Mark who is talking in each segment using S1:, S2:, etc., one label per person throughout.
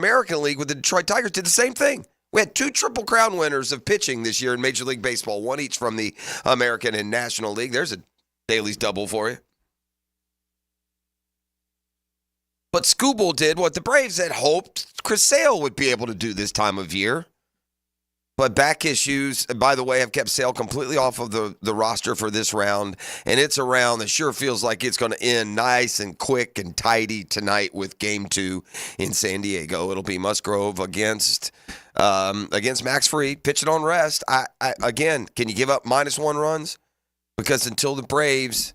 S1: American League with the Detroit Tigers did the same thing. We had 2 Triple Crown winners of pitching this year in Major League Baseball, one each from the American and National League. There's a Daly's double for you. But Scooble did what the Braves had hoped Chris Sale would be able to do this time of year. But back issues, by the way, have kept Sale completely off of the roster for this round. And it's a round that sure feels like it's going to end nice and quick and tidy tonight with Game 2 in San Diego. It'll be Musgrove against Max Fried, pitching on rest. Again, can you give up -1 runs? Because until the Braves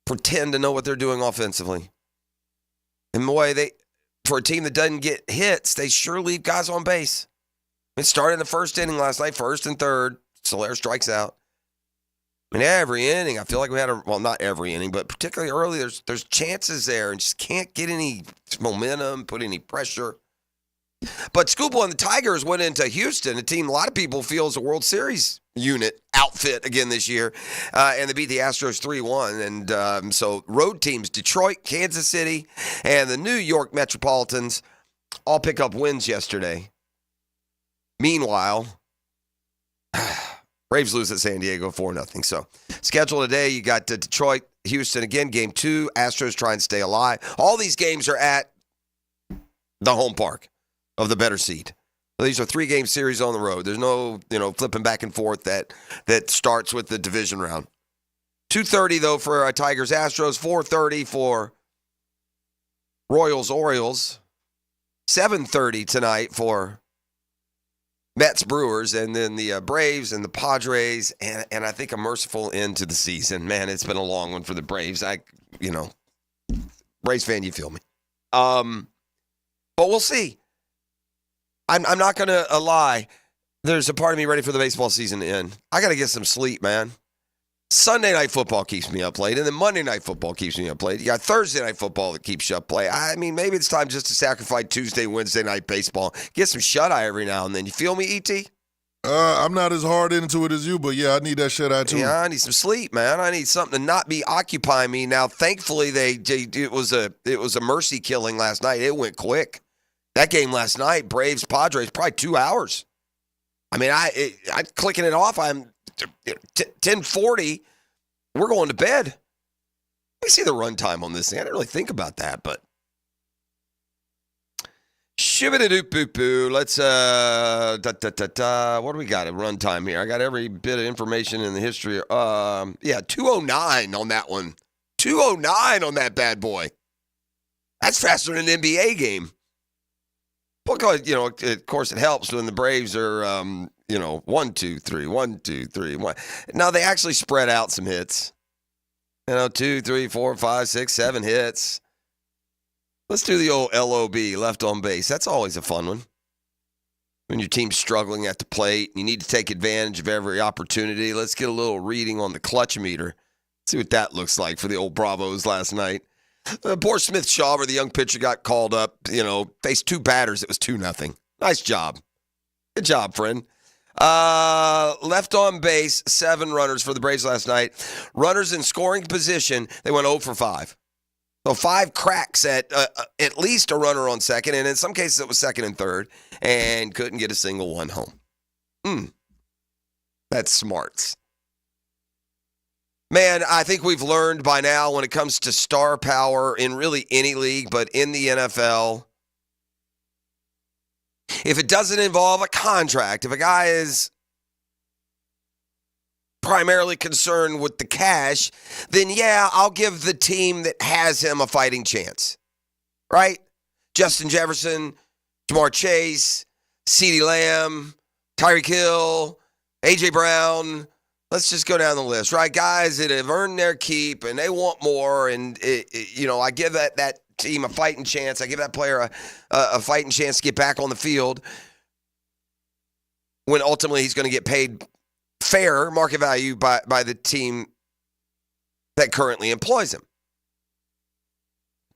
S1: pretend to know what they're doing offensively. And boy, for a team that doesn't get hits, they sure leave guys on base. It started in the first inning last night, first and third. Soler strikes out. I mean, every inning, I feel like we had not every inning, but particularly early, there's chances there and just can't get any momentum, put any pressure. But Scooble and the Tigers went into Houston, a team a lot of people feel is a World Series unit outfit again this year, and they beat the Astros 3-1. And so road teams, Detroit, Kansas City, and the New York Metropolitans all pick up wins yesterday. Meanwhile, Braves lose at San Diego 4-0. So, schedule today, you got Detroit, Houston again, Game 2. Astros try and stay alive. All these games are at the home park of the better seed. These are 3-game series on the road. There's no, flipping back and forth that starts with the division round. 2:30 though for Tigers, Astros. 4:30 for Royals, Orioles. 7:30 tonight for Mets, Brewers, and then the Braves and the Padres, and I think a merciful end to the season. Man, it's been a long one for the Braves. Braves fan, you feel me. But we'll see. I'm not going to lie. There's a part of me ready for the baseball season to end. I got to get some sleep, man. Sunday night football keeps me up late, and then Monday night football keeps me up late. You got Thursday night football that keeps you up late. I mean, maybe it's time just to sacrifice Tuesday, Wednesday night baseball. Get some shut-eye every now and then. You feel me, E.T.?
S2: I'm not as hard into it as you, but yeah, I need that shut-eye too.
S1: Yeah, I need some sleep, man. I need something to not be occupying me. Now, thankfully, it was a mercy killing last night. It went quick. That game last night, Braves, Padres, probably 2 hours. I mean, I'm clicking it off. I'm 10:40. We're going to bed. Let me see the runtime on this thing. I didn't really think about that, but shibidi-doop-boo-boo. Let's what do we got at runtime here? I got every bit of information in the history. 2:09 on that one. 2:09 on that bad boy. That's faster than an NBA game. Because, of course, it helps when the Braves are, 1, 2, 3, 1, 2, 3, 1. Now, they actually spread out some hits. 2, 3, 4, 5, 6, 7 hits. Let's do the old LOB, left on base. That's always a fun one. When your team's struggling at the plate, you need to take advantage of every opportunity. Let's get a little reading on the clutch meter. See what that looks like for the old Bravos last night. Poor Smith Shawver, the young pitcher, got called up, faced 2 batters. It was 2-0. Nice job. Good job, friend. Left on base, 7 runners for the Braves last night. Runners in scoring position, they went 0 for 5. So 5 cracks at least a runner on second, and in some cases it was second and third, and couldn't get a single one home. That's smarts. Man, I think we've learned by now when it comes to star power in really any league, but in the NFL, if it doesn't involve a contract, if a guy is primarily concerned with the cash, then yeah, I'll give the team that has him a fighting chance, right? Justin Jefferson, Jamar Chase, CeeDee Lamb, Tyreek Hill, A.J. Brown. Let's just go down the list, right? Guys that have earned their keep and they want more, and I give that team a fighting chance. I give that player a fighting chance to get back on the field when ultimately he's going to get paid fair market value by the team that currently employs him.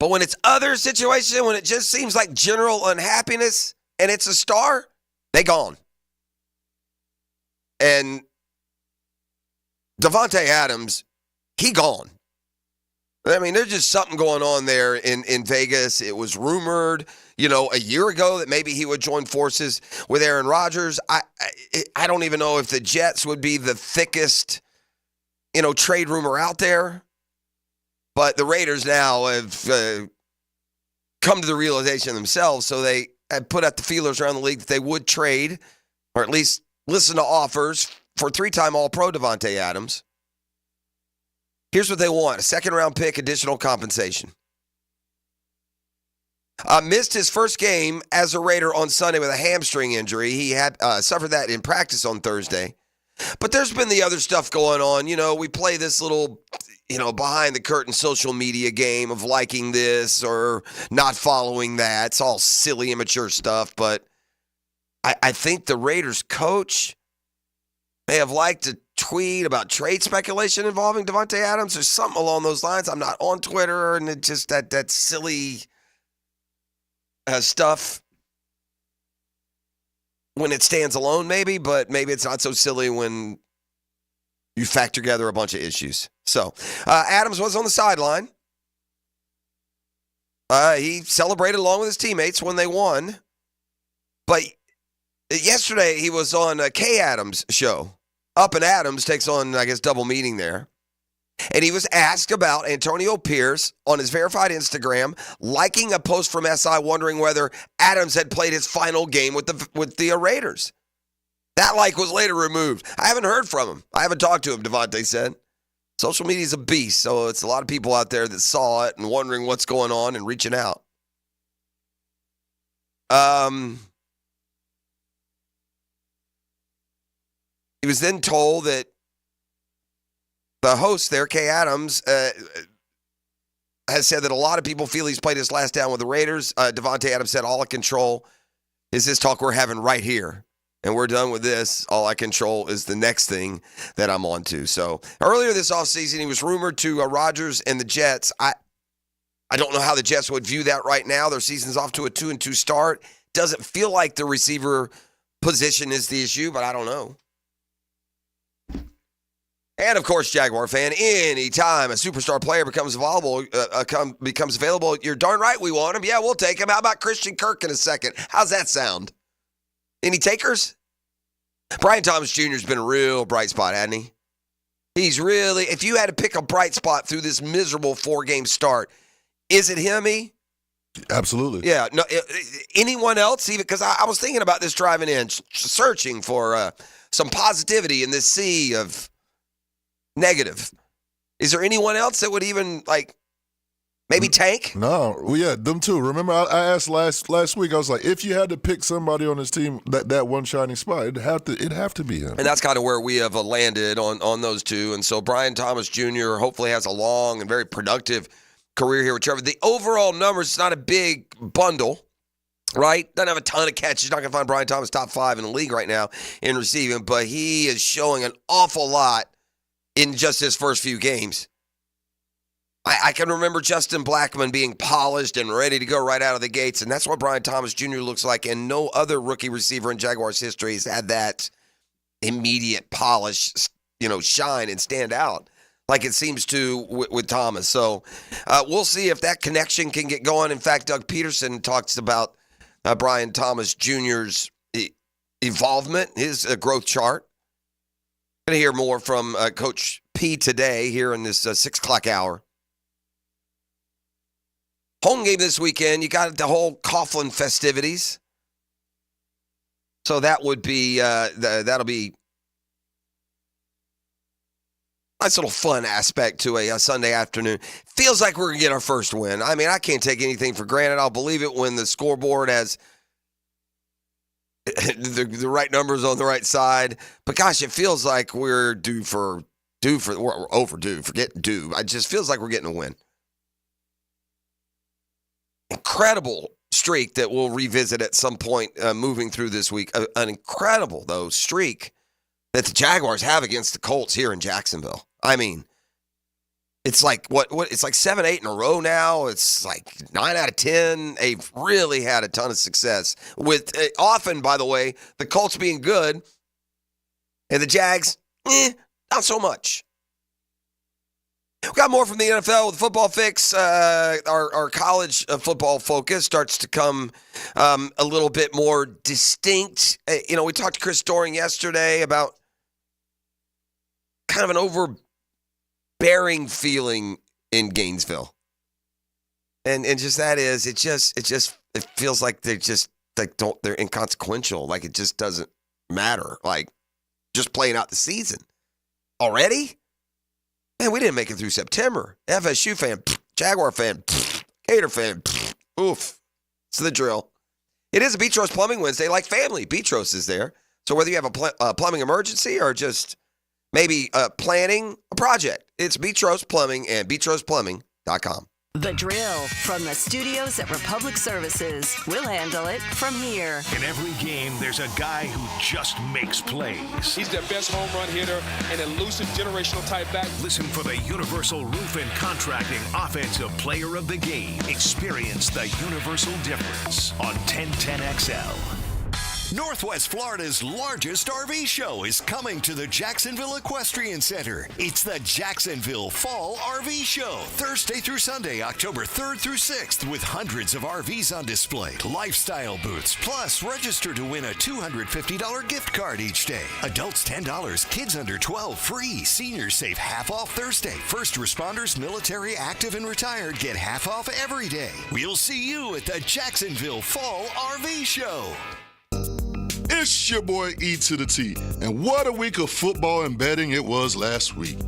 S1: But when it's other situations, when it just seems like general unhappiness and it's a star, they gone. And Davante Adams, he gone. I mean, there's just something going on there in Vegas. It was rumored, a year ago that maybe he would join forces with Aaron Rodgers. I don't even know if the Jets would be the thickest, trade rumor out there. But the Raiders now have come to the realization themselves, so they have put out the feelers around the league that they would trade, or at least listen to offers for 3-time All-Pro Davante Adams. Here's what they want: a second-round pick, additional compensation. Missed his first game as a Raider on Sunday with a hamstring injury. He had suffered that in practice on Thursday. But there's been the other stuff going on. We play this little, behind-the-curtain social media game of liking this or not following that. It's all silly, immature stuff. But I think the Raiders coach may have liked a tweet about trade speculation involving Davante Adams or something along those lines. I'm not on Twitter, and it just that silly stuff when it stands alone, maybe, but maybe it's not so silly when you factor together a bunch of issues. So Adams was on the sideline. He celebrated along with his teammates when they won. But yesterday he was on Kay Adams' show. Up and Adams takes on, I guess, double meaning there. And he was asked about Antonio Pierce on his verified Instagram, liking a post from SI, wondering whether Adams had played his final game with the Raiders. That like was later removed. I haven't heard from him. I haven't talked to him, Davante said. Social media is a beast, so it's a lot of people out there that saw it and wondering what's going on and reaching out. He was then told that the host there, Kay Adams, has said that a lot of people feel he's played his last down with the Raiders. Davante Adams said, all I control is this talk we're having right here. And we're done with this. All I control is the next thing that I'm on to. So earlier this offseason, he was rumored to Rodgers and the Jets. I don't know how the Jets would view that right now. Their season's off to a 2-2 start. Doesn't feel like the receiver position is the issue, but I don't know. And, of course, Jaguar fan, anytime a superstar player becomes available, you're darn right we want him. Yeah, we'll take him. How about Christian Kirk in a second? How's that sound? Any takers? Brian Thomas Jr. has been a real bright spot, hasn't he? He's really, if you had to pick a bright spot through this miserable 4-game start, is it him,
S2: Absolutely.
S1: Yeah. No. Anyone else? Even because I was thinking about this driving in, searching for some positivity in this sea of negative. Is there anyone else that would even maybe tank?
S2: No, well, yeah, them too. Remember, I asked last week. I was like, if you had to pick somebody on this team, that one shining spot, it'd have to be him.
S1: And that's kind of where we have landed on those two. And so Brian Thomas Jr. hopefully has a long and very productive career here with Trevor. The overall numbers, it's not a big bundle, right? Doesn't have a ton of catches. You're not going to find Brian Thomas top 5 in the league right now in receiving, but he is showing an awful lot in just his first few games. I can remember Justin Blackmon being polished and ready to go right out of the gates, and that's what Brian Thomas Jr. looks like, and no other rookie receiver in Jaguars history has had that immediate polish, shine and stand out like it seems to with Thomas. So we'll see if that connection can get going. In fact, Doug Peterson talks about Brian Thomas Jr.'s involvement, his growth chart. Going to hear more from Coach P today here in this 6 o'clock hour. Home game this weekend. You got the whole Coughlin festivities. So that would be, that'll be a nice little fun aspect to a Sunday afternoon. Feels like we're going to get our first win. I mean, I can't take anything for granted. I'll believe it when the scoreboard has the right numbers on the right side. But gosh, it feels like we're we're overdue. Forget due. It just feels like we're getting a win. Incredible streak that we'll revisit at some point moving through this week. An incredible, though, streak that the Jaguars have against the Colts here in Jacksonville. I mean, it's like it's like 7-8 in a row now. It's like 9 out of 10. They've really had a ton of success with often, by the way, the Colts being good and the Jags, not so much. We got more from the NFL with Football Fix. Our college football focus starts to come a little bit more distinct. We talked to Chris Doring yesterday about kind of an overbearing feeling in Gainesville. And just that is, it feels like they're inconsequential. Like it just doesn't matter. Like just playing out the season already. Man, we didn't make it through September. FSU fan, Jaguar fan, Gator fan, oof. It's the drill. It is a Beach Rose Plumbing Wednesday, like family. Beach Rose is there. So whether you have a plumbing emergency or just maybe planning a project, it's Beach Rose Plumbing and beachroseplumbing.com.
S3: The Drill from the studios at Republic Services. We'll handle it from here.
S4: In every game, there's a guy who just makes plays.
S5: He's their best home run hitter and elusive generational type back.
S4: Listen for the Universal Roof and Contracting Offensive Player of the Game. Experience the universal difference on 1010XL.
S6: Northwest Florida's largest RV show is coming to the Jacksonville Equestrian Center. It's the Jacksonville Fall RV Show, Thursday through Sunday, October 3rd through 6th, with hundreds of RVs on display, lifestyle booths, plus register to win a $250 gift card each day. Adults $10, kids under 12 free. Seniors save half off Thursday. First responders, military, active, and retired get half off every day. We'll see you at the Jacksonville Fall RV Show.
S2: It's your boy E to the T, and what a week of football and betting it was last week.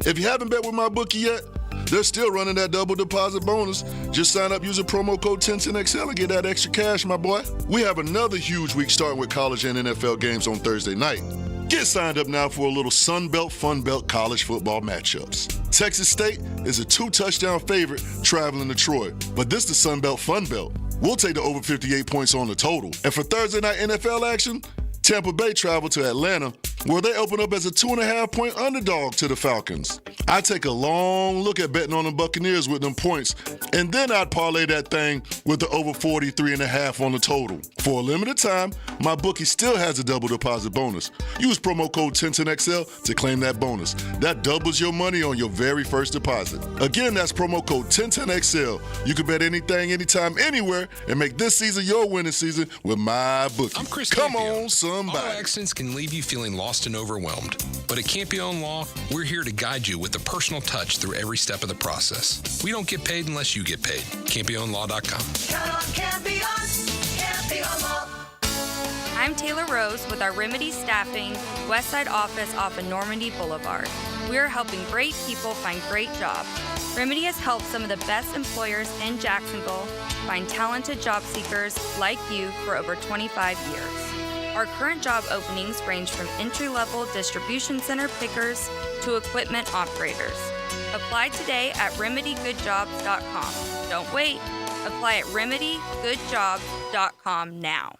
S2: If you haven't bet with my bookie yet, they're still running that double deposit bonus. Just sign up using promo code 1010XL and get that extra cash, my boy. We have another huge week starting with college and NFL games on Thursday night. Get signed up now for a little Sun Belt, Fun Belt college football matchups. Texas State is a 2-touchdown favorite traveling to Troy, but this is the Sun Belt, Fun Belt. We'll take the over 58 points on the total. And for Thursday night NFL action, Tampa Bay travel to Atlanta, where they open up as a 2.5-point underdog to the Falcons. I take a long look at betting on the Buccaneers with them points, and then I'd parlay that thing with the over 43.5 on the total. For a limited time, my bookie still has a double deposit bonus. Use promo code 1010XL to claim that bonus. That doubles your money on your very first deposit. Again, that's promo code 1010XL. You can bet anything, anytime, anywhere, and make this season your winning season with my bookie.
S7: I'm Chris
S2: Come
S7: Campio.
S2: on, somebody.
S7: Auto accidents can leave you feeling lost and overwhelmed. But at Campion Law, we're here to guide you with a personal touch through every step of the process. We don't get paid unless you get paid. CampionLaw.com.
S8: Count on Campion Law.
S9: I'm Taylor Rose with our Remedy Staffing Westside office off of Normandy Boulevard. We're helping great people find great jobs. Remedy has helped some of the best employers in Jacksonville find talented job seekers like you for over 25 years. Our current job openings range from entry-level distribution center pickers to equipment operators. Apply today at remedygoodjobs.com. Don't wait. Apply at remedygoodjobs.com now.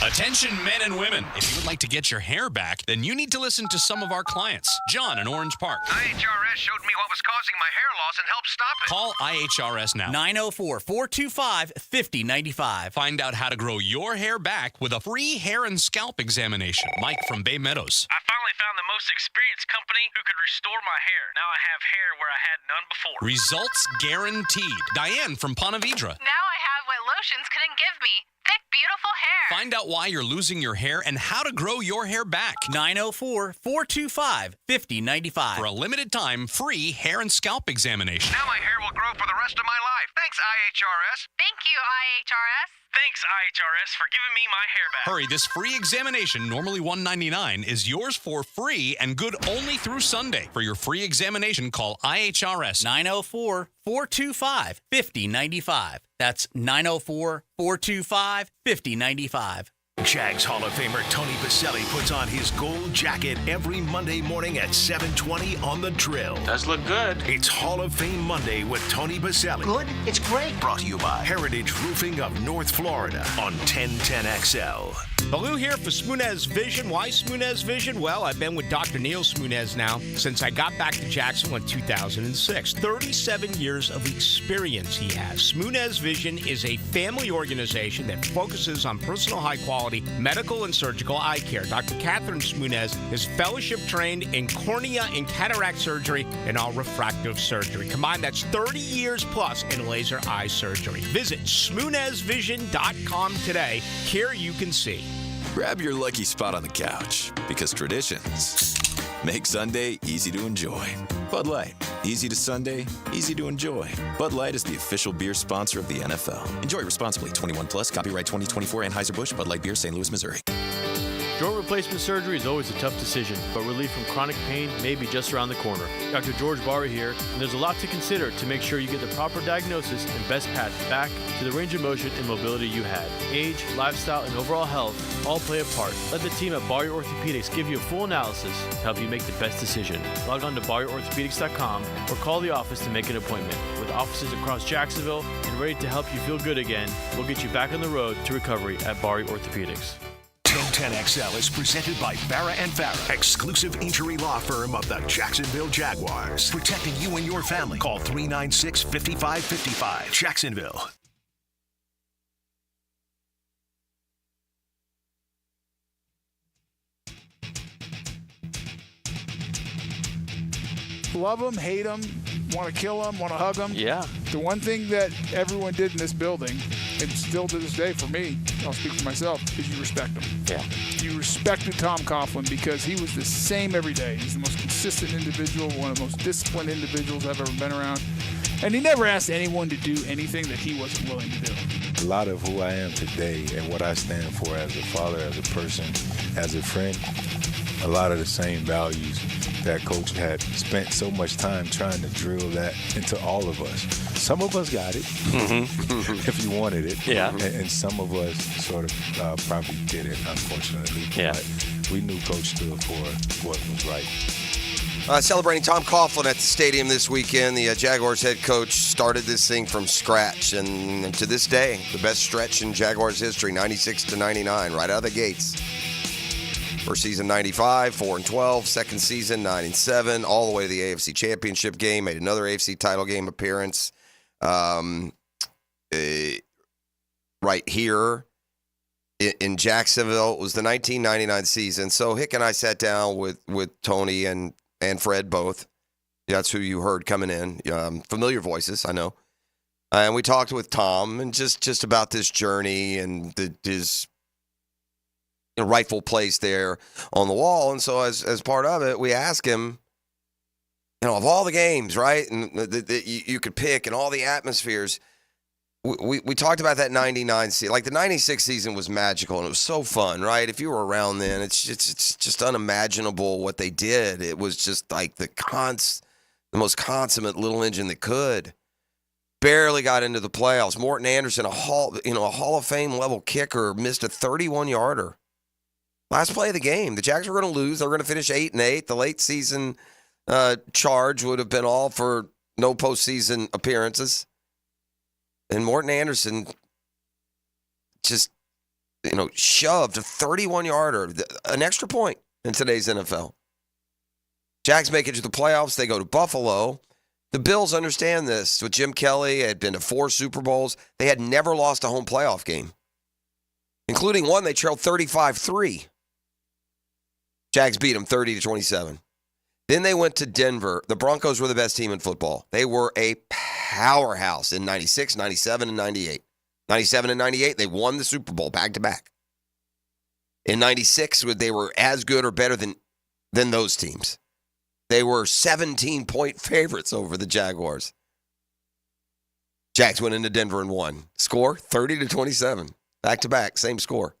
S10: Attention men and women. If you would like to get your hair back, then you need to listen to some of our clients. John in Orange Park.
S11: IHRS showed me what was causing my hair loss and helped stop it.
S10: Call IHRS now.
S12: 904-425-5095.
S10: Find out how to grow your hair back with a free hair and scalp examination. Mike from Bay Meadows.
S11: I finally found the most experienced company who could restore my hair. Now I have hair where I had none before.
S10: Results guaranteed. Diane from Ponte Vedra.
S13: Now I have what lotions couldn't give me. Thick, beautiful hair.
S10: Find out why you're losing your hair and how to grow your hair back.
S12: 904-425-5095.
S10: For a limited time, free hair and scalp examination.
S11: Now my hair will grow for the rest of my life. Thanks, IHRS.
S13: Thank you, IHRS.
S11: Thanks, IHRS, for giving me my hair back.
S10: Hurry, this free examination, normally $199, is yours for free and good only through Sunday. For your free examination, call IHRS.
S12: 904-425-5095. That's 904-425-5095.
S4: Jags Hall of Famer Tony Boselli puts on his gold jacket every Monday morning at 7:20 on The Drill.
S5: Does look good.
S4: It's Hall of Fame Monday with Tony Boselli.
S8: Good? It's great.
S4: Brought to you by Heritage Roofing of North Florida on 1010XL.
S14: Baloo here for Smoonez Vision. Why Smoonez Vision? Well, I've been with Dr. Neil Smoonez now since I got back to Jacksonville in 2006. 37 years of experience he has. Smoonez Vision is a family organization that focuses on personal high-quality medical and surgical eye care. Dr. Catherine Smoonez is fellowship-trained in cornea and cataract surgery and all refractive surgery. Combined, that's 30 years plus in laser eye surgery. Visit SmoonezVision.com today. Care you can see.
S15: Grab your lucky spot on the couch, because traditions make Sunday easy to enjoy. Bud Light, easy to Sunday, easy to enjoy. Bud Light is the official beer sponsor of the NFL. Enjoy responsibly. 21 plus. Copyright 2024 Anheuser-Busch. Bud Light Beer, St. Louis, Missouri.
S16: Joint replacement surgery is always a tough decision, but relief from chronic pain may be just around the corner. Dr. George Barra here, and there's a lot to consider to make sure you get the proper diagnosis and best path back to the range of motion and mobility you had. Age, lifestyle, and overall health all play a part. Let the team at Barra Orthopedics give you a full analysis to help you make the best decision. Log on to BarriorOrthopedics.com or call the office to make an appointment. With offices across Jacksonville and ready to help you feel good again, we'll get you back on the road to recovery at Barra Orthopedics.
S4: 1010XL is presented by Barra & Farah, exclusive injury law firm of the Jacksonville Jaguars. Protecting you and your family. Call 396-5555. Jacksonville.
S17: Love them, hate them, want to kill them, want to hug them.
S16: Yeah.
S17: The one thing that everyone did in this building, and still to this day for me, I'll speak for myself, is you respect them.
S16: Yeah.
S17: You respected Tom Coughlin because he was the same every day. He's the most consistent individual, one of the most disciplined individuals I've ever been around. And he never asked anyone to do anything that he wasn't willing to do.
S18: A lot of who I am today and what I stand for as a father, as a person, as a friend, a lot of the same values that Coach had spent so much time trying to drill that into all of us. Some of us got it, if you wanted it.
S16: Yeah.
S18: And some of us sort of probably didn't, unfortunately.
S16: Yeah.
S18: But we knew Coach stood for what was right.
S1: Celebrating Tom Coughlin at the stadium this weekend. The Jaguars head coach started this thing from scratch, and to this day, the best stretch in Jaguars history, 96-99, right out of the gates. First season 95, 4-12. Second season 9-7, all the way to the AFC Championship game. Made another AFC title game appearance right here in Jacksonville. It was the 1999 season. So Hick and I sat down with Tony and Fred both. That's who you heard coming in. Familiar voices, I know. And we talked with Tom and just about this journey and his rightful place there on the wall. And so as part of it, we asked him, of all the games, right, and that you could pick and all the atmospheres, we talked about that 99 season. Like the 96 season was magical and it was so fun, right? If you were around then, it's just unimaginable what they did. It was just like the most consummate little engine that could. Barely got into the playoffs. Morton Anderson, a Hall of Fame level kicker, missed a 31-yarder. Last play of the game. The Jags were going to lose. They were going to finish 8-8. The late season charge would have been all for no postseason appearances. And Morton Anderson just, shoved a 31-yarder, an extra point in today's NFL. Jags make it to the playoffs. They go to Buffalo. The Bills understand this. With Jim Kelly, had been to 4 Super Bowls. They had never lost a home playoff game, including one they trailed 35-3. Jags beat them 30-27. Then they went to Denver. The Broncos were the best team in football. They were a powerhouse in 96, 97, and 98. 97 and 98, they won the Super Bowl back-to-back. In 96, they were as good or better than those teams. They were 17-point favorites over the Jaguars. Jags went into Denver and won. Score, 30-27. Back-to-back, same score.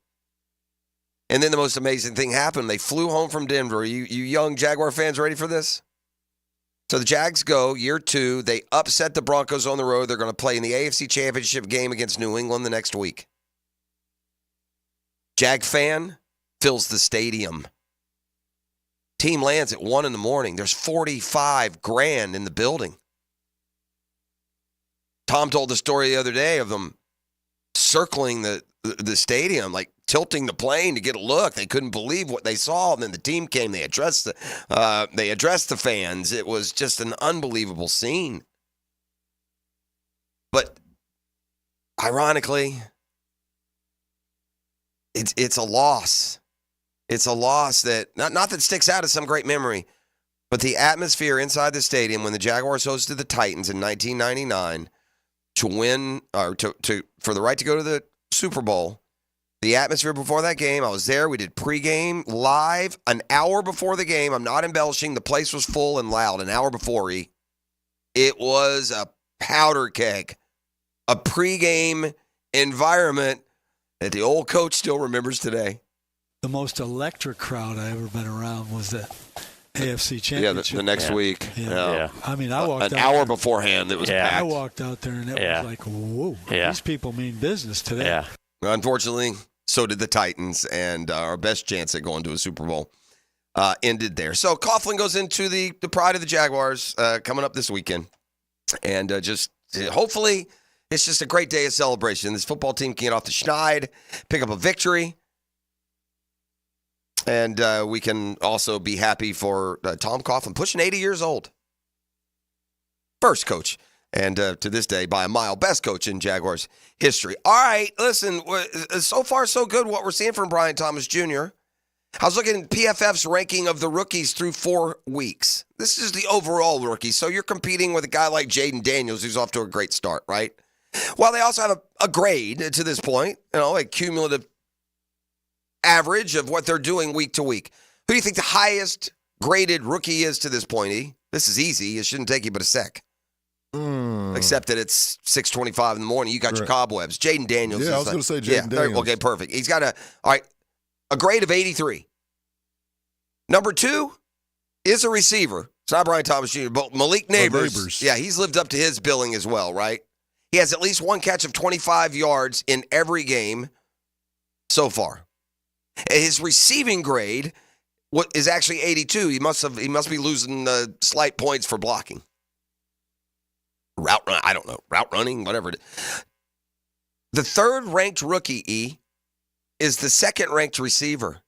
S1: And then the most amazing thing happened. They flew home from Denver. You young Jaguar fans ready for this? So the Jags go, year 2. They upset the Broncos on the road. They're going to play in the AFC Championship game against New England the next week. Jag fan fills the stadium. Team lands at 1 a.m. There's 45 grand in the building. Tom told the story the other day of them circling the stadium, like tilting the plane to get a look. They couldn't believe what they saw. And then the team came. They addressed the fans. It was just an unbelievable scene. But ironically, it's a loss. It's a loss that not that sticks out as some great memory, but the atmosphere inside the stadium when the Jaguars hosted the Titans in 1999 to win or for the right to go to the Super Bowl. The atmosphere before that game, I was there. We did pregame live an hour before the game. I'm not embellishing. The place was full and loud an hour before. It was a powder keg, a pregame environment that the old coach still remembers today.
S19: The most electric crowd I ever been around was the AFC Championship.
S1: Yeah, the next week.
S19: Yeah. I mean, I walked
S1: an
S19: out
S1: hour beforehand. It was packed.
S19: I walked out there and it was like, whoa, these people mean business today.
S1: Yeah. Unfortunately, so did the Titans, and our best chance at going to a Super Bowl ended there. So Coughlin goes into the pride of the Jaguars coming up this weekend, and just hopefully it's just a great day of celebration. This football team can get off the schneid, pick up a victory. And we can also be happy for Tom Coughlin, pushing 80 years old. First coach, and to this day, by a mile, best coach in Jaguars history. All right, listen, so far so good what we're seeing from Brian Thomas Jr. I was looking at PFF's ranking of the rookies through 4 weeks. This is the overall rookies, so you're competing with a guy like Jaden Daniels, who's off to a great start, right? Well, they also have a grade to this point, a cumulative average of what they're doing week to week. Who do you think the highest graded rookie is to this point, E? This is easy. It shouldn't take you but a sec. Except that it's 6:25 in the morning. You got your cobwebs. Jaden Daniels.
S2: Yeah, I was going to say Jaden Daniels.
S1: Okay, perfect. He's got a grade of 83. Number 2 is a receiver. It's not Brian Thomas Jr., but Malik Neighbors. Yeah, he's lived up to his billing as well, right? He has at least one catch of 25 yards in every game so far. His receiving grade is actually 82. He must be losing slight points for blocking. Route running, whatever it is. The third-ranked rookie, E, is the second-ranked receiver.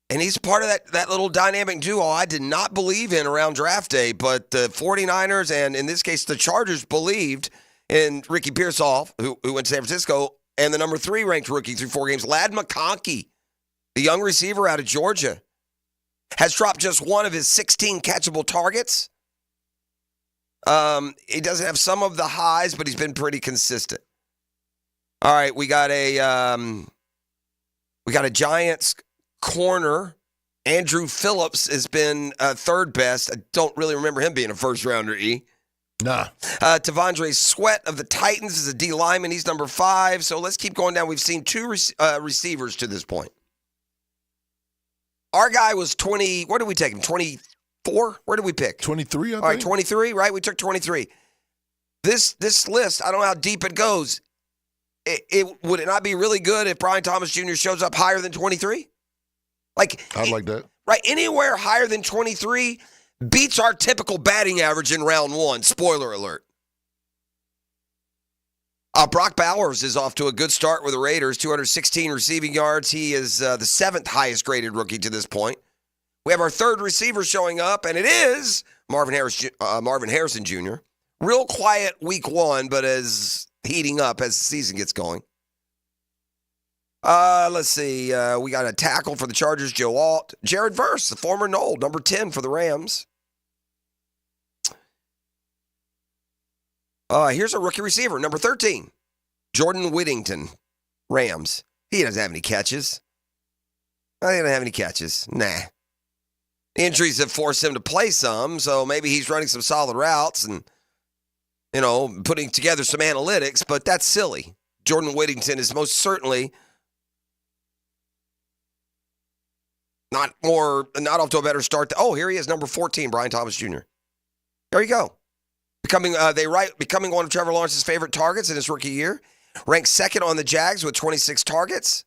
S1: And he's part of that little dynamic duo I did not believe in around draft day, but the 49ers and, in this case, the Chargers believed in Ricky Pearsall, who went to San Francisco, and the number 3 ranked rookie through 4 games, Ladd McConkey, the young receiver out of Georgia, has dropped just one of his 16 catchable targets. He doesn't have some of the highs, but he's been pretty consistent. All right, we got a Giants corner. Andrew Phillips has been third best. I don't really remember him being a first rounder, E.
S2: Nah.
S1: Tavondre Sweat of the Titans is a D lineman. He's number 5. So let's keep going down. We've seen 2 receivers to this point. Our guy was 20. Where did we take him? 24? Where did we pick?
S2: 23, I think.
S1: All right, 23, right? We took 23. This list, I don't know how deep it goes. Would it not be really good if Brian Thomas Jr. shows up higher than 23?
S2: I'd like that.
S1: Right, anywhere higher than 23 beats our typical batting average in round 1. Spoiler alert. Brock Bowers is off to a good start with the Raiders, 216 receiving yards. He is the 7th highest graded rookie to this point. We have our third receiver showing up, and it is Marvin Harrison Jr. Real quiet week 1, but is heating up as the season gets going. Let's see. We got a tackle for the Chargers, Joe Alt. Jared Verse, the former Knoll, number 10 for the Rams. Here's a rookie receiver, number 13, Jordan Whittington, Rams. He doesn't have any catches. He doesn't have any catches. Nah. Injuries have forced him to play some, so maybe he's running some solid routes and, putting together some analytics, but that's silly. Jordan Whittington is most certainly not off to a better start. Here he is, number 14, Brian Thomas Jr. There you go. Becoming one of Trevor Lawrence's favorite targets in his rookie year. Ranked 2nd on the Jags with 26 targets.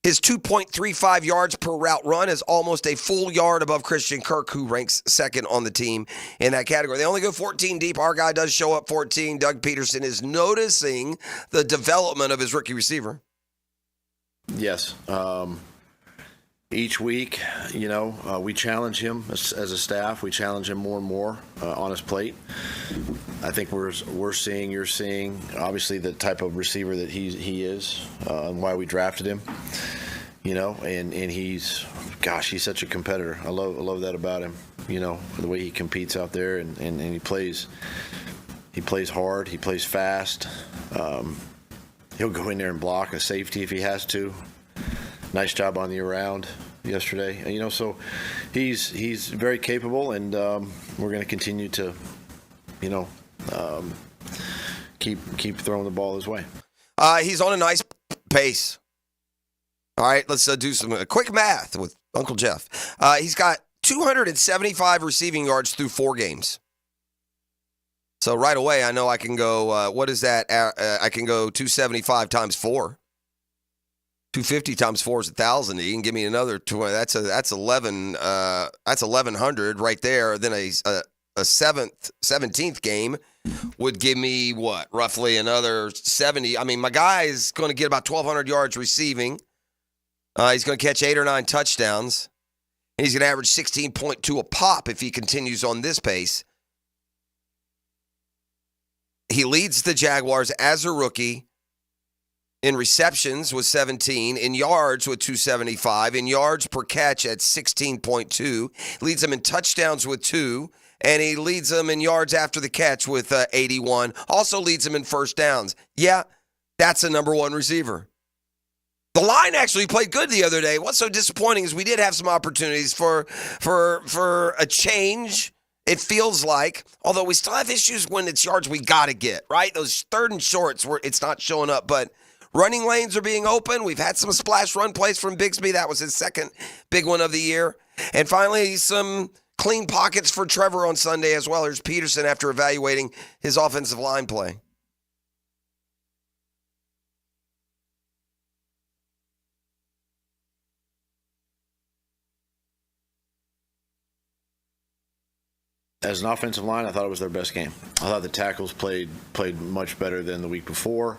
S1: His 2.35 yards per route run is almost a full yard above Christian Kirk, who ranks 2nd on the team in that category. They only go 14 deep. Our guy does show up 14. Doug Peterson is noticing the development of his rookie receiver.
S20: Yes. Each week, we challenge him as a staff. We challenge him more and more on his plate. I think you're seeing, obviously, the type of receiver that he is and why we drafted him. And he's such a competitor. I love that about him. The way he competes out there and he plays hard. He plays fast. He'll go in there and block a safety if he has to. Nice job on the around yesterday. So he's very capable, and we're going to continue to, keep throwing the ball his way.
S1: He's on a nice pace. All right, let's do some quick math with Uncle Jeff. He's got 275 receiving yards through 4 games. So right away, I know I can go, what is that? I can go 275 times 4. 250 times 4 is 1,000. You can give me another 20. That's 11. That's 1,100 right there. Then a 17th game would give me what? Roughly another 70. I mean, my guy is going to get about 1,200 yards receiving. He's going to catch 8 or 9 touchdowns. And he's going to average 16.2 a pop if he continues on this pace. He leads the Jaguars as a rookie in receptions with 17, in yards with 275, in yards per catch at 16.2, leads them in touchdowns with 2, and he leads them in yards after the catch with 81, also leads them in first downs. Yeah, that's a number 1 receiver. The line actually played good the other day. What's so disappointing is we did have some opportunities for a change. It feels like, although we still have issues when it's yards we got to get, right? Those 3rd and shorts where it's not showing up, but running lanes are being open. We've had some splash run plays from Bigsby. That was his second big one of the year. And finally, some clean pockets for Trevor on Sunday as well. Here's Peterson after evaluating his offensive line play.
S20: As an offensive line, I thought it was their best game. I thought the tackles played much better than the week before.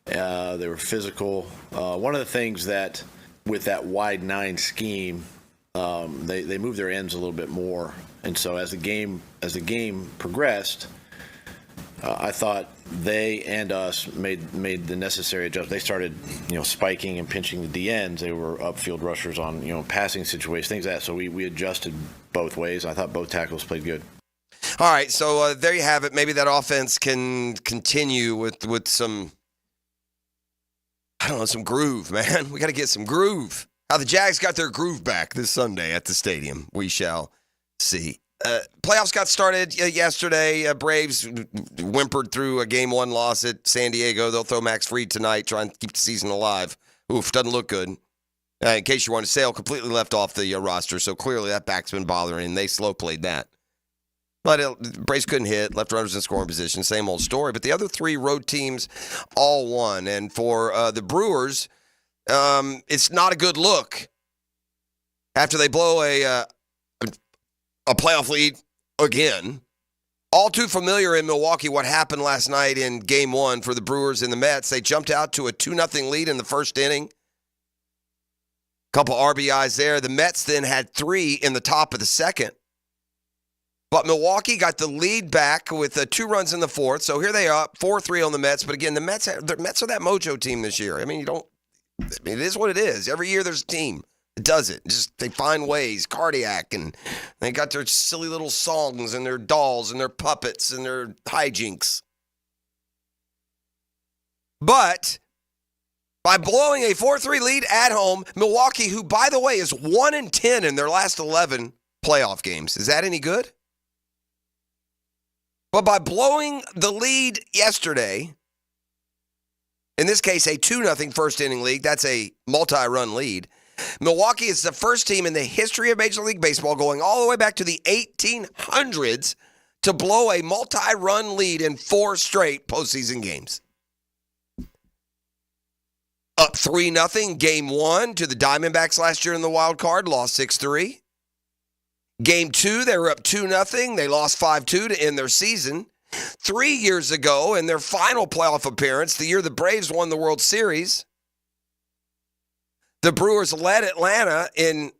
S20: They were physical. One of the things that, with that wide 9 scheme, they moved their ends a little bit more, and so as the game progressed, I thought they and us made the necessary adjustments. They started, spiking and pinching the D ends. They were upfield rushers on, passing situations, things like that. So we adjusted both ways. I thought both tackles played good.
S1: All right, so there you have it. Maybe that offense can continue with some, I don't know, some groove, man. We got to get some groove. How the Jags got their groove back this Sunday at the stadium, we shall see. Playoffs got started yesterday. Braves whimpered through a Game 1 loss at San Diego. They'll throw Max Fried tonight, trying to keep the season alive. Oof, doesn't look good. In case you want to Sale completely left off the roster, so clearly that back's been bothering, and they slow played that. But Braves couldn't hit, left runners in scoring position, same old story. But the other 3 road teams all won. And for the Brewers, it's not a good look after they blow a playoff lead again. All too familiar in Milwaukee what happened last night in Game 1 for the Brewers and the Mets. They jumped out to a 2-0 lead in the first inning. Couple RBIs there. The Mets then had 3 in the top of the second. But Milwaukee got the lead back with 2 runs in the fourth. So here they are, 4-3 on the Mets. But again, the Mets are that mojo team this year. I mean, it is what it is. Every year there's a team that does it. Just they find ways, cardiac, and they got their silly little songs and their dolls and their puppets and their hijinks. But by blowing a 4-3 lead at home, Milwaukee, who, by the way, is 1-10 in their last 11 playoff games. Is that any good? But by blowing the lead yesterday, in this case, a 2-0 first inning lead, that's a multi-run lead, Milwaukee is the first team in the history of Major League Baseball, going all the way back to the 1800s, to blow a multi-run lead in 4 straight postseason games. Up 3-0, Game 1 to the Diamondbacks last year in the wild card, lost 6-3. Game 2, they were up 2-0. They lost 5-2 to end their season. 3 years ago, in their final playoff appearance, the year the Braves won the World Series, The Brewers led Atlanta in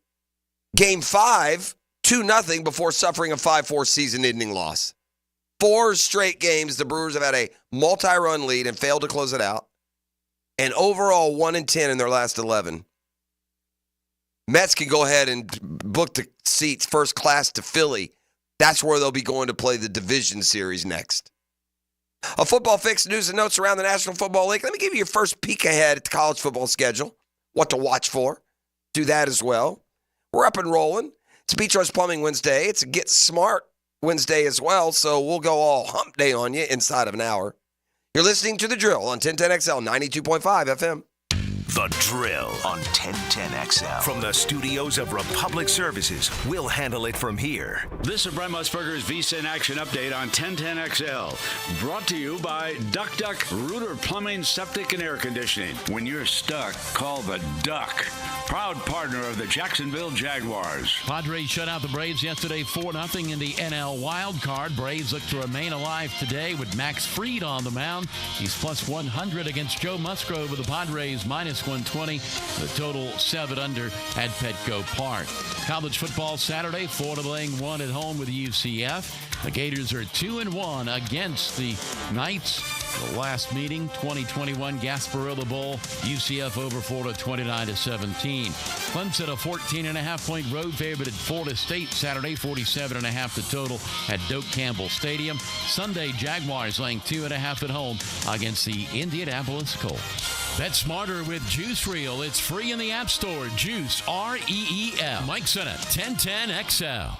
S1: Game 5, 2-0 before suffering a 5-4 season-ending loss. 4 straight games, the Brewers have had a multi-run lead and failed to close it out. And overall, 1-10 in their last 11. Mets can go ahead and book the seats first class to Philly. That's where they'll be going to play the division series next. A football fix, news and notes around the National Football League. Let me give you your first peek ahead at the college football schedule. What to watch for. Do that as well. We're up and rolling. It's Beach Rose Plumbing Wednesday. It's a Get Smart Wednesday as well, so we'll go all hump day on you inside of an hour. You're listening to The Drill on 1010XL 92.5 FM.
S4: The Drill on 1010XL. From the studios of Republic Services, we'll handle it from here.
S21: This is Brent Musburger's VSIN Action Update on 1010XL. Brought to you by Duck Rooter Plumbing, Septic, and Air Conditioning. When you're stuck, call the Duck. Proud partner of the Jacksonville Jaguars.
S22: Padres shut out the Braves yesterday 4-0 in the NL Wild Card. Braves look to remain alive today with Max Fried on the mound. He's plus 100 against Joe Musgrove with the Padres minus 120. The total 7 under at Petco Park. College football Saturday, Florida laying 1 at home with UCF. The Gators are 2-1 against the Knights. The last meeting, 2021 Gasparilla Bowl, UCF over Florida 29-17. Clemson a 14.5-point road favorite at Florida State Saturday, 47.5 the total at Doak Campbell Stadium. Sunday, Jaguars laying 2.5 at home against the Indianapolis Colts. Bet smarter with Juice Reel. It's free in the App Store. Juice, R-E-E-L. Mike Sennett, 1010XL.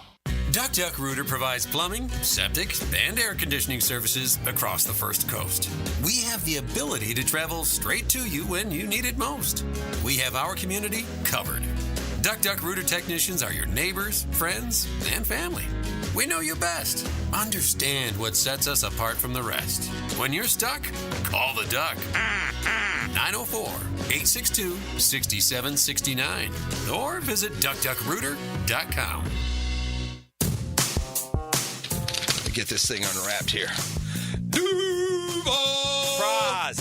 S23: Duck Rooter provides plumbing, septic, and air conditioning services across the First Coast. We have the ability to travel straight to you when you need it most. We have our community covered. Duck Rooter technicians are your neighbors, friends, and family. We know you best. Understand what sets us apart from the rest. When you're stuck, call the Duck. 904-862-6769 or visit duckduckrooter.com.
S24: Get this thing unwrapped here.
S25: Duvall!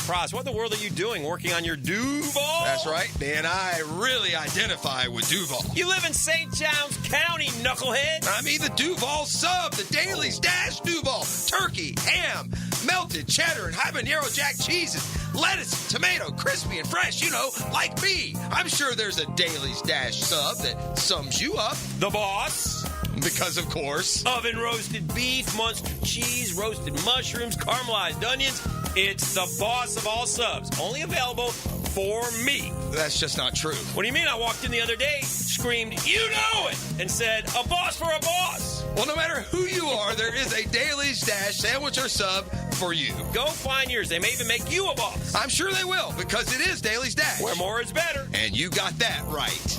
S25: Praz, what in the world are you doing working on your Duvall?
S24: That's right, man. I really identify with Duvall.
S25: You live in St. Johns County, knucklehead.
S24: I mean the Duvall sub, the Dailies Dash Duvall. Turkey, ham, melted cheddar, and habanero jack cheeses. Lettuce, tomato, crispy and fresh, you know, like me. I'm sure there's a Dailies Dash sub that sums you up.
S25: The boss.
S24: Because, of course.
S25: Oven roasted beef, Munster cheese, roasted mushrooms, caramelized onions. It's the boss of all subs. Only available for me.
S24: That's just not true.
S25: What do you mean? I walked in the other day, screamed, "You know it!" and said, "A boss for a boss."
S24: Well, no matter who you are, there is a Dailies Dash sandwich or sub for you.
S25: Go find yours. They may even make you a boss.
S24: I'm sure they will, because it is Dailies Dash.
S25: Where more is better.
S24: And you got that right.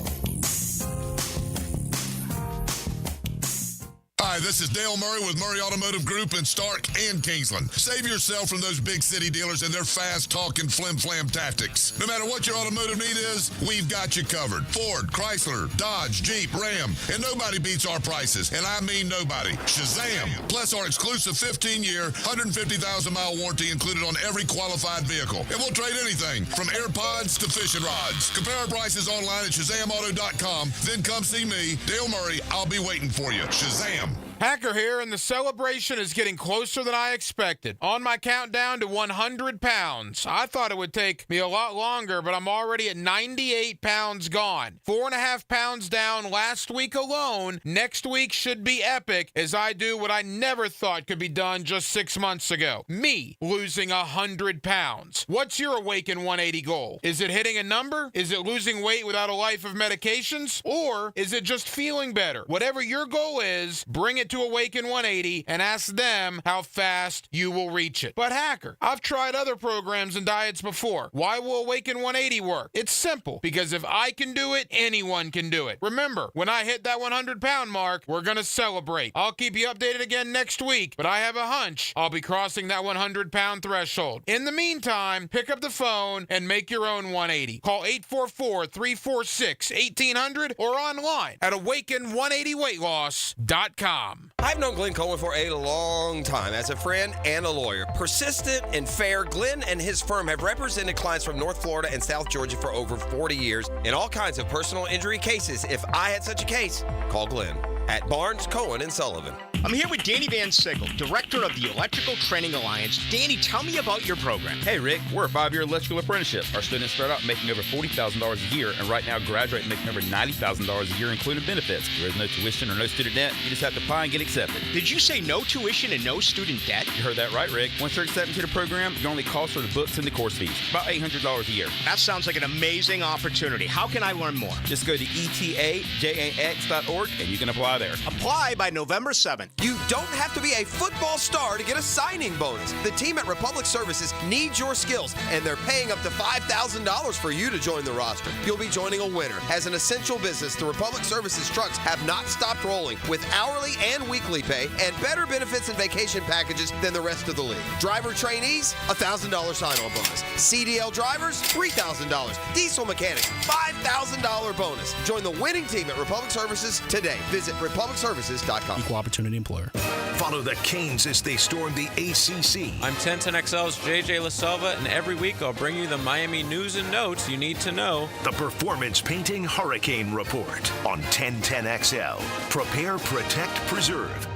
S2: Hi, this is Dale Murray with Murray Automotive Group in Stark and Kingsland. Save yourself from those big city dealers and their fast-talking flim-flam tactics. No matter what your automotive need is, we've got you covered. Ford, Chrysler, Dodge, Jeep, Ram, and nobody beats our prices, and I mean nobody. Shazam! Plus our exclusive 15-year, 150,000-mile warranty included on every qualified vehicle. And we'll trade anything from AirPods to fishing rods. Compare our prices online at ShazamAuto.com. Then come see me, Dale Murray. I'll be waiting for you. Shazam!
S26: Hacker here, and the celebration is getting closer than I expected. On my countdown to 100 pounds. I thought it would take me a lot longer, but I'm already at 98 pounds gone. 4.5 pounds down last week alone. Next week should be epic as I do what I never thought could be done just 6 months ago. Me losing 100 pounds. What's your Awaken 180 goal? Is it hitting a number? Is it losing weight without a life of medications? Or is it just feeling better? Whatever your goal is, bring it to Awaken 180 and ask them how fast you will reach it. But Hacker, I've tried other programs and diets before. Why will Awaken 180 work? It's simple, because if I can do it, anyone can do it. Remember, when I hit that 100-pound mark, we're going to celebrate. I'll keep you updated again next week, but I have a hunch I'll be crossing that 100-pound threshold. In the meantime, pick up the phone and make your own 180. Call 844-346-1800 or online at awaken180weightloss.com.
S1: I've known Glenn Cohen for a long time as a friend and a lawyer. Persistent and fair, Glenn and his firm have represented clients from North Florida and South Georgia for over 40 years in all kinds of personal injury cases. If I had such a case, call Glenn at Barnes, Cohen, and Sullivan.
S14: I'm here with Danny Van Sickle, director of the Electrical Training Alliance. Danny, tell me about your program.
S3: Hey, Rick, we're a 5-year electrical apprenticeship. Our students start out making over $40,000 a year, and right now graduate making over $90,000 a year, including benefits. There's no tuition or no student debt. You just have to apply and get accepted.
S14: Did you say no tuition and no student debt?
S3: You heard that right, Rick. Once you're accepted to the program, your only cost are the books and the course fees. About $800 a year.
S14: That sounds like an amazing opportunity. How can I learn more?
S3: Just go to etajax.org, and you can apply there.
S14: Apply by November 7th.
S1: You don't have to be a football star to get a signing bonus. The team at Republic Services needs your skills, and they're paying up to $5,000 for you to join the roster. You'll be joining a winner. As an essential business, the Republic Services trucks have not stopped rolling with hourly and weekly pay and better benefits and vacation packages than the rest of the league. Driver trainees, $1,000 sign-on bonus. CDL drivers, $3,000. Diesel mechanics, $5,000 bonus. Join the winning team at Republic Services today. Visit republicservices.com.
S12: Equal opportunity employer.
S4: Follow the Canes as they storm the ACC.
S6: I'm 1010XL's JJ LaSelva, and every week I'll bring you the Miami news and notes you need to know.
S4: The Performance Painting Hurricane Report on 1010XL. Prepare, protect, preserve.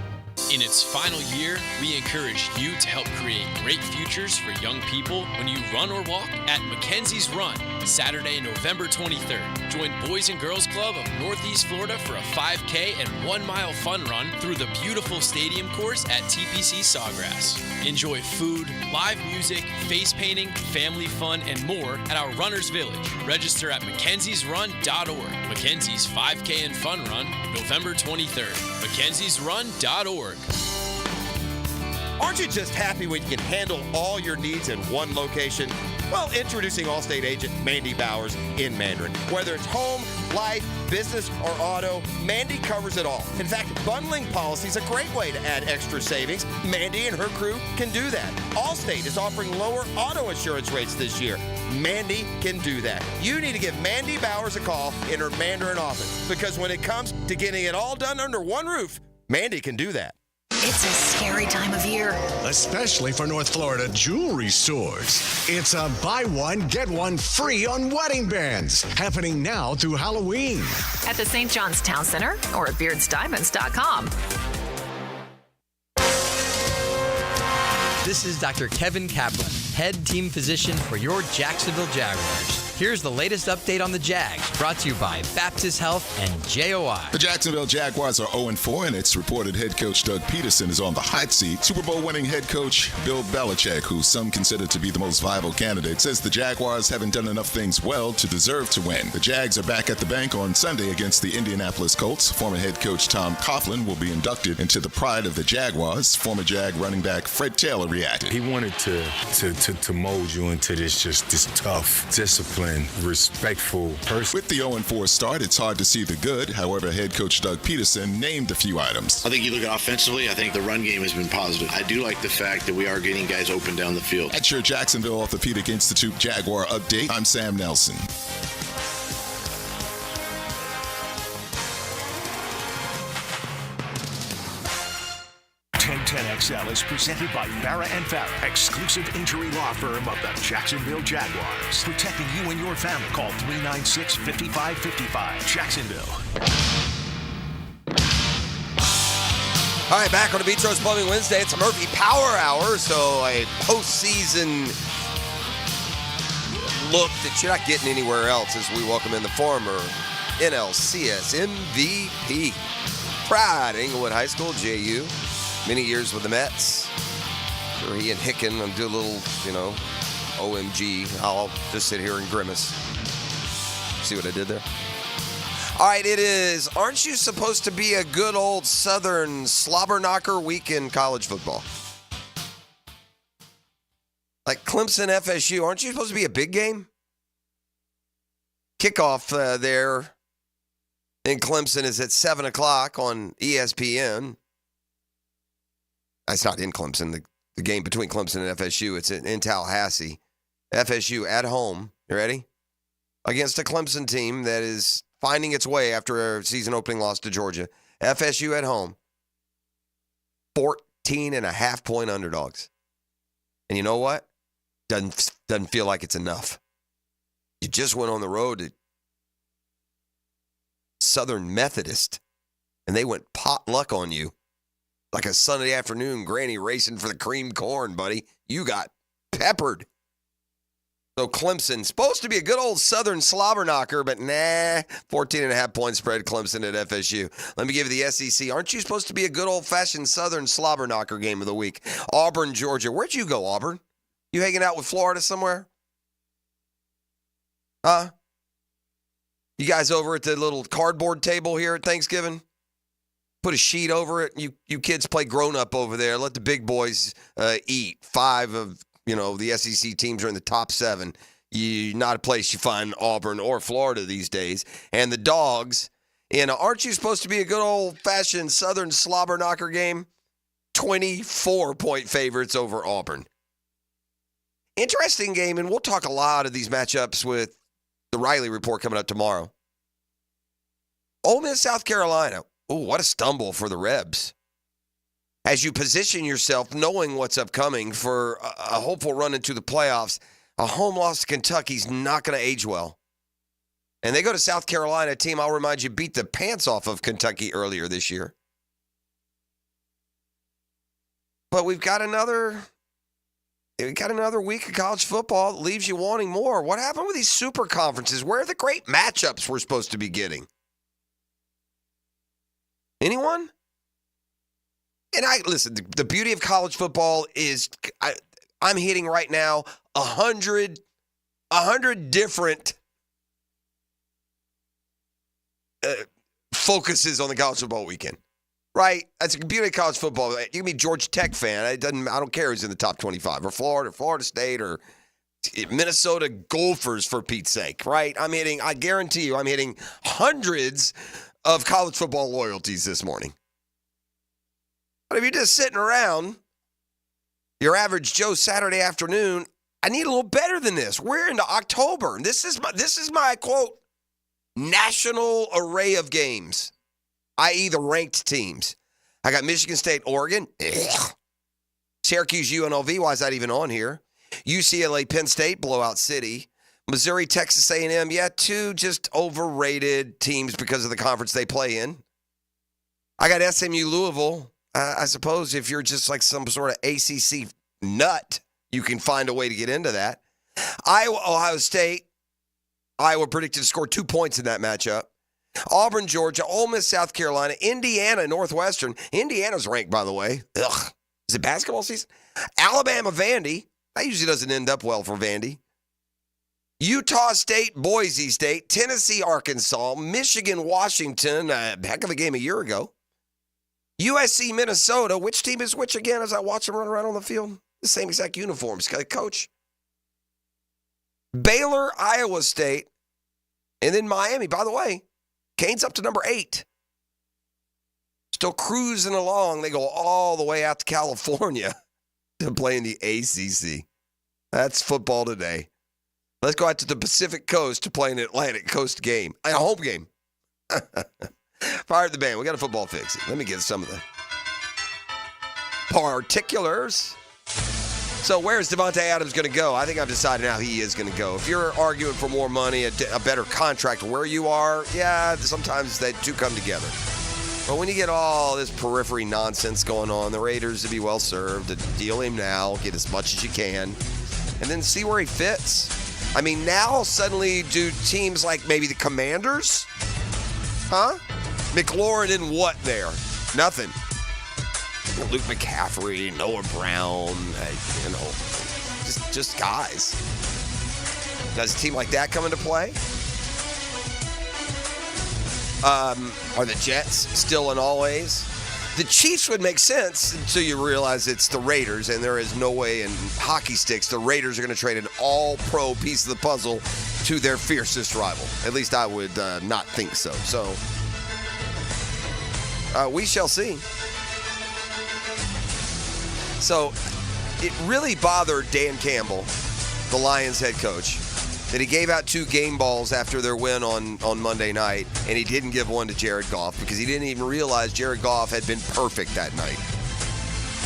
S7: In its final year, we encourage you to help create great futures for young people when you run or walk at Mackenzie's Run, Saturday, November 23rd. Join Boys and Girls Club of Northeast Florida for a 5K and 1-mile fun run through the beautiful stadium course at TPC Sawgrass. Enjoy food, live music, face painting, family fun, and more at our Runners Village. Register at mackenziesrun.org. Mackenzie's 5K and Fun Run, November 23rd. mackenziesrun.org.
S1: Aren't you just happy when you can handle all your needs in one location? Well, introducing Allstate agent Mandy Bowers in Mandarin. Whether it's home, life, business, or auto, Mandy covers it all. In fact, bundling policy is a great way to add extra savings. Mandy and her crew can do that. Allstate is offering lower auto insurance rates this year. Mandy can do that. You need to give Mandy Bowers a call in her Mandarin office, because when it comes to getting it all done under one roof, Mandy can do that.
S9: It's a scary time of year.
S11: Especially for North Florida jewelry stores. It's a buy one, get one free on wedding bands. Happening now through Halloween.
S9: At the St. John's Town Center or at beardsdiamonds.com.
S13: This is Dr. Kevin Kaplan, head team physician for your Jacksonville Jaguars. Here's the latest update on the Jags, brought to you by Baptist Health and JOI.
S27: The Jacksonville Jaguars are 0-4, and it's reported head coach Doug Peterson is on the hot seat. Super Bowl winning head coach Bill Belichick, who some consider to be the most viable candidate, says the Jaguars haven't done enough things well to deserve to win. The Jags are back at the bank on Sunday against the Indianapolis Colts. Former head coach Tom Coughlin will be inducted into the pride of the Jaguars. Former Jag running back Fred Taylor reacted.
S18: He wanted to mold you into this tough, disciplined, respectful person.
S27: With the 0-4 start, it's hard to see the good. However, head coach Doug Peterson named a few items.
S20: I think you look at offensively, I think the run game has been positive. I do like the fact that we are getting guys open down the field.
S27: At your Jacksonville Orthopedic Institute Jaguar update, I'm Sam Nelson.
S4: 1010XL is presented by Farah & Farah, exclusive injury law firm of the Jacksonville Jaguars. Protecting you and your family. Call 396-5555. Jacksonville.
S1: All right, back on the Beach Rose Plumbing Wednesday. It's a Murphy Power Hour, so a postseason look that you're not getting anywhere else as we welcome in the former NLCS MVP. Pride, Inglewood High School, JU. Many years with the Mets. Sure, he and Hicken do a little, OMG. I'll just sit here and grimace. See what I did there? All right, it is, aren't you supposed to be a good old Southern slobber knocker week in college football? Like Clemson, FSU, aren't you supposed to be a big game? Kickoff there in Clemson is at 7 o'clock on ESPN. It's not in Clemson. The game between Clemson and FSU, it's in Tallahassee. FSU at home. You ready? Against a Clemson team that is finding its way after a season opening loss to Georgia. FSU at home. 14.5-point underdogs. And you know what? Doesn't feel like it's enough. You just went on the road to Southern Methodist, and they went potluck on you. Like a Sunday afternoon granny racing for the cream corn, buddy. You got peppered. So Clemson, supposed to be a good old Southern slobber knocker, but 14.5-point spread Clemson at FSU. Let me give you the SEC. Aren't you supposed to be a good old-fashioned Southern slobber knocker game of the week? Auburn, Georgia. Where'd you go, Auburn? You hanging out with Florida somewhere? Huh? You guys over at the little cardboard table here at Thanksgiving? Put a sheet over it. You kids play grown-up over there. Let the big boys eat. 5 of the SEC teams are in the top 7. Not a place you find Auburn or Florida these days. And the dogs, aren't you supposed to be a good old-fashioned Southern slobber knocker game? 24-point favorites over Auburn. Interesting game, and we'll talk a lot of these matchups with the Riley Report coming up tomorrow. Ole Miss, South Carolina. Oh, what a stumble for the Rebs. As you position yourself, knowing what's upcoming for a hopeful run into the playoffs, a home loss to Kentucky's not going to age well. And they go to South Carolina, a team, I'll remind you, beat the pants off of Kentucky earlier this year. But we've got another week of college football that leaves you wanting more. What happened with these super conferences? Where are the great matchups we're supposed to be getting? Anyone? And listen, the beauty of college football is I'm hitting right now 100 different focuses on the college football weekend. Right? That's the beauty of college football. You can be a Georgia Tech fan. I don't care who's in the top 25, or Florida State, or Minnesota Gophers, for Pete's sake. Right? I guarantee you, I'm hitting hundreds of college football loyalties this morning. But if you're just sitting around, your average Joe Saturday afternoon, I need a little better than this. We're into October. And this is my quote, national array of games, i.e. the ranked teams. I got Michigan State, Oregon. Ugh. Syracuse, UNLV. Why is that even on here? UCLA, Penn State, blowout city. Missouri, Texas A&M. Yeah, 2 just overrated teams because of the conference they play in. I got SMU, Louisville. I suppose if you're just like some sort of ACC nut, you can find a way to get into that. Iowa, Ohio State. Iowa predicted to score 2 points in that matchup. Auburn, Georgia. Ole Miss, South Carolina. Indiana, Northwestern. Indiana's ranked, by the way. Ugh. Is it basketball season? Alabama, Vandy. That usually doesn't end up well for Vandy. Utah State, Boise State. Tennessee, Arkansas. Michigan, Washington. A heck of a game a year ago. USC, Minnesota. Which team is which again as I watch them run around on the field? The same exact uniforms. Coach. Baylor, Iowa State. And then Miami. By the way, Canes up to number 8. Still cruising along. They go all the way out to California to play in the ACC. That's football today. Let's go out to the Pacific Coast to play an Atlantic Coast game. A home game. Fire up the band. We got a football fix. Let me get some of the particulars. So where's Devontae Adams going to go? I think I've decided now he is going to go. If you're arguing for more money, a better contract where you are, yeah, sometimes they two come together. But when you get all this periphery nonsense going on, the Raiders would be well served to deal him now, get as much as you can, and then see where he fits. Now suddenly do teams like maybe the Commanders? Huh? McLaurin in what there? Nothing. Luke McCaffrey, Noah Brown, just guys. Does a team like that come into play? Are the Jets still in always? The Chiefs would make sense until you realize it's the Raiders, and there is no way in hockey sticks the Raiders are going to trade an all-pro piece of the puzzle to their fiercest rival. At least I would not think so. So we shall see. So it really bothered Dan Campbell, the Lions head coach, that he gave out 2 game balls after their win on Monday night, and he didn't give one to Jared Goff because he didn't even realize Jared Goff had been perfect that night.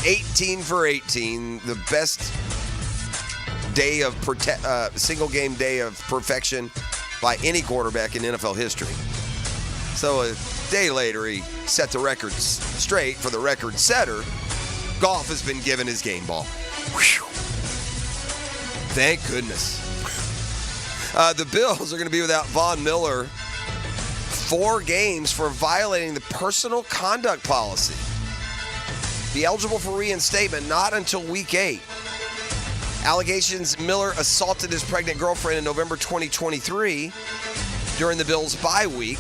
S1: 18 for 18, the best day of single game day of perfection by any quarterback in NFL history. So a day later, he set the records straight for the record setter. Goff has been given his game ball. Whew. Thank goodness. The Bills are going to be without Von Miller 4 games for violating the personal conduct policy. Be eligible for reinstatement not until week 8. Allegations Miller assaulted his pregnant girlfriend in November 2023 during the Bills' bye week.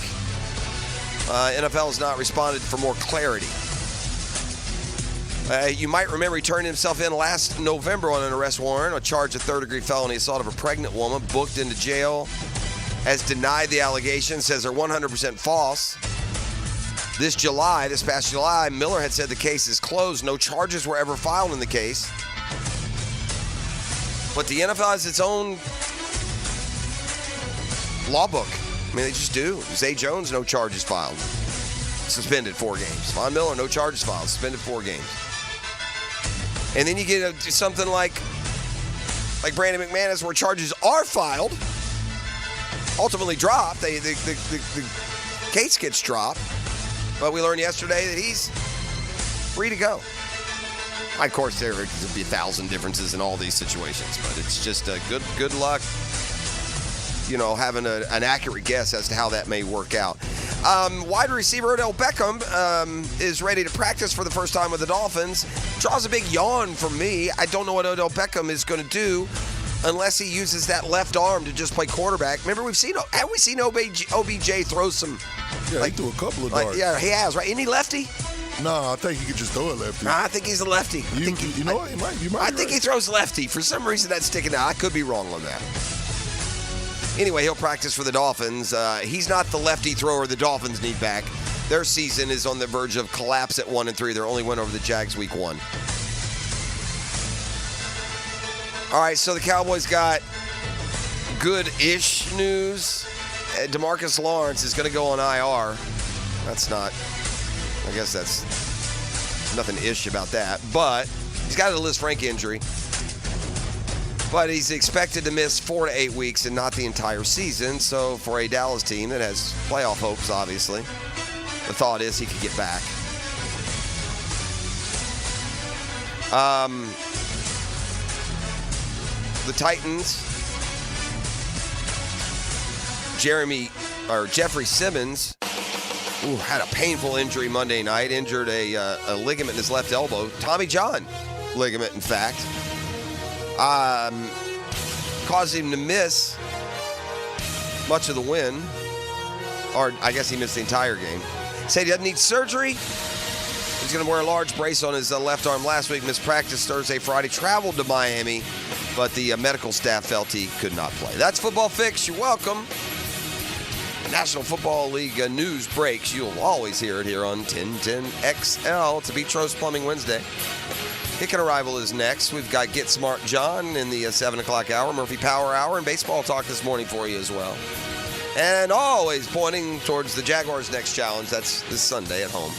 S1: NFL has not responded for more clarity. You might remember he turned himself in last November on an arrest warrant, a charge of third-degree felony assault of a pregnant woman, booked into jail, has denied the allegations, says they're 100% false. This past July, Miller had said the case is closed. No charges were ever filed in the case. But the NFL has its own law book. I mean, they just do. Zay Jones, no charges filed. Suspended 4 games. Von Miller, no charges filed. Suspended 4 games. And then you get something like Brandon McManus, where charges are filed, ultimately dropped. The case gets dropped. But we learned yesterday that he's free to go. Of course, there could be 1,000 differences in all these situations, but it's just a good luck, having an accurate guess as to how that may work out. Wide receiver Odell Beckham is ready to practice for the first time with the Dolphins. Draws a big yawn for me. I don't know what Odell Beckham is going to do unless he uses that left arm to just play quarterback. Remember, have we seen OBJ throw some?
S2: Yeah, he threw a couple of darts.
S1: Yeah, he has, right? Isn't he lefty?
S2: No, I think he could just throw it lefty.
S1: I think he's a lefty.
S2: You know what? You might.
S1: I think he throws lefty. For some reason, that's sticking out. I could be wrong on that. Anyway, he'll practice for the Dolphins. He's not the lefty thrower the Dolphins need back. Their season is on the verge of collapse at 1-3. Their only win over the Jags week 1. All right, so the Cowboys got good-ish news. DeMarcus Lawrence is going to go on IR. I guess that's nothing ish about that. But he's got a Liz Frank injury. But he's expected to miss 4 to 8 weeks and not the entire season. So for a Dallas team that has playoff hopes, obviously, the thought is he could get back. The Titans, Jeffrey Simmons, had a painful injury Monday night. Injured a ligament in his left elbow. Tommy John ligament, in fact. Caused him to miss much of the win. Or I guess he missed the entire game. Said he doesn't need surgery. He's going to wear a large brace on his left arm last week. Missed practice Thursday, Friday. Traveled to Miami. But the medical staff felt he could not play. That's Football Fix. You're welcome. The National Football League news breaks. You'll always hear it here on 1010XL. It's a Beach Rose Plumbing Wednesday. Hicken Arrival is next. We've got Get Smart John in the 7 o'clock hour, Murphy Power Hour, and baseball talk this morning for you as well. And always pointing towards the Jaguars' next challenge. That's this Sunday at home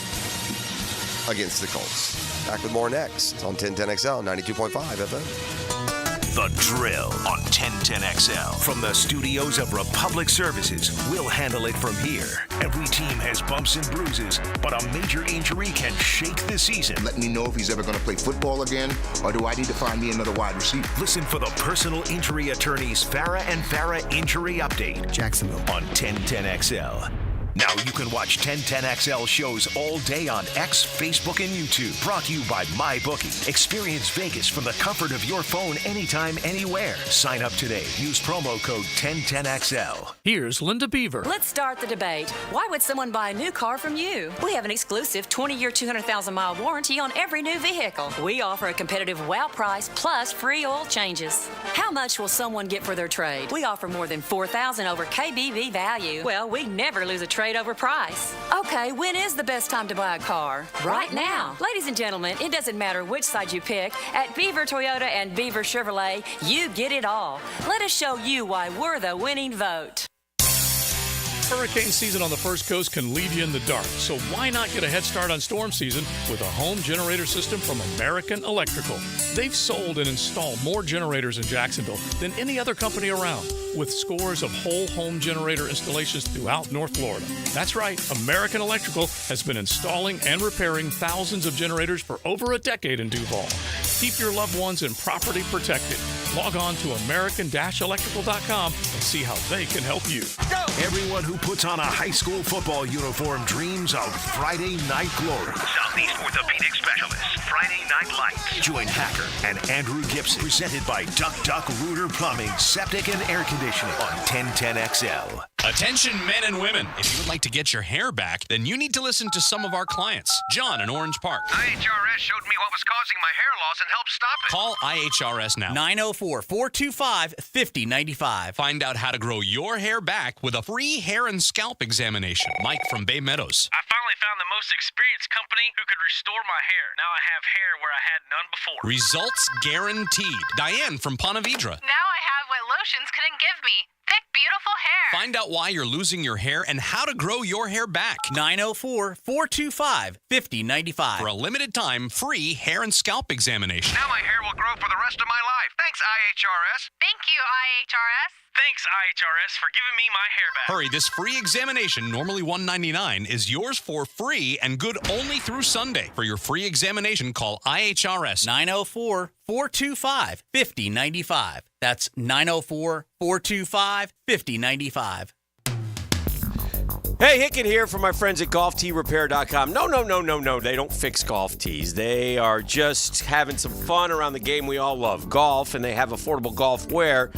S1: against the Colts. Back with more next on 1010XL, 92.5 FM.
S4: The Drill on 1010XL. From the studios of Republic Services, we'll handle it from here. Every team has bumps and bruises, but a major injury can shake the season.
S5: Let me know if he's ever going to play football again, or do I need to find me another wide receiver?
S4: Listen for the personal injury attorneys Farah and Farah Injury Update. Jacksonville on 1010XL. Now you can watch 1010XL shows all day on X, Facebook, and YouTube. Brought to you by MyBookie. Experience Vegas from the comfort of your phone anytime, anywhere. Sign up today. Use promo code 1010XL.
S8: Here's Linda Beaver.
S9: Let's start the debate. Why would someone buy a new car from you? We have an exclusive 20-year, 200,000-mile warranty on every new vehicle. We offer a competitive wow price plus free oil changes. How much will someone get for their trade? We offer more than $4,000 over KBV value. Well, we never lose a trade over price. Okay, when is the best time to buy a car? Right now. Ladies and gentlemen, it doesn't matter which side you pick. At Beaver Toyota and Beaver Chevrolet, you get it all. Let us show you why we're the winning vote.
S8: Hurricane season on the First Coast can leave you in the dark, so why not get a head start on storm season with a home generator system from American Electrical? They've sold and installed more generators in Jacksonville than any other company around, with scores of whole home generator installations throughout North Florida. That's right, American Electrical has been installing and repairing thousands of generators for over a decade in Duvall. Keep your loved ones and property protected. Log on to american-electrical.com and see how they can help you.
S4: Go! Everyone who puts on a high school football uniform dreams of Friday Night Glory. Southeast Orthopedic Specialists, Friday Night Lights. Join Hacker and Andrew Gibson, presented by Duck Duck Rooter Plumbing, Septic and Air Conditioning on 1010XL.
S10: Attention men and women, if you would like to get your hair back, then you need to listen to some of our clients. John in Orange Park.
S15: IHRS showed me what was causing my hair loss and helped stop it.
S10: Call IHRS now.
S12: 904-425-5095.
S10: Find out how to grow your hair back with a free hair and scalp examination. Mike from Bay Meadows.
S15: I finally found the most experienced company who could restore my hair. Now I have hair where I had none before.
S10: Results guaranteed. Diane from Ponte Vedra.
S16: Now I have what lotions couldn't give me. Thick, beautiful hair.
S10: Find out why you're losing your hair and how to grow your hair back.
S12: 904-425-5095.
S10: For a limited time, free hair and scalp examination.
S15: Now my hair will grow for the rest of my life. Thanks, IHRS.
S16: Thank you, IHRS.
S15: Thanks, IHRS, for giving me my hair back.
S10: Hurry, this free examination, normally $199, is yours for free and good only through Sunday. For your free examination, call IHRS.
S12: 904-425-5095. That's 904-425-5095.
S17: Hey, Hicken here from my friends at golfteerepair.com. No, they don't fix golf tees. They are just having some fun around the game we all love, golf, and they have affordable golf wear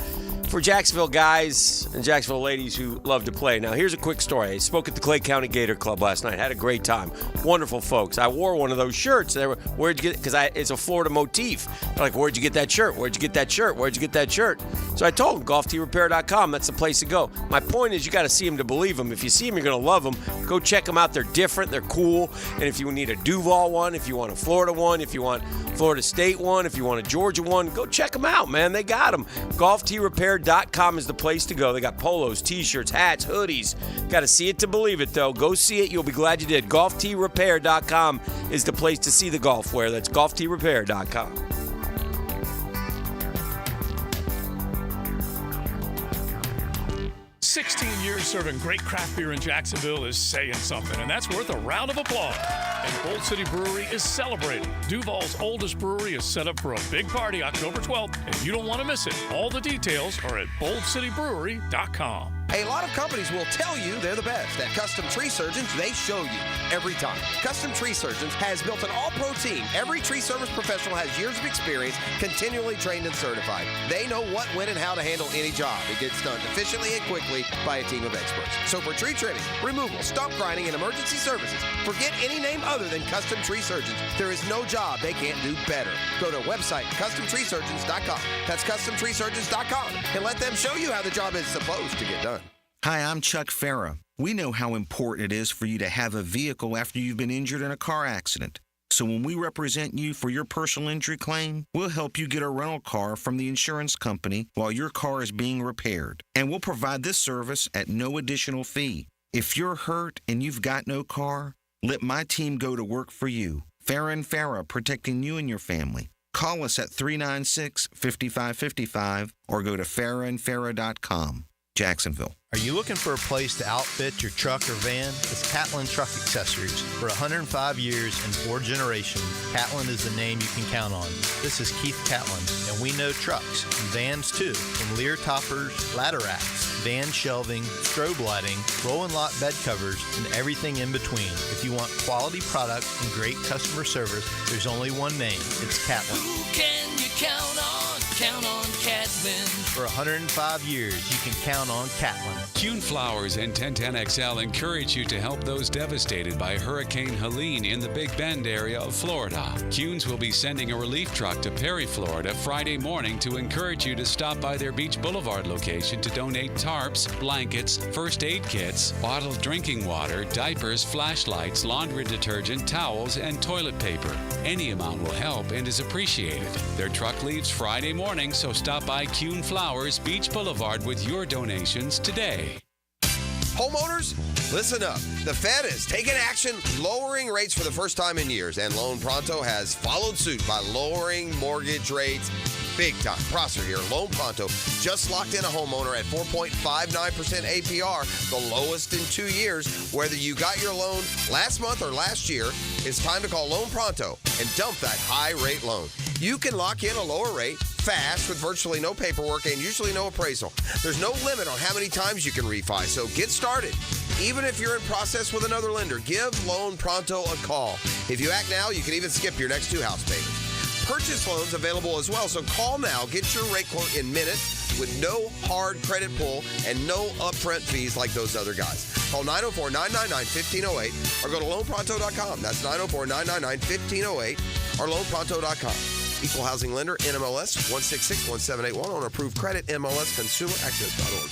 S17: for Jacksonville guys and Jacksonville ladies who love to play. Now, here's a quick story. I spoke at the Clay County Gator Club last night. Had a great time. Wonderful folks. I wore one of those shirts. They were, where'd you get it? Because it's a Florida motif. They're like, where'd you get that shirt? Where'd you get that shirt? Where'd you get that shirt? So I told them, golfteerepair.com. That's the place to go. My point is, you got to see them to believe them. If you see them, you're going to love them. Go check them out. They're different. They're cool. And if you need a Duvall one, if you want a Florida one, if you want Florida State one, if you want a Georgia one, go check them out, man. They got them. golfteerepair.com is the place to go. They got polos, t-shirts, hats, hoodies. Got to see it to believe it, though. Go see it. You'll be glad you did. golfteerepair.com is the place to see the golf wear. That's golfteerepair.com.
S8: "16 years serving great craft beer in Jacksonville is saying something, and that's worth a round of applause. And Bold City Brewery is celebrating. Duvall's oldest brewery is set up for a big party October 12th, and you don't want to miss it. All the details are at boldcitybrewery.com.
S24: A lot of companies will tell you they're the best. At Custom Tree Surgeons, they show you every time. Custom Tree Surgeons has built an all-pro team. Every tree service professional has years of experience, continually trained and certified. They know what, when, and how to handle any job. It gets done efficiently and quickly by a team of experts. So for tree trimming, removal, stump grinding, and emergency services, forget any name other than Custom Tree Surgeons. There is no job they can't do better. Go to website customtreesurgeons.com. That's customtreesurgeons.com, and let them show you how the job is supposed to get done.
S19: Hi, I'm Chuck Farah. We know how important it is for you to have a vehicle after you've been injured in a car accident. So when we represent you for your personal injury claim, we'll help you get a rental car from the insurance company while your car is being repaired. And we'll provide this service at no additional fee. If you're hurt and you've got no car, let my team go to work for you. Farah & Farah, protecting you and your family. Call us at 396-5555 or go to farahandfarah.com. Jacksonville.
S21: Are you looking for a place to outfit your truck or van? It's Catlin Truck Accessories. For 105 years and 4 generations, Catlin is the name you can count on. This is Keith Catlin, and we know trucks and vans too, from Lear toppers, ladder racks, van shelving, strobe lighting, rolling lot bed covers, and everything in between. If you want quality products and great customer service, there's only one name. It's Catlin.
S28: Who can you count on? Count on Catlin.
S21: For 105 years, you can count on Catlin.
S29: Kuhn Flowers and 1010XL encourage you to help those devastated by Hurricane Helene in the Big Bend area of Florida. Kuhn's will be sending a relief truck to Perry, Florida Friday morning to encourage you to stop by their Beach Boulevard location to donate tarps, blankets, first aid kits, bottled drinking water, diapers, flashlights, laundry detergent, towels, and toilet paper. Any amount will help and is appreciated. Their truck leaves Friday morning, so stop by Kuhn Flowers, Beach Boulevard with your donations today.
S1: Homeowners, listen up. The Fed is taking action, lowering rates for the first time in years, and Loan Pronto has followed suit by lowering mortgage rates big time. Prosser here. Loan Pronto just locked in a homeowner at 4.59% APR, the lowest in 2 years. Whether you got your loan last month or last year, it's time to call Loan Pronto and dump that high-rate loan. You can lock in a lower rate fast with virtually no paperwork and usually no appraisal. There's no limit on how many times you can refi, so get started. Even if you're in process with another lender, give Loan Pronto a call. If you act now, you can even skip your next 2 house payments. Purchase loans available as well, so call now. Get your rate quote in minutes with no hard credit pull and no upfront fees like those other guys. Call 904-999-1508 or go to loanpronto.com. That's 904-999-1508 or loanpronto.com. Equal housing lender, NMLS 1661781 on approved credit, MLSconsumeraccess.org.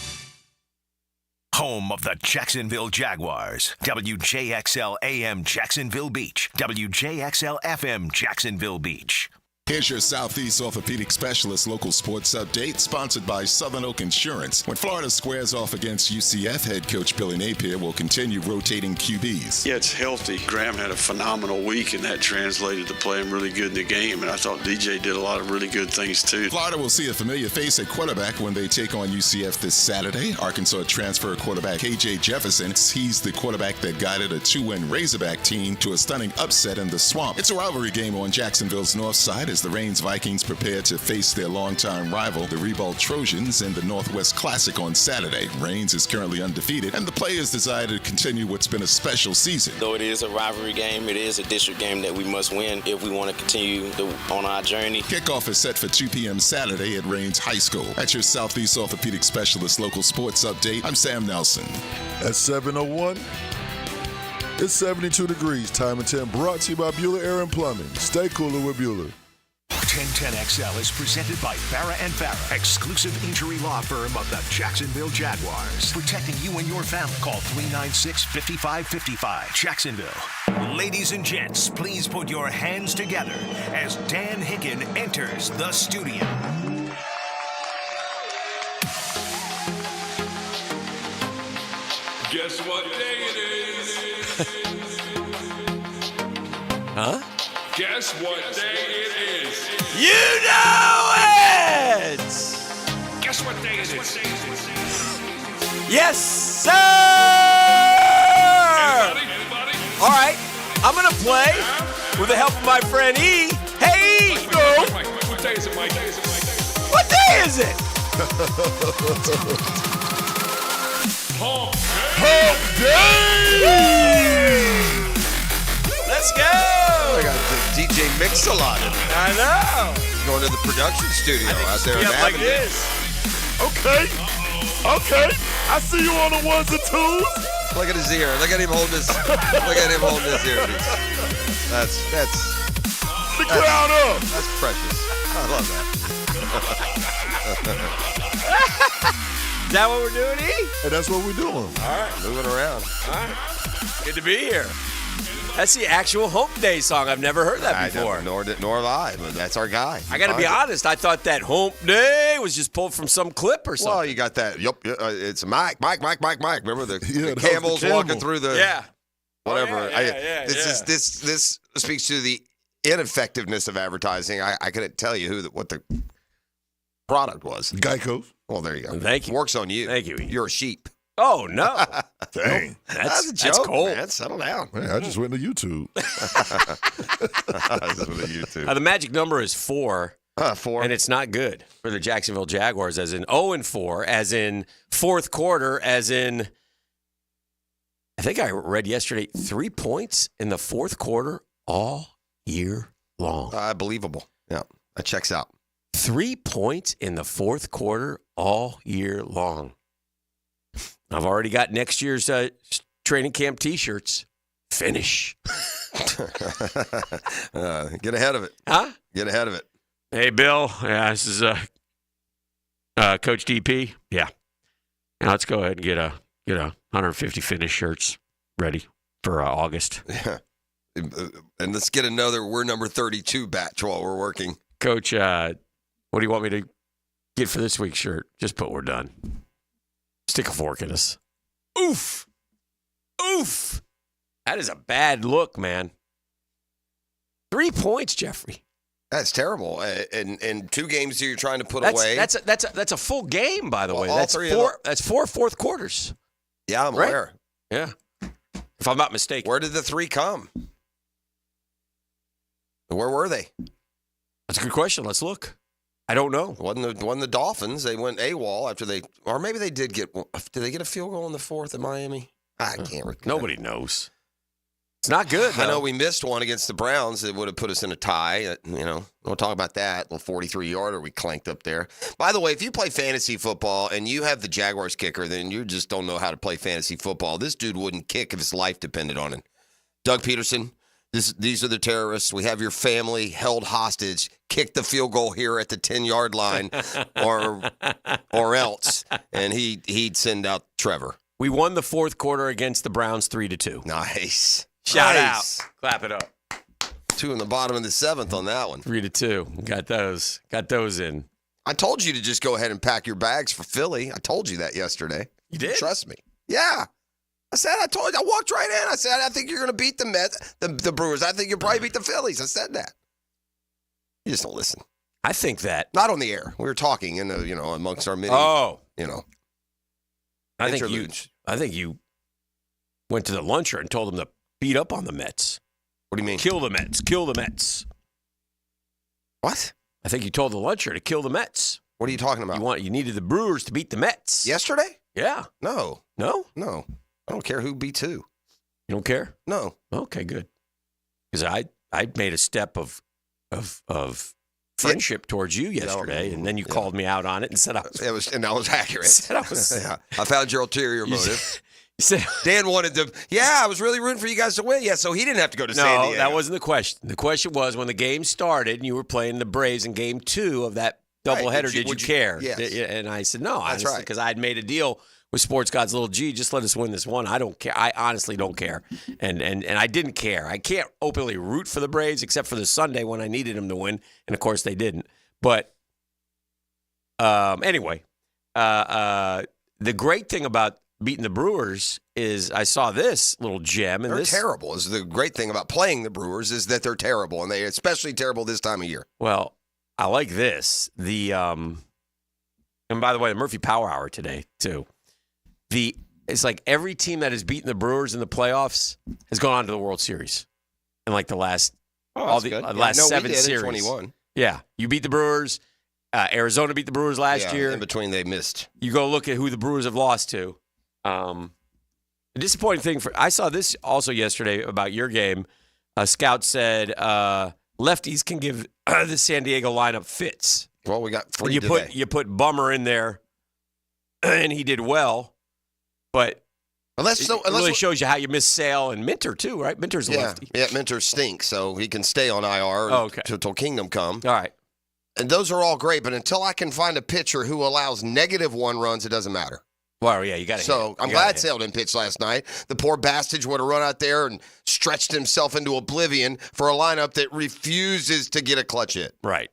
S4: Home of the Jacksonville Jaguars. WJXL AM Jacksonville Beach. WJXL FM Jacksonville Beach.
S27: Here's your Southeast Orthopedic Specialist local sports update, sponsored by Southern Oak Insurance. When Florida squares off against UCF, head coach Billy Napier will continue rotating QBs.
S3: Yeah, it's healthy. Graham had a phenomenal week, and that translated to playing really good in the game, and I thought DJ did a lot of really good things, too.
S27: Florida will see a familiar face at quarterback when they take on UCF this Saturday. Arkansas transfer quarterback KJ Jefferson. He's the quarterback that guided a 2-win Razorback team to a stunning upset in the Swamp. It's a rivalry game on Jacksonville's north side as the Reigns Vikings prepare to face their longtime rival, the Ribault Trojans, in the Northwest Classic on Saturday. Reigns is currently undefeated, and the players desire to continue what's been a special season.
S6: Though it is a rivalry game, it is a district game that we must win if we want to continue on our journey.
S27: Kickoff is set for 2 p.m. Saturday at Reigns High School. That's your Southeast Orthopedic Specialist local sports update. I'm Sam Nelson.
S2: At 7:01, it's 72 degrees. Time and 10 brought to you by Bueller Air and Plumbing. Stay cooler with Bueller.
S4: 1010XL is presented by Farah and Farah, exclusive injury law firm of the Jacksonville Jaguars. Protecting you and your family. Call 396-5555. Jacksonville. Ladies and gents, please put your hands together as Dan Hicken enters the studio.
S7: Guess what day it is?
S17: Huh?
S7: Guess what day it is?
S17: You know it!
S7: Guess what day it is?
S17: Yes, sir!
S7: Anybody?
S17: All right, I'm going to play with the help of my friend E. Hey, E! Go!
S7: Mike, what day is it, Mike?
S17: What day is it?
S7: Hump
S17: Day! Let's go!
S1: I got the DJ Mix-a-Lot in there.
S17: I know.
S1: Going to the production studio out there in
S17: like
S1: Avenue.
S17: this.
S2: Okay. I see you on the ones and twos.
S1: Look at his ear. Look at him holding his. Look at him holding his earpiece. That's
S2: the crowd up.
S1: That's precious. I love that.
S17: Is that what we're doing, E?
S2: And that's what we're doing.
S17: All right.
S1: Moving around.
S17: All right. Good to be here. That's the actual Hump Day song. I've never heard that before.
S1: Nor have I, but that's our guy.
S17: I got to be honest. I thought that Hump Day was just pulled from some clip or something.
S1: Well, you got that. Yep. It's Mike. Remember the
S2: that was
S1: camels
S2: the camel.
S1: walking through the whatever. This speaks to the ineffectiveness of advertising. I couldn't tell you what the product was.
S2: Geico.
S1: Well, there you go.
S17: Thank you.
S1: Works on you.
S17: Thank you.
S1: You're a sheep.
S17: Oh, no.
S2: Dang.
S1: That's a joke,
S17: that's cold.
S1: man. Settle down.
S2: Man, I just went to YouTube.
S17: The magic number is 4.
S1: 4.
S17: And it's not good for the Jacksonville Jaguars, as in 0-4, as in fourth quarter, as in, I think I read yesterday, 3 points in the fourth quarter all year long.
S1: Believable. Yeah, that checks out.
S17: 3 points in the fourth quarter all year long. I've already got next year's training camp T-shirts. Finish.
S1: Get ahead of it.
S17: Huh?
S1: Get ahead of it.
S17: Hey, Bill. Yeah, this is Coach DP. Yeah. Now let's go ahead and get 150 finish shirts ready for August.
S1: Yeah. And let's get another we're number 32 batch while we're working.
S17: Coach, what do you want me to get for this week's shirt? Just put we're done. Stick a fork in us. Oof. That is a bad look, man. 3 points, Jeffrey.
S1: That's terrible. And 2 games that you're trying to put away.
S17: That's a full game, by the way.
S1: All
S17: That's
S1: three
S17: that's 4 fourth quarters.
S1: Yeah, I'm
S17: right?
S1: aware.
S17: Yeah. If I'm not mistaken.
S1: Where did the 3 come? Where were they?
S17: That's a good question. Let's look. I don't know.
S1: Wasn't the Dolphins? They went AWOL after or maybe they did get. Did they get a field goal in the 4th at Miami? I can't recall.
S17: Nobody knows. It's not good, though.
S1: I know we missed one against the Browns that would have put us in a tie. We'll talk about that. The 43-yarder we clanked up there. By the way, if you play fantasy football and you have the Jaguars kicker, then you just don't know how to play fantasy football. This dude wouldn't kick if his life depended on it. Doug Peterson, these are the terrorists. We have your family held hostage. Kick the field goal here at the 10-yard line or else. And he'd send out Trevor.
S17: We won the 4th quarter against the Browns 3-2.
S1: Nice.
S17: Shout out. Clap it up.
S1: 2 in the bottom of the 7th on that one.
S17: 3-2. Got those in.
S1: I told you to just go ahead and pack your bags for Philly. I told you that yesterday.
S17: You did?
S1: Trust me. Yeah. I told you. I walked right in. I said, I think you're going to beat the Brewers. I think you'll probably beat the Phillies. I said that. You just don't listen.
S17: I think that.
S1: Not on the air. We were talking amongst our many,
S17: I think you went to the luncher and told them to beat up on the Mets.
S1: What do you mean?
S17: Kill the Mets. Kill the Mets.
S1: What?
S17: I think you told the luncher to kill the Mets.
S1: What are you talking about?
S17: You needed the Brewers to beat the Mets.
S1: Yesterday?
S17: Yeah.
S1: No.
S17: No?
S1: No. I don't care who beats who.
S17: You don't care?
S1: No.
S17: Okay, good. Because I made a step of friendship towards you yesterday, and then you called me out on it and said I was
S1: accurate.
S17: Yeah.
S1: I found your ulterior motive. Dan wanted to. Yeah, I was really rooting for you guys to win. Yeah, so he didn't have to go to San Diego.
S17: No, that wasn't the question. The question was when the game started and you were playing the Braves in Game 2 of that doubleheader. Did you care?
S1: Yes.
S17: And I said no.
S1: That's right.
S17: Because I had made a deal with Sports God's little G. Just let us win this one. I don't care. I honestly don't care. And I didn't care. I can't openly root for the Braves except for the Sunday when I needed them to win, and of course they didn't. But anyway, the great thing about beating the Brewers is I saw this little gem. And
S1: they're terrible. Is the great thing about playing the Brewers is that they're terrible, and they're especially terrible this time of year.
S17: Well, I like this. And by the way, the Murphy Power Hour today too. It's like every team that has beaten the Brewers in the playoffs has gone on to the World Series in like the last last 7 series.
S1: 21.
S17: Yeah, you beat the Brewers. Arizona beat the Brewers last year.
S1: In between, they missed.
S17: You go look at who the Brewers have lost to. The disappointing thing I saw this also yesterday about your game. A scout said lefties can give the San Diego lineup fits.
S1: Well, we got 3
S17: today. You put Bummer in there, and he did well. But it really shows you how you miss Sale and Minter too, right? Minter's lefty.
S1: Yeah, Minter stinks, so he can stay on IR until Kingdom come.
S17: All right.
S1: And those are all great, but until I can find a pitcher who allows -1 runs, it doesn't matter.
S17: Well, yeah, you got to.
S1: So I'm glad Sale didn't pitch last night. The poor bastard would have run out there and stretched himself into oblivion for a lineup that refuses to get a clutch hit.
S17: Right.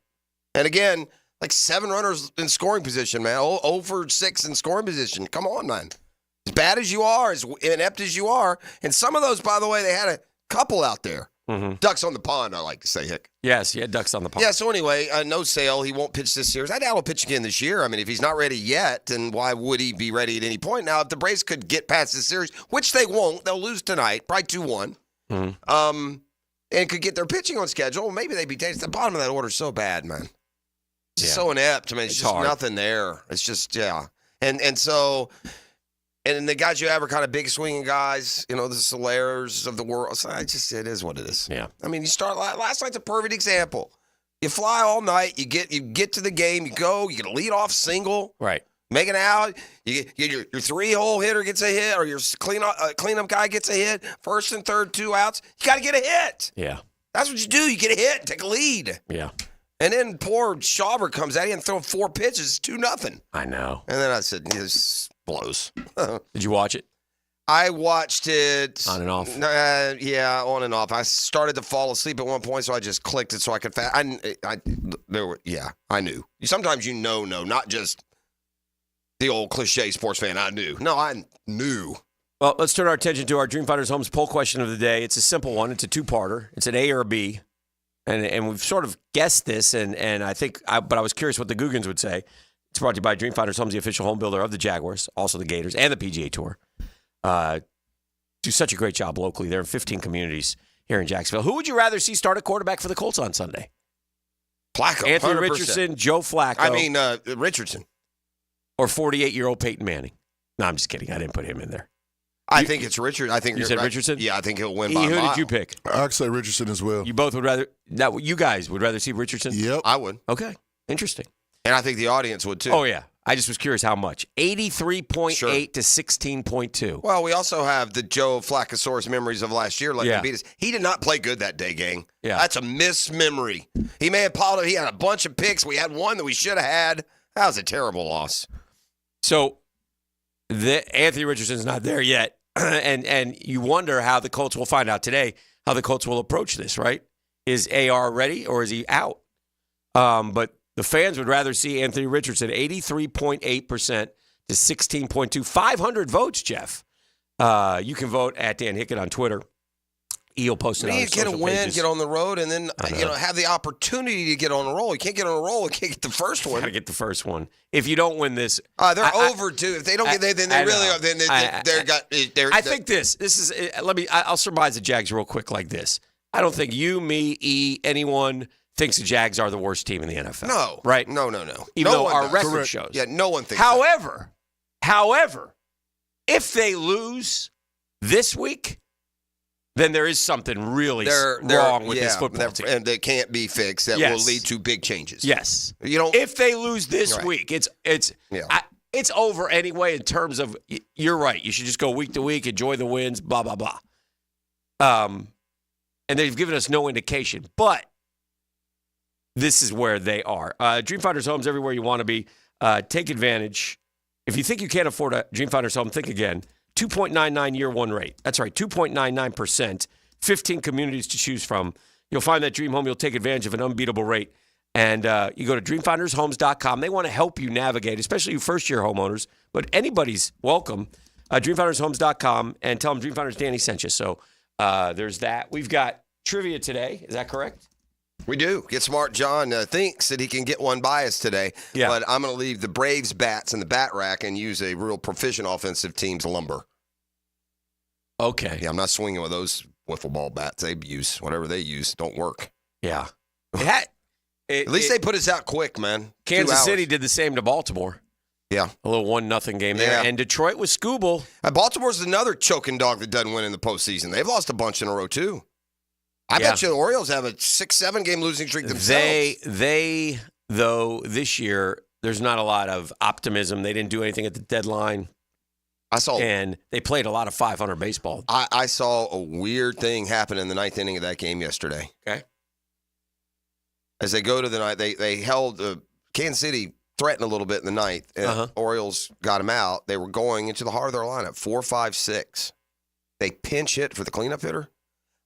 S1: And again, like 7 runners in scoring position, man. 0 for 6 in scoring position. Come on, man. As bad as you are, as inept as you are, and some of those, by the way, they had a couple out there.
S17: Mm-hmm.
S1: Ducks on the pond, I like to say, Hick.
S17: Yes, yeah, ducks on the pond.
S1: Yeah, so anyway, no Sale. He won't pitch this series. I doubt he'll pitch again this year. I mean, if he's not ready yet, then why would he be ready at any point? Now, if the Braves could get past this series, which they won't, they'll lose tonight, probably 2-1, and could get their pitching on schedule, maybe they'd be tasting. The bottom of that order is so bad, man. It's just so inept. I mean, it's just
S17: hard.
S1: Nothing there. It's just, And so... And the guys you have are kind of big swinging guys, the Solairs of the world. So it is what it is.
S17: Yeah.
S1: I mean, you start last night's a perfect example. You fly all night, you get to the game, you go, you get a leadoff single,
S17: right?
S1: Make an out. You get your 3-hole hitter gets a hit, or your cleanup guy gets a hit. First and third, 2 outs. You got to get a hit.
S17: Yeah.
S1: That's what you do. You get a hit and take a lead.
S17: Yeah.
S1: And then poor Schauber comes at you and throws 4 pitches. It's 2-0.
S17: I know.
S1: And then I said, this blows.
S17: Did you watch it?
S1: I watched it.
S17: On and off?
S1: Yeah, on and off. I started to fall asleep at one point, so I just clicked it so I could I knew. Sometimes not just the old cliche sports fan. I knew. No, I knew
S17: Well, let's turn our attention to our Dreamfinders Homes poll question of the day. It's a simple one. It's a two-parter. It's an A or a B. And we've sort of guessed this, and but I was curious what the Googans would say. It's brought to you by Dreamfinders Homes, the official home builder of the Jaguars, also the Gators, and the PGA Tour. Do such a great job locally. They're in 15 communities here in Jacksonville. Who would you rather see start a quarterback for the Colts on Sunday?
S1: Flacco,
S17: Anthony
S1: 100%.
S17: Richardson, Joe Flacco.
S1: I mean, Richardson.
S17: Or 48-year-old Peyton Manning. No, I'm just kidding. I didn't put him in there.
S1: I think it's Richard. I think
S17: you said Richardson?
S1: Yeah, I think he'll win by a
S17: Who
S1: mile.
S17: did you pick?
S2: I'd say Richardson as well.
S17: You both would rather. Now, you guys would rather see Richardson?
S2: Yep.
S1: I would.
S17: Okay. Interesting.
S1: And I think the audience would too.
S17: Oh, yeah. I just was curious how much. 83.8 to 16.2.
S1: Well, we also have the Joe Flaccosaurus memories of last year letting him beat us. He did not play good that day, gang.
S17: Yeah.
S1: That's a mismemory. He may have piled it. He had a bunch of picks. We had one that we should have had. That was a terrible loss.
S17: So, Anthony Richardson's not there yet. And you wonder how the Colts will find out today, how the Colts will approach this, right? Is AR ready or is he out? But the fans would rather see Anthony Richardson, 83.8% to 16.2. 500 votes, Jeff. You can vote at Dan Hicken on Twitter. He'll post it on his
S1: get a
S17: social
S1: win,
S17: pages.
S1: get on the road, and then have the opportunity to get on a roll. You can't get on a roll. You can't get the first one.
S17: Got to get the first one. If you don't win this,
S1: they're overdue. If they don't get, then they really are. Then
S17: I think this is. I'll surmise the Jags real quick like this. I don't think you, me, anyone thinks the Jags are the worst team in the NFL.
S1: No,
S17: right?
S1: No.
S17: Even though our
S1: does.
S17: record
S1: Correct.
S17: shows.
S1: Yeah, no one thinks.
S17: However, if they lose this week, then there is something really wrong with this football team.
S1: And that can't be fixed. That will lead to big changes.
S17: Yes. If they lose this week, it's over anyway in terms of, you're right, you should just go week to week, enjoy the wins, blah, blah, blah. And they've given us no indication. But this is where they are. Dreamfinders Homes, everywhere you want to be. Take advantage. If you think you can't afford a Dreamfinders home, think again. 2.99 year one rate. That's right, 2.99%. 15 communities to choose from. You'll find that dream home. You'll take advantage of an unbeatable rate. And you go to dreamfindershomes.com. They want to help you navigate, especially you first-year homeowners. But anybody's welcome. Dreamfindershomes.com and tell them Dreamfinders Danny sent you. So there's that. We've got trivia today. Is that correct?
S1: We do. Get Smart John thinks that he can get one by us today.
S17: Yeah.
S1: But I'm going to leave the Braves bats in the bat rack and use a real proficient offensive team's lumber.
S17: Okay.
S1: Yeah, I'm not swinging with those wiffle ball bats they use. Whatever they use don't work.
S17: Yeah.
S1: At least they put us out quick, man.
S17: Kansas City did the same to Baltimore.
S1: Yeah.
S17: A little 1-0 game there.
S1: Yeah.
S17: And Detroit was Scooble.
S1: Baltimore's another choking dog that doesn't win in the postseason. They've lost a bunch in a row, too. I bet you the Orioles have a 6-7 game losing streak themselves.
S17: They, though, this year, there's not a lot of optimism. They didn't do anything at the deadline. And they played a lot of 500 baseball.
S1: I saw a weird thing happen in the ninth inning of that game yesterday.
S17: Okay.
S1: As they go to the ninth, they held Kansas City threatened a little bit in the ninth, and Orioles got them out. They were going into the heart of their lineup, 4, 5, 6. They pinch hit for the cleanup hitter.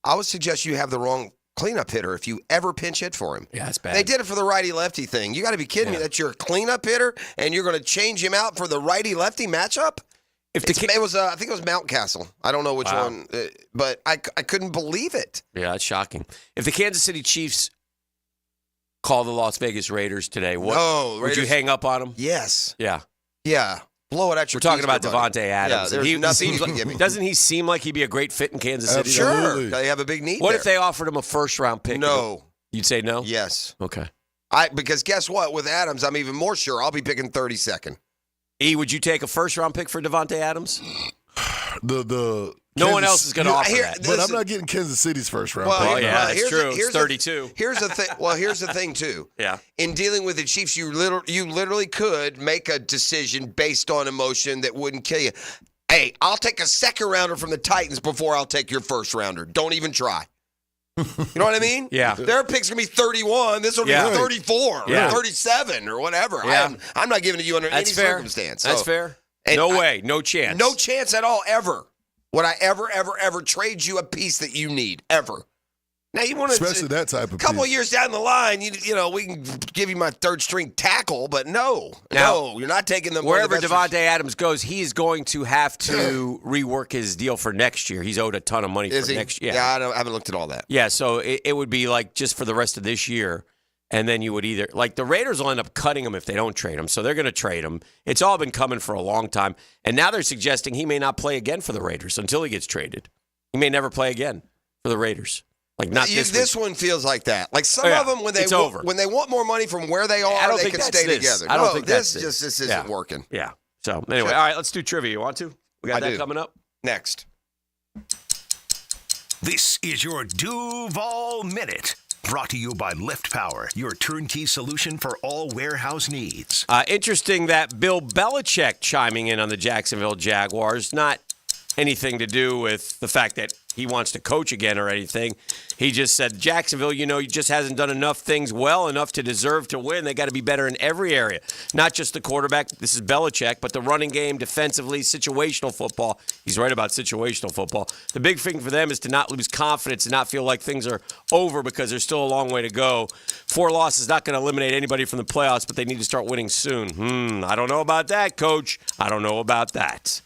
S1: I would suggest you have the wrong cleanup hitter if you ever pinch hit for him.
S17: Yeah, that's bad.
S1: They did it for the righty-lefty thing. You got to be kidding me that you're a cleanup hitter and you're going to change him out for the righty-lefty matchup? I think it was Mountcastle. I don't know which one, but I couldn't believe it.
S17: Yeah, that's shocking. If the Kansas City Chiefs call the Las Vegas Raiders today, would you hang up on them?
S1: Yes.
S17: Yeah.
S1: Yeah. Blow it at your
S17: We're talking about
S1: buddy.
S17: Devontae Adams.
S1: Yeah,
S17: doesn't he seem like he'd be a great fit in Kansas City?
S1: Sure. They have a big need
S17: What
S1: there.
S17: if they offered him a first-round pick?
S1: No.
S17: You'd say no?
S1: Yes.
S17: Okay.
S1: Because guess what? With Adams, I'm even more sure I'll be picking 32nd.
S17: Would you take a first-round pick for Devontae Adams?
S2: No
S17: one else is going to offer that.
S2: But I'm not getting Kansas City's first round.
S17: That's true. It's 32.
S1: Here's the thing. Well, here's the thing too.
S17: Yeah.
S1: In dealing with the Chiefs, you literally could make a decision based on emotion that wouldn't kill you. Hey, I'll take a second rounder from the Titans before I'll take your first rounder. Don't even try. You know what I mean?
S17: Yeah.
S1: Their pick's going to be 31. This will be 34 or 37 or whatever.
S17: Yeah.
S1: I'm not giving it to you under any circumstance.
S17: That's fair. No way. No chance.
S1: No chance at all, ever. Would I ever trade you a piece that you need? Ever. Now you want to,
S2: especially that type of
S1: a couple
S2: pick.
S1: years down the line, you know, we can give you my third string tackle, but no, you're not taking them.
S17: Wherever Devontae Adams goes, he's going to have to rework his deal for next year. He's owed a ton of money for next year.
S1: Yeah, I haven't looked at all that.
S17: Yeah, so it would be like just for the rest of this year, and then you would either like the Raiders will end up cutting him if they don't trade him, so they're going to trade him. It's all been coming for a long time, and now they're suggesting he may not play again for the Raiders until he gets traded. He may never play again for the Raiders. Like not
S1: this one feels like that. Like some of them when they want more money from where they are, they can stay together.
S17: I don't think
S1: this isn't working.
S17: Yeah. So anyway, all right, let's do trivia. You want to? We got that coming up
S1: next.
S4: This is your Duvall Minute. Brought to you by Lift Power, your turnkey solution for all warehouse needs.
S17: Interesting that Bill Belichick chiming in on the Jacksonville Jaguars. Not anything to do with the fact that he wants to coach again or anything. He just said, Jacksonville, he just hasn't done enough things well enough to deserve to win. They got to be better in every area, not just the quarterback. This is Belichick, but the running game, defensively, situational football. He's right about situational football. The big thing for them is to not lose confidence and not feel like things are over because there's still a long way to go. 4 losses is not going to eliminate anybody from the playoffs, but they need to start winning soon. I don't know about that, Coach. I don't know about that.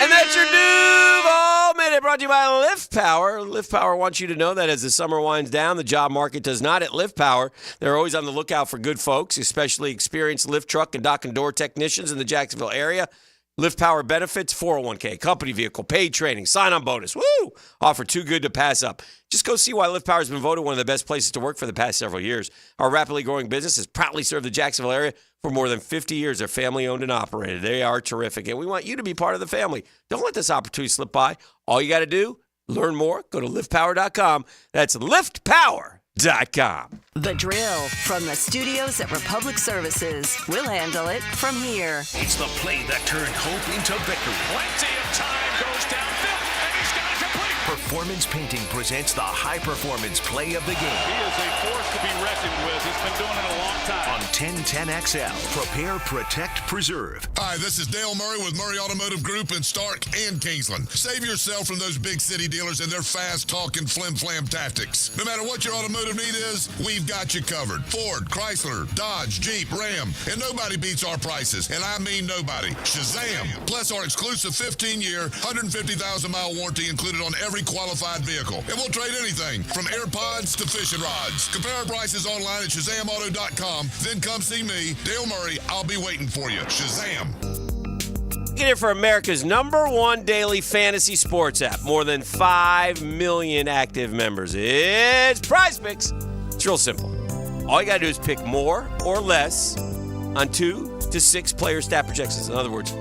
S17: And that's your Duvall Minute, brought to you by Lift Power. Lift Power wants you to know that as the summer winds down, the job market does not at Lift Power. They're always on the lookout for good folks, especially experienced lift truck and dock and door technicians in the Jacksonville area. Lift Power benefits, 401k, company vehicle, paid training, sign-on bonus. Woo! Offer too good to pass up. Just go see why Lift Power has been voted one of the best places to work for the past several years. Our rapidly growing business has proudly served the Jacksonville area for more than 50 years. They're family-owned and operated. They are terrific, and we want you to be part of the family. Don't let this opportunity slip by. All you got to do, learn more, go to liftpower.com. That's liftpower.com.
S11: The drill from the studios at Republic Services. We'll handle it from here.
S4: It's the play that turned hope into victory.
S7: Plenty of time goes downfield, and he's got it complete.
S4: Performance Painting presents the high-performance play of the game.
S7: He is a force to be reckoned with. He's been doing it a long time.
S4: On 1010XL, prepare, protect, preserve.
S2: Hi, this is Dale Murray with Murray Automotive Group in Stark and Kingsland. Save yourself from those big city dealers and their fast-talking flim-flam tactics. No matter what your automotive need is, we've got you covered. Ford, Chrysler, Dodge, Jeep, Ram, and nobody beats our prices, and I mean nobody. Shazam! Plus our exclusive 15-year, 150,000-mile warranty included on every qualified vehicle. And we'll trade anything from AirPods to fishing rods. Compare our prices online at ShazamAuto.com. Then come see me, Dale Murray. I'll be waiting for you. Shazam!
S17: Get it for America's #1 daily fantasy sports app. More than 5 million active members. It's Prize Picks. It's real simple. All you got to do is pick more or less on 2 to 6 player stat projections. In other words,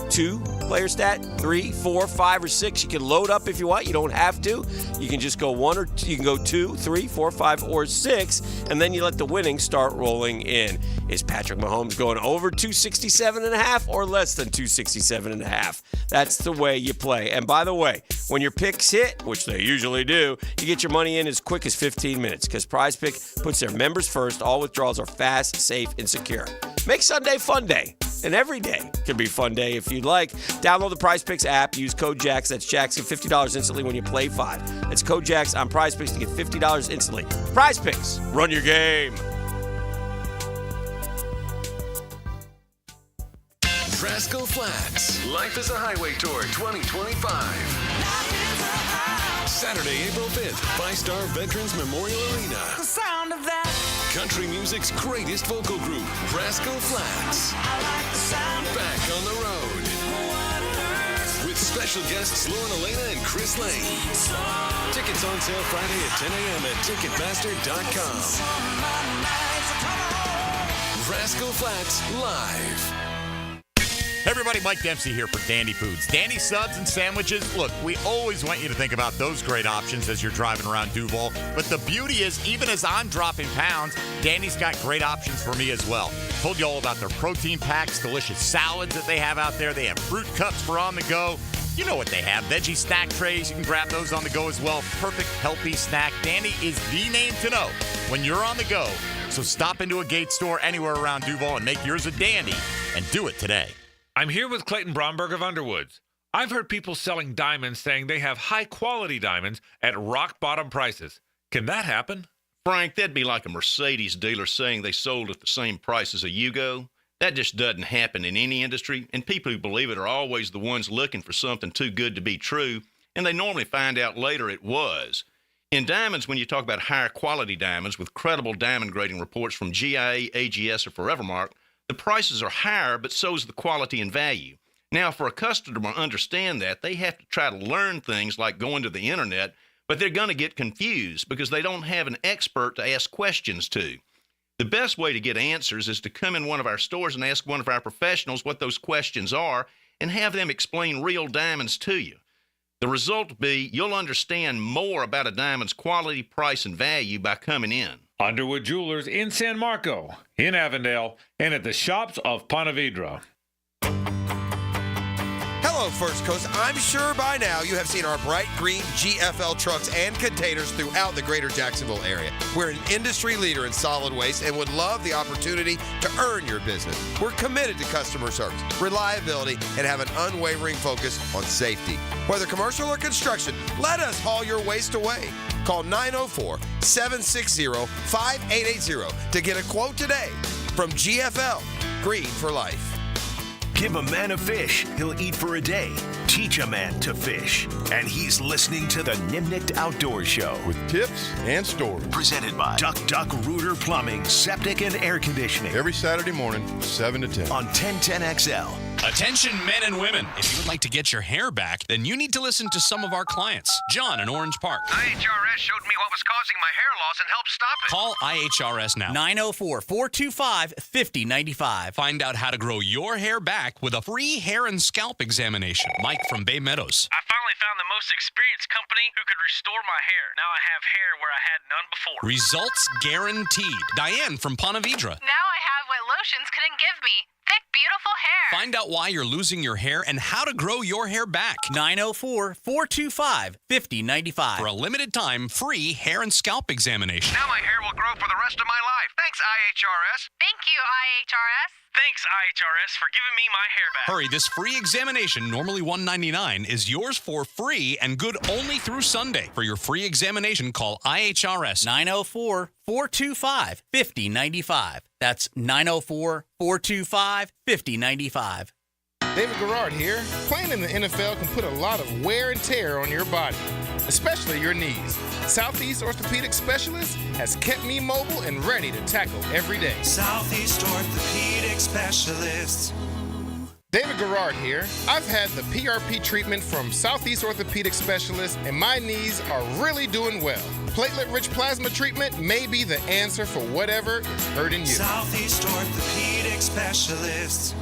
S17: 2 player stat, 3, 4, 5, or 6. You can load up if you want. You don't have to. You can just go 1 or 2. You can go 2, 3, 4, 5, or 6, and then you let the winnings start rolling in. Is Patrick Mahomes going over 267.5 or less than 267.5? That's the way you play. And by the way, when your picks hit, which they usually do, you get your money in as quick as 15 minutes because Prize Pick puts their members first. All withdrawals are fast, safe, and secure. Make Sunday fun day. And every day can be fun day if you'd like. Download the Prize Picks app. Use code JAX. That's JAX. Get $50 instantly when you play 5. That's code JAX on Prize Picks to get $50 instantly. Prize Picks. Run your game.
S13: Rascal Flats. Life is a Highway Tour 2025. Saturday, April 5th, 5-Star Veterans Memorial Arena.
S11: The sound of that.
S13: Country music's greatest vocal group, Rascal Flats. Back on the road. With special guests Lauren Elena and Chris Lane. Tickets on sale Friday at 10 a.m. at Ticketmaster.com. Rascal Flats Live.
S14: Hey everybody, Mike Dempsey here for Dandy Foods. Dandy subs and sandwiches. Look, we always want you to think about those great options as you're driving around Duvall. But the beauty is, even as I'm dropping pounds, Dandy's got great options for me as well. Told you all about their protein packs, delicious salads that they have out there. They have fruit cups for on the go. You know what they have. Veggie snack trays. You can grab those on the go as well. Perfect, healthy snack. Dandy is the name to know when you're on the go. So stop into a Gate store anywhere around Duvall and make yours a Dandy. And do it today.
S18: I'm here with Clayton Bromberg of Underwoods.
S5: I've heard people selling diamonds saying they have high-quality diamonds at rock-bottom prices. Can that happen?
S9: Frank, that'd be like a Mercedes dealer saying they sold at the same price as a Yugo. That just doesn't happen in any industry, and people who believe it are always the ones looking for something too good to be true, and they normally find out later it was. In diamonds, when you talk about higher quality diamonds with credible diamond grading reports from GIA, AGS, or Forevermark, the prices are higher, but so is the quality and value. Now, for a customer to understand that, they have to try to learn things like going to the internet, but they're going to get confused because they don't have an expert to ask questions to. The best way to get answers is to come in one of our stores and ask one of our professionals what those questions are and have them explain real diamonds to you. The result will be you'll understand more about a diamond's quality, price, and value by coming in.
S5: Underwood Jewelers in San Marco, in Avondale, and at the shops of Ponte Vedra.
S24: Hello, First Coast. I'm sure by now you have seen our bright green GFL trucks and containers throughout the greater Jacksonville area. We're an industry leader in solid waste and would love the opportunity to earn your business. We're committed to customer service, reliability, and have an unwavering focus on safety. Whether commercial or construction, let us haul your waste away. Call 904-760-5880 to get a quote today from GFL, Green for Life.
S4: Give a man a fish, he'll eat for a day. Teach a man to fish. And he's listening to the Nimnicht Outdoors Show.
S16: With tips and stories.
S4: Presented by Duck Duck Rooter Plumbing, Septic and Air Conditioning.
S16: Every Saturday morning, 7 to 10.
S4: On 1010XL.
S10: Attention men and women. If you would like to get your hair back, then you need to listen to some of our clients. John in Orange Park.
S15: IHRS showed me what was causing my hair loss and helped stop it.
S10: Call IHRS now.
S12: 904-425-5095.
S10: Find out how to grow your hair back with a free hair and scalp examination. Mike from Bay Meadows.
S15: I finally found the most experienced company who could restore my hair. Now I have hair where I had none before.
S10: Results guaranteed. Diane from Ponte Vedra.
S18: Now I have what lotions couldn't give me. Thick, beautiful hair.
S10: Find out why you're losing your hair and how to grow your hair back.
S12: 904-425-5095.
S10: For a limited time, free hair and scalp examination.
S15: Now my hair will grow for the rest of my life. Thanks, IHRS.
S18: Thank you, IHRS.
S15: Thanks, IHRS, for giving me my hair back.
S10: Hurry, this free examination, normally $199, is yours for free and good only through Sunday. For your free examination, call IHRS.
S12: 904-425-5095. That's 904-425-5095.
S20: David Garrard here. Playing in the NFL can put a lot of wear and tear on your body, especially your knees. Southeast Orthopedic Specialist has kept me mobile and ready to tackle every day.
S22: Southeast Orthopedic Specialist.
S20: David Garrard here. I've had the PRP treatment from Southeast Orthopedic Specialist, and my knees are really doing well. Platelet-rich plasma treatment may be the answer for whatever is hurting you.
S22: Southeast Orthopedic Specialist.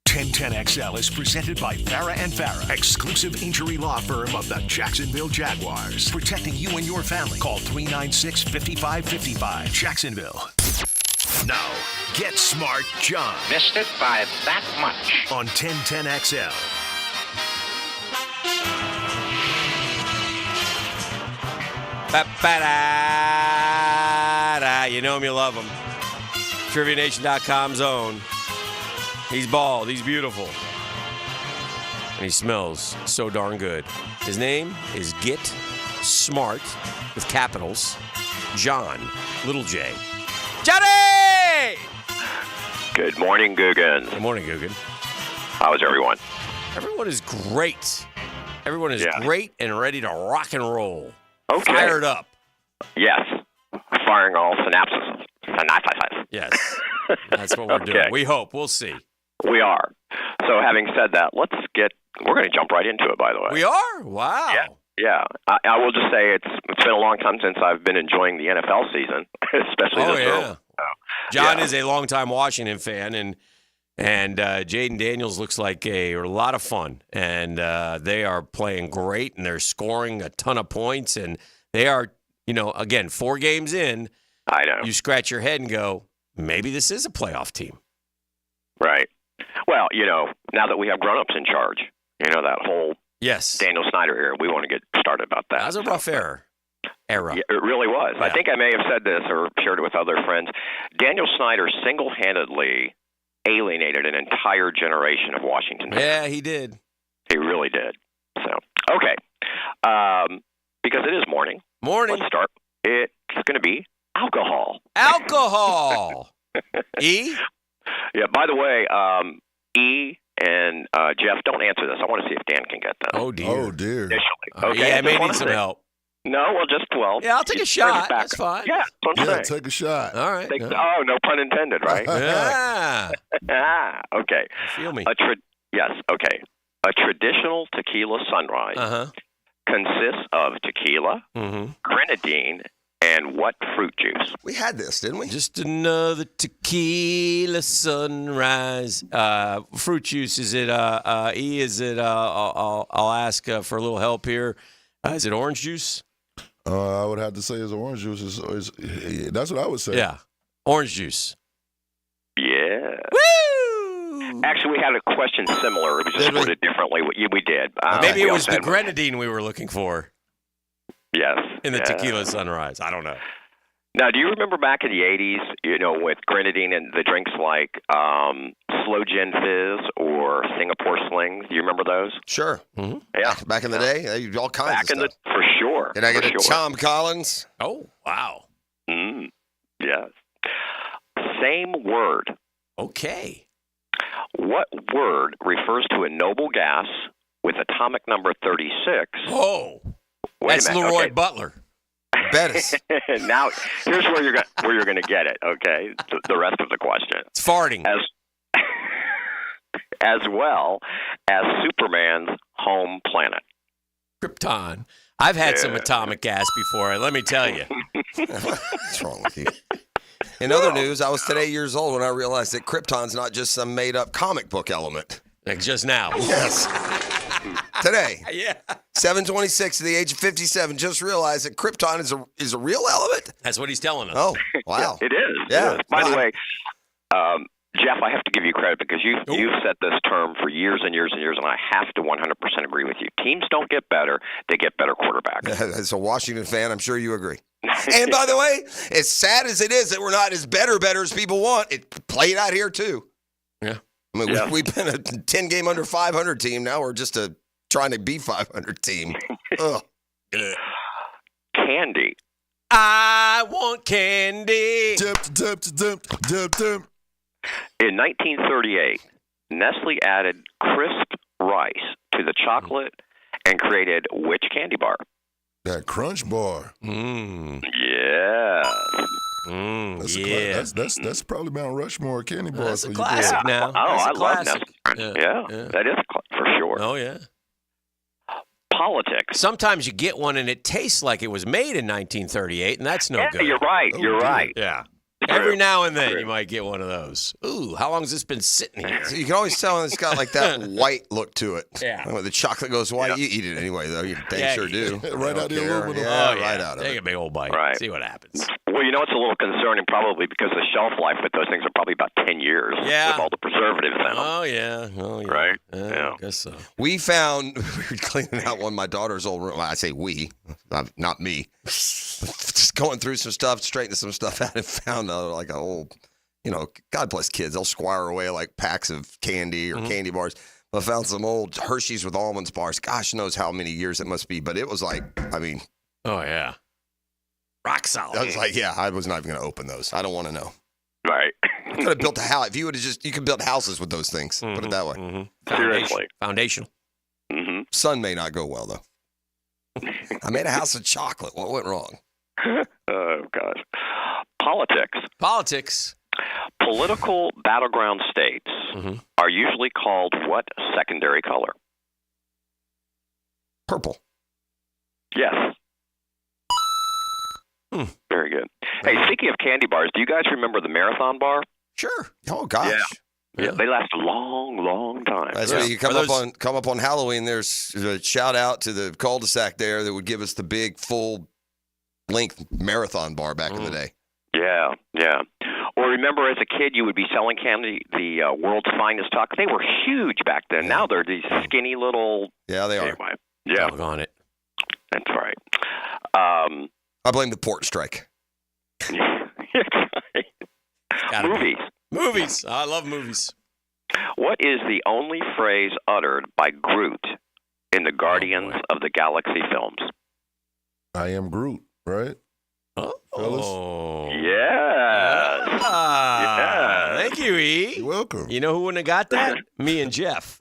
S4: 1010XL is presented by Farah & Farah, exclusive injury law firm of the Jacksonville Jaguars. Protecting you and your family. Call 396-5555. Jacksonville. Now, get smart, John.
S23: Missed it by that much.
S4: On 1010XL.
S17: You know him, you love him. TriviaNation.com's own. He's bald. He's beautiful. And he smells so darn good. His name is Get Smart, with capitals, John, little J. Johnny!
S25: Good morning, Guggen.
S17: Good morning, Guggen.
S25: How's everyone?
S17: Everyone is great. Everyone is great and ready to rock and roll.
S25: Okay.
S17: Fired up.
S25: Yes. Firing all synapses.
S17: Yes. That's what we're doing. We hope. We'll see.
S25: We are. So having said that, we're going to jump right into it, by the way.
S17: We are? Wow.
S25: Yeah. I will just say it's been a long time since I've been enjoying the NFL season, especially this early.
S17: John is a longtime Washington fan, and Jaden Daniels looks like a lot of fun. And they are playing great, and they're scoring a ton of points. And they are, again, 4 games in.
S25: I know.
S17: You scratch your head and go, maybe this is a playoff team.
S25: Right. Well, now that we have grown-ups in charge, that whole Daniel Snyder era, we want to get started about that.
S17: That was a rough era.
S25: Yeah, it really was. Yeah. I think I may have said this or shared it with other friends. Daniel Snyder single-handedly alienated an entire generation of Washington fans.
S17: Yeah, he did.
S25: He really did. So, okay. Because it is morning.
S17: Morning.
S25: Let's start. It's going to be alcohol.
S17: Alcohol. E?
S25: Yeah, by the way, E and Jeff, don't answer this. I want to see if Dan can get them.
S17: Oh, dear.
S2: Oh, dear.
S25: Initially. Okay,
S17: yeah, I
S25: just
S17: may
S25: wanna
S17: need some
S25: say-
S17: help.
S25: No, well,
S17: Yeah, I'll take a shot. That's fine.
S25: Yeah, that's what I'm
S2: Yeah,
S25: saying.
S2: take a shot.
S17: All right.
S25: Oh, no pun intended, right?
S17: Yeah.
S25: Okay.
S17: Feel me.
S25: Yes, okay. A traditional tequila sunrise consists of tequila, grenadine, and what fruit juice?
S1: We had this, didn't we?
S17: Just another tequila sunrise. Fruit juice. Is it E? Is it I'll ask for a little help here. Is it orange juice?
S2: I would have to say it's orange juice. That's what I would say.
S17: Yeah. Orange juice.
S25: Yeah.
S17: Woo!
S25: Actually, we had a question similar. It was just worded differently. We did.
S17: Maybe
S25: we
S17: it was
S25: also
S17: the
S25: had-
S17: grenadine we were looking for
S25: Yes.
S17: in the
S25: yeah.
S17: tequila sunrise. I don't know.
S25: Now, do you remember back in the 80s, with grenadine and the drinks like Slow Gin Fizz or Singapore Slings? Do you remember those?
S1: Sure.
S17: Mm-hmm.
S25: Yeah.
S1: Back in the day, all kinds of stuff.
S25: For sure.
S1: Did I get
S25: for
S1: a
S25: sure.
S1: Tom Collins?
S17: Oh, wow.
S25: Yes. Same word.
S17: Okay.
S25: What word refers to a noble gas with atomic number 36?
S17: Oh,
S25: Wait
S17: that's
S25: a minute.
S17: Leroy
S25: Okay.
S17: Butler.
S1: Bettis.
S25: Now, here's where you're going to get it. Okay, the rest of the question.
S17: It's farting.
S25: As well as Superman's home planet.
S17: Krypton. I've had some atomic gas before. Let me tell you.
S1: What's wrong with you? In other news, I was today years old when I realized that Krypton's not just some made-up comic book element.
S17: Like just now.
S1: Yes. Today.
S17: Yeah.
S1: 7:26 at the age of 57. Just realized that Krypton is a real element.
S17: That's what he's telling us.
S1: Oh, wow.
S25: It is.
S1: Yeah.
S25: It is. By the way, Jeff, I have to give you credit because you've said this term for years and years and years, and I have to 100% agree with you. Teams don't get better; they get better quarterbacks.
S1: As a Washington fan, I'm sure you agree. And by the way, as sad as it is that we're not as better as people want, it played out here too.
S17: Yeah.
S1: I mean, we've been a 10-game under 500 team. Now we're just trying to be 500 team. Ugh.
S25: Candy.
S17: I want candy.
S25: In 1938, Nestle added crisp rice to the chocolate and created which candy bar?
S2: That Crunch Bar.
S25: Yeah.
S2: That's probably Mount Rushmore candy bar.
S17: That's a classic now.
S25: Oh,
S17: That's
S25: I
S17: a
S25: love
S17: classic.
S25: Nestle. Yeah, that is for sure.
S17: Oh, yeah.
S25: Politics.
S17: Sometimes you get one and it tastes like it was made in 1938, and that's no good.
S25: You're right. You're right.
S17: Yeah. Every now and then you might get one of those. Ooh, how long has this been sitting here?
S1: So you can always tell when it's got like that white look to it.
S17: Yeah.
S1: When the chocolate goes white, you eat it anyway, though. You sure do.
S2: Right out the aluminum.
S1: Yeah,
S17: Oh,
S1: right out of
S17: Take
S1: it.
S17: a big old bite.
S25: Right.
S17: See what happens.
S25: Well, it's a little concerning probably because the shelf life with those things are probably about 10 years
S17: Yeah.
S25: with all the preservatives in them.
S17: Oh, yeah. Oh, yeah.
S25: Right?
S17: I guess so.
S1: We found, we were cleaning out one of my daughter's old room. I say we, not me. Just going through some stuff, straightening some stuff out, and found like an old, God bless kids. They'll squire away like packs of candy or candy bars. I found some old Hershey's with almonds bars. Gosh knows how many years it must be, but it was like,
S17: Oh, yeah. Rock solid.
S1: I was like, I was not even going to open those. I don't want to know.
S25: Right.
S1: I could have built a house. If you would have you could build houses with those things. Put it that way.
S25: Seriously.
S17: Foundational.
S1: Sun may not go well, though. I made a house of chocolate. What went wrong?
S25: Oh, gosh.
S17: Politics.
S25: Political battleground states are usually called what secondary color?
S1: Purple.
S25: Yes. Very good. Hey, speaking of candy bars, do you guys remember the Marathon bar?
S1: Sure. Oh, gosh.
S25: Yeah. They last a long, long time.
S1: That's where you come up on Halloween. There's a shout out to the cul-de-sac there that would give us the big full length Marathon bar back in the day.
S25: Yeah, yeah. Or remember, as a kid, you would be selling candy, the world's finest taco. They were huge back then. Now they're these skinny little.
S1: Yeah, they are.
S25: Anyway, yeah,
S17: on it.
S25: That's right.
S1: I blame the port strike.
S25: Movies.
S17: Movies. I love movies.
S25: What is the only phrase uttered by Groot in the Guardians of the Galaxy films?
S2: I am Groot, right?
S17: Oh.
S25: Yes.
S17: Ah,
S25: yes.
S17: Thank you, E.
S2: You're welcome.
S17: You know who wouldn't have got that? Me and Jeff.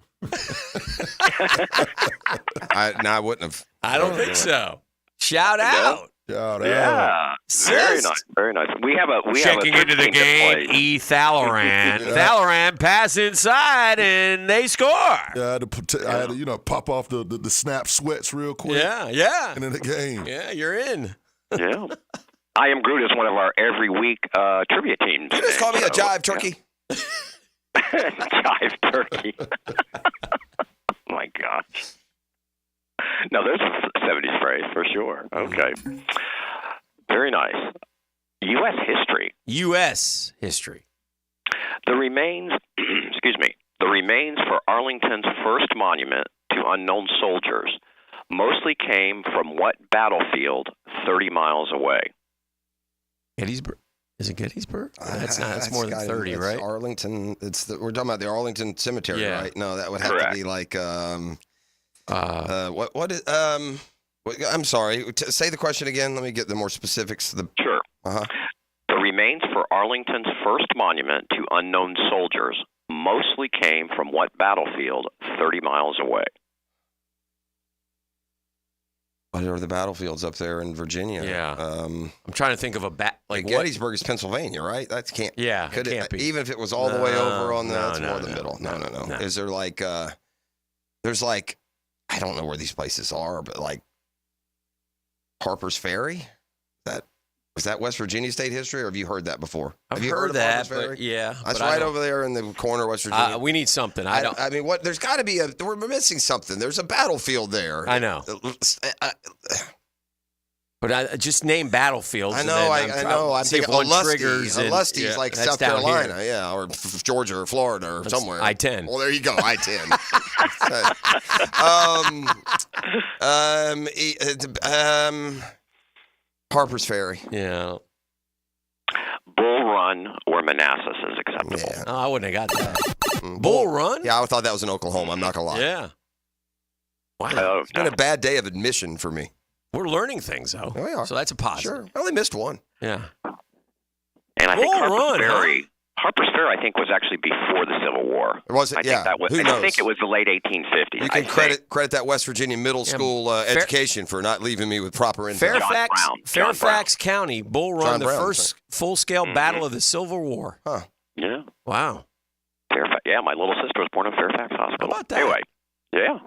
S1: I wouldn't have.
S17: I don't think so. Shout out.
S2: Shout out.
S25: Yeah. Very nice. Very nice. We have a
S17: Checking into the game, E. Thalloran. Thalloran pass inside, and they score.
S2: Yeah, I had to pop off the snap sweats real quick.
S17: Yeah.
S2: And in the game.
S17: Yeah, you're in.
S25: Yeah. I Am Groot is one of our every week trivia teams.
S1: You just call me a jive turkey.
S25: Jive turkey. Oh, my gosh. No, there's a 70s phrase for sure. Okay. Very nice. U.S. history.
S17: U.S. history.
S25: The remains for Arlington's first monument to unknown soldiers mostly came from what battlefield 30 miles away?
S17: Gettysburg. Is it Gettysburg? That's not. That's more than 30, right?
S1: Arlington. We're talking about the Arlington Cemetery, right? No, that would have
S25: Correct.
S1: to be like what is I'm sorry. Say the question again. Let me get the more specifics.
S25: Sure. The remains for Arlington's first monument to unknown soldiers mostly came from what battlefield 30 miles away?
S1: What are the battlefields up there in Virginia?
S17: Yeah. I'm trying to think of a
S1: like Gettysburg is Pennsylvania, right? That can't.
S17: Yeah.
S1: Could
S17: it can't be.
S1: Even if it was all the way over on that's more the middle. No.
S17: No.
S1: Is there like there's like I don't know where these places are, but like Harper's Ferry? Was that West Virginia state history, or have you heard that before?
S17: I've
S1: have you
S17: heard
S1: of
S17: that,
S1: Harper's Ferry?
S17: but yeah.
S1: That's
S17: but
S1: right over there in the corner of West Virginia.
S17: We need something.
S1: I mean, what? There's got to be we're missing something. There's a battlefield there.
S17: I know. But I just name battlefields.
S1: I know. I know. I'm thinking
S17: Lusty,
S1: like South Carolina, or Georgia or Florida or somewhere.
S17: I-10.
S1: Well, there you go. I-10. Harper's Ferry.
S17: Yeah.
S25: Bull Run or Manassas is acceptable.
S1: Yeah.
S17: Oh, I wouldn't have got that. Bull Run?
S1: Yeah, I thought that was in Oklahoma. I'm not gonna lie.
S17: Yeah. Wow.
S1: It's been a bad day of admission for me.
S17: We're learning things, though.
S1: We are.
S17: So that's a positive.
S1: Sure. I only missed one.
S17: Yeah.
S25: And I think
S17: Harper's
S25: Ferry, I think, was actually before the Civil War.
S1: Was it?
S25: I think that was,
S1: Who knows?
S25: I think it was the late 1850s.
S1: You can credit that West Virginia middle school education for not leaving me with proper info.
S17: Fairfax County, Bull Run, the first full-scale battle of the Civil War.
S1: Huh.
S25: Yeah.
S17: Wow.
S25: Fairfax. Yeah, my little sister was born in Fairfax Hospital.
S17: How about that?
S25: Anyway, yeah.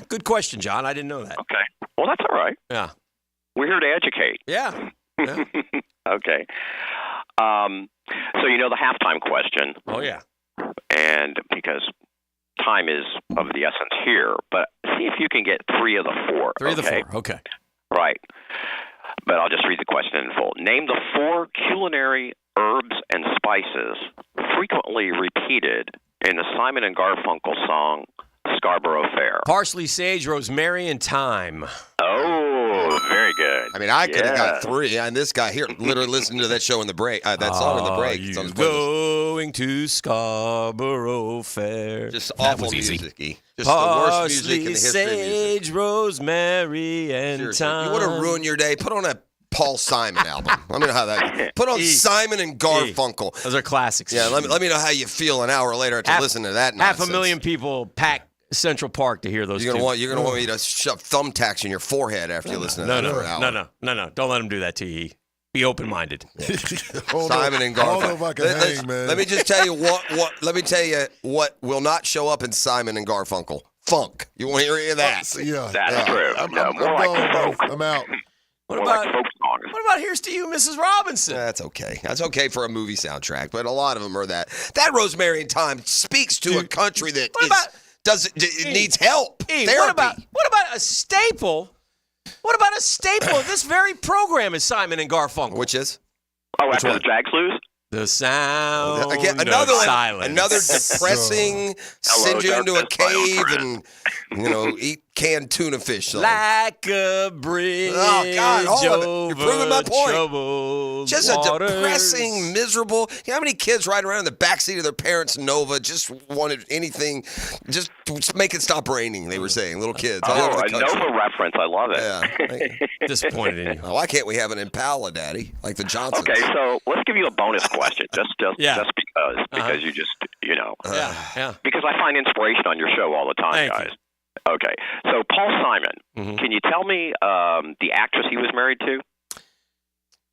S17: Good question, John. I didn't know that.
S25: Okay. Well, that's all right.
S17: Yeah.
S25: We're here to educate.
S17: Yeah.
S25: Okay. So you know the halftime question.
S17: Oh, yeah.
S25: And because time is of the essence here, but see if you can get three of the four.
S17: Three of the four. Okay.
S25: Right. But I'll just read the question in full. Name the four culinary herbs and spices frequently repeated in the Simon and Garfunkel song Scarborough Fair.
S17: Parsley, sage, rosemary, and thyme.
S25: Oh, very good.
S1: I mean, I could have got three, and this guy here literally listened to that show in the break, that song in the break.
S17: Are you going to Scarborough Fair?
S1: Just awful music-y. Just
S17: Parsley,
S1: the worst music in the history of music.
S17: sage, rosemary, and
S1: Seriously,
S17: thyme.
S1: you would have ruined your day. Put on a Paul Simon album. Let me know how that. Put on Simon and Garfunkel.
S17: Those are classics.
S1: Yeah, let me know how you feel an hour later after listening to that nonsense.
S17: 500,000 people pack Central Park to hear those. You're gonna
S1: want me to shove thumbtacks in your forehead after you listen to that for an hour.
S17: No. Don't let him do that to you. Be open-minded.
S1: Simon and Garfunkel.
S2: I don't know if I can hang, man.
S1: Let me just tell you Let me tell you what will not show up in Simon and Garfunkel. Funk. You want to hear any of that?
S25: That's true.
S2: I'm gone. I'm out.
S17: What about Here's to You, Mrs. Robinson?
S1: That's okay. That's okay for a movie soundtrack, but a lot of them are that. That Rosemary and Thyme speaks to a country that needs help. Therapy.
S17: What about a staple? What about a staple of this very program is Simon and Garfunkel?
S1: Which is?
S25: Oh, after the Jags lose?
S17: The sound
S1: Again,
S17: of silence.
S1: Another depressing, send you into a cave and eat canned tuna fish song.
S17: Like a bridge.
S1: Oh, God, all of it. You're proving my point.
S17: Troubled
S1: Just
S17: waters.
S1: a depressing, miserable. You know how many kids riding around in the backseat of their parents' Nova just wanted anything, just make it stop raining, they were saying, little kids. all over the
S25: a
S1: country.
S25: Nova reference. I love it.
S1: Yeah.
S17: Disappointed in you.
S1: Why can't we have an Impala, Daddy, like the Johnsons?
S25: Okay, so let's give you a bonus question, just because you just,
S17: Yeah.
S25: because I find inspiration on your show all the time,
S17: Thank
S25: guys. Okay, so Paul Simon, can you tell me the actress he was married to?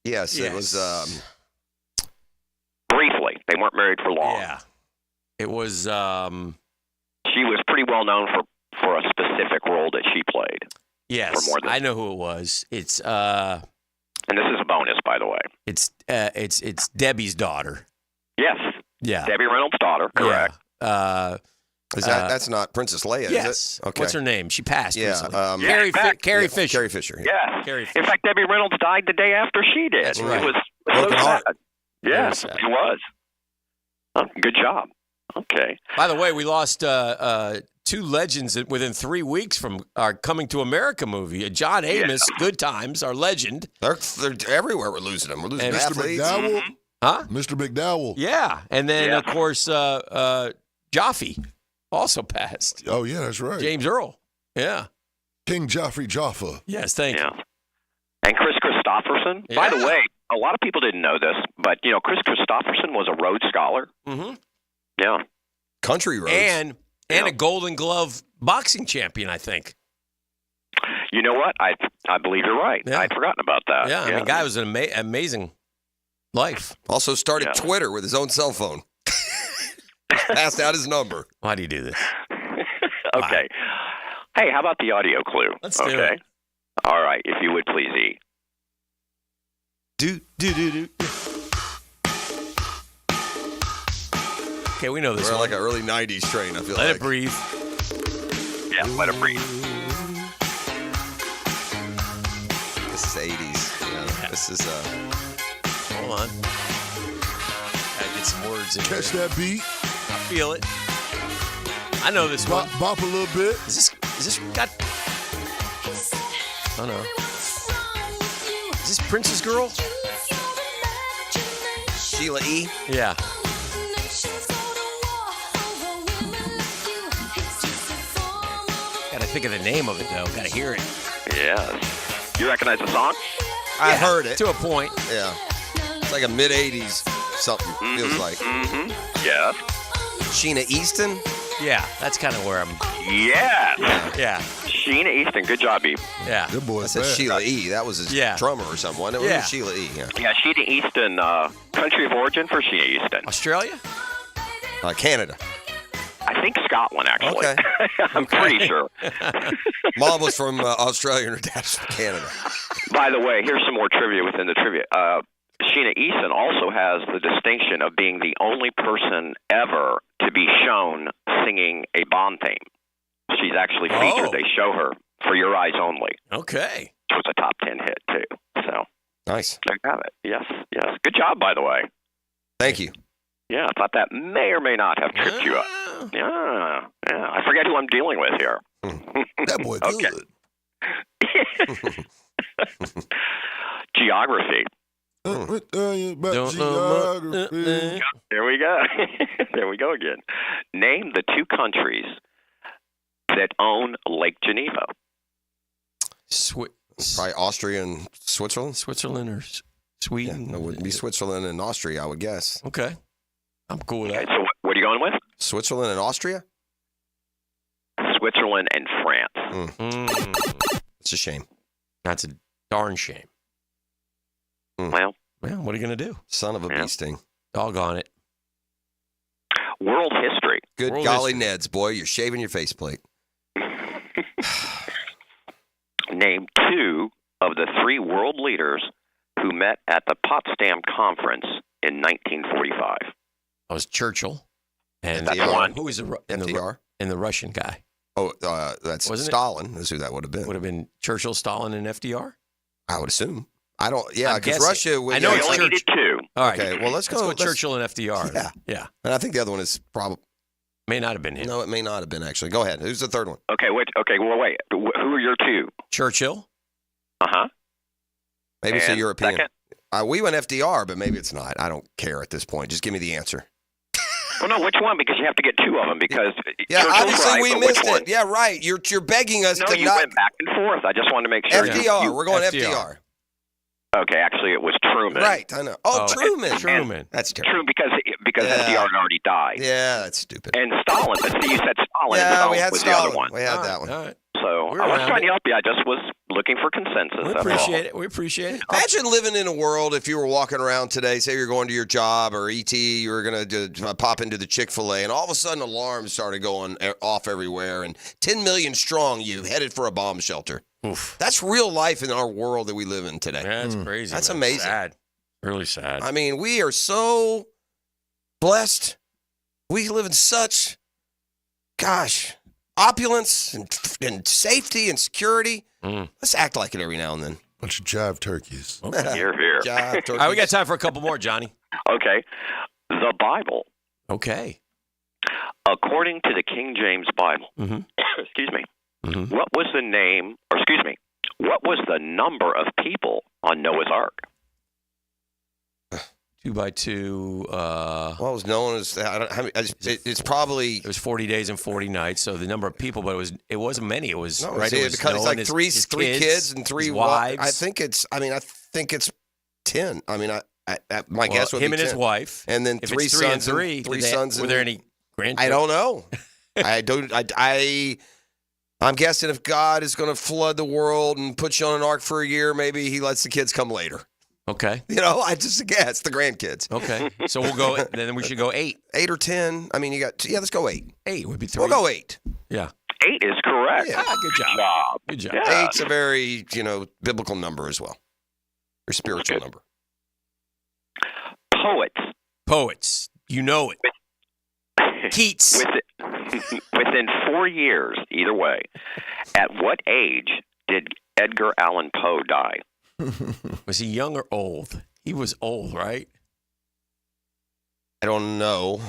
S1: Yes, it was.
S25: Briefly, they weren't married for long.
S17: Yeah. It was.
S25: She was pretty well known for a specific role that she played.
S17: Yes,
S25: For more than,
S17: I know who it was. It's.
S25: and this is a bonus, by the way.
S17: It's Debbie's daughter.
S25: Yes.
S17: Yeah.
S25: Debbie Reynolds' daughter. Correct.
S17: Yeah.
S1: That's not Princess Leia,
S17: yes.
S1: is it? Okay.
S17: What's her name? She passed recently.
S1: Carrie
S17: Carrie Fisher.
S1: Carrie Fisher. Yeah.
S25: Yes.
S17: Carrie Fisher.
S25: In fact, Debbie Reynolds died the day after she did.
S17: That's right.
S25: It was
S1: Broken
S25: so
S1: heart.
S25: sad. Yes, it was. Oh, good job. Okay.
S17: By the way, we lost two legends within 3 weeks from our Coming to America movie. John Amos, Good Times, our legend.
S1: They're everywhere. We're losing them. We're losing
S17: And
S2: Mr.
S1: athletes.
S2: McDowell.
S17: Huh?
S2: Mr. McDowell.
S17: Yeah. And then, of course, Jaffe also passed.
S2: Oh, yeah, that's right.
S17: James Earl. Yeah.
S2: King Joffrey Jaffa.
S17: Yes, thank you.
S25: And Chris Christopherson.
S17: Yeah.
S25: By the way, a lot of people didn't know this, but, Chris Christopherson was a Rhodes Scholar.
S17: Mm-hmm.
S25: Yeah.
S1: Country roads.
S17: And a Golden Glove boxing champion, I think.
S25: You know what? I believe you're right.
S17: Yeah.
S25: I'd forgotten about that.
S17: Yeah, I mean, guy was an amazing life.
S1: Also started Twitter with his own cell phone. Passed out his number.
S17: Why do you do this?
S25: Okay. Hey, how about the audio clue?
S17: Let's do
S25: okay.
S17: it.
S25: All right, if you would please, E.
S17: Do. Okay, we know this
S1: We're
S17: one.
S1: like an early 90s train, I feel
S17: Let
S1: like.
S17: it breathe.
S25: Yeah, let it breathe.
S1: This is 80s. Yeah. This is...
S17: Hold on. Gotta get some words in
S2: Catch
S17: here.
S2: that beat.
S17: I feel it. I know this one.
S2: Bop a little bit.
S17: Is this got... Oh, no. Is this Prince's Girl?
S1: Sheila E.
S17: Yeah. Gotta think of the name of it, though. Gotta hear it.
S25: Yes. You recognize the song?
S1: I heard it.
S17: To a point.
S1: Yeah. It's like a mid-80s something, feels like.
S25: Mm-hmm. Yeah.
S1: Sheena Easton?
S17: Yeah, that's kind of where I'm...
S25: Yeah.
S17: Yeah.
S25: Sheena Easton. Good job, E.
S17: Yeah.
S2: Good boy.
S1: I said Sheila E. That was his drummer or something, wasn't it?
S17: Yeah.
S1: It was Sheila E. Yeah.
S25: Yeah, Sheena Easton. Country of origin for Sheena Easton.
S17: Australia?
S1: Canada.
S25: I think Scotland, actually.
S1: Okay.
S25: I'm pretty sure.
S1: Mom was from Australia and her dad's from Canada.
S25: By the way, here's some more trivia within the trivia. Sheena Easton also has the distinction of being the only person ever to be shown singing a Bond theme. She's actually featured.
S17: Oh.
S25: They show her for Your Eyes Only.
S17: Okay.
S25: It was a top 10 hit, too. So
S1: Nice.
S25: there you have it. Yes, yes. Good job, by the way.
S1: Thank you.
S25: Yeah, I thought that may or may not have tripped you up. Yeah. I forget who I'm dealing with here.
S2: That boy good.
S25: Okay. Geography.
S2: What tell you about
S17: Don't know
S2: geography?
S25: There we go. There we go again. Name the two countries that own Lake Geneva.
S1: Probably Austria and Switzerland.
S17: Switzerland or Sweden?
S1: Yeah, it would be Switzerland and Austria, I would guess.
S17: Okay. I'm cool with
S25: Okay,
S17: that.
S25: so what are you going with?
S1: Switzerland and Austria?
S25: Switzerland and France.
S1: It's a shame.
S17: That's a darn shame.
S25: Well,
S17: what are you going to do?
S1: Son of a bee sting.
S17: Doggone it.
S25: World history.
S1: Good
S17: World
S1: golly
S17: history.
S1: Neds, boy. You're shaving your faceplate.
S25: Name two of the three world leaders who met at the Potsdam Conference in 1945.
S17: That was Churchill. And
S1: FDR.
S25: one.
S17: who was the
S1: FDR?
S17: and the Russian guy?
S1: Oh, that's
S17: Wasn't it?
S1: Stalin. That's who that would have been.
S17: Would have been Churchill, Stalin, and FDR?
S1: I would assume. I don't. Yeah,
S17: I'm
S1: because
S17: guessing.
S1: Russia.
S17: I know
S25: We
S17: it's
S25: only needed two.
S17: All right.
S1: Okay, well, let's go.
S17: Churchill and FDR.
S1: Yeah.
S17: Yeah.
S1: And I think the other one is probably
S17: May not have been him.
S1: No, it may not have been, actually. Go ahead. Who's the third one?
S25: Okay, wait. Who are your two?
S17: Churchill.
S25: Uh-huh.
S1: Maybe it's a
S25: And
S1: European.
S25: second?
S1: We went FDR, but maybe it's not. I don't care at this point. Just give me the answer.
S25: Well, no, which one? Because you have to get two of them. Because
S1: Yeah,
S25: Churchill's
S1: obviously
S25: right,
S1: we
S25: but which
S1: missed
S25: one?
S1: it. Yeah, right. You're begging us
S25: No,
S1: to
S25: you
S1: not.
S25: went back and forth. I just wanted to make sure.
S1: FDR. We're going FDR.
S25: Okay, actually, it was Truman.
S1: Right, I know. Oh, Truman. That's terrible.
S25: True, because FDR had already died.
S1: Yeah, that's stupid.
S25: And Stalin. But see, you said Stalin.
S1: Yeah,
S25: and Stalin
S1: we had
S25: was
S1: Stalin.
S25: the other one.
S1: We had that one.
S17: All right.
S25: So
S17: We're
S25: I was
S17: around
S25: trying
S17: it.
S25: to help you. I just was looking for consensus.
S17: We
S25: that's
S17: appreciate
S25: all.
S17: it. We appreciate it.
S1: Imagine living in a world if you were walking around today, say you're going to your job or ET, you were going to pop into the Chick-fil-A, and all of a sudden alarms started going off everywhere, and 10 million strong you headed for a bomb shelter.
S17: Oof.
S1: That's real life in our world that we live in today.
S17: Yeah, that's crazy.
S1: That's
S17: man.
S1: amazing.
S17: Sad. Really sad.
S1: I mean, we are so blessed. We live in such, opulence and safety and security. Let's act like it every now and then.
S2: Bunch of jive turkeys.
S25: Here, here.
S1: Jive turkeys.
S17: All right, we got time for a couple more, Johnny.
S25: Okay. The Bible.
S17: Okay.
S25: According to the King James Bible, excuse me, what was the name, or excuse me, what was the number of people on Noah's Ark?
S17: 2 by 2.
S1: What was known as it's probably
S17: It was 40 days and 40 nights. So the number of people, but it wasn't many. It was
S1: no,
S17: right.
S1: It
S17: was
S1: because it's
S17: Noah
S1: like
S17: and his
S1: three kids and three
S17: wives.
S1: I think it's 10. I mean, my guess would
S17: him
S1: be
S17: and
S1: 10.
S17: his wife,
S1: and then
S17: if
S1: three
S17: it's 3
S1: sons
S17: and 3.
S1: three
S17: did they-
S1: sons.
S17: Were there any grandchildren?
S1: I don't know. I don't. I'm guessing if God is going to flood the world and put you on an ark for a year, maybe He lets the kids come later.
S17: Okay.
S1: I just guess the grandkids.
S17: Okay. So we'll go. Then we should go 8.
S1: 8 or 10. I mean, you got. Yeah, let's go 8.
S17: 8 would be 3.
S1: We'll go 8.
S17: Yeah.
S25: 8 is correct.
S1: Yeah.
S17: Good job. Good job.
S25: Yeah.
S1: 8's a very biblical number as well, or spiritual number.
S25: Poets.
S17: You know it. Keats.
S25: Within 4 years, either way, at what age did Edgar Allan Poe die?
S17: Was he young or old? He was old, right?
S1: I don't know.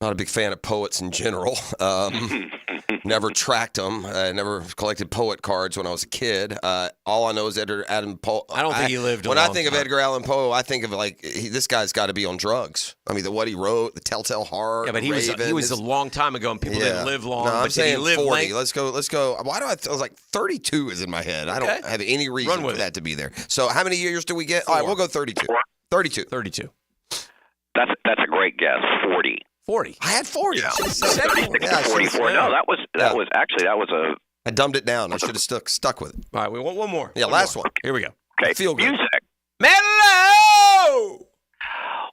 S1: Not a big fan of poets in general. Never tracked them. Never collected poet cards when I was a kid. All I know is Edgar Allan Poe.
S17: I don't think he lived a
S1: When I
S17: long
S1: think
S17: time.
S1: of Edgar Allan Poe, I think of this guy's got to be on drugs. I mean, what he wrote, The Telltale Heart.
S17: Yeah, but he was a long time ago, and people didn't live long.
S1: No, I'm
S17: but did he
S1: saying
S17: live
S1: 40.
S17: length?
S1: Let's go. Why do I was like 32 is in my head? I don't have any reason for that to be there. So how many years do we get?
S17: 4.
S1: All right, we'll go 32. 32.
S17: 32.
S25: That's a great guess. 40.
S17: 40.
S1: I had 40.
S25: Yeah.
S1: Yeah,
S25: 36 to 44. No, that was a.
S1: I dumbed it down. I should have stuck with it.
S17: All right, we want one more.
S1: Yeah, last one.
S17: Here we go.
S25: Okay.
S1: Feel good.
S25: Music.
S17: Mellow!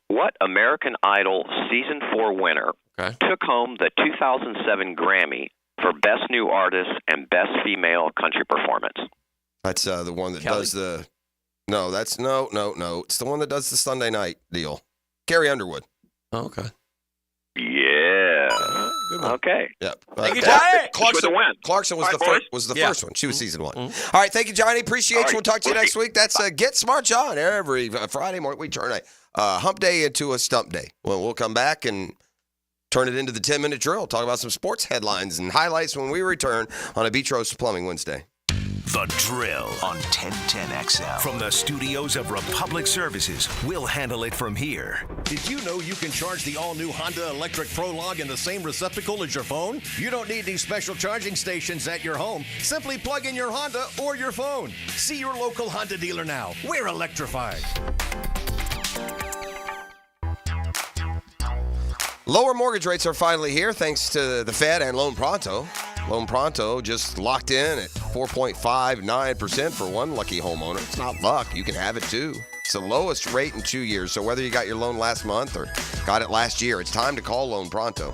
S25: What American Idol Season 4 winner took home the 2007 Grammy for Best New Artist and Best Female Country Performance?
S1: That's the one that does the. No, that's no. It's the one that does the Sunday night deal. Carrie Underwood.
S17: Oh, okay.
S25: Yeah.
S17: Good one.
S25: Okay.
S1: Yep.
S17: Thank you, Johnny.
S1: Clarkson was the first one. She was season 1. All right, thank you, Johnny. Appreciate you. We'll talk to you next week. That's Get Smart John. Every Friday morning we turn a hump day into a stump day. We'll come back and turn it into the 10-minute drill. Talk about some sports headlines and highlights when we return on a Beach Roast Plumbing Wednesday.
S4: The Drill on 1010XL. From the studios of Republic Services, we'll handle it from here.
S3: Did you know you can charge the all-new Honda Electric Prologue in the same receptacle as your phone? You don't need these special charging stations at your home. Simply plug in your Honda or your phone. See your local Honda dealer now. We're electrified.
S1: Lower mortgage rates are finally here thanks to the Fed and Loan Pronto. Loan Pronto just locked in at 4.59% for one lucky homeowner. It's not luck. You can have it too. It's the lowest rate in 2 years. So whether you got your loan last month or got it last year, it's time to call Loan Pronto.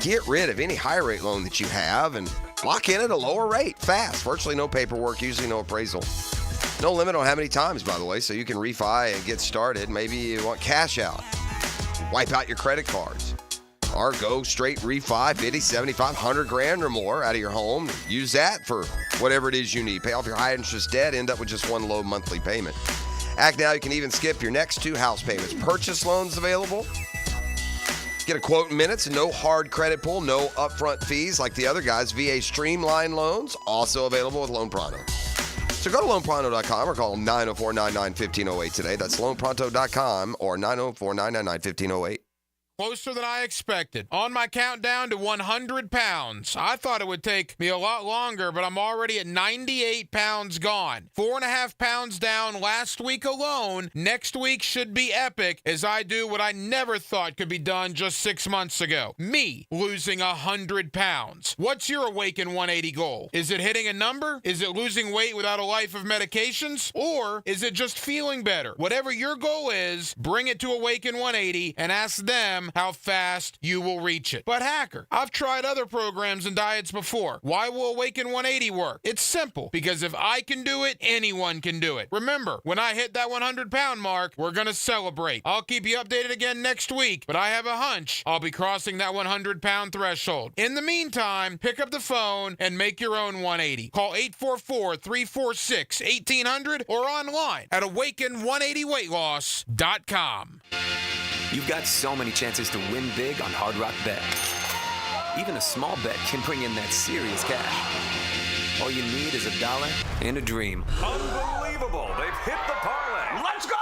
S1: Get rid of any high rate loan that you have and lock in at a lower rate fast. Virtually no paperwork, usually no appraisal. No limit on how many times, by the way, so you can refi and get started. Maybe you want cash out. Wipe out your credit cards. Or go straight refi, 50, 75, 100 grand or more out of your home. Use that for whatever it is you need. Pay off your high interest debt, end up with just one low monthly payment. Act now, you can even skip your next 2 house payments. Purchase loans available. Get a quote in minutes, no hard credit pull, no upfront fees like the other guys. VA Streamline Loans, also available with Loan Pronto. So go to loanpronto.com or call 904-999-1508 today. That's loanpronto.com or 904-999-1508.
S20: Closer than I expected. On my countdown to 100 pounds. I thought it would take me a lot longer, but I'm already at 98 pounds gone. 4.5 pounds down last week alone. Next week should be epic as I do what I never thought could be done just 6 months ago. Me losing 100 pounds. What's your Awaken 180 goal? Is it hitting a number? Is it losing weight without a life of medications? Or is it just feeling better? Whatever your goal is, bring it to Awaken 180 and ask them how fast you will reach it. But Hacker, I've tried other programs and diets before. Why will Awaken 180 work? It's simple, because if I can do it, anyone can do it. Remember, when I hit that 100-pound mark, we're going to celebrate. I'll keep you updated again next week, but I have a hunch I'll be crossing that 100-pound threshold. In the meantime, pick up the phone and make your own 180. Call 844-346-1800 or online at awaken180weightloss.com.
S6: You've got so many chances to win big on Hard Rock Bet. Even a small bet can bring in that serious cash. All you need is $1 and a dream.
S4: Unbelievable. They've hit the parlay. Let's go!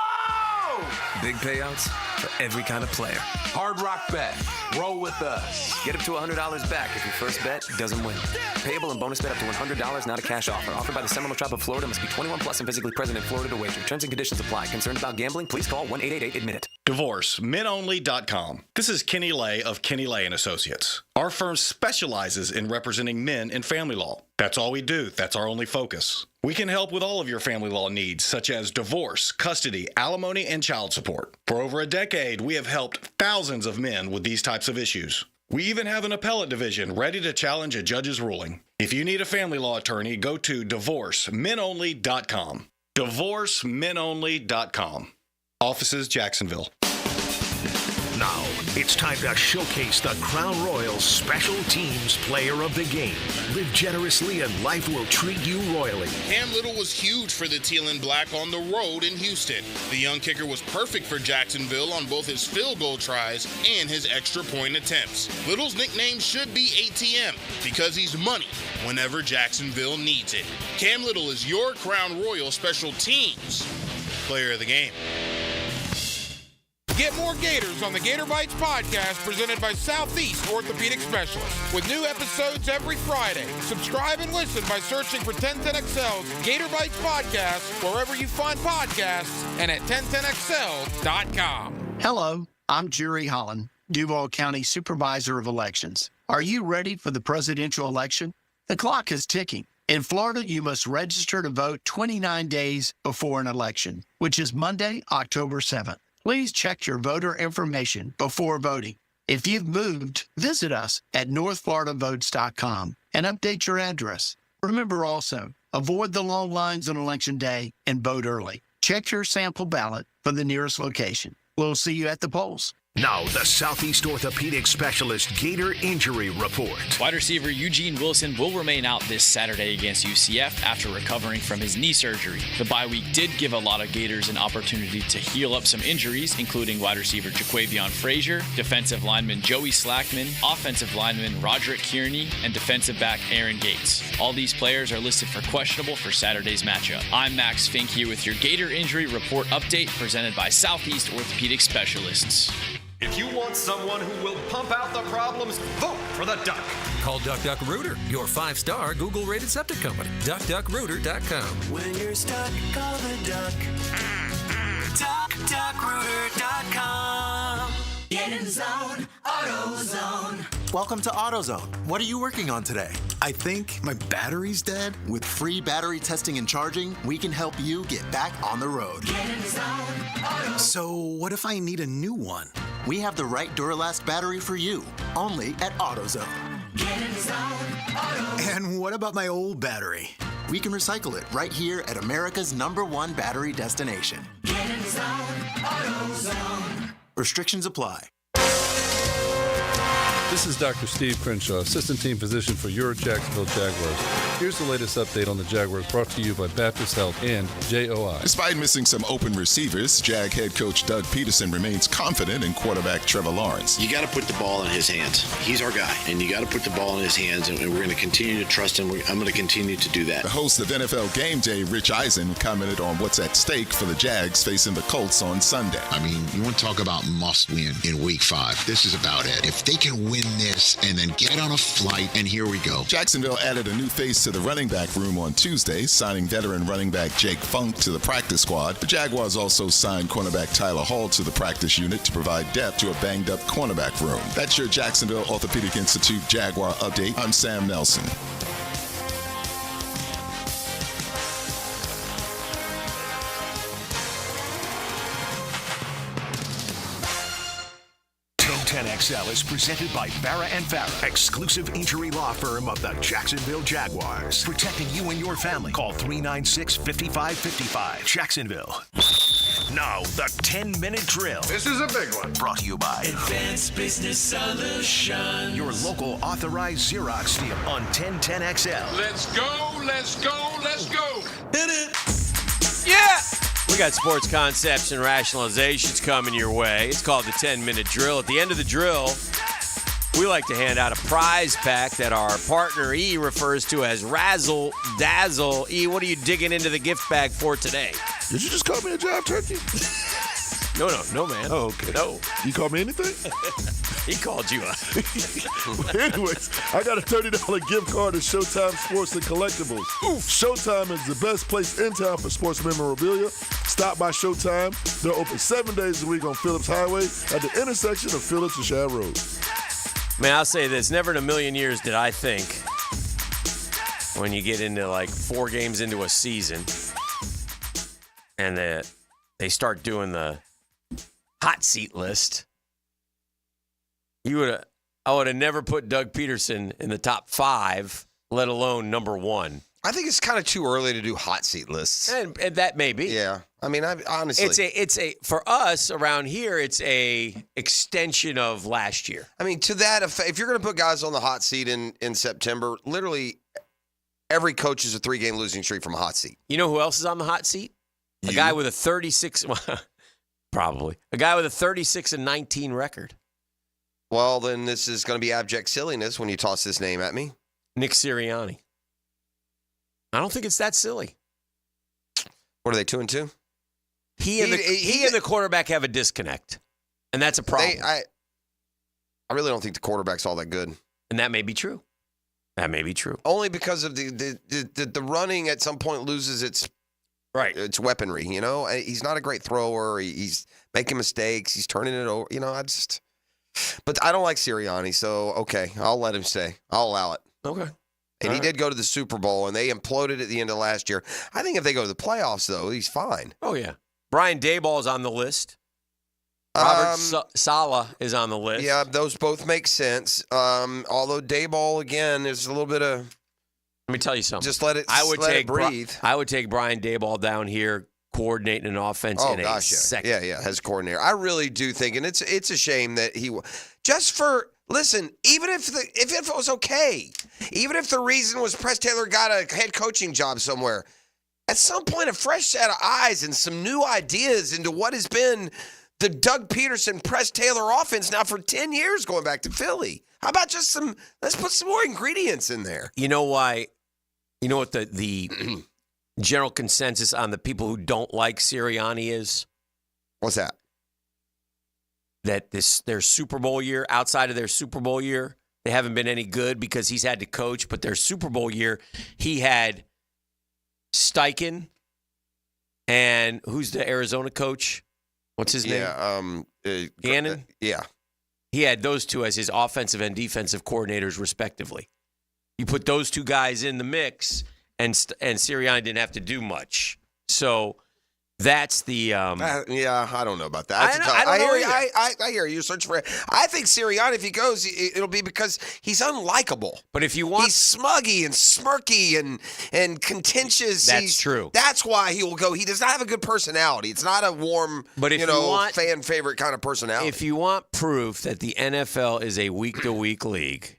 S6: Big payouts for every kind of player.
S7: Hard Rock Bet. Roll with us.
S6: Get up to $100 back if your first bet doesn't win. Payable and bonus bet up to $100, not a cash offer. Offered by the Seminole Tribe of Florida. Must be 21 plus and physically present in Florida to wager. Terms and conditions apply. Concerned about gambling? Please call 1-888-ADMIT-IT.
S3: DivorceMenOnly.com. This is Kenny Lay of Kenny Lay & Associates. Our firm specializes in representing men in family law. That's all we do. That's our only focus. We can help with all of your family law needs, such as divorce, custody, alimony, and child support. For over a decade, we have helped thousands of men with these types of issues. We even have an appellate division ready to challenge a judge's ruling. If you need a family law attorney, go to DivorceMenOnly.com. DivorceMenOnly.com. Offices, Jacksonville.
S4: Now, it's time to showcase the Crown Royal Special Teams Player of the Game. Live generously and life will treat you royally.
S20: Cam Little was huge for the Teal and Black on the road in Houston. The young kicker was perfect for Jacksonville on both his field goal tries and his extra point attempts. Little's nickname should be ATM because he's money whenever Jacksonville needs it. Cam Little is your Crown Royal Special Teams Player of the Game. Get more Gators on the Gator Bites podcast presented by Southeast Orthopedic Specialists with new episodes every Friday. Subscribe and listen by searching for 1010XL's Gator Bites podcast wherever you find podcasts and at 1010XL.com.
S8: Hello, I'm Jerry Holland, Duvall County Supervisor of Elections. Are you ready for the presidential election? The clock is ticking. In Florida, you must register to vote 29 days before an election, which is Monday, October 7th. Please check your voter information before voting. If you've moved, visit us at northfloridavotes.com and update your address. Remember also, avoid the long lines on Election Day and vote early. Check your sample ballot for the nearest location. We'll see you at the polls.
S4: Now, the Southeast Orthopedic Specialist Gator Injury Report.
S19: Wide receiver Eugene Wilson will remain out this Saturday against UCF after recovering from his knee surgery. The bye week did give a lot of Gators an opportunity to heal up some injuries, including wide receiver Jaquavion Frazier, defensive lineman Joey Slackman, offensive lineman Roderick Kearney, and defensive back Aaron Gates. All these players are listed for questionable for Saturday's matchup. I'm Max Fink here with your Gator Injury Report update presented by Southeast Orthopedic Specialists.
S21: If you want someone who will pump out the problems, vote for the Duck.
S26: Call DuckDuckRooter, your 5-star Google-rated septic company. DuckDuckRooter.com.
S22: When you're stuck, call the Duck. DuckDuckRooter.com. Get in the zone, AutoZone.
S27: Welcome to AutoZone. What are you working on today? I think my battery's dead. With free battery testing and charging, we can help you get back on the road.
S22: Get in the zone, AutoZone.
S27: So what if I need a new one? We have the right Duralast battery for you, only at AutoZone.
S22: Get in the zone, AutoZone.
S27: And what about my old battery? We can recycle it right here at America's #1 battery destination.
S22: Get in the zone, AutoZone.
S27: Restrictions apply.
S5: This is Dr. Steve Crenshaw, Assistant Team Physician for your Jacksonville Jaguars. Here's the latest update on the Jaguars brought to you by Baptist Health and JOI.
S9: Despite missing some open receivers, Jag head coach Doug Peterson remains confident in quarterback Trevor Lawrence.
S11: You got to put the ball in his hands. He's our guy, and you got to put the ball in his hands, and we're going to continue to trust him. I'm going to continue to do that.
S9: The host of NFL Game Day, Rich Eisen, commented on what's at stake for the Jags facing the Colts on Sunday.
S13: I mean, you want to talk about must win in Week 5. This is about it. If they can win this and then get on a flight, and here we go.
S9: Jacksonville added a new face to the running back room on Tuesday, signing veteran running back Jake Funk to the practice squad. The Jaguars also signed cornerback Tyler Hall to the practice unit to provide depth to a banged-up cornerback room. That's your Jacksonville Orthopedic Institute Jaguar update. I'm Sam Nelson.
S4: XL is presented by Farah and Farah, exclusive injury law firm of the Jacksonville Jaguars. Protecting you and your family. Call 396-5555. Jacksonville. Now, the 10-minute drill.
S21: This is a big one.
S4: Brought to you by
S22: Advanced Business Solutions.
S4: Your local authorized Xerox deal on 1010XL.
S21: Let's go, let's go, let's go.
S22: Hit it.
S17: Yeah! We got sports concepts and rationalizations coming your way. It's called the 10-minute drill. At the end of the drill, we like to hand out a prize pack that our partner E refers to as Razzle Dazzle. E, what are you digging into the gift bag for today?
S2: Did you just call me a job turkey?
S17: No, man.
S2: Oh, okay.
S17: No.
S2: You call me anything?
S17: He called you up.
S2: Anyways, I got a $30 gift card to Showtime Sports and Collectibles. Showtime is the best place in town for sports memorabilia. Stop by Showtime. They're open 7 days a week on Phillips Highway at the intersection of Phillips and Shad Road.
S17: Man, I'll say this. Never in a million years did I think when you get into like 4 games into a season and they start doing the hot seat list, I would have never put Doug Peterson in the top 5, let alone number 1.
S1: I think it's kind of too early to do hot seat lists.
S17: And that may be.
S1: Yeah. I mean, honestly.
S17: It's a for us around here, it's a extension of last year.
S1: I mean, to that effect, if you're going to put guys on the hot seat in September, literally every coach is a 3-game losing streak from a hot seat.
S17: You know who else is on the hot seat? A guy with a 36 probably. A guy with a 36-19 record.
S1: Well, then this is going to be abject silliness when you toss this name at me.
S17: Nick Sirianni. I don't think it's that silly.
S1: What are they, 2-2?
S17: He and the quarterback have a disconnect, and that's a problem.
S1: I really don't think the quarterback's all that good.
S17: And that may be true.
S1: Only because of the running at some point loses its weaponry. You know, he's not a great thrower. He's making mistakes. He's turning it over. You know, but I don't like Sirianni, so okay, I'll let him stay. I'll allow it.
S17: Okay.
S1: And he did go to the Super Bowl, and they imploded at the end of last year. I think if they go to the playoffs, though, he's fine.
S17: Oh, yeah. Brian Daboll is on the list. Robert Saleh is on the list.
S1: Yeah, those both make sense. Although Daboll, again, is a little bit of...
S17: Let me tell you something.
S1: Just let it breathe.
S17: I would take Brian Daboll down here coordinating an offense in a second.
S1: Yeah, as coordinator. I really do think, and it's a shame that he... Just for... Listen, even if it was okay, even if the reason was Press Taylor got a head coaching job somewhere, at some point a fresh set of eyes and some new ideas into what has been the Doug Peterson, Press Taylor offense now for 10 years going back to Philly. How about just let's put some more ingredients in there.
S17: You know why? You know what the general consensus on the people who don't like Sirianni is?
S1: What's that?
S17: That their Super Bowl year, outside of their Super Bowl year, they haven't been any good because he's had to coach. But their Super Bowl year, he had Steichen and who's the Arizona coach? What's his name? Gannon?
S1: Yeah.
S17: He had those two as his offensive and defensive coordinators, respectively. You put those two guys in the mix, and Sirianni didn't have to do much. So That's the
S1: yeah, I don't know about that. I hear you. Search for it. I think Sirianni, if he goes, it'll be because he's unlikable.
S17: But if you want,
S1: he's smuggy and smirky and contentious.
S17: That's true.
S1: That's why he will go. He does not have a good personality. It's not a warm,
S17: but if
S1: fan favorite kind of personality.
S17: If you want proof that the NFL is a week-to-week league,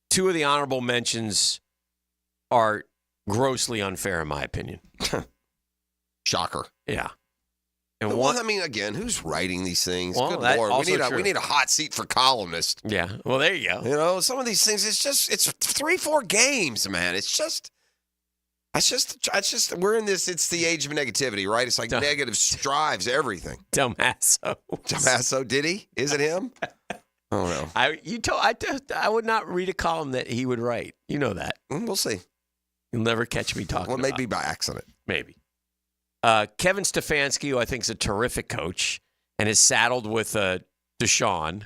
S17: two of the honorable mentions are grossly unfair, in my opinion.
S1: Shocker.
S17: Yeah.
S1: And well, I mean, again, who's writing these things?
S17: Well,
S1: Good Lord. We need a hot seat for columnists.
S17: Yeah. Well, there you go.
S1: You know, some of these things, it's 3-4 games, man. We're in this, it's the age of negativity, right? It's like negative drives everything.
S17: Dumbasso.
S1: Did he? Is it him? Oh, no.
S17: I would not read a column that he would write. You know that.
S1: We'll see.
S17: You'll never catch me talking about it.
S1: Maybe by accident.
S17: Maybe. Kevin Stefanski, who I think is a terrific coach, and is saddled with Deshaun.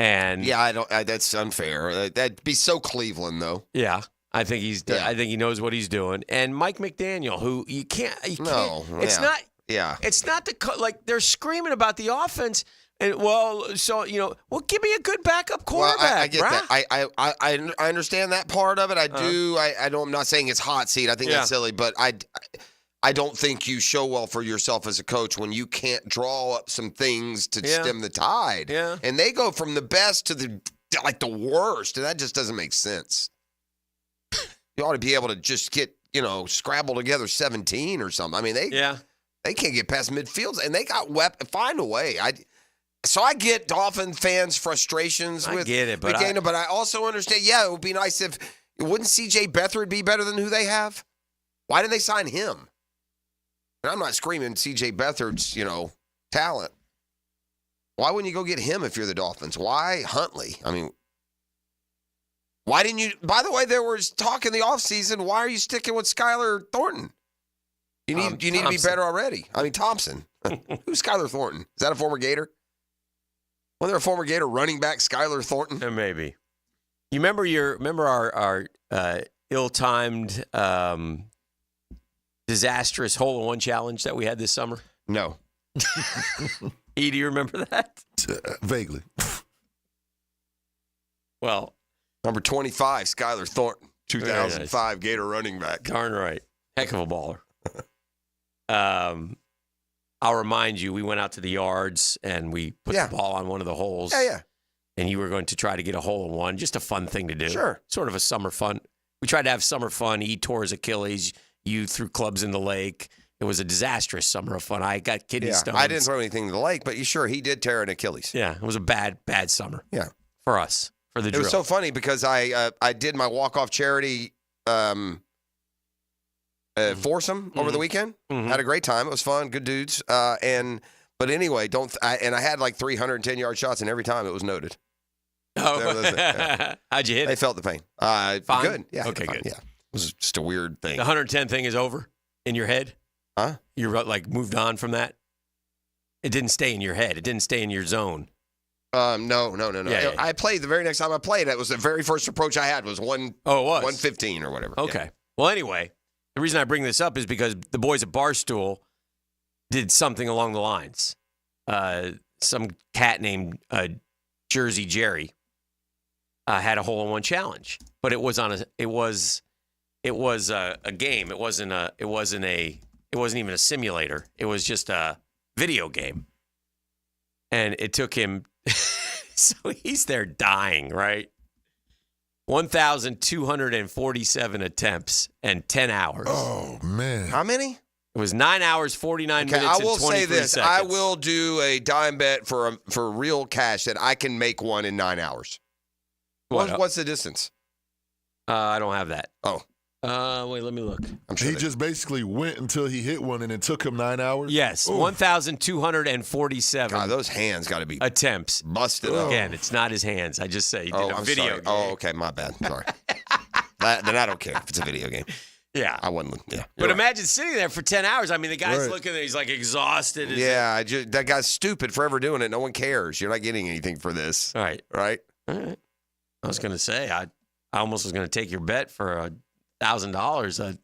S17: And
S1: yeah, that's unfair. That'd be so Cleveland, though.
S17: Yeah, I think I think he knows what he's doing. And Mike McDaniel, who you can't.
S1: No,
S17: it's
S1: yeah.
S17: not.
S1: Yeah,
S17: it's not like they're screaming about the offense. And give me a good backup quarterback.
S1: Well, I get that. I understand that part of it. I do. I'm not saying it's hot seat. I think that's silly, but I don't think you show well for yourself as a coach when you can't draw up some things to stem the tide.
S17: Yeah.
S1: And they go from the best to the worst, and that just doesn't make sense. You ought to be able to just get, scrabble together 17 or something. I mean, they can't get past midfield, and they got find a way. So I get Dolphin fans' frustrations with Gator, but I also understand, it would be nice if wouldn't C.J. Beathard be better than who they have? Why didn't they sign him? And I'm not screaming C.J. Beathard's, talent. Why wouldn't you go get him if you're the Dolphins? Why Huntley? I mean, why didn't you? By the way, there was talk in the offseason. Why are you sticking with Skylar Thornton? You need to be better already. I mean, Thompson. Who's Skylar Thornton? Is that a former Gator? Was there a former Gator running back, Skylar Thornton?
S17: Maybe. You remember our ill-timed, disastrous hole-in-one challenge that we had this summer?
S1: No.
S17: E, do you remember that?
S2: Vaguely.
S17: Well,
S1: number 25, Skylar Thornton, 2005 Gator running back.
S17: Darn right. Heck of a baller. I'll remind you, we went out to the yards and we put the ball on one of the holes.
S1: Yeah.
S17: And you were going to try to get a hole-in-one, just a fun thing to do.
S1: Sure.
S17: Sort of a summer fun. We tried to have summer fun. He tore his Achilles. You threw clubs in the lake. It was a disastrous summer of fun. I got kidney stones.
S1: I didn't throw anything in the lake, but he did tear an Achilles.
S17: Yeah, it was a bad summer.
S1: Yeah.
S17: For us, for the drill.
S1: It was so funny because I did my walk-off charity foursome over the weekend. Mm-hmm. Had a great time. It was fun. Good dudes. But anyway, I had like 310-yard shots, and every time it was noted.
S17: Oh. How'd you hit it?
S1: They felt the pain.
S17: Fine?
S1: Good. Yeah.
S17: Okay, good.
S1: Yeah. It was just a weird thing.
S17: The 110 thing is over in your head?
S1: Huh?
S17: You're moved on from that? It didn't stay in your head. It didn't stay in your zone.
S1: No.
S17: Yeah.
S1: I played the very next time I played. That was the very first approach I had was 115 or whatever.
S17: Okay.
S1: Yeah.
S17: Well, anyway, the reason I bring this up is because the boys at Barstool did something along the lines. Some cat named Jersey Jerry had a hole-in-one challenge, but it was a game. It wasn't even a simulator. It was just a video game. And it took him, so he's there dying, right? 1,247 attempts and 10 hours.
S2: Oh, man.
S1: How many?
S17: It was 9 hours, 49 minutes,
S1: I will
S17: and 23
S1: say this.
S17: seconds.
S1: I will do a dime bet for real cash that I can make one in 9 hours. What's the distance?
S17: I don't have that.
S1: Oh.
S17: Wait, let me look.
S2: I'm sure he just basically went until he hit one, and it took him 9 hours?
S17: Yes, 1,247.
S1: God, those hands got to be
S17: attempts.
S1: Busted up.
S17: Again, it's not his hands. I just say he did a video game.
S1: Oh, okay, my bad. Sorry. Then I don't care if it's a video game.
S17: Yeah.
S1: I wouldn't. Yeah.
S17: But imagine sitting there for 10 hours. I mean, the guy's looking there. He's exhausted.
S1: Yeah, that guy's stupid for ever doing it. No one cares. You're not getting anything for this.
S17: All right.
S1: Right?
S17: All right. I was going to say, I almost was going to take your bet for $1,000.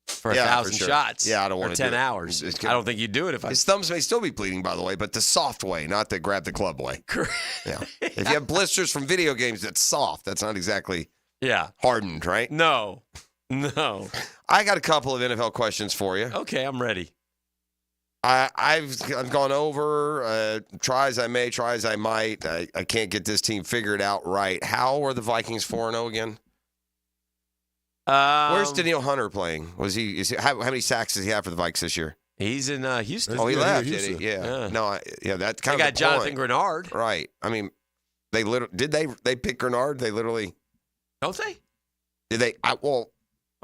S17: for 1,000
S1: sure.
S17: shots.
S1: Yeah, I don't want
S17: for
S1: to
S17: 10
S1: do it.
S17: hours. I don't think you'd do it if I.
S1: His thumbs may still be bleeding, by the way, but the soft way, not the grab the club way. Yeah. If you have blisters from video games, that's soft. That's not exactly hardened, right?
S17: No.
S1: I got a couple of NFL questions for you.
S17: Okay, I'm ready.
S1: I've gone over, try as I may, try as I might. I can't get this team figured out right. How are the Vikings 4-0 again? Where's Danielle Hunter playing? How many sacks does he have for the Vikes this year?
S17: He's in Houston.
S1: Oh, he left, did he? Yeah. No, that's kind
S17: they
S1: of
S17: got Jonathan Grenard.
S1: Right. I mean, they pick Grenard? They literally
S17: don't they?
S1: Did they?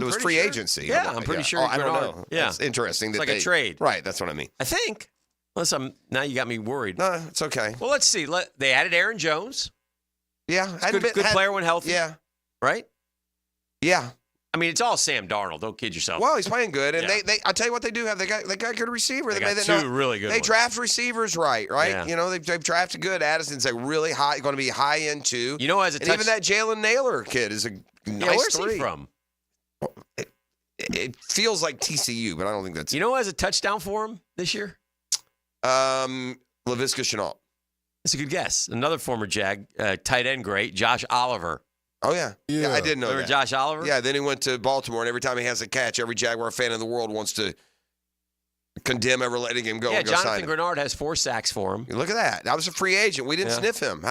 S1: It was free agency.
S17: Yeah, I'm pretty sure.
S1: I don't know.
S17: Yeah,
S1: it's interesting.
S17: It's like a trade.
S1: Right. That's what I mean.
S17: I think. Now you got me worried.
S1: No, it's okay.
S17: Well, let's see. They added Aaron Jones.
S1: Yeah,
S17: good player when healthy.
S1: Yeah.
S17: Right.
S1: Yeah.
S17: I mean, it's all Sam Darnold. Don't kid yourself.
S1: Well, he's playing good, and they I tell you what they do have. They got good receiver.
S17: They got two really good.
S1: They draft receivers right.
S17: Yeah.
S1: You know, they've drafted good. Addison's a really high, going to be high end too.
S17: You know,
S1: even that Jalen Naylor kid is a nice
S17: where's
S1: three.
S17: he from?
S1: It feels like TCU, but I don't think that's.
S17: You know who has a touchdown for him this year?
S1: Laviska Shenault.
S17: That's a good guess. Another former Jag tight end great, Josh Oliver.
S1: Oh, yeah. I did know
S17: Remember
S1: that.
S17: Josh Oliver?
S1: Yeah, then he went to Baltimore, and every time he has a catch, every Jaguar fan in the world wants to condemn ever letting him go.
S17: Yeah,
S1: and go sign
S17: Jonathan
S1: him.
S17: Grenard has 4 sacks for him.
S1: Look at that. That was a free agent. We didn't sniff him.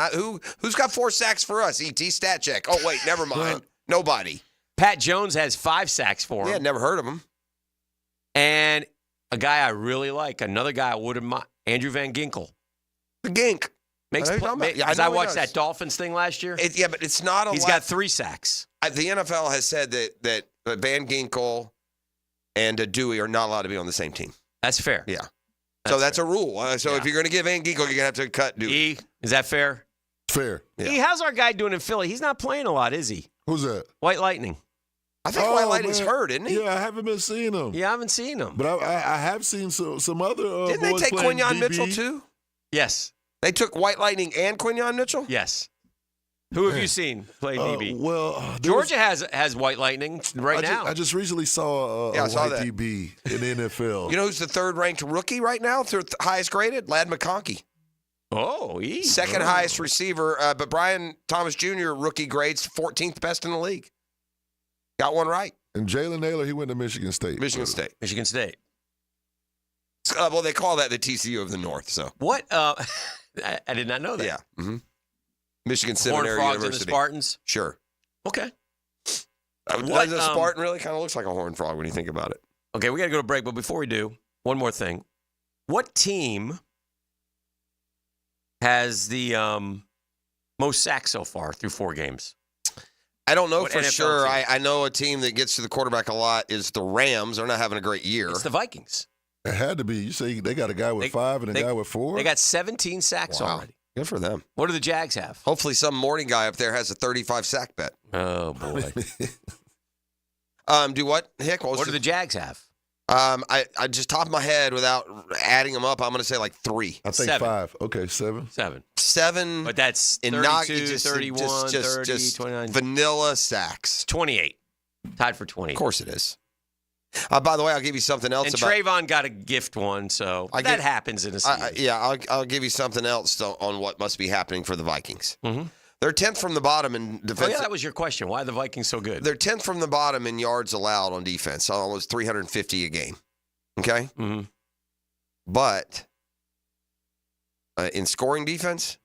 S1: Who's got 4 sacks for us? ET stat check. Oh, wait, never mind. Nobody.
S17: Pat Jones has 5 sacks for him.
S1: Yeah, never heard of him.
S17: And a guy I really like, another guy I wouldn't mind, Andrew Van Ginkel.
S1: The Gink.
S17: Because I watched that Dolphins thing last year.
S1: But it's not a
S17: He's got 3 sacks.
S1: The NFL has said that Van Ginkel and Dewey are not allowed to be on the same team.
S17: That's fair.
S1: Yeah. That's a rule. So if you're going to give Van Ginkel, you're going to have to cut Dewey.
S17: Is that fair?
S2: Fair.
S17: Yeah. How's our guy doing in Philly? He's not playing a lot, is he?
S2: Who's that?
S17: White Lightning.
S1: I think White Lightning's hurt, isn't he?
S2: Yeah, I haven't been seeing him.
S17: Yeah, I haven't seen him.
S2: But I have seen some other
S1: Didn't they
S2: boys
S1: take
S2: playing
S1: Quinyon
S2: DB.
S1: Mitchell, too?
S17: Yes.
S1: They took White Lightning and Quinyon Mitchell?
S17: Yes. Who have you seen play DB?
S2: Well,
S17: Georgia has White Lightning now.
S2: I just recently saw a
S1: saw
S2: white
S1: that.
S2: DB in the NFL.
S1: You know who's the third-ranked rookie right now? Highest graded? Lad McConkey.
S17: Oh,
S1: Second highest receiver. But Brian Thomas Jr., rookie grades 14th best in the league. Got one right.
S2: And Jalen Naylor, he went to Michigan State.
S17: Michigan State.
S1: Well, they call that the TCU of the North. So
S17: what? I did not know that.
S1: Yeah. Mm-hmm. Michigan
S17: Horned
S1: Seminary
S17: Frogs
S1: University.
S17: and the Spartans.
S1: Sure.
S17: Okay.
S1: The Spartan really kind of looks like a horned frog when you think about it.
S17: Okay, we got to go to break, but before we do, one more thing. What team has the most sacks so far through 4 games?
S1: I don't know
S17: What
S1: for
S17: NFL
S1: sure.
S17: team?
S1: I know a team that gets to the quarterback a lot is the Rams. They're not having a great year.
S17: It's the Vikings.
S2: It had to be. You say they got a guy with 5 and a guy with 4?
S17: They got 17 sacks already.
S1: Good for them.
S17: What do the Jags have?
S1: Hopefully some morning guy up there has a 35 sack bet.
S17: Oh, boy.
S1: Do what, Hick?
S17: What do the Jags have?
S1: I just top of my head without adding them up, I'm going to say like 3.
S2: I think
S17: 7.
S2: 5. Okay, 7.
S1: 7.
S17: But that's 32, 31, 30, 29.
S1: Vanilla sacks.
S17: 28. Tied for 28.
S1: Of course it is. By the way, I'll give you something else.
S17: And Trayvon got a gift one, so that happens in a season.
S1: I'll give you something else on what must be happening for the Vikings.
S17: Mm-hmm.
S1: They're 10th from the bottom in defense.
S17: Oh, yeah, that was your question. Why are the Vikings so good?
S1: They're 10th from the bottom in yards allowed on defense, almost 350 a game. Okay?
S17: Mm-hmm.
S1: But in scoring defense,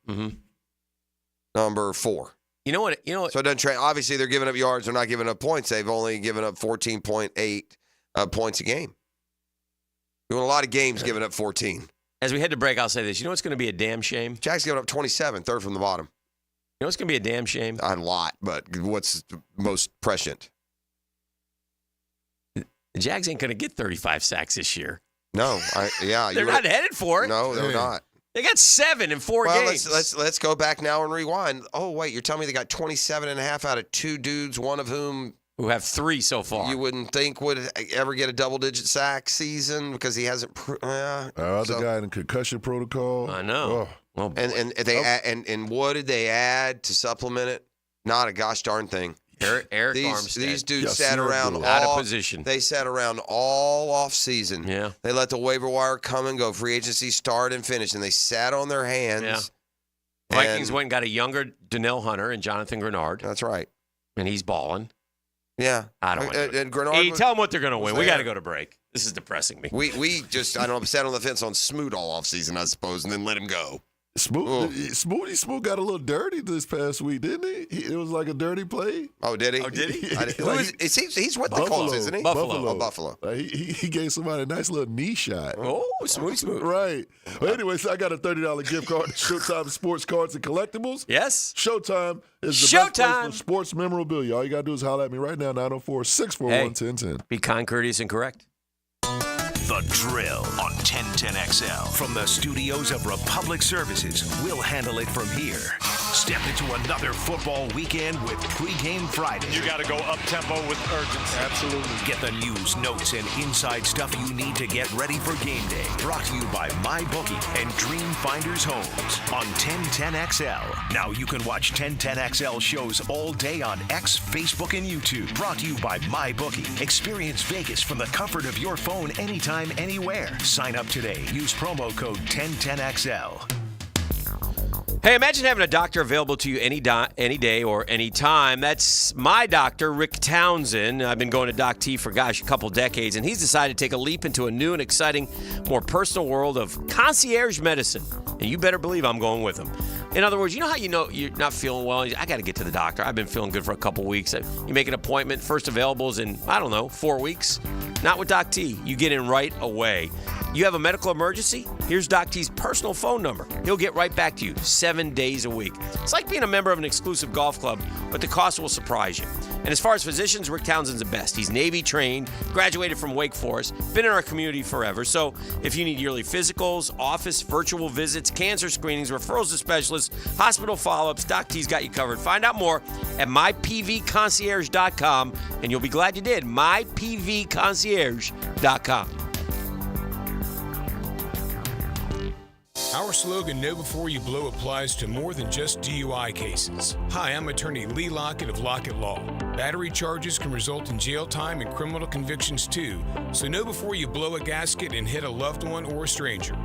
S1: number 4.
S17: You know what?
S1: So it doesn't obviously, they're giving up yards. They're not giving up points. They've only given up 14.8 points a game. Doing a lot of games giving up 14.
S17: As we head to break, I'll say this. You know what's going to be a damn shame?
S1: Jags giving up 27, third from the bottom.
S17: You know what's going to be a damn shame?
S1: A lot, but what's most prescient?
S17: The Jags ain't going to get 35 sacks this year.
S1: No,
S17: they're not headed for it.
S1: No, they're not.
S17: They got 7 in 4 games.
S1: Let's go back now and rewind. Oh wait, you're telling me they got 27.5 out of 2 dudes, one of whom
S17: have 3 so far.
S1: You wouldn't think would ever get a double-digit sack season because he hasn't.
S2: Other guy in concussion protocol.
S17: I know.
S1: And what did they add to supplement it? Not a gosh darn thing.
S17: Eric Armstead.
S1: These dudes sat around
S17: out of position.
S1: They sat around all off season.
S17: Yeah.
S1: They let the waiver wire come and go, free agency start and finish, and they sat on their hands.
S17: Yeah. Vikings went and got a younger Donnell Hunter and Jonathan Grenard.
S1: That's right.
S17: And he's balling.
S1: Yeah.
S17: I don't know.
S1: And Grenard
S17: Hey, tell them what they're going to win. We got to go to break. This is depressing me.
S1: We just, I don't know, sat on the fence on Smoot all off season, I suppose, and then let him go.
S2: Smoot got a little dirty this past week, didn't he? It was like a dirty play.
S1: Oh, did he?
S17: Oh, did he?
S1: He's with the Colts, isn't he?
S17: Buffalo.
S1: Oh, Buffalo.
S2: He gave somebody a nice little knee shot.
S17: Oh, smooth.
S2: Right. Well, anyway, so I got a $30 gift card to Showtime Sports Cards and Collectibles.
S17: Yes.
S2: Showtime is the best place for sports memorabilia. All you got to do is holler at me right now, 904-641-1010.
S17: Be kind, courteous, and correct.
S4: The Drill on 1010XL. From the studios of Republic Services, we'll handle it from here. Step into another football weekend with Pregame Friday.
S10: You got to go up-tempo with urgency.
S4: Absolutely. Get the news, notes, and inside stuff you need to get ready for game day. Brought to you by MyBookie and Dream Finders Homes on 1010XL. Now you can watch 1010XL shows all day on X, Facebook, and YouTube. Brought to you by MyBookie. Experience Vegas from the comfort of your phone anytime, anywhere. Sign up today. Use promo code 1010XL.
S17: Hey, imagine having a doctor available to you any day or any time. That's my doctor, Rick Townsend. I've been going to Doc T for, a couple decades, and he's decided to take a leap into a new and exciting, more personal world of concierge medicine. And you better believe I'm going with him. In other words, you know you're not feeling well? I got to get to the doctor. I've been feeling good for a couple weeks. You make an appointment, first available is in, 4 weeks. Not with Doc T. You get in right away. You have a medical emergency? Here's Doc T's personal phone number. He'll get right back to you 7 days a week. It's like being a member of an exclusive golf club, but the cost will surprise you. And as far as physicians, Rick Townsend's the best. He's Navy trained, graduated from Wake Forest, been in our community forever. So if you need yearly physicals, office, virtual visits, cancer screenings, referrals to specialists, hospital follow-ups, Doc T's got you covered. Find out more at mypvconcierge.com, and you'll be glad you did. mypvconcierge.com.
S12: Our slogan, Know Before You Blow, applies to more than just DUI cases. Hi, I'm attorney Lee Lockett of Lockett Law. Battery charges can result in jail time and criminal convictions too, so know before you blow a gasket and hit a loved one or a stranger.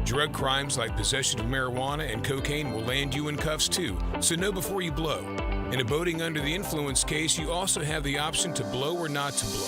S12: Drug crimes like possession of marijuana and cocaine will land you in cuffs too, so know before you blow. In a boating under the influence case, you also have the option to blow or not to blow.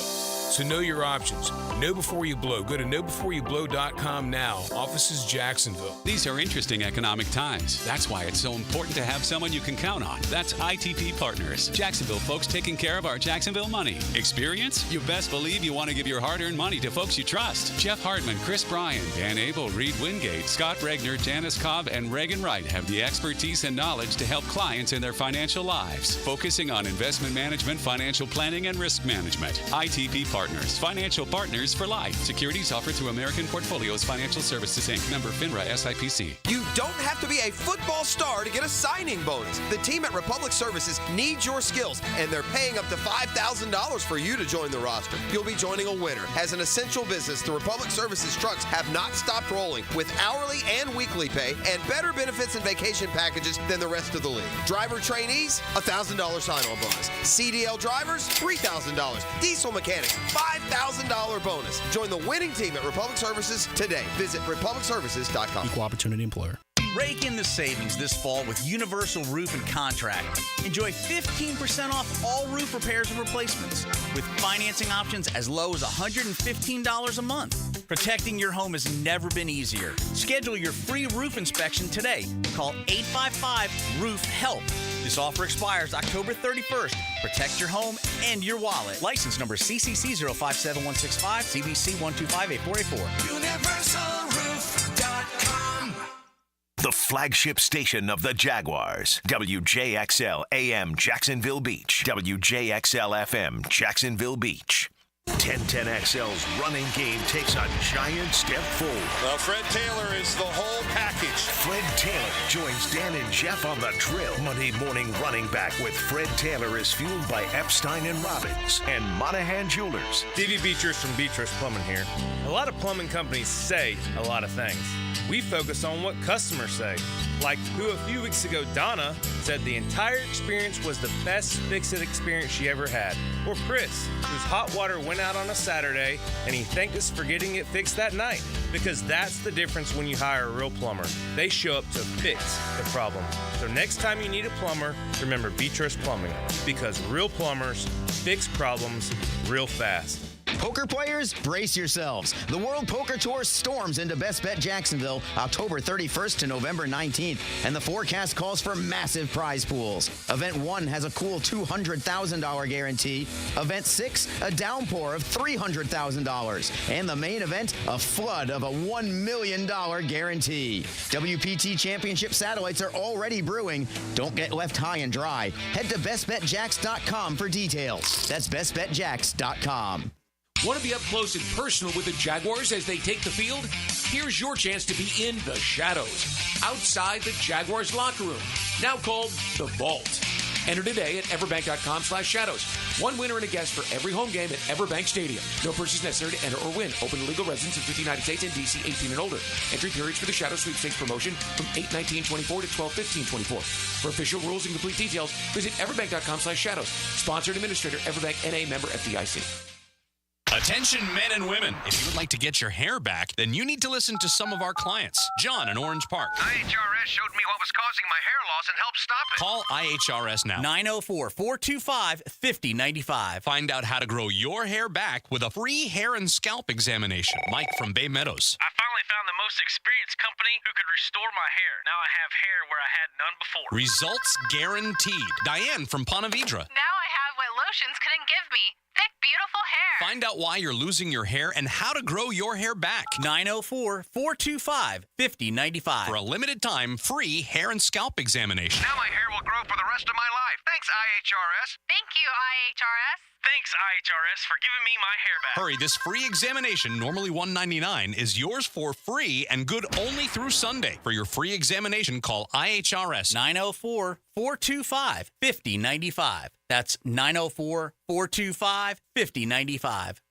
S12: So know your options. Know before you blow. Go to knowbeforeyouBlow.com now. Offices Jacksonville.
S14: These are interesting economic times. That's why it's so important to have someone you can count on. That's ITP Partners. Jacksonville folks taking care of our Jacksonville money. Experience? You best believe you want to give your hard-earned money to folks you trust. Jeff Hartman, Chris Bryan, Dan Abel, Reed Wingate, Scott Regner, Janice Cobb, and Reagan Wright have the expertise and knowledge to help clients in their financial lives, focusing on investment management, financial planning, and risk management. ITP Partners. Financial partners for life. Securities offered through American Portfolios Financial Services, Inc. Member FINRA SIPC.
S15: You don't have to be a football star to get a signing bonus. The team at Republic Services needs your skills, and they're paying up to $5,000 for you to join the roster. You'll be joining a winner. As an essential business, the Republic Services trucks have not stopped rolling with hourly and weekly pay and better benefits and vacation packages than the rest of the league. Driver trainees, $1,000 sign-on bonus. CDL drivers, $3,000. Diesel mechanics, $5,000 bonus. Join the winning team at Republic Services today. Visit republicservices.com.
S16: Equal opportunity employer.
S18: Rake in the savings this fall with Universal Roof and Contract. Enjoy 15% off all roof repairs and replacements with financing options as low as $115 a month. Protecting your home has never been easier. Schedule your free roof inspection today. Call 855-ROOF-HELP. This offer expires October 31st. Protect your home and your wallet. License number CCC 057165, CBC 1258484.
S4: UniversalRoof.com. The flagship station of the Jaguars. WJXL AM Jacksonville Beach. WJXL FM Jacksonville Beach. 1010XL's running game takes a giant step forward.
S10: Well, Fred Taylor is the whole package.
S4: Fred Taylor joins Dan and Jeff on the drill. Monday morning running back with Fred Taylor is fueled by Epstein and Robbins and Monahan Jewelers.
S10: D.V. Beatrice from Beatrice Plumbing here. A lot of plumbing companies say a lot of things. We focus on what customers say. Like who a few weeks ago, Donna, said the entire experience was the best fix-it experience she ever had. Or Chris, whose hot water went out on a Saturday and he thanked us for getting it fixed that night. Because that's the difference when you hire a real plumber. They show up to fix the problem. So next time you need a plumber, remember Beatrice Plumbing. Because real plumbers fix problems real fast.
S3: Poker players, brace yourselves. The World Poker Tour storms into Best Bet Jacksonville October 31st to November 19th, and the forecast calls for massive prize pools. Event 1 has a cool $200,000 guarantee. Event 6, a downpour of $300,000. And the main event, a flood of a $1 million guarantee. WPT Championship satellites are already brewing. Don't get left high and dry. Head to bestbetjacks.com for details. That's bestbetjacks.com.
S6: Want to be up close and personal with the Jaguars as they take the field? Here's your chance to be in the shadows, outside the Jaguars locker room, now called the Vault. Enter today at everbank.com/shadows. One winner and a guest for every home game at Everbank Stadium. No purchase necessary to enter or win. Open to legal residents of 50 United States and D.C. 18 and older. Entry periods for the Shadow Sweepstakes promotion from 8/19/24 to 12/15/24. For official rules and complete details, visit everbank.com/shadows. Sponsored administrator, Everbank N.A. member FDIC.
S7: Attention men and women. If you would like to get your hair back, then you need to listen to some of our clients. John in Orange Park.
S16: IHRS showed me what was causing my hair loss and helped stop it.
S7: Call IHRS now.
S18: 904-425-5095.
S7: Find out how to grow your hair back with a free hair and scalp examination. Mike from Bay Meadows.
S16: I finally found the most experienced company who could restore my hair. Now I have hair where I had none before.
S7: Results guaranteed. Diane from Ponte Vedra.
S23: Now I have what lotions couldn't give me. Thick, beautiful hair.
S7: Find out why you're losing your hair and how to grow your hair back.
S18: 904-425-5095.
S7: For a limited time, free hair and scalp examination.
S16: Now my hair will grow for the rest of my life. Thanks, IHRS.
S23: Thank you, IHRS.
S16: Thanks, IHRS, for giving me my hair back.
S7: Hurry, this free examination, normally $199, is yours for free and good only through Sunday. For your free examination, call IHRS.
S18: 904-425-5095. That's 904-425-5095.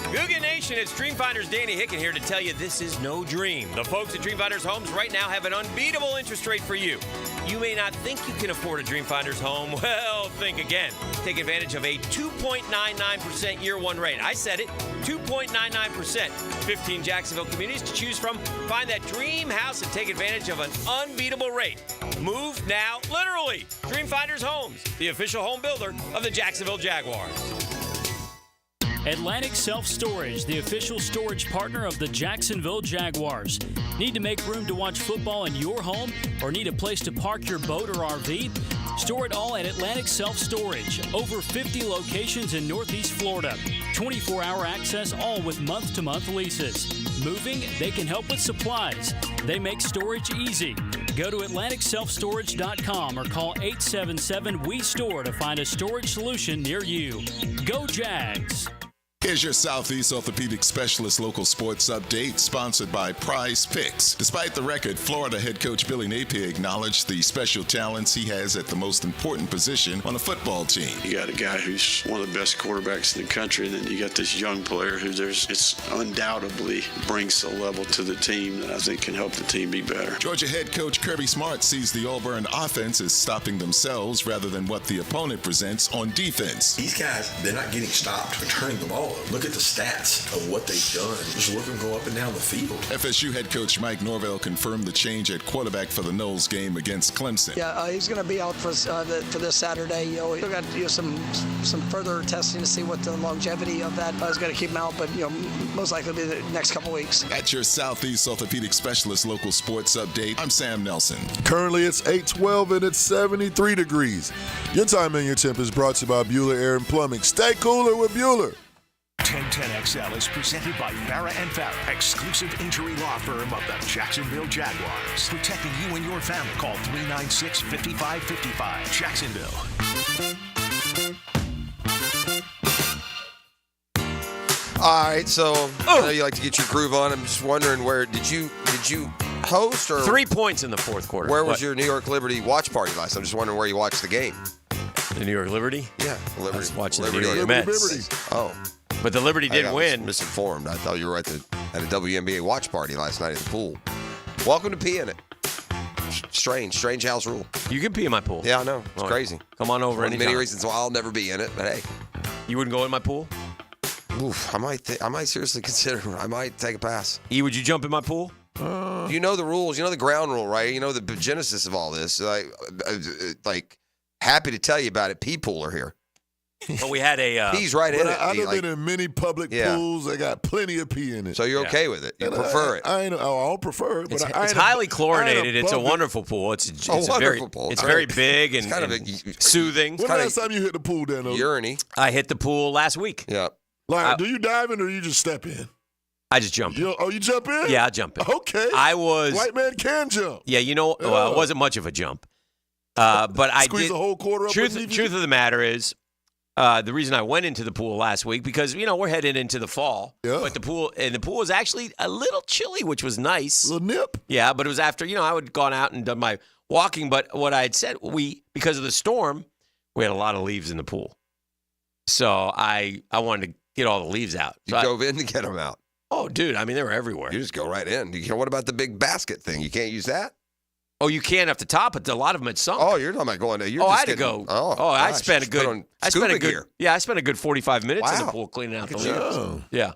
S17: Googan Nation, it's Dreamfinders Danny Hicken here to tell you this is no dream. The folks at Dreamfinders Homes right now have an unbeatable interest rate for you. You may not think you can afford a Dreamfinders home. Well, think again. Take advantage of a 2.99% year one rate. I said it, 2.99%. 15 Jacksonville communities to choose from. Find that dream house and take advantage of an unbeatable rate. Move now, literally. Dreamfinders Homes, the official home builder of the Jacksonville Jaguars.
S24: Atlantic Self-Storage, the official storage partner of the Jacksonville Jaguars. Need to make room to watch football in your home or need a place to park your boat or RV? Store it all at Atlantic Self-Storage. Over 50 locations in Northeast Florida. 24-hour access, all with month-to-month leases. Moving? They can help with supplies. They make storage easy. Go to AtlanticSelfStorage.com or call 877-WE-STORE to find a storage solution near you. Go Jags!
S9: Here's your Southeast Orthopedic Specialist local sports update, sponsored by Prize Picks. Despite the record, Florida head coach Billy Napier acknowledged the special talents he has at the most important position on a football team.
S25: You got a guy who's one of the best quarterbacks in the country, and then you got this young player who it's undoubtedly brings a level to the team that I think can help the team be better.
S9: Georgia head coach Kirby Smart sees the Auburn offense as stopping themselves rather than what the opponent presents on defense.
S28: These guys, they're not getting stopped or turning the ball. Look at the stats of what they've done. Just look them go up and down the field.
S9: FSU head coach Mike Norvell confirmed the change at quarterback for the Noles game against Clemson.
S29: Yeah, he's going to be out for this Saturday. He's still got some further testing to see what the longevity of that is going to keep him out, but most likely be the next couple weeks.
S9: That's your Southeast Orthopedic Specialist local sports update. I'm Sam Nelson.
S2: Currently it's 8:12 and it's 73 degrees. Your time and your temp is brought to you by Bueller Air and Plumbing. Stay cooler with Bueller.
S4: 1010XL is presented by Farah and Farah, exclusive injury law firm of the Jacksonville Jaguars. Protecting you and your family. Call 396-5555. Jacksonville.
S1: All right, so I know you like to get your groove on. I'm just wondering, where did you host or
S17: 3 points in the fourth quarter?
S1: Where was your New York Liberty watch party last? I'm just wondering where you watched the game.
S17: The New York Liberty?
S1: Yeah, Liberty.
S17: I was watching
S1: Liberty.
S17: the New York Mets.
S1: Liberty. Oh.
S17: But the Liberty did win.
S1: I was misinformed. I thought you were at a WNBA watch party last night at the pool. Welcome to P in It. Strange house rule.
S17: You can pee in my pool.
S1: Yeah, I know. It's crazy.
S17: Come on over
S1: One of the
S17: anytime.
S1: many reasons why I'll never be in it, but hey.
S17: You wouldn't go in my pool?
S1: Oof, I might seriously consider. I might take a pass.
S17: Would you jump in my pool?
S1: You know the rules. You know the ground rule, right? You know the genesis of all this. Like happy to tell you about it. Pee pooler here.
S17: Well, we had a.
S1: He's right in it.
S2: I've been in many public pools. They got plenty of pee in it.
S1: So you're okay with it? You prefer it?
S2: I don't prefer it, but
S17: It's highly chlorinated. It's a wonderful pool. It's a
S1: wonderful pool.
S17: It's very big and,
S1: kind of
S17: soothing.
S2: When last time you hit the pool, Dan?
S1: Urine.
S17: I hit the pool last week.
S1: Yeah.
S2: Like, do you dive in or you just step in?
S17: I just jump in.
S2: You jump in?
S17: Yeah, I jump in.
S2: Okay.
S17: White
S2: man can jump.
S17: Yeah, well, it wasn't much of a jump. But I
S2: Squeeze
S17: did.
S2: a whole quarter up.
S17: Truth of the matter is, the reason I went into the pool last week, because, we're heading into the fall.
S2: Yeah.
S17: But the pool was actually a little chilly, which was nice.
S2: A little nip.
S17: Yeah, but it was after, I would gone out and done my walking. But what I had said, because of the storm, we had a lot of leaves in the pool. So I wanted to get all the leaves out.
S1: You dove in to get them out.
S17: Oh, dude, they were everywhere.
S1: You just go right in. What about the big basket thing? You can't use that?
S17: Oh, you can off the top, but a lot of them had sunk.
S1: Oh, you're talking about going to.
S17: I had to go. I spent a good. I spent a good 45 minutes in the pool cleaning out the leaves. Yeah,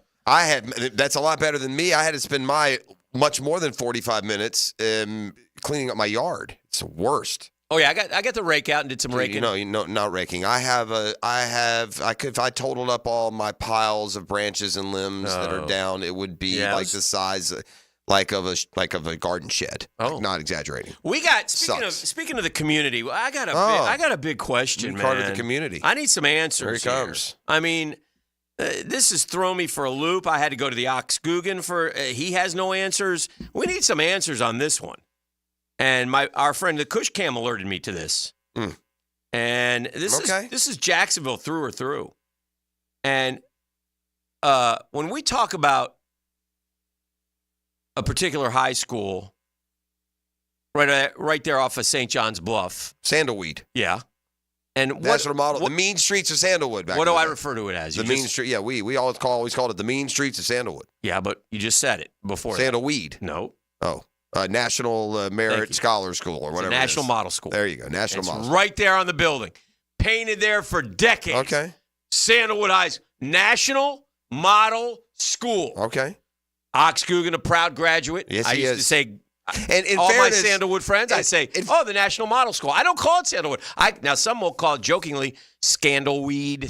S1: That's a lot better than me. I had to spend much more than 45 minutes cleaning up my yard. It's the worst.
S17: Oh yeah, I got the rake out and did some raking.
S1: Not raking. If I totaled up all my piles of branches and limbs that are down, it would be like the size of a garden shed.
S17: Oh,
S1: not exaggerating.
S17: We got speaking of the community. I got a big question, man.
S1: Part of the community.
S17: I need some answers.
S1: Here he comes.
S17: This has thrown me for a loop. I had to go to the Ox-Guggen for. He has no answers. We need some answers on this one. And our friend the Cush Cam alerted me to this. And this is Jacksonville through or through. And when we talk about a particular high school, right there off of St. John's Bluff,
S1: Sandalwood.
S17: Yeah. And
S1: national model, the mean streets of Sandalwood.
S17: What do I refer to it as?
S1: The mean street. Yeah, we always called it the mean streets of Sandalwood.
S17: Yeah, but you just said it before.
S1: Sandalwood.
S17: No.
S1: Oh. National Merit Scholar School or whatever.
S17: National Model School.
S1: There you go. National Model School.
S17: Right there on the building. Painted there for decades.
S1: Okay.
S17: Sandalwood High's National Model School.
S1: Okay.
S17: Ox-Guggen, a proud graduate.
S1: Yes,
S17: I
S1: he
S17: used
S1: is.
S17: to say,
S1: and in
S17: all
S1: fairness,
S17: my Sandalwood friends, I say, the National Model School. I don't call it Sandalwood. Now, some will call it jokingly Scandalweed.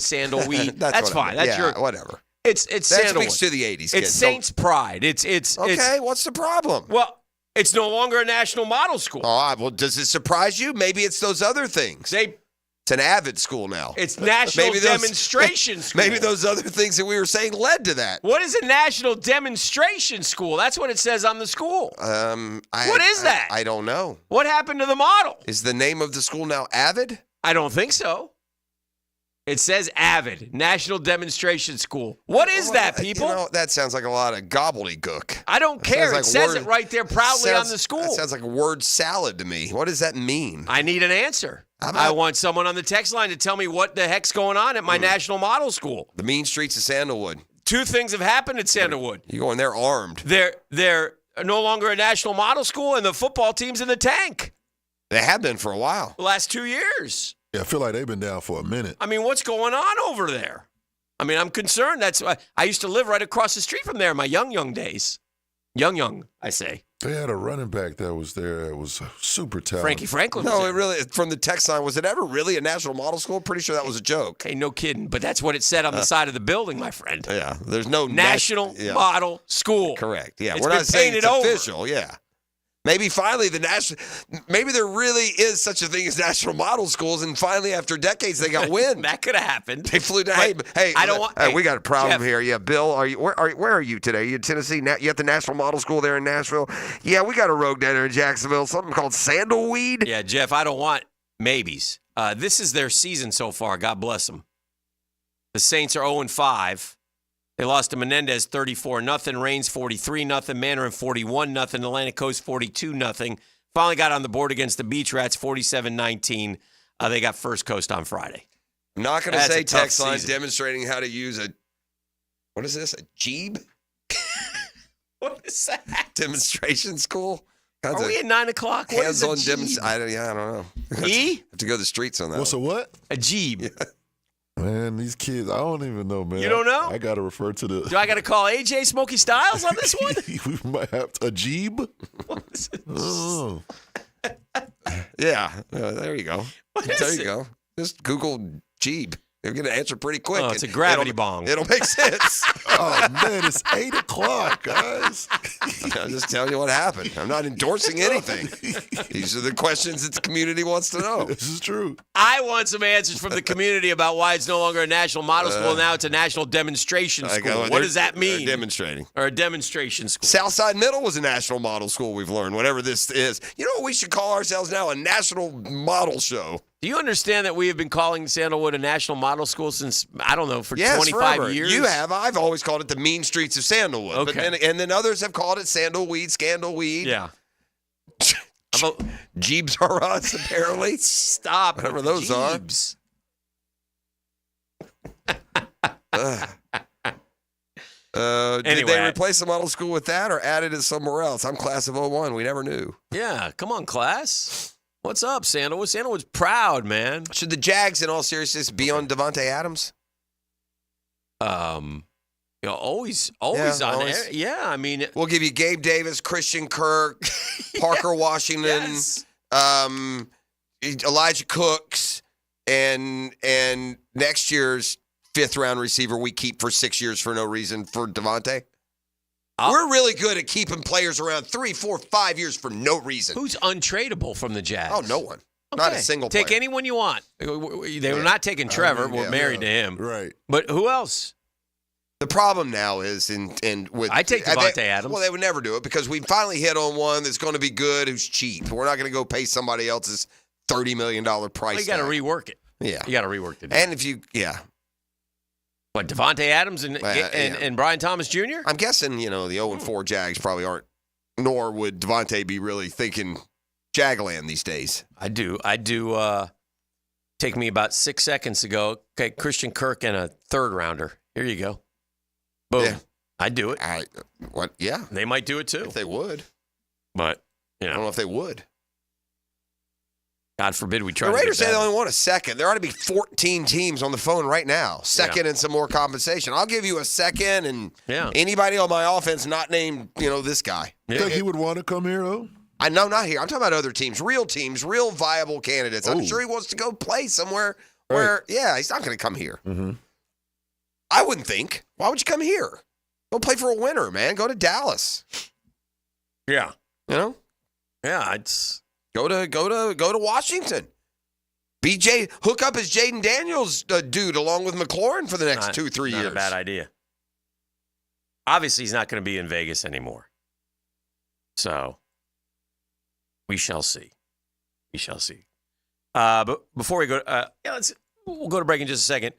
S17: That's fine. That's
S1: whatever.
S17: It's
S1: that
S17: Sandalwood.
S1: Speaks to the 80s.
S17: It's
S1: kids.
S17: Saints' pride. It's
S1: okay. What's the problem?
S17: Well, it's no longer a national model school.
S1: Oh, well, does it surprise you? Maybe it's those other things. It's an avid school now.
S17: It's national demonstration school.
S1: Maybe those other things that we were saying led to that.
S17: What is a national demonstration school? That's what it says on the school. What is that?
S1: I don't know.
S17: What happened to the model?
S1: Is the name of the school now Avid?
S17: I don't think so. It says Avid, National Demonstration School. What is that, people?
S1: That sounds like a lot of gobbledygook.
S17: I don't care. It says it right there proudly on the school.
S1: That sounds like a word salad to me. What does that mean?
S17: I need an answer. I want someone on the text line to tell me what the heck's going on at my National Model School.
S1: The mean streets of Sandalwood.
S17: Two things have happened at Sandalwood.
S1: You go in there armed.
S17: They're no longer a National Model School, and the football team's in the tank.
S1: They have been for a while.
S17: The last 2 years.
S2: Yeah, I feel like they've been down for a minute.
S17: What's going on over there? I'm concerned. That's why I used to live right across the street from there in my young days. Young, I say.
S2: They had a running back that was there. It was super talented.
S17: Frankie Franklin.
S1: No, it really, from the text line, was it ever really a national model school? Pretty sure that was a joke.
S17: Hey, no kidding. But that's what it said on the side of the building, my friend.
S1: Yeah, there's no
S17: National Model School.
S1: Correct. Yeah,
S17: it's
S1: we're not saying it's
S17: over.
S1: Official. Yeah. Maybe finally maybe there really is such a thing as national model schools, and finally after decades they got wind.
S17: That could have happened.
S1: They flew down. Hey,
S17: I don't want.
S1: We got a problem
S17: Jeff.
S1: here. Yeah, Bill, where are you today? Are you in Tennessee? You at the National Model School there in Nashville? Yeah, we got a rogue down there in Jacksonville. Something called Sandalwood.
S17: Yeah, Jeff, I don't want maybes. This is their season so far. God bless them. The Saints are 0-5. They lost to Menendez 34-0, Reigns 43-0, Mandarin 41-0, Atlantic Coast 42-0. Finally got on the board against the Beach Rats 47-19. They got First Coast on Friday.
S1: I'm not going to say text line demonstrating how to use what is this, a jeeb?
S17: What is that?
S1: Demonstration school?
S17: Are we at 9 o'clock? What is a
S1: Hands-on
S17: jeeb?
S1: demonstration. I don't know.
S17: E?
S1: Have to go to the streets on that.
S2: What's a what?
S17: A jeeb.
S2: Man, these kids, I don't even know, man.
S17: You don't know?
S2: I got to refer to the.
S17: Do I got to call AJ Smokey Styles on this one?
S2: We might have a jeeb. Oh.
S1: Yeah, there you go. There you go. Just Google jeeb. You're going to answer pretty quick.
S17: Oh, it's a gravity bong.
S1: It'll make sense.
S2: Oh, man, it's 8 o'clock, guys.
S1: I'm just telling you what happened. I'm not endorsing anything. These are the questions that the community wants to know.
S2: This is true.
S17: I want some answers from the community about why it's no longer a national model school. Now it's a national demonstration school. What does that mean?
S1: Demonstrating.
S17: Or a demonstration school.
S1: Southside Middle was a national model school, we've learned, whatever this is. You know what we should call ourselves now? A national model show.
S17: Do you understand that we have been calling Sandalwood a national model school since, I don't know, for
S1: Yes,
S17: 25
S1: forever.
S17: years?
S1: You have. I've always called it the mean streets of Sandalwood.
S17: Okay.
S1: But then others have called it Sandalweed, Scandalweed.
S17: Yeah.
S1: Jeebs are us, apparently.
S17: Stop.
S1: Whatever those
S17: Jeebs.
S1: Did
S17: Anyway,
S1: they replace the model school with that or added it somewhere else? I'm class of 01. We never knew.
S17: Yeah, come on, class. What's up, Sandalwood? Sandalwood's proud, man.
S1: Should the Jags, in all seriousness, be on Devontae Adams?
S17: Always
S1: Yeah,
S17: on
S1: always.
S17: air. Yeah, I mean,
S1: We'll give you Gabe Davis, Christian Kirk, Parker Washington,
S17: yes.
S1: Elijah Cooks, and next year's 5th-round receiver we keep for 6 years for no reason for Devontae. We're really good at keeping players around 3, 4, 5 years for no reason.
S17: Who's untradeable from the Jags?
S1: Oh, no one. Not a
S17: Okay.
S1: single
S17: Take
S1: player.
S17: anyone you want. They were not taking Trevor. We're married to him.
S2: Right.
S17: But who else?
S1: The problem now is with
S17: I take Devontae Adams.
S1: Well, they would never do it because we finally hit on one that's going to be good who's cheap. We're not going to go pay somebody else's $30 million price.
S17: Well, you got to
S1: tag.
S17: rework it.
S1: Yeah.
S17: You got to rework the deal.
S1: And if you,
S17: What, Devontae Adams and Brian Thomas Jr.?
S1: I'm guessing, the 0-4 Jags probably aren't, nor would Devontae be really thinking Jagland these days.
S17: I do. Take me about 6 seconds to go. Okay, Christian Kirk and a 3rd rounder. Here you go. Boom.
S1: Yeah.
S17: I'd do it.
S1: Yeah.
S17: They might do it too.
S1: If they would.
S17: But,
S1: I don't know if they would.
S17: God forbid we try
S1: The
S17: to
S1: Raiders
S17: get
S1: say they
S17: better.
S1: only want a second. There ought to be 14 teams on the phone right now. Second and some more compensation. I'll give you a second and anybody on my offense not named, this guy.
S2: You think he would want to come here, though?
S1: I know, not here. I'm talking about other teams, real viable candidates. I'm sure he wants to go play somewhere where, he's not going to come here.
S2: Mm-hmm.
S1: I wouldn't think. Why would you come here? Go play for a winner, man. Go to Dallas.
S17: Yeah.
S1: Yeah,
S17: it's
S1: go to Washington. Hook up as Jaden Daniels dude along with McLaurin for the next 2-3 years.
S17: Not a bad idea. Obviously, he's not going to be in Vegas anymore. So we shall see. But before we go, we'll go to break in just a second.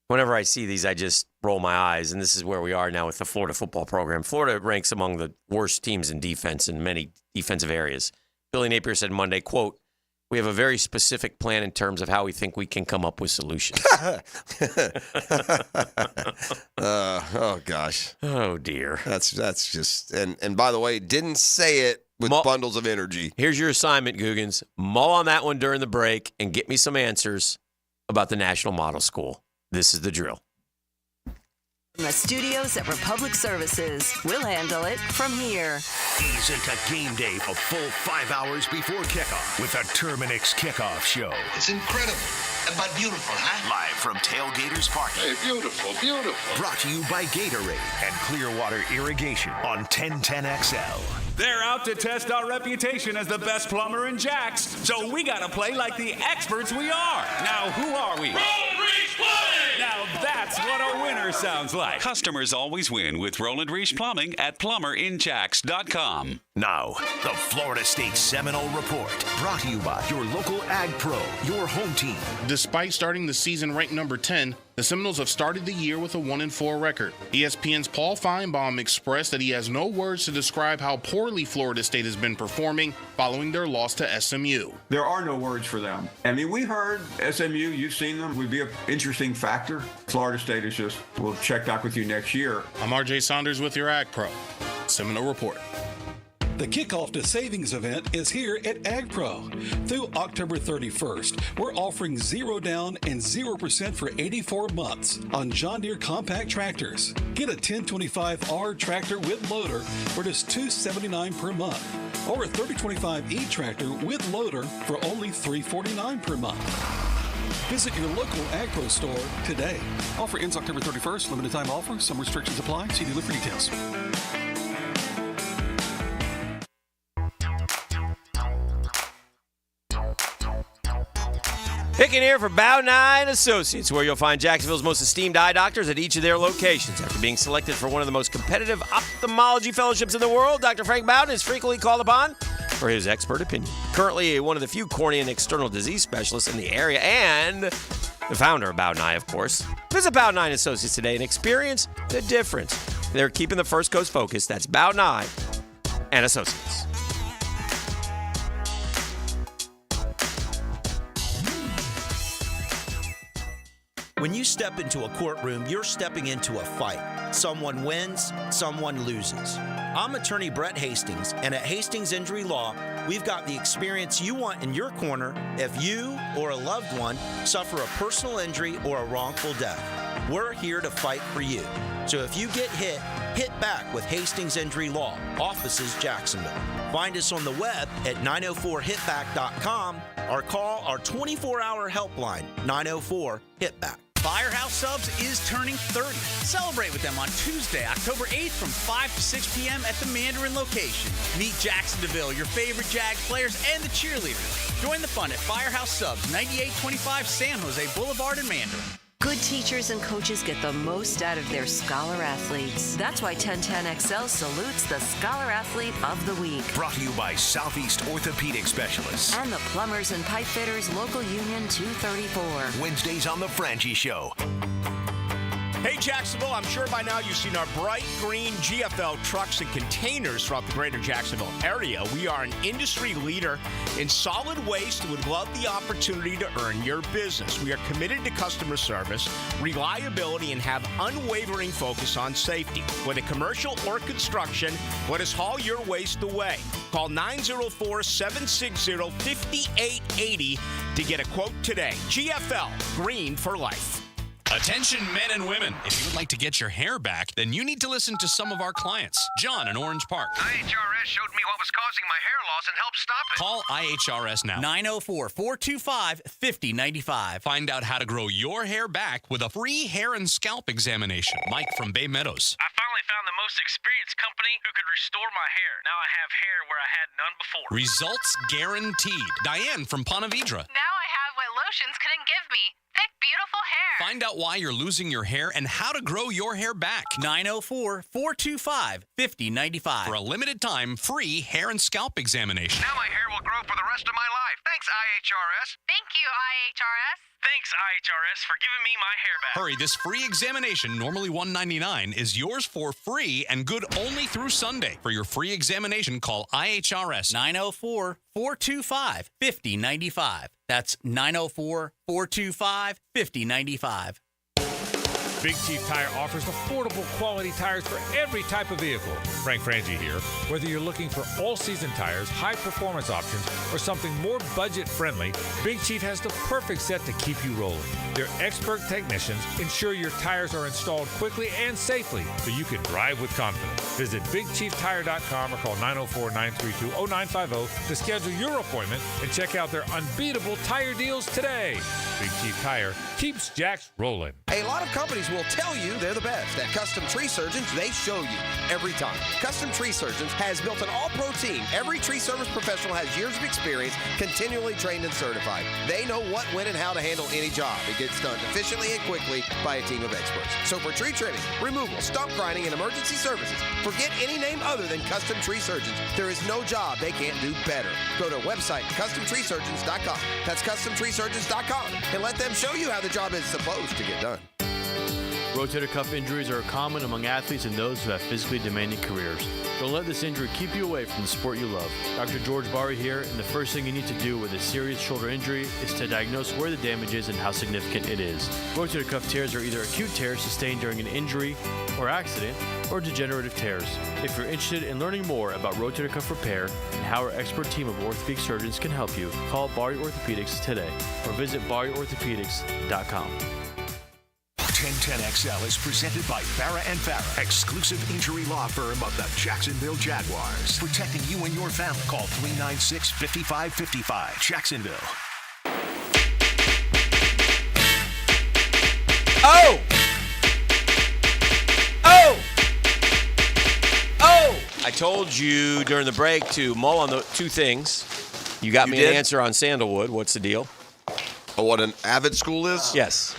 S17: Whenever I see these, I just roll my eyes, and this is where we are now with the Florida football program. Florida ranks among the worst teams in defense in many defensive areas. Billy Napier said Monday, quote, "We have a very specific plan in terms of how we think we can come up with solutions."
S1: Oh, gosh.
S17: Oh, dear.
S1: That's just, and by the way, didn't say it with bundles of energy.
S17: Here's your assignment, Googans. Mull on that one during the break and get me some answers about the National Model School. This is the drill.
S5: From the studios at Republic Services, we'll handle it from here.
S4: Ease into game day a full 5 hours before kickoff with the Terminix Kickoff Show.
S8: It's incredible, but beautiful, huh?
S4: Live from Tailgaters Park.
S8: Hey, beautiful, beautiful.
S4: Brought to you by Gatorade and Clearwater Irrigation on 1010XL.
S11: They're out to test our reputation as the best plumber in Jax, so we gotta play like the experts we are. Now, who are we? Now that's what a winner sounds like.
S14: Customers always win with Roland Reach Plumbing at plumberinjax.com.
S4: Now, the Florida State Seminole Report, brought to you by your local Ag Pro, your home team.
S13: Despite starting the season ranked number 10, the Seminoles have started the year with a 1-4 record. ESPN's Paul Feinbaum expressed that he has no words to describe how poorly Florida State has been performing following their loss to SMU.
S19: There are no words for them. I mean, we heard SMU, you've seen them, would be an interesting factor. Florida State is just, we'll check back with you next year.
S13: I'm RJ Saunders with your Ag Pro. Seminole Report.
S3: The kickoff to savings event is here at AgPro. Through October 31st, we're offering 0 down and 0% for 84 months on John Deere compact tractors. Get a 1025R tractor with loader for just $279 per month, or a 3025E tractor with loader for only $349 per month. Visit your local AgPro store today. Offer ends October 31st. Limited time offer. Some restrictions apply. See dealer for details.
S17: Hicken here for Bow 9 Associates, where you'll find Jacksonville's most esteemed eye doctors at each of their locations. After being selected for one of the most competitive ophthalmology fellowships in the world, Dr. Frank Bowden is frequently called upon for his expert opinion. Currently one of the few cornea and external disease specialists in the area, and the founder of Bow 9, of course. Visit Bow 9 Associates today and experience the difference. They're keeping the First Coast focused. That's Bow 9 and Associates.
S10: When you step into a courtroom, you're stepping into a fight. Someone wins, someone loses. I'm attorney Brett Hastings, and at Hastings Injury Law, we've got the experience you want in your corner if you or a loved one suffer a personal injury or a wrongful death. We're here to fight for you. So if you get hit, hit back with Hastings Injury Law, offices Jacksonville. Find us on the web at 904hitback.com or call our 24-hour helpline, 904-HITBACK.
S18: Firehouse Subs is turning 30. Celebrate with them on Tuesday, October 8th from 5 to 6 p.m. at the Mandarin location. Meet Jackson Duvall, your favorite Jags players, and the cheerleaders. Join the fun at Firehouse Subs, 9825 San Jose Boulevard in Mandarin.
S5: Good teachers and coaches get the most out of their scholar athletes. That's why 1010XL salutes the Scholar Athlete of the Week.
S4: Brought to you by Southeast Orthopedic Specialists.
S5: And the Plumbers and Pipe Fitters Local Union 234.
S4: Wednesdays on The Frangie Show.
S12: Hey, Jacksonville, I'm sure by now you've seen our bright green GFL trucks and containers throughout the greater Jacksonville area. We are an industry leader in solid waste and would love the opportunity to earn your business. We are committed to customer service, reliability, and have unwavering focus on safety. Whether commercial or construction, let us haul your waste away. Call 904-760-5880 to get a quote today. GFL, green for life.
S7: Attention men and women. If you would like to get your hair back, then you need to listen to some of our clients. John in Orange Park.
S16: IHRS showed me what was causing my hair loss and helped stop it.
S7: Call IHRS now.
S18: 904-425-5095.
S7: Find out how to grow your hair back with a free hair and scalp examination. Mike from Bay Meadows.
S16: I finally found the most experienced company who could restore my hair. Now I have hair where I had none before.
S7: Results guaranteed. Diane from Ponte Vedra.
S23: Now I have what lotions couldn't give me. Thick, beautiful hair.
S7: Find out why you're losing your hair and how to grow your hair back.
S18: 904-425-5095.
S7: For a limited time, free hair and scalp examination.
S16: Now my hair will grow for the rest of my life. Thanks, IHRS.
S23: Thank you, IHRS.
S16: Thanks, IHRS, for giving me my hair back.
S7: Hurry, this free examination, normally $199, is yours for free and good only through Sunday. For your free examination, call IHRS.
S18: 904-425-5095. That's 904-425-5095.
S15: Big Chief Tire offers affordable quality tires for every type of vehicle. Frank Frangie here. Whether you're looking for all-season tires, high-performance options, or something more budget-friendly, Big Chief has the perfect set to keep you rolling. Their expert technicians ensure your tires are installed quickly and safely so you can drive with confidence. Visit BigChiefTire.com or call 904-932-0950 to schedule your appointment and check out their unbeatable tire deals today. Big Chief Tire keeps Jacks rolling.
S20: A lot of companies will tell you they're the best. At Custom Tree Surgeons, they show you every time. Custom Tree Surgeons has built an all-pro team. Every tree service professional has years of experience, continually trained and certified. They know what, when, and how to handle any job. It gets done efficiently and quickly by a team of experts. So for tree trimming, removal, stump grinding, and emergency services, forget any name other than Custom Tree Surgeons. There is no job they can't do better. Go to website CustomTreeSurgeons.com. That's CustomTreeSurgeons.com, and let them show you how the job is supposed to get done.
S6: Rotator cuff injuries are common among athletes and those who have physically demanding careers. Don't let this injury keep you away from the sport you love. Dr. George Barry here, and the first thing you need to do with a serious shoulder injury is to diagnose where the damage is and how significant it is. Rotator cuff tears are either acute tears sustained during an injury or accident, or degenerative tears. If you're interested in learning more about rotator cuff repair and how our expert team of orthopedic surgeons can help you, call Barry Orthopedics today or visit barryorthopedics.com.
S4: 1010XL is presented by Farah & Farah, exclusive injury law firm of the Jacksonville Jaguars. Protecting you and your family. Call 396-5555. Jacksonville.
S17: Oh! I told you during the break to mull on the two things. You got me an answer on Sandalwood. What's the deal?
S1: Oh, what an Avid school is?
S17: Yes.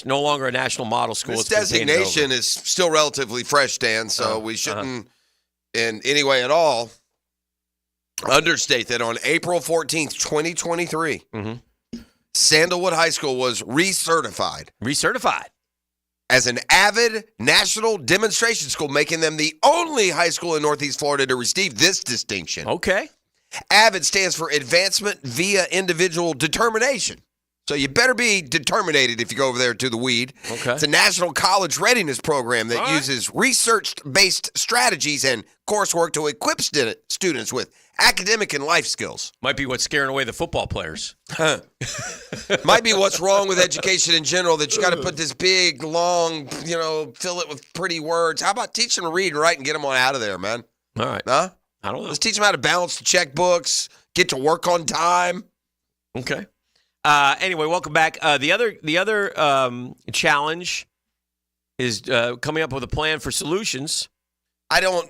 S17: No longer a national model school.
S1: This designation is still relatively fresh, Dan, so we shouldn't, in any way at all, understate that on April 14th, 2023, Sandalwood High School was recertified.
S17: Recertified.
S1: As an Avid National Demonstration School, making them the only high school in Northeast Florida to receive this distinction.
S17: Okay.
S1: AVID stands for Advancement Via Individual Determination. So you better be determined if you go over there to the weed.
S17: Okay.
S1: It's a national college readiness program that uses research-based strategies and coursework to equip students with academic and life skills.
S17: Might be what's scaring away the football players.
S1: Might be what's wrong with education in general, that you got to put this big, long, fill it with pretty words. How about teach them to read and write and get them on out of there, man?
S17: All right.
S1: Huh?
S17: I don't know.
S1: Let's teach them how to balance the checkbooks, get to work on time.
S17: Okay. Anyway, welcome back. The other challenge is coming up with a plan for solutions.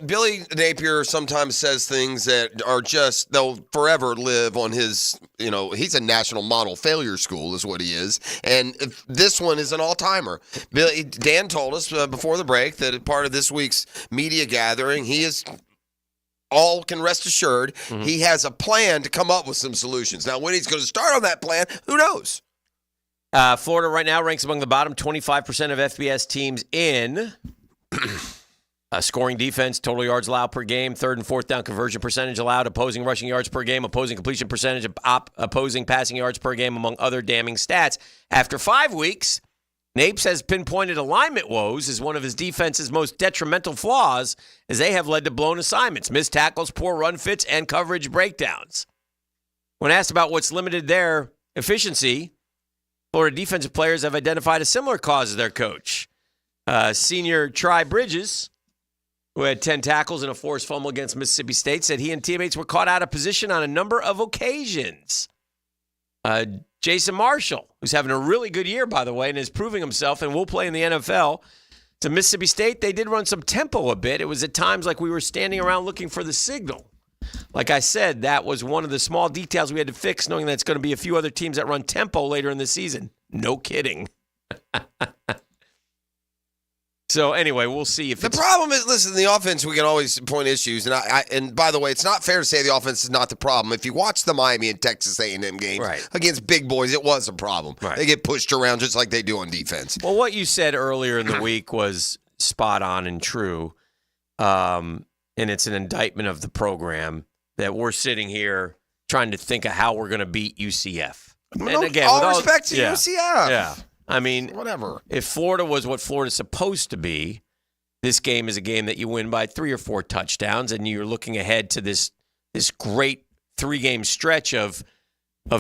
S1: Billy Napier sometimes says things that are just, they'll forever live on his, he's a national model failure school is what he is. And this one is an all-timer. Dan told us before the break that part of this week's media gathering, he is all can rest assured, he has a plan to come up with some solutions. Now, when he's going to start on that plan, who knows?
S17: Florida right now ranks among the bottom 25% of FBS teams in scoring defense, total yards allowed per game, third and fourth down conversion percentage allowed, opposing rushing yards per game, opposing completion percentage, opposing passing yards per game, among other damning stats. After 5 weeks, Napes has pinpointed alignment woes as one of his defense's most detrimental flaws, as they have led to blown assignments, missed tackles, poor run fits, and coverage breakdowns. When asked about what's limited their efficiency, Florida defensive players have identified a similar cause as their coach. Senior Try Bridges, who had 10 tackles and a forced fumble against Mississippi State, said he and teammates were caught out of position on a number of occasions. Jason Marshall, who's having a really good year, by the way, and is proving himself and will play in the NFL. To Mississippi State, they did run some tempo a bit. It was at times like we were standing around looking for the signal. Like I said, that was one of the small details we had to fix, knowing that it's going to be a few other teams that run tempo later in the season. No kidding. So anyway, we'll see if
S1: the problem is, listen, the offense, we can always point issues, and by the way, it's not fair to say the offense is not the problem. If you watch the Miami and Texas A&M games against big boys, it was a problem. Right. They get pushed around just like they do on defense.
S17: Well, what you said earlier in the week was spot on and true, and it's an indictment of the program that we're sitting here trying to think of how we're going to beat UCF.
S1: And again, all respect to UCF.
S17: Yeah. I mean,
S1: whatever.
S17: If Florida was what Florida's supposed to be, this game is a game that you win by 3 or 4 touchdowns, and you're looking ahead to this great 3-game stretch of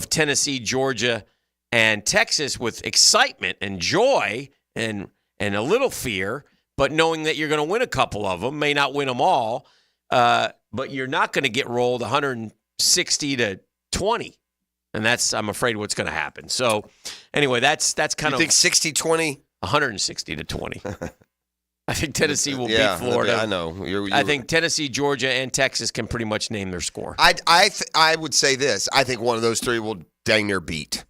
S17: Tennessee, Georgia, and Texas with excitement and joy and a little fear, but knowing that you're going to win a couple of them, may not win them all, but you're not going to get rolled 160-20. And that's, I'm afraid, what's going to happen. So, anyway, that's kind of...
S1: You think 60-20?
S17: 160-20. I think Tennessee will beat Florida.
S1: I know.
S17: I think Tennessee, Georgia, and Texas can pretty much name their score.
S1: I would say this. I think one of those three will dang near beat.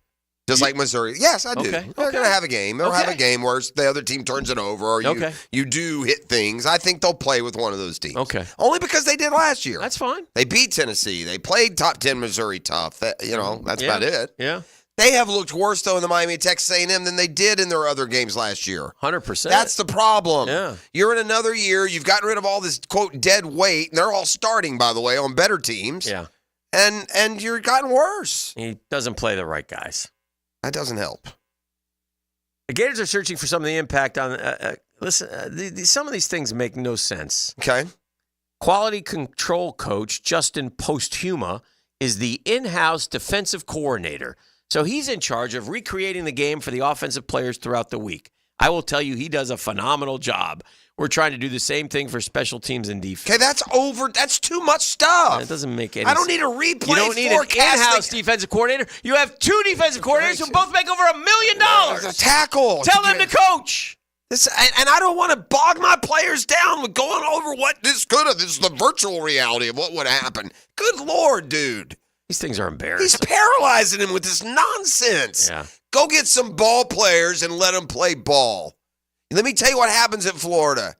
S1: Just like Missouri. Yes, I do.
S17: Okay.
S1: They're going to have a game. They'll have a game where the other team turns it over or you do hit things. I think they'll play with one of those teams.
S17: Okay.
S1: Only because they did last year.
S17: That's fine.
S1: They beat Tennessee. They played top 10 Missouri tough. That's about it.
S17: Yeah.
S1: They have looked worse, though, in the Miami Texas A&M than they did in their other games last year.
S17: 100%.
S1: That's the problem.
S17: Yeah.
S1: You're in another year. You've gotten rid of all this, quote, dead weight. And they're all starting, by the way, on better teams.
S17: Yeah.
S1: And you're gotten worse.
S17: He doesn't play the right guys.
S1: That doesn't help.
S17: The Gators are searching for some of the impact on. Listen, some of these things make no sense.
S1: Okay.
S17: Quality control coach Justin Posthuma is the in-house defensive coordinator. So he's in charge of recreating the game for the offensive players throughout the week. I will tell you, he does a phenomenal job. We're trying to do the same thing for special teams and defense.
S1: Okay, that's over. That's too much stuff.
S17: It doesn't make any
S1: I don't
S17: sense.
S1: need a replay.
S17: You don't need an in-house defensive coordinator. You have two defensive coordinators who both make over $1 million.
S1: A tackle.
S17: Tell them to coach.
S1: And I don't want to bog my players down with going over what this could have. This is the virtual reality of what would happen. Good Lord, dude.
S17: These things are embarrassing.
S1: He's paralyzing him with this nonsense.
S17: Yeah.
S1: Go get some ball players and let them play ball. Let me tell you what happens at Florida.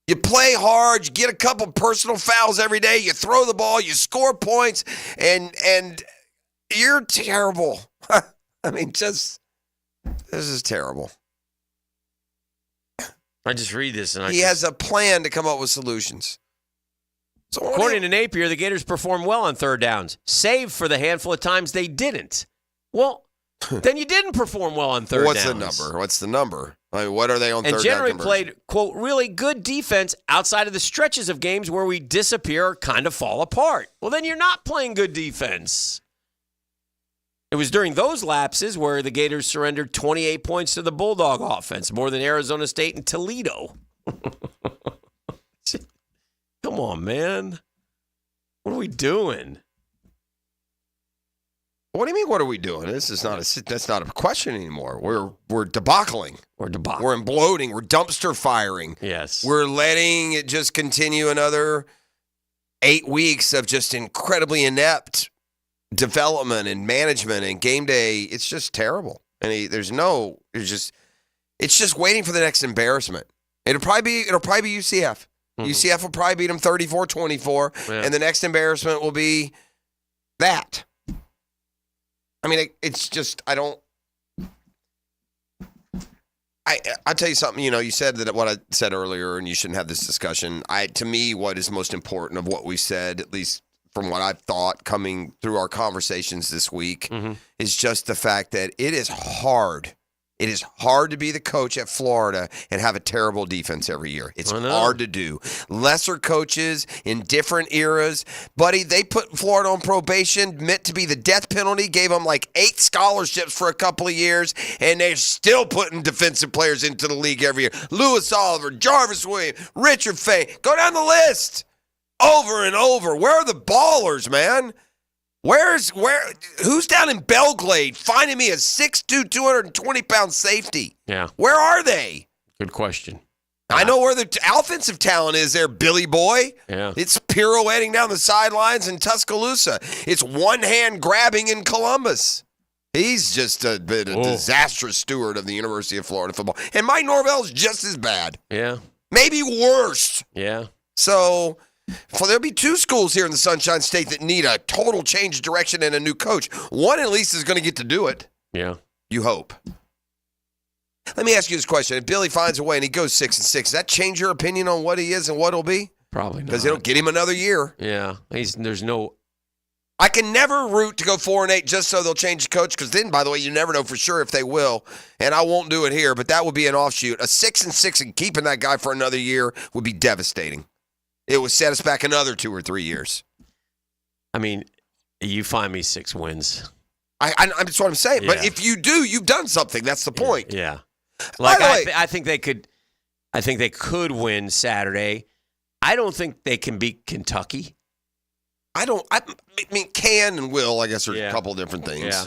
S1: You play hard, you get a couple personal fouls every day, you throw the ball, you score points, and you're terrible. I mean, this is terrible.
S17: I just read this and
S1: he has a plan to come up with solutions. So
S17: according to Napier, the Gators performed well on third downs, save for the handful of times they didn't. Well, then you didn't perform well on third
S1: What's
S17: downs.
S1: What's the number? I mean, what are they on third down?
S17: And generally
S1: conversion?
S17: played, quote, really good defense outside of the stretches of games where we disappear or kind of fall apart. Well, then you're not playing good defense. It was during those lapses where the Gators surrendered 28 points to the Bulldog offense, more than Arizona State and Toledo. Come on, man. What are we doing?
S1: What do you mean, what are we doing? That's not a question anymore. We're debacling. We're imploding. We're dumpster firing.
S17: Yes.
S1: We're letting it just continue another 8 weeks of just incredibly inept development and management and game day. It's just terrible. And it's just waiting for the next embarrassment. It'll probably be UCF. Mm-hmm. UCF will probably beat them 34-24, and the next embarrassment will be that. I mean, it's just, I'll tell you something, you said that what I said earlier, and you shouldn't have this discussion. To me, what is most important of what we said, at least from what I've thought coming through our conversations this week, is just the fact that it is hard. It is hard to be the coach at Florida and have a terrible defense every year. It's hard to do. Lesser coaches in different eras. Buddy, they put Florida on probation, meant to be the death penalty, gave them like 8 scholarships for a couple of years, and they're still putting defensive players into the league every year. Lewis Oliver, Jarvis Williams, Richard Fay. Go down the list over and over. Where are the ballers, man? Who's down in Belgrade finding me a 6'2", 220-pound safety?
S17: Yeah.
S1: Where are they?
S17: Good question.
S1: I know where the offensive talent is there, Billy Boy.
S17: Yeah.
S1: It's pirouetting down the sidelines in Tuscaloosa. It's one-hand grabbing in Columbus. He's just been a disastrous steward of the University of Florida football. And Mike Norvell's just as bad.
S17: Yeah.
S1: Maybe worse.
S17: Yeah.
S1: So there'll be 2 schools here in the Sunshine State that need a total change of direction and a new coach. One at least is going to get to do it.
S17: Yeah.
S1: You hope. Let me ask you this question. If Billy finds a way and he goes 6-6, does that change your opinion on what he is and what he'll be?
S17: Probably not.
S1: Because it'll get him another year.
S17: Yeah. There's no...
S1: I can never root to go 4-8 just so they'll change the coach, because then, by the way, you never know for sure if they will, and I won't do it here, but that would be an offshoot. A 6-6 and keeping that guy for another year would be devastating. It would set us back another 2 or 3 years.
S17: I mean, you find me 6 wins.
S1: That's what I'm saying.
S17: Yeah.
S1: But if you do, you've done something. That's the point.
S17: Yeah. Like I think they could. I think they could win Saturday. I don't think they can beat Kentucky.
S1: I mean, can and will, I guess, are a couple different things.
S17: Yeah.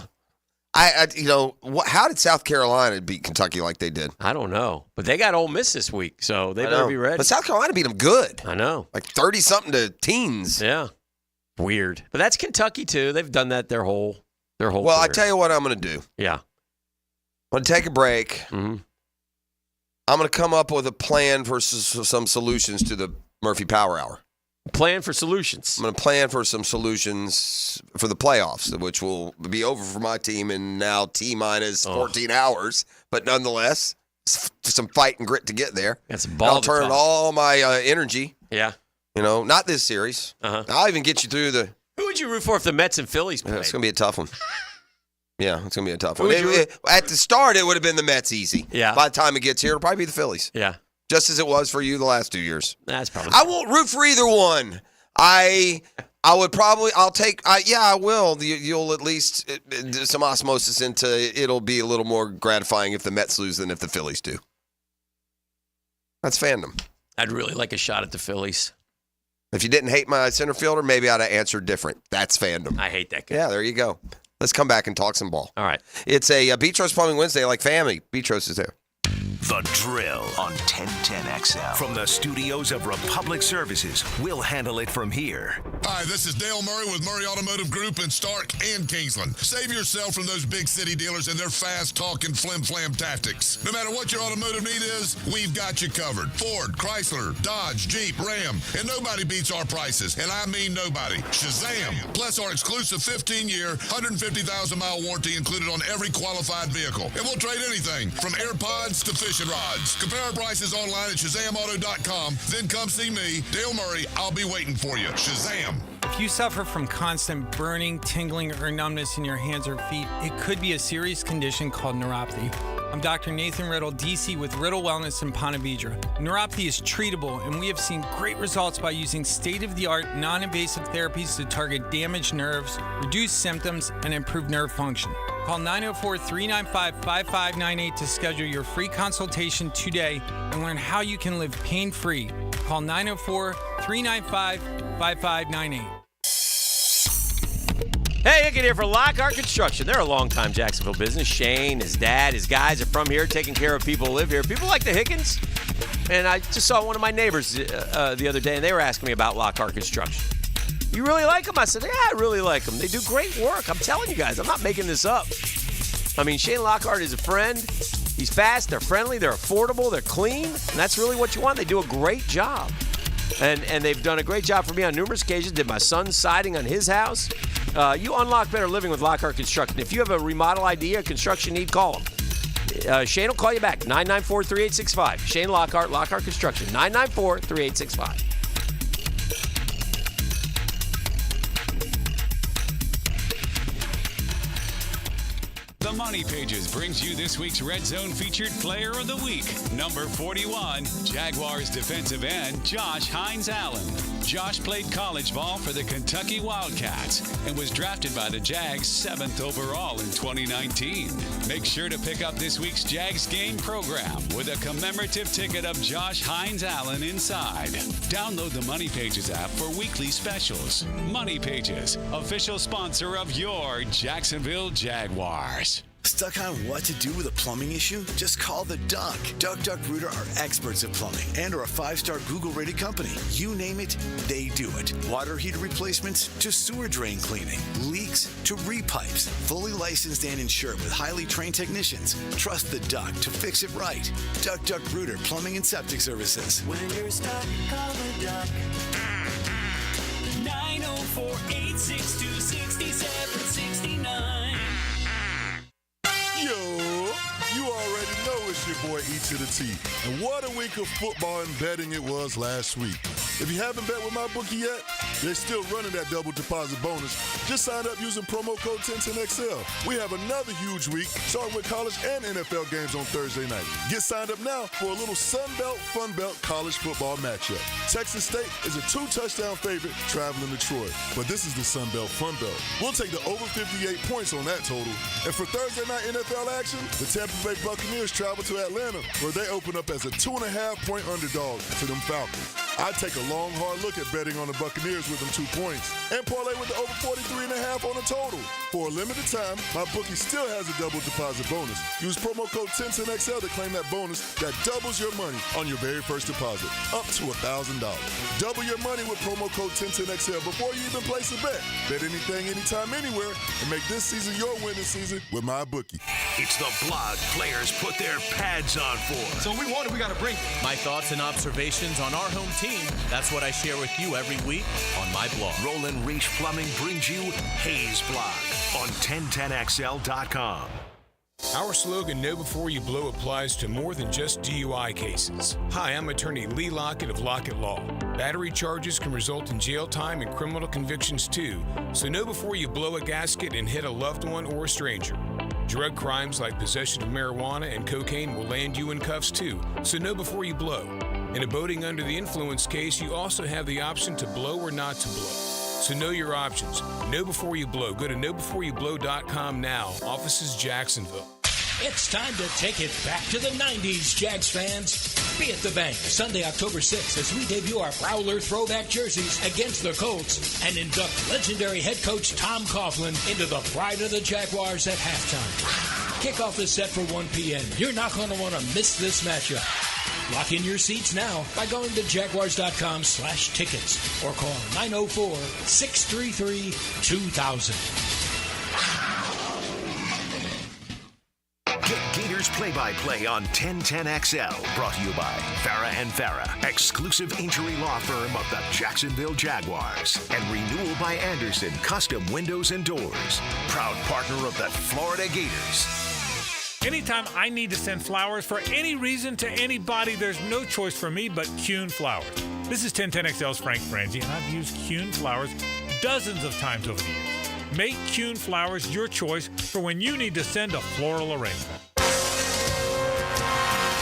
S1: How did South Carolina beat Kentucky like they did?
S17: I don't know. But they got Ole Miss this week, so they better be ready.
S1: But South Carolina beat them good.
S17: I know.
S1: Like 30-something to teens.
S17: Yeah. Weird. But that's Kentucky, too. They've done that their whole
S1: Well,
S17: career.
S1: I tell you what I'm going to do.
S17: Yeah.
S1: I'm going to take a break.
S17: Mm-hmm.
S1: I'm going to come up with a plan for some solutions to the Murphy Power Hour.
S17: Plan for solutions.
S1: I'm going to plan for some solutions for the playoffs, which will be over for my team in now T-minus 14 hours. But nonetheless, some fight and grit to get there.
S17: That's a ball.
S1: I'll turn all my energy.
S17: Yeah.
S1: Not this series. I'll even get you through the...
S17: Who would you root for if the Mets and Phillies played?
S1: It's going to be a tough one. Yeah, it's going to be a tough one. At the start, it would have been the Mets easy.
S17: Yeah.
S1: By the time it gets here, it'll probably be the Phillies.
S17: Yeah.
S1: Just as it was for you the last 2 years.
S17: That's probably.
S1: I won't root for either one. I would probably. I will. You'll at least some osmosis into. It'll be a little more gratifying if the Mets lose than if the Phillies do. That's fandom.
S17: I'd really like a shot at the Phillies.
S1: If you didn't hate my center fielder, maybe I'd have answered different. That's fandom.
S17: I hate that guy.
S1: Yeah, there you go. Let's come back and talk some ball.
S17: All right.
S1: It's a Beach Roast Plumbing Wednesday, like family. Beach Roast is there.
S4: The Drill on 1010XL. From the studios of Republic Services, we'll handle it from here.
S9: Hi, this is Dale Murray with Murray Automotive Group in Stark and Kingsland. Save yourself from those big city dealers and their fast-talking flim-flam tactics. No matter what your automotive need is, we've got you covered. Ford, Chrysler, Dodge, Jeep, Ram, and nobody beats our prices, and I mean nobody. Shazam! Plus our exclusive 15-year, 150,000-mile warranty included on every qualified vehicle. And we'll trade anything from AirPods to fishing rods. Compare our prices online at ShazamAuto.com. Then come see me, Dale Murray. I'll be waiting for you. Shazam!
S21: If you suffer from constant burning, tingling, or numbness in your hands or feet, it could be a serious condition called neuropathy. I'm Dr. Nathan Riddle, DC with Riddle Wellness in Ponte Vedra. Neuropathy is treatable, and we have seen great results by using state-of-the-art, non-invasive therapies to target damaged nerves, reduce symptoms, and improve nerve function. Call 904-395-5598 to schedule your free consultation today and learn how you can live pain-free. Call 904-395-5598.
S17: Hey, Hicken here for Lockhart Construction. They're a long-time Jacksonville business. Shane, his dad, his guys are from here, taking care of people who live here. People like the Hickens. And I just saw one of my neighbors the other day, and they were asking me about Lockhart Construction. You really like them? I said, yeah, I really like them. They do great work. I'm telling you guys, I'm not making this up. I mean, Shane Lockhart is a friend. He's fast, they're friendly, they're affordable, they're clean, and that's really what you want. They do a great job. And they've done a great job for me on numerous occasions. Did my son's siding on his house. You unlock better living with Lockhart Construction. If you have a remodel idea, a construction need, call him. Shane will call you back, 994-3865. Shane Lockhart, Lockhart Construction, 994-3865.
S14: The Money Pages brings you this week's Red Zone featured player of the week. Number 41, Jaguars defensive end Josh Hines-Allen. Josh played college ball for the Kentucky Wildcats and was drafted by the Jags 7th overall in 2019. Make sure to pick up this week's Jags game program with a commemorative ticket of Josh Hines-Allen inside. Download the Money Pages app for weekly specials. Money Pages, official sponsor of your Jacksonville Jaguars.
S22: Stuck on what to do with a plumbing issue? Just call the Duck. Duck Rooter are experts at plumbing and are a 5-star Google-rated company. You name it, they do it. Water heater replacements to sewer drain cleaning, leaks to repipes. Fully licensed and insured with highly trained technicians. Trust the Duck to fix it right. Duck Rooter Plumbing and Septic Services.
S24: When you're stuck, call the Duck. 904-862-6769.
S2: Yo, you already know it's your boy E to the T. And what a week of football and betting it was last week. If you haven't bet with my bookie yet, they're still running that double deposit bonus. Just sign up using promo code 1010XL. We have another huge week, starting with college and NFL games on Thursday night. Get signed up now for a little Sunbelt Funbelt college football matchup. Texas State is a 2-touchdown favorite traveling to Troy. But this is the Sunbelt Funbelt. We'll take the over 58 points on that total. And for Thursday night NFL action, the Tampa Bay Buccaneers travel to Atlanta, where they open up as a 2.5-point underdog to them Falcons. I take a long, hard look at betting on the Buccaneers with them 2 points and parlay with the over 43.5 on the total. For a limited time, my bookie still has a double deposit bonus. Use promo code 1010XL to claim that bonus that doubles your money on your very first deposit, up to $1,000. Double your money with promo code 1010XL before you even place a bet. Bet anything, anytime, anywhere, and make this season your winning season with my bookie.
S4: It's the blog players put their pads on for.
S25: So we got to bring my thoughts and observations on our home team
S8: team. That's what I share with you every week on my blog.
S4: Roland Reach Plumbing brings you Hayes Blog on 1010XL.com.
S11: Our slogan, Know Before You Blow, applies to more than just DUI cases. Hi, I'm attorney Lee Lockett of Lockett Law. Battery charges can result in jail time and criminal convictions too, so know before you blow a gasket and hit a loved one or a stranger. Drug crimes like possession of marijuana and cocaine will land you in cuffs too, so know before you blow. In a boating under the influence case, you also have the option to blow or not to blow. So know your options. Know before you blow. Go to knowbeforeyoublow.com now. Offices Jacksonville.
S13: It's time to take it back to the 90s, Jags fans. Be at the bank Sunday, October 6th, as we debut our Prowler throwback jerseys against the Colts and induct legendary head coach Tom Coughlin into the pride of the Jaguars at halftime. Kickoff is set for 1 p.m. You're not going to want to miss this matchup. Lock in your seats now by going to jaguars.com/tickets or call 904-633-2000.
S4: Get Gators play-by-play on 1010XL. Brought to you by Farah and Farah, exclusive injury law firm of the Jacksonville Jaguars. And Renewal by Anderson, custom windows and doors. Proud partner of the Florida Gators.
S15: Anytime I need to send flowers for any reason to anybody, there's no choice for me but Kuhn Flowers. This is 1010XL's Frank Frangie, and I've used Kuhn Flowers dozens of times over the years. Make Kuhn Flowers your choice for when you need to send a floral arrangement.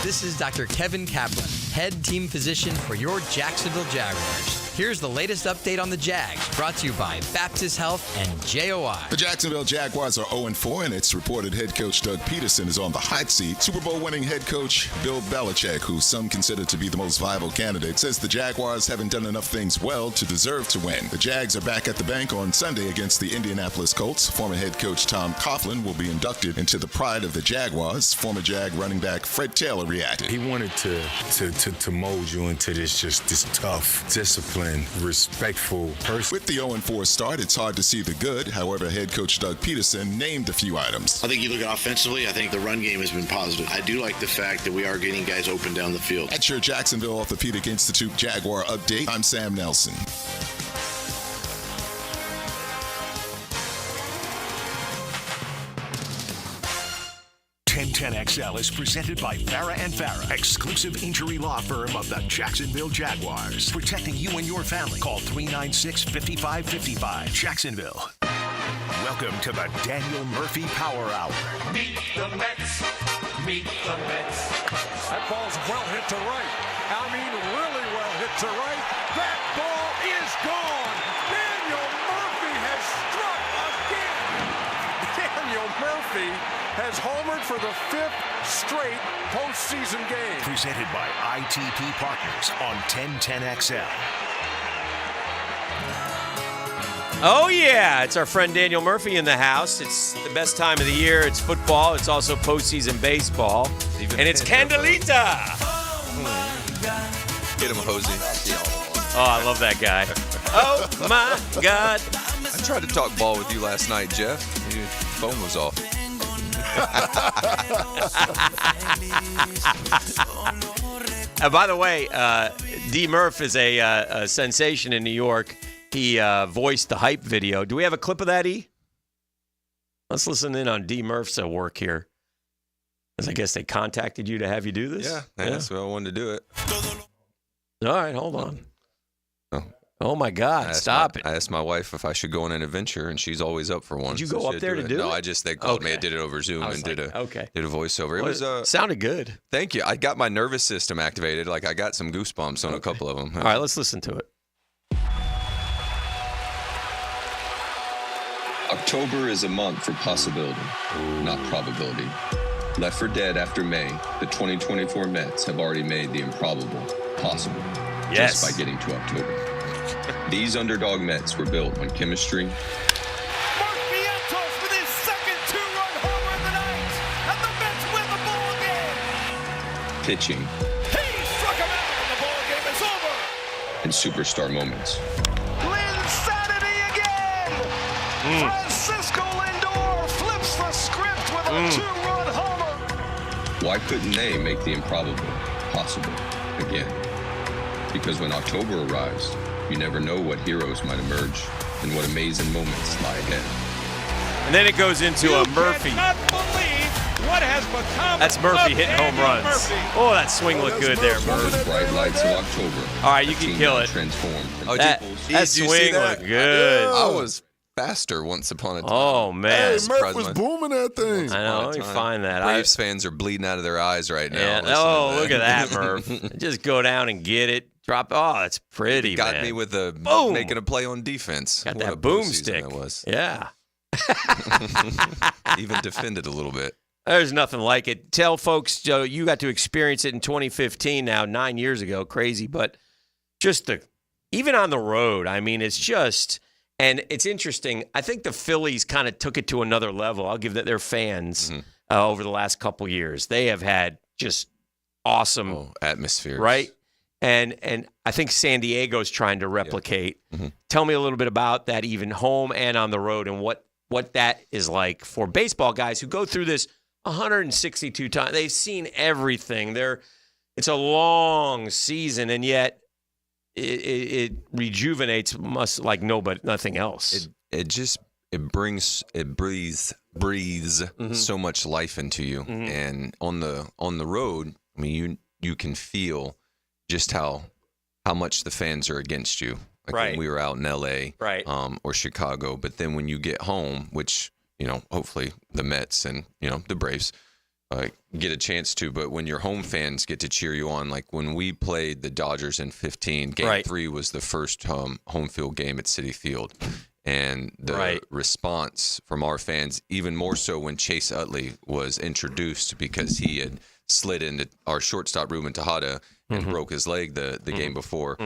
S19: This is Dr. Kevin Kaplan, head team physician for your Jacksonville Jaguars. Here's the latest update on the Jags, brought to you by Baptist Health and JOI.
S25: The Jacksonville Jaguars are 0-4, and it's reported head coach Doug Peterson is on the hot seat. Super Bowl winning head coach Bill Belichick, who some consider to be the most viable candidate, says the Jaguars haven't done enough things well to deserve to win. The Jags are back at the bank on Sunday against the Indianapolis Colts. Former head coach Tom Coughlin will be inducted into the pride of the Jaguars. Former Jag running back Fred Taylor reacted.
S26: He wanted to mold you into this tough, disciplined, respectful person.
S25: With the 0-4 start, it's hard to see the good. However, head coach Doug Peterson named a few items.
S27: I think you look at offensively, I think the run game has been positive. I do like the fact that we are getting guys open down the field.
S25: At your Jacksonville Orthopedic Institute Jaguar update, I'm Sam Nelson.
S4: 1010XL is presented by Farah and Farah, exclusive injury law firm of the Jacksonville Jaguars. Protecting you and your family. Call 396-5555. Jacksonville. Welcome to the Daniel Murphy Power Hour.
S28: Meet the Mets. Meet the Mets. That ball's well hit to right. I mean, really well hit to right. That ball is gone. Daniel Murphy has struck again. Daniel Murphy has homered for the 5th straight postseason game.
S4: Presented by ITP Partners on 1010XL.
S17: Oh, yeah. It's our friend Daniel Murphy in the house. It's the best time of the year. It's football. It's also postseason baseball. And it's Candelita.
S29: Get him a Hosey.
S17: Oh, I love that guy. Oh, my God.
S29: I tried to talk ball with you last night, Jeff. Your phone was off.
S17: By the way, D. Murph is a sensation in New York. He voiced the hype video. Do we have a clip of that, E? Let's listen in on D. Murph's work here. Because I guess they contacted you to have you do this?
S29: Yeah, so I wanted to do it.
S17: All right, hold on. Oh, my God, stop it.
S29: I asked my wife if I should go on an adventure, and she's always up for one.
S17: Did you go up there to do it?
S29: No, they called me. I did it over Zoom and did a voiceover. It was
S17: sounded good.
S29: Thank you. I got my nervous system activated. Like, I got some goosebumps on a couple of them.
S17: All right, let's listen to it.
S30: October is a month for possibility, not probability. Left for dead after May, the 2024 Mets have already made the improbable possible.
S17: Yes.
S30: Just by getting to October. These underdog Mets were built on chemistry.
S28: Mark Vientos with his second two-run homer of the night, and the Mets win the ball game.
S30: Pitching.
S28: He struck him out, and the ball game is over.
S30: And superstar moments.
S28: Linsanity again. Francisco Lindor flips the script with a two-run homer.
S30: Why couldn't they make the improbable possible again? Because when October arrives, you never know what heroes might emerge and what amazing moments lie ahead.
S17: And then it goes into a Murphy.
S28: Not believe what has become.
S17: That's Murphy
S28: of
S17: hitting home
S28: Daniel
S17: runs.
S28: Murphy.
S17: Oh, that swing looked good there, Murphy.
S30: Those bright lights of October.
S17: All right, you
S30: a
S17: can
S30: team
S17: kill
S30: now
S17: it.
S30: Transformed from
S17: That
S30: Duvall's-
S29: Did you see
S17: swing
S29: that?
S17: looked good.
S29: I was faster once upon a time.
S17: Oh, man.
S2: Hey, Murph was booming that thing.
S17: I know. Let me find that.
S29: Braves fans are bleeding out of their eyes right now.
S17: Yeah.
S29: listening
S17: Oh,
S29: to
S17: look at that, Murph. Just go down and get it. Drop. Oh, that's pretty,
S29: Got
S17: man.
S29: me with a
S17: Boom.
S29: making a play on defense.
S17: Got
S29: What a
S17: that
S29: postseason
S17: boomstick.
S29: that was.
S17: Yeah.
S29: Even defended a little bit.
S17: There's nothing like it. Tell folks, Joe, you got to experience it in 2015 now, 9 years ago. Crazy, but just even on the road, I mean, it's just, and it's interesting. I think the Phillies kind of took it to another level. I'll give that their fans over the last couple years. They have had just awesome
S29: atmosphere,
S17: right? And I think San Diego's trying to replicate. Tell me a little bit about that, even home and on the road, and what that is like for baseball guys who go through this 162 times. They've seen everything. It's a long season, and yet it rejuvenates like nothing else.
S29: It breathes so much life into you. And on the road, I mean, you can feel just how much the fans are against you. Like
S17: Right.
S29: when we were out in LA,
S17: Right.
S29: Or Chicago. But then when you get home, which, hopefully the Mets and, the Braves get a chance to, but when your home fans get to cheer you on, like when we played the Dodgers in 15, Game 3 was the first home field game at Citi Field. And the response from our fans, even more so when Chase Utley was introduced because he had slid into our shortstop, Ruben Tejada, and broke his leg the game before.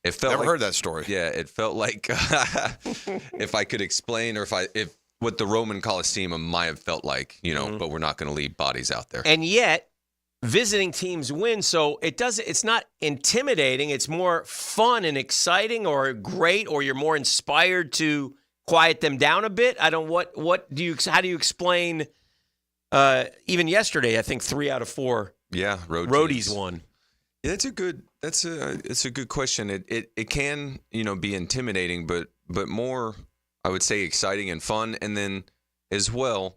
S29: It felt
S1: Never
S29: like,
S1: heard that story.
S29: Yeah, it felt like if I could explain, or if what the Roman Coliseum might have felt like, but we're not going to leave bodies out there.
S17: And yet, visiting teams win, so it's not intimidating. It's more fun and exciting, or great, or you're more inspired to quiet them down a bit. How do you explain? Even yesterday, I think 3 out of 4 roadies won.
S29: Yeah, it's a good question. It can, be intimidating, but more, I would say, exciting and fun. And then as well,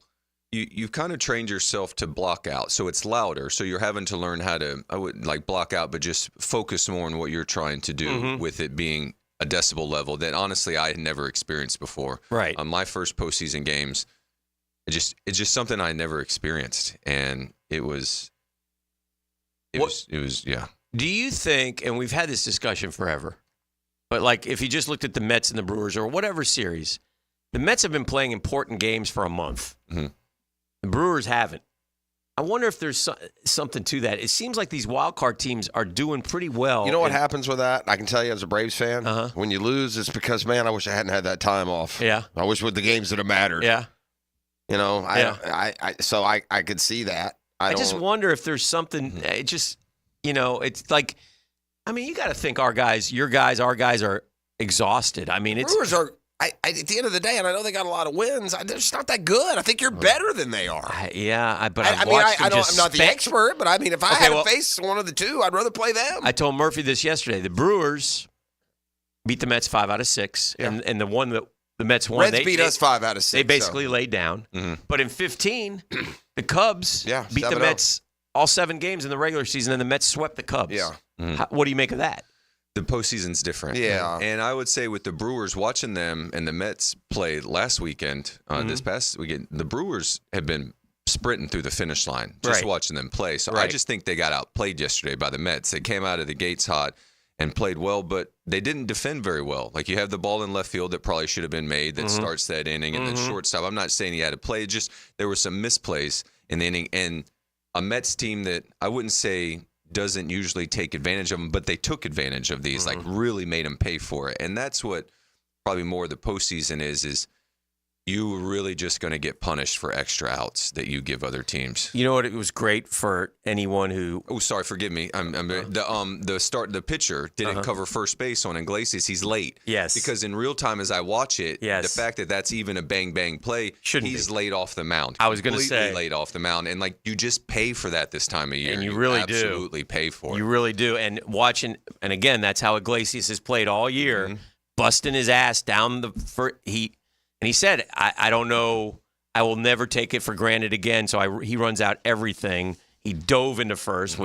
S29: you've kind of trained yourself to block out. So it's louder. So you're having to learn how to, I wouldn't like block out, but just focus more on what you're trying to do with it being a decibel level that honestly I had never experienced before.
S17: Right.
S29: On my first postseason games, it's just something I never experienced. And it was yeah.
S17: Do you think, and we've had this discussion forever, but like if you just looked at the Mets and the Brewers or whatever series, the Mets have been playing important games for a month. The Brewers haven't. I wonder if there's something to that. It seems like these wild card teams are doing pretty well.
S1: You know what happens with that? I can tell you as a Braves fan, when you lose, it's because, man, I wish I hadn't had that time off.
S17: Yeah.
S1: I wish with the games that have mattered.
S17: Yeah.
S1: So I could see that.
S17: I just wonder if there's something. It just, it's like, I mean, you got to think our guys are exhausted. I mean,
S1: Brewers are. At the end of the day, and I know they got a lot of wins. They're just not that good. I think you're better than they are.
S17: But
S1: I'm not the expert, but I mean, if I had to face one of the two, I'd rather play them.
S17: I told Murphy this yesterday. The Brewers beat the Mets 5 out of 6, and the one that the Mets won,
S1: Reds beat us 5 out of 6.
S17: They basically laid down. But in 15, the Cubs beat the Mets all 7 games in the regular season, and the Mets swept the Cubs.
S1: Yeah.
S17: What do you make of that?
S29: The postseason's different.
S1: Yeah.
S29: And I would say with the Brewers, watching them and the Mets play last weekend, this past weekend, the Brewers have been sprinting through the finish line, just watching them play. So I just think they got outplayed yesterday by the Mets. They came out of the gates hot and played well, but they didn't defend very well. Like you have the ball in left field that probably should have been made that starts that inning, and then shortstop. I'm not saying he had to play. Just there were some misplays in the inning, and a Mets team that I wouldn't say doesn't usually take advantage of them, but they took advantage of these, like really made them pay for it. And that's what probably more of the postseason is you were really just going to get punished for extra outs that you give other teams.
S17: You know what? It was great for anyone who.
S29: Oh, sorry, forgive me. The pitcher didn't cover first base on Iglesias. He's late.
S17: Yes.
S29: Because in real time, as I watch it, the fact that that's even a bang bang play, he's laid off the mound.
S17: I was going to say
S29: laid off the mound, and like you just pay for that this time of year.
S17: And you really
S29: absolutely pay for it.
S17: You really do. And watching, and again, that's how Iglesias has played all year, busting his ass down the first. And he said, I don't know, I will never take it for granted again. So he runs out everything. He dove into first,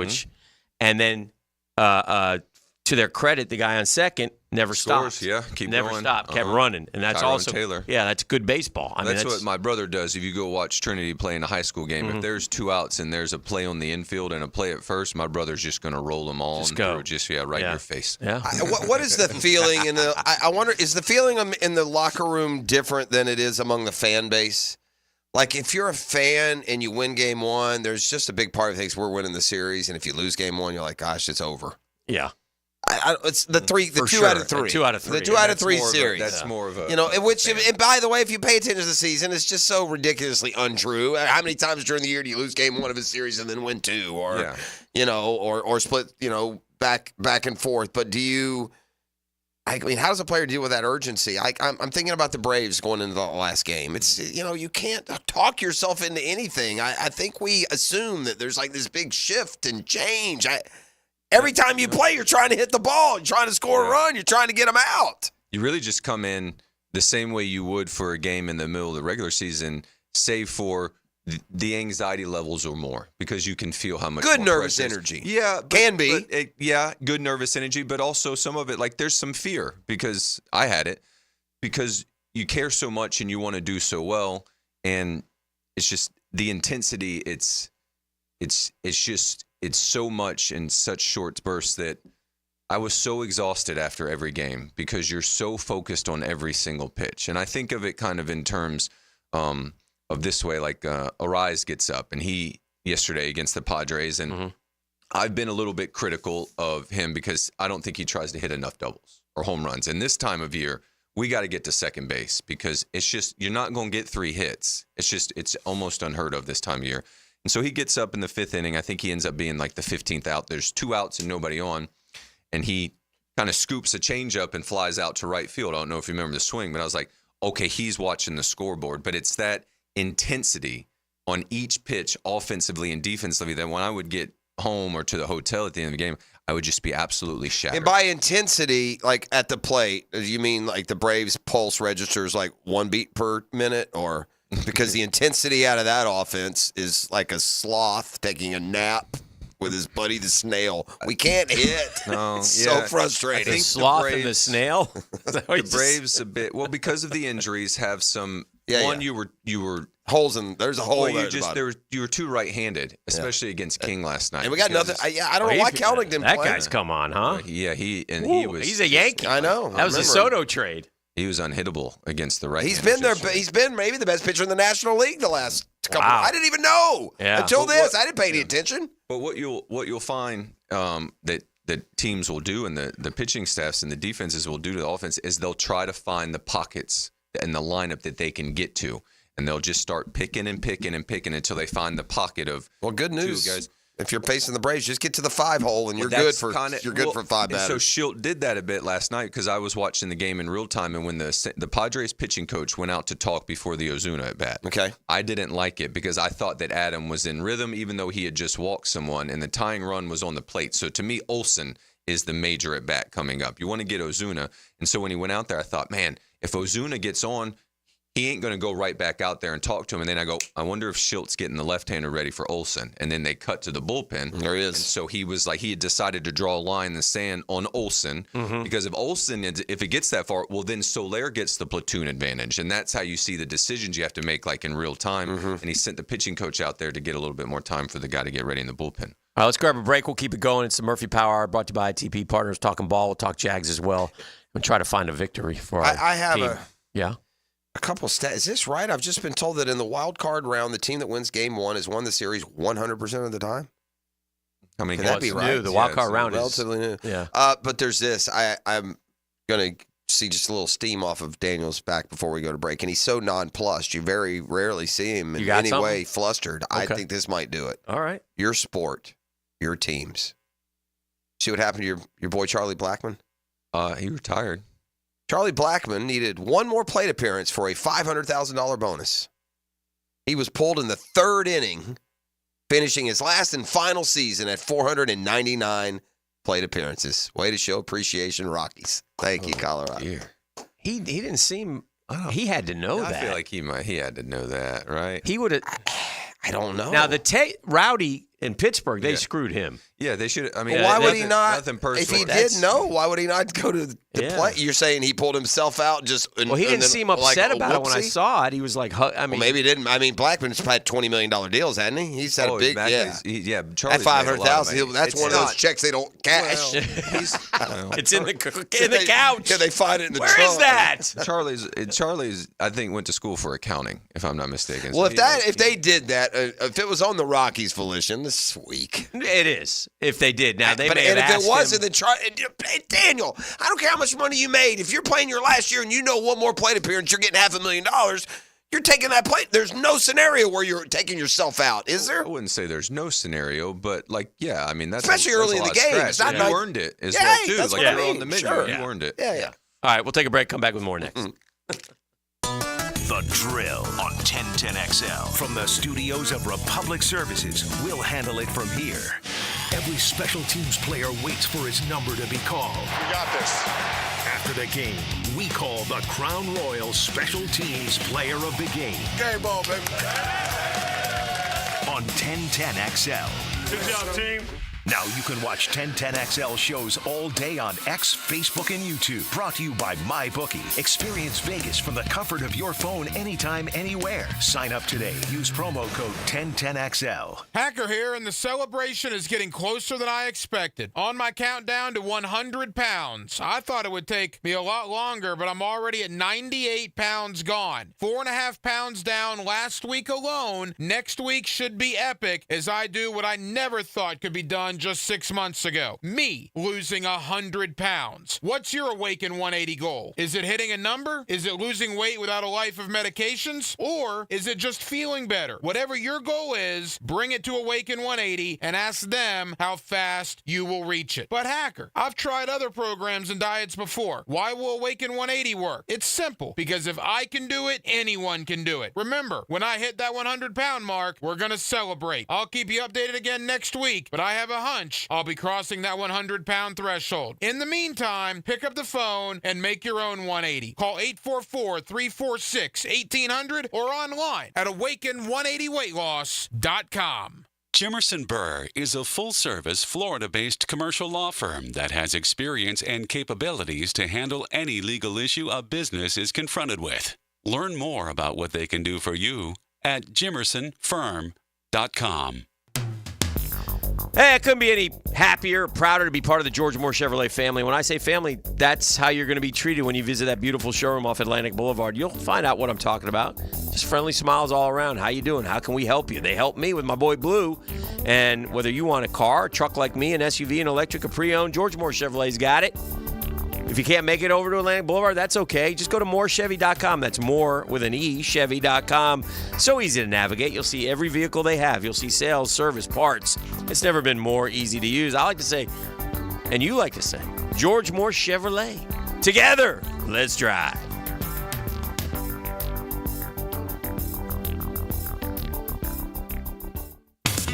S17: and then to their credit, the guy on second never stopped.
S29: Yeah,
S17: never
S29: going.
S17: stopped, kept running. And that's
S29: Tyrone
S17: also
S29: Taylor.
S17: Yeah, that's good baseball. I mean,
S29: that's what my brother does. If you go watch Trinity play in a high school game, if there's 2 outs and there's a play on the infield and a play at first, my brother's just going to roll them all
S17: Just go.
S29: right in your face.
S17: Yeah.
S1: What is the feeling in the? I wonder, is the feeling in the locker room different than it is among the fan base? Like, if you're a fan and you win game one, there's just a big part of things. We're winning the series, and if you lose game one, you're like, gosh, it's over.
S17: Yeah.
S1: It's the 2 out of 3.
S17: 2 out of 3.
S1: The 2 out of 3 series.
S29: That's more of a.
S1: And by the way, if you pay attention to the season, it's just so ridiculously untrue. How many times during the year do you lose game one of a series and then win 2, or or split, back and forth? But do you? I mean, how does a player deal with that urgency? I'm thinking about the Braves going into the last game. It's you can't talk yourself into anything. I think we assume that there's like this big shift and change. Every time you play, you're trying to hit the ball. You're trying to score a run. You're trying to get them out.
S29: You really just come in the same way you would for a game in the middle of the regular season, save for the anxiety levels are more because you can feel how much
S1: good
S29: more
S1: nervous
S29: pressure
S1: energy.
S29: Yeah,
S1: can be.
S29: Good nervous energy, but also some of it, like there's some fear because I had it because you care so much and you want to do so well, and it's just the intensity. It's so much in such short bursts that I was so exhausted after every game because you're so focused on every single pitch. And I think of it kind of in terms of this way, like Arise gets up and he yesterday against the Padres, and I've been a little bit critical of him because I don't think he tries to hit enough doubles or home runs. And this time of year, we got to get to second base because it's just, you're not going to get 3 hits. It's almost unheard of this time of year. And so he gets up in the 5th inning. I think he ends up being like the 15th out. There's 2 outs and nobody on. And he kind of scoops a changeup and flies out to right field. I don't know if you remember the swing, but I was like, okay, he's watching the scoreboard. But it's that intensity on each pitch, offensively and defensively, that when I would get home or to the hotel at the end of the game, I would just be absolutely shattered.
S1: And by intensity, like at the plate, you mean like the Braves' pulse registers like 1 beat per minute, or because the intensity out of that offense is like a sloth taking a nap with his buddy the snail. We can't hit.
S29: No,
S1: so frustrating.
S29: I think
S17: sloth and the snail.
S29: The Braves a bit because of the injuries have some. You were
S1: holes in. There's a hole.
S29: You were too right-handed, especially against King last night.
S1: And we got nothing. I don't know why Kelnick didn't play.
S17: That guy's come on, huh?
S29: Yeah, he was.
S17: He's a Yankee.
S1: I know.
S17: That was a Soto trade.
S29: He was unhittable against the right.
S1: He's been there. He's been maybe the best pitcher in the National League the last couple.
S17: Wow.
S1: I didn't even know until this. I didn't pay any attention.
S29: But what you'll find that teams will do, and the pitching staffs and the defenses will do to the offense, is they'll try to find the pockets and the lineup that they can get to, and they'll just start picking and picking and picking until they find the pocket of.
S1: Well, good news,
S29: 2 guys.
S1: If you're facing the Braves, just get to the 5 hole and you're good for 5 batters.
S29: So Schilt did that a bit last night because I was watching the game in real time, and when the Padres pitching coach went out to talk before the Ozuna at bat, I didn't like it because I thought that Adam was in rhythm, even though he had just walked someone, and the tying run was on the plate. So to me, Olsen is the major at bat coming up. You want to get Ozuna, and so when he went out there, I thought, man, if Ozuna gets on, he ain't going to go right back out there and talk to him. And then I go, I wonder if Schilt's getting the left-hander ready for Olsen. And then they cut to the bullpen.
S1: There he is.
S29: And so he was like, he had decided to draw a line in the sand on Olsen. Because if Olsen, if it gets that far, well, then Soler gets the platoon advantage. And that's how you see the decisions you have to make, like in real time. And he sent the pitching coach out there to get a little bit more time for the guy to get ready in the bullpen.
S17: All right, let's grab a break. We'll keep it going. It's the Murphy Power Hour brought to you by ITP Partners. Talking ball. We'll talk Jags as well. We'll try to find a victory for our
S1: I have
S17: team.
S1: a couple stats. Is this right? I've just been told that in the wild card round, the team that wins game 1 has won the series 100% of the time.
S29: How many?
S1: Can that be right?
S17: New. The wild card round
S1: relatively
S17: is
S1: new.
S17: Yeah.
S1: But there's this. I'm going to see just a little steam off of Daniel's back before we go to break, and he's so nonplussed. You very rarely see him in any way flustered. Okay. I think this might do it.
S17: All right.
S1: Your sport, your teams. See what happened to your boy Charlie Blackmon?
S29: He retired.
S1: Charlie Blackmon needed one more plate appearance for a $500,000 bonus. He was pulled in the third inning, finishing his last and final season at 499 plate appearances. Way to show appreciation, Rockies. Thank you, Colorado.
S29: Dear.
S17: He didn't seem. He had to know that.
S29: I feel like he had to know that, right?
S17: He would have.
S1: I don't know.
S17: Now Rowdy in Pittsburgh, they screwed him.
S29: Yeah, they should. I mean,
S1: well, why would he not?
S29: Nothing personal.
S1: If he did know, why would he not go to the play? You're saying he pulled himself out just.
S17: Well, he didn't seem upset about it when I saw it. He was like, I mean,
S1: well, maybe he didn't. I mean, Blackman's had $20 million deals, hasn't he? He's had a big,
S29: Charlie's
S1: at $500,000. That's one of those checks they don't cash.
S29: Well,
S17: it's in the couch.
S1: Yeah, they find it in the
S17: trunk. Where is that?
S29: Charlie's, I think, went to school for accounting, if I'm not mistaken.
S1: Well, if they did that, if it was on the Rockies' volition, this week.
S17: It is. If they did. Now, they may have
S1: asked him. And if it wasn't, then Daniel, I don't care how much money you made. If you're playing your last year and you know one more plate appearance, you're getting $500,000, you're taking that plate. There's no scenario where you're taking yourself out, is there?
S29: I wouldn't say there's no scenario, but, yeah, I mean, that's
S1: especially early in the game.
S29: It's not you earned it as well, too.
S1: That's
S29: like,
S1: what
S29: you're on the menu.
S1: Sure.
S29: You earned it.
S1: Yeah.
S17: All right, we'll take a break. Come back with more next.
S4: The Drill on 1010XL. From the studios of Republic Services, we'll handle it from here. Every special teams player waits for his number to be called.
S3: We got this.
S4: After the game, we call the Crown Royal Special Teams Player of the Game.
S3: Game ball, baby.
S4: On 1010XL.
S3: Good job, team.
S4: Now you can watch 1010XL shows all day on X, Facebook, and YouTube. Brought to you by MyBookie. Experience Vegas from the comfort of your phone anytime, anywhere. Sign up today. Use promo code 1010XL.
S5: Hacker here, and the celebration is getting closer than I expected. On my countdown to 100 pounds. I thought it would take me a lot longer, but I'm already at 98 pounds gone. 4.5 pounds down last week alone. Next week should be epic as I do what I never thought could be done just 6 months ago. Me losing 100 pounds. What's your Awaken 180 goal? Is it hitting a number? Is it losing weight without a life of medications? Or is it just feeling better? Whatever your goal is, bring it to Awaken 180 and ask them how fast you will reach it. But Hacker, I've tried other programs and diets before. Why will Awaken 180 work? It's simple, because if I can do it, anyone can do it. Remember, when I hit that 100-pound mark, we're going to celebrate. I'll keep you updated again next week, but I have a hunch I'll be crossing that 100-pound threshold. In the meantime, pick up the phone and make your own 180. Call 844-346-1800 or online at awaken180weightloss.com.
S14: Jimerson Burr is a full-service, Florida-based commercial law firm that has experience and capabilities to handle any legal issue a business is confronted with. Learn more about what they can do for you at jimersonfirm.com.
S17: Hey, I couldn't be any happier, prouder to be part of the George Moore Chevrolet family. When I say family, that's how you're going to be treated when you visit that beautiful showroom off Atlantic Boulevard. You'll find out what I'm talking about. Just friendly smiles all around. How you doing? How can we help you? They helped me with my boy Blue. And whether you want a car, a truck like me, an SUV, an electric, a pre-owned, George Moore Chevrolet's got it. If you can't make it over to Atlantic Boulevard, that's okay. Just go to morechevy.com. That's more with an E, Chevy.com. So easy to navigate. You'll see every vehicle they have. You'll see sales, service, parts. It's never been more easy to use. I like to say, and you like to say, George Moore Chevrolet. Together, let's drive.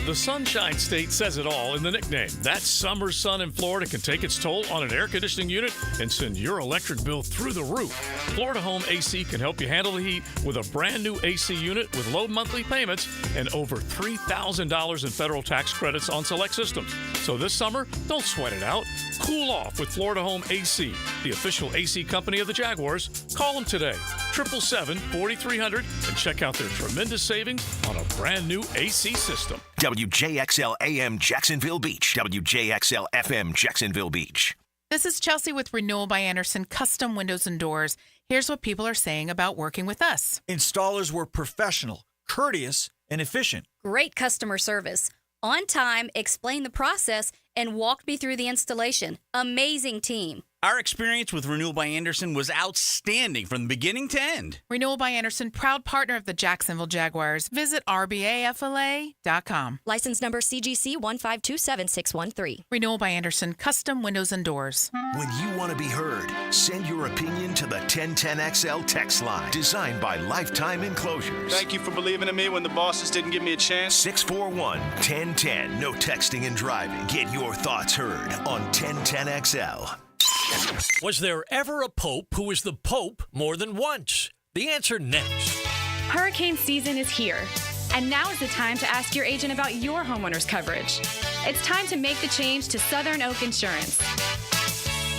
S6: The Sunshine State says it all in the nickname. That summer sun in Florida can take its toll on an air conditioning unit and send your electric bill through the roof. Florida Home AC can help you handle the heat with a brand new AC unit with low monthly payments and over $3,000 in federal tax credits on select systems. So this summer, don't sweat it out. Cool off with Florida Home AC, the official AC company of the Jaguars. Call them today, 877-4300, and check out their tremendous savings on a brand new AC system.
S4: WJXL AM Jacksonville Beach. WJXL FM Jacksonville Beach.
S7: This is Chelsea with Renewal by Anderson Custom Windows and Doors. Here's what people are saying about working with us.
S10: Installers were professional, courteous, and efficient.
S12: Great customer service. On time, explained the process, and walked me through the installation. Amazing team.
S8: Our experience with Renewal by Anderson was outstanding from beginning to end.
S7: Renewal by Anderson, proud partner of the Jacksonville Jaguars. Visit rbafla.com.
S12: License number CGC 1527613.
S7: Renewal by Anderson, custom windows and doors.
S4: When you want to be heard, send your opinion to the 1010XL text line, designed by Lifetime Enclosures.
S9: Thank you for believing in me when the bosses didn't give me a chance.
S4: 641-1010. No texting and driving. Get your thoughts heard on 1010XL.
S6: Was there ever a pope who was the pope more than once? The answer next.
S11: Hurricane season is here, and now is the time to ask your agent about your homeowner's coverage. It's time to make the change to Southern Oak Insurance.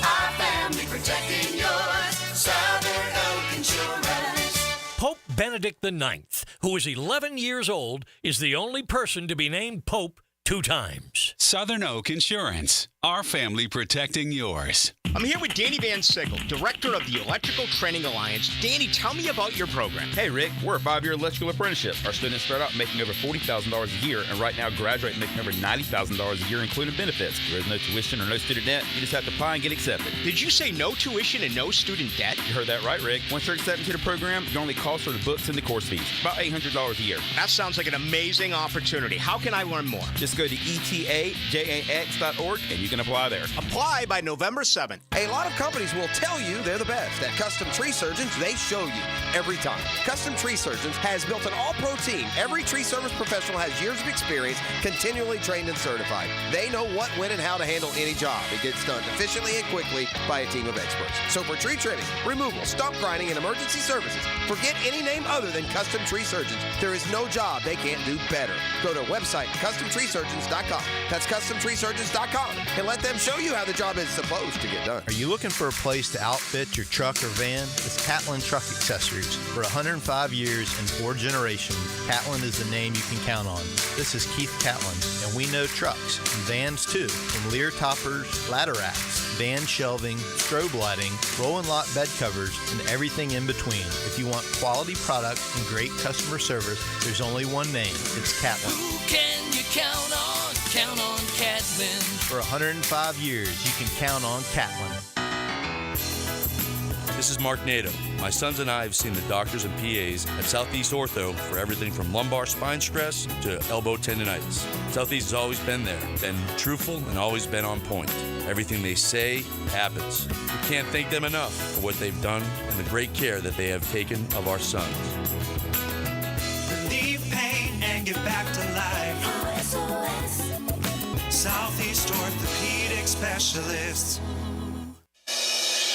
S16: Our family protecting yours, Southern Oak Insurance.
S6: Pope Benedict IX, who is 11 years old, is the only person to be named pope 2 times.
S14: Southern Oak Insurance. Our family protecting yours.
S18: I'm here with Danny Van Sickle, director of the Electrical Training Alliance. Danny, tell me about your program.
S20: Hey, Rick, we're a 5-year electrical apprenticeship. Our students start out making over $40,000 a year, and right now graduate making over $90,000 a year, including benefits. There is no tuition or no student debt. You just have to apply and get accepted.
S18: Did you say no tuition and no student debt?
S20: You heard that right, Rick. Once you're accepted to the program, your only cost are the books and the course fees. About $800 a year.
S18: That sounds like an amazing opportunity. How can I learn more?
S20: Just go to etajax.org, and you can apply there.
S18: Apply by November 7th.
S21: A lot of companies will tell you they're the best. At Custom Tree Surgeons, they show you every time. Custom Tree Surgeons has built an all-pro team. Every tree service professional has years of experience, continually trained and certified. They know what, when, and how to handle any job. It gets done efficiently and quickly by a team of experts. So for tree trimming, removal, stump grinding, and emergency services, forget any name other than Custom Tree Surgeons. There is no job they can't do better. Go to website CustomTreeSurgeons.com. That's CustomTreeSurgeons.com, and let them show you how the job is supposed to get done.
S22: Are you looking for a place to outfit your truck or van? It's Catlin Truck Accessories. For 105 years and 4 generations, Catlin is the name you can count on. This is Keith Catlin, and we know trucks and vans too, from Lear toppers, ladder racks, van shelving, strobe lighting, roll and lock bed covers, and everything in between. If you want quality product and great customer service, there's only one name. It's Catlin.
S16: Who can you count on? Count on Catlin.
S22: For 105 years, you can count on Catlin.
S23: This is Mark Nato. My sons and I have seen the doctors and PAs at Southeast Ortho for everything from lumbar spine stress to elbow tendonitis. Southeast has always been there, been truthful, and always been on point. Everything they say happens. We can't thank them enough for what they've done and the great care that they have taken of our sons.
S16: Relieve pain and get back to life. SOS. Southeast Orthopedic Specialists.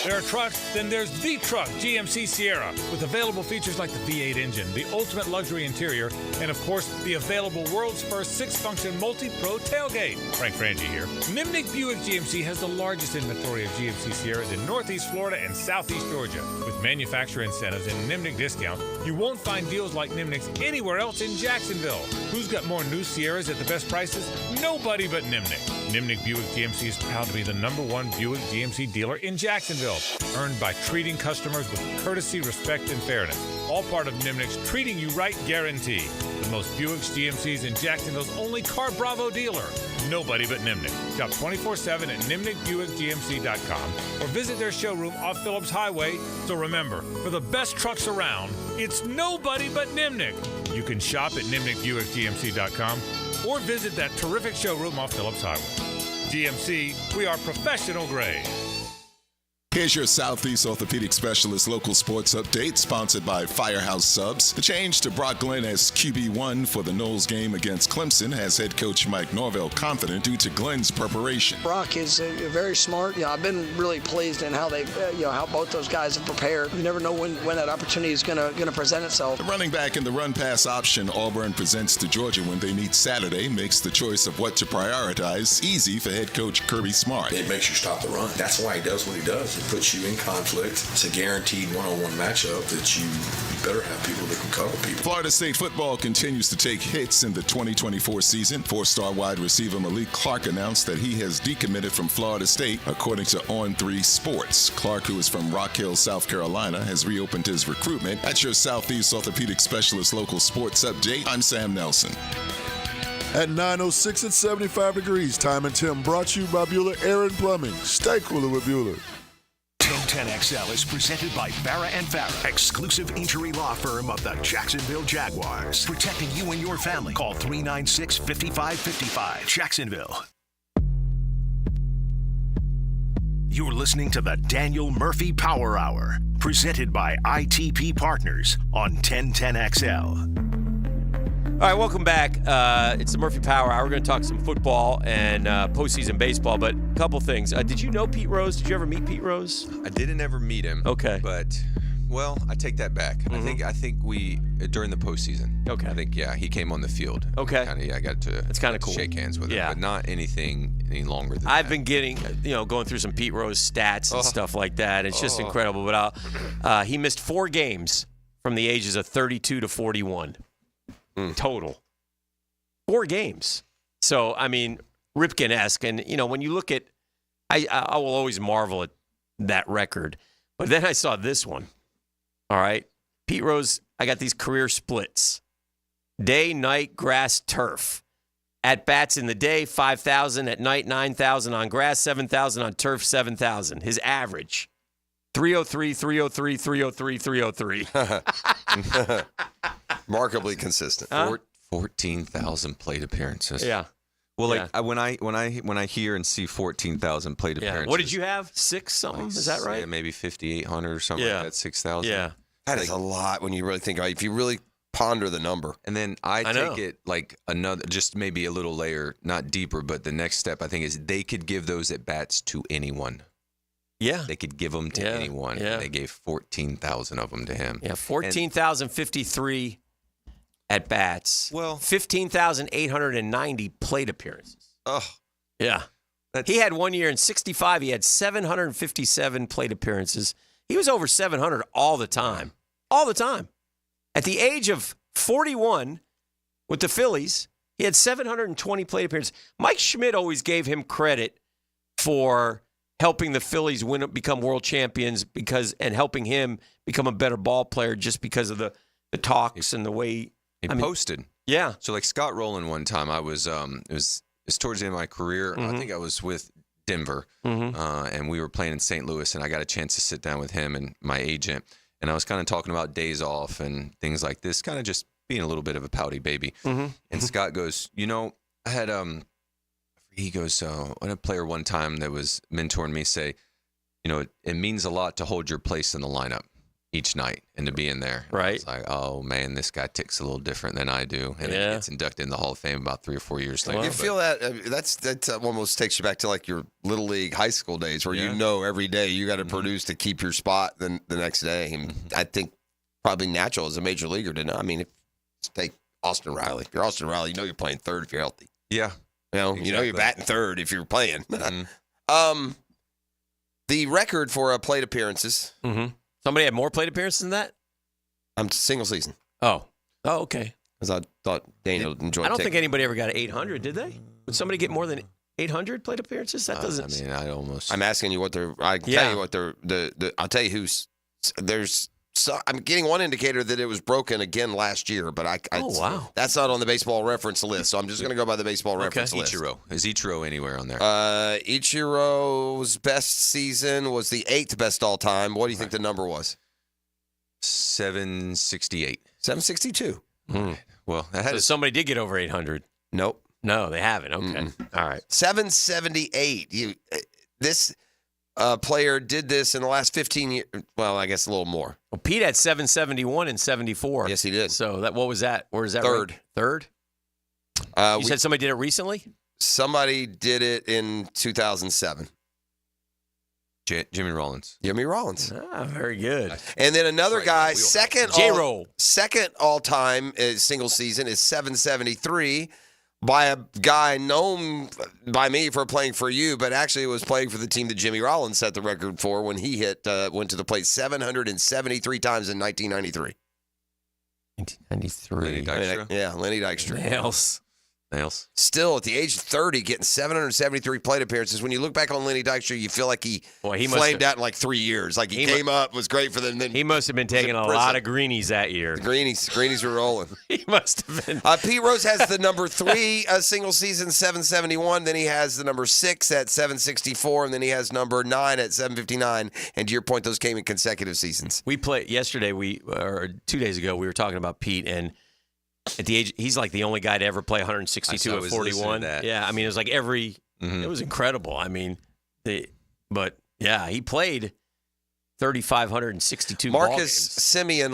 S15: There are trucks, then there's the truck, GMC Sierra, with available features like the V8 engine, the ultimate luxury interior, and of course, the available world's first 6-function multi-pro tailgate. Frank Frangie here. Nimnik Buick GMC has the largest inventory of GMC Sierras in Northeast Florida and Southeast Georgia. With manufacturer incentives and Nimnik discounts, you won't find deals like Nimnik's anywhere else in Jacksonville. Who's got more new Sierras at the best prices? Nobody but Nimnik. Nimnik Buick GMC is proud to be the #1 Buick GMC dealer in Jacksonville, earned by treating customers with courtesy, respect, and fairness. All part of Nimnik's Treating You Right guarantee. The most Buicks GMCs in Jacksonville's only Car Bravo dealer. Nobody but Nimnik. Shop 24/7 at NimnikBuickGMC.com or visit their showroom off Phillips Highway. So remember, for the best trucks around, it's nobody but Nimnik. You can shop at NimnikBuickGMC.com or visit that terrific showroom off Phillips Highway. GMC, we are professional grade.
S25: Here's your Southeast Orthopedic Specialist local sports update, sponsored by Firehouse Subs. The change to Brock Glenn as QB1 for the Knowles game against Clemson has head coach Mike Norvell confident due to Glenn's preparation.
S24: Brock is very smart. I've been really pleased in how they, how both those guys have prepared. You never know when that opportunity is going to present itself.
S25: The running back in the run-pass option Auburn presents to Georgia when they meet Saturday makes the choice of what to prioritize easy for head coach Kirby Smart.
S31: It makes you stop the run. That's why he does what he does. It puts you in conflict. It's a guaranteed one-on-one matchup that you better have people that can cover people.
S25: Florida State football continues to take hits in the 2024 season. 4-star wide receiver Malik Clark announced that he has decommitted from Florida State, according to On3 Sports. Clark, who is from Rock Hill, South Carolina, has reopened his recruitment. That's your Southeast Orthopedic Specialist local sports update. I'm Sam Nelson.
S2: At 9:06 and 75 degrees, Time and Tim brought to you by Bueller Air and Plumbing. Stay cooler with Bueller.
S4: 1010XL is presented by Farah and Farah, exclusive injury law firm of the Jacksonville Jaguars. Protecting you and your family. Call 396-5555. Jacksonville. You're listening to the Daniel Murphy Power Hour, presented by ITP Partners on 1010XL.
S1: All right, welcome back. It's the Murphy Power Hour. We're going to talk some football and postseason baseball, but a couple things. Did you know Pete Rose? Did you ever meet Pete Rose?
S3: I didn't ever meet him.
S1: Okay.
S3: But, well, I take that back. I think we, during the postseason.
S1: Okay.
S3: I think, he came on the field.
S1: Okay.
S3: I got to
S1: It's kind of cool.
S3: Shake hands with him, but not anything any longer than
S1: I've
S3: that.
S1: been getting, going through some Pete Rose stats and stuff like that. It's just incredible. But he missed 4 games from the ages of 32 to 41 total. 4 games. So, I mean, Ripken-esque. And, when you look at, I will always marvel at that record. But then I saw this one. All right. Pete Rose, I got these career splits. Day, night, grass, turf. At bats in the day, 5,000. At night, 9,000 on grass, 7,000 on turf, 7,000. His average, 303, 303, 303, 303.
S5: Remarkably consistent.
S3: 14,000 plate appearances.
S1: Yeah.
S3: Well, when I hear and see 14,000 plate appearances.
S1: What did you have? 6 something? Is that right?
S3: Yeah, maybe 5,800 or something like that. 6,000.
S1: Yeah.
S5: That is a lot when you really think about it. If you really ponder the number.
S3: And then I take it like another, just maybe a little layer, not deeper, but the next step I think is they could give those at bats to anyone.
S1: Yeah.
S3: They could give them to anyone.
S1: Yeah.
S3: And they gave 14,000 of them to him.
S1: Yeah, 14,053 at bats. Well, 15,890 plate appearances.
S5: Oh.
S1: Yeah. He had 1 year in 65. He had 757 plate appearances. He was over 700 all the time. All the time. At the age of 41 with the Phillies, he had 720 plate appearances. Mike Schmidt always gave him credit for helping the Phillies become world champions and helping him become a better ball player just because of the talks and the way
S3: he posted.
S1: Yeah.
S3: So like Scott Rowland one time, I was it was towards the end of my career. I think I was with Denver, and we were playing in St. Louis, and I got a chance to sit down with him and my agent, and I was kind of talking about days off and things like this, kind of just being a little bit of a pouty baby. And Scott goes, I had he goes, I had a player one time that was mentoring me say, it means a lot to hold your place in the lineup each night and to be in there.
S1: Right.
S3: It's like, oh man, this guy ticks a little different than I do. And he gets inducted in the Hall of Fame about 3 or 4 years later.
S5: You feel that that almost takes you back to like your little league high school days where every day you got to produce to keep your spot the next day. And I think probably natural as a major leaguer to know. I mean, take Austin Riley. If you're Austin Riley, you're playing third if you're healthy.
S3: Yeah.
S5: Exactly. You're batting third if you're playing. The record for plate appearances.
S1: Somebody had more plate appearances than that?
S5: I'm single season.
S1: Oh, okay.
S5: Because I thought Daniel enjoyed.
S1: I don't think anybody ever got 800, did they? Would somebody get more than 800 plate appearances? That doesn't.
S3: I mean, I almost.
S5: I'm asking you what they're. I can tell you what they're. I'll tell you who's. There's. So I'm getting one indicator that it was broken again last year, but
S1: wow.
S5: That's not on the baseball reference list, so I'm just going to go by the baseball reference list.
S3: Ichiro. Is Ichiro anywhere on there?
S5: Ichiro's best season was the 8th best all time. What do you think the number was?
S3: 768.
S5: 762.
S3: Well,
S1: so somebody did get over 800.
S5: Nope.
S1: No, they haven't. Okay. All right.
S5: 778. This player did this in the last 15 years. Well, I guess a little more.
S1: Well, Pete had 771 and 74.
S5: Yes, he did.
S1: So what was that? Where is that?
S5: Third.
S1: Ranked? Third? You said somebody did it recently?
S5: Somebody did it in 2007.
S3: Jimmy Rollins.
S5: Jimmy Rollins.
S1: Very good.
S5: And then another guy, second all-time single season is 773 by a guy known by me for playing for you, but actually it was playing for the team that Jimmy Rollins set the record for when he went to the plate 773 times in 1993.
S1: 1993.
S3: Lenny Dykstra?
S5: Lenny Dykstra.
S1: Nails.
S3: Nails.
S5: Still, at the age of 30, getting 773 plate appearances. When you look back on Lenny Dykstra, you feel like he flamed out in like 3 years. Like he came up, was great for them. Then
S1: he must have been taking a lot of greenies that year.
S5: The greenies were rolling.
S1: He must have been.
S5: Pete Rose has the number 3 single season, 771. Then he has the number 6 at 764. And then he has number 9 at 759. And to your point, those came in consecutive seasons.
S1: We played yesterday, or 2 days ago, we were talking about Pete, and at the age, he's like the only guy to ever play 162 at 41. Yeah, I mean, it was like it was incredible. I mean, but yeah, he played 3,562 ball
S5: Marcus
S1: games.
S5: Semien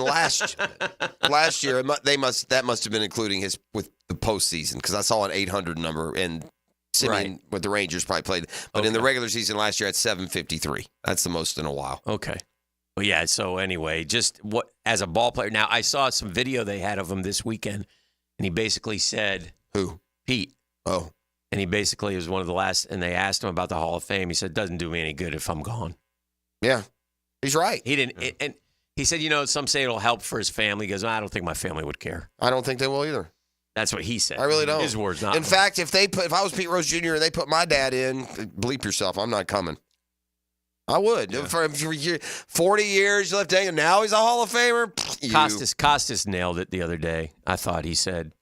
S5: last year, that must have been including his with the postseason, because I saw an 800 number, and Semien with the Rangers probably played. But in the regular season last year at 753. That's the most in a while.
S1: Okay. Well, yeah, so anyway, just as a ball player. Now, I saw some video they had of him this weekend, and he basically said...
S5: Who?
S1: Pete.
S5: Oh.
S1: And he basically was one of the last, and they asked him about the Hall of Fame. He said, doesn't do me any good if I'm gone.
S5: Yeah, he's right.
S1: He didn't, and he said, some say it'll help for his family. He goes, I don't think my family would care.
S5: I don't think they will either.
S1: That's what he said.
S5: I really don't.
S1: His words, not
S5: In fact, if I was Pete Rose Jr. and they put my dad in, bleep yourself, I'm not coming. I would. Yeah. For 40 years, you left hanging. Now he's a Hall of Famer.
S1: Costas nailed it the other day. I thought he said,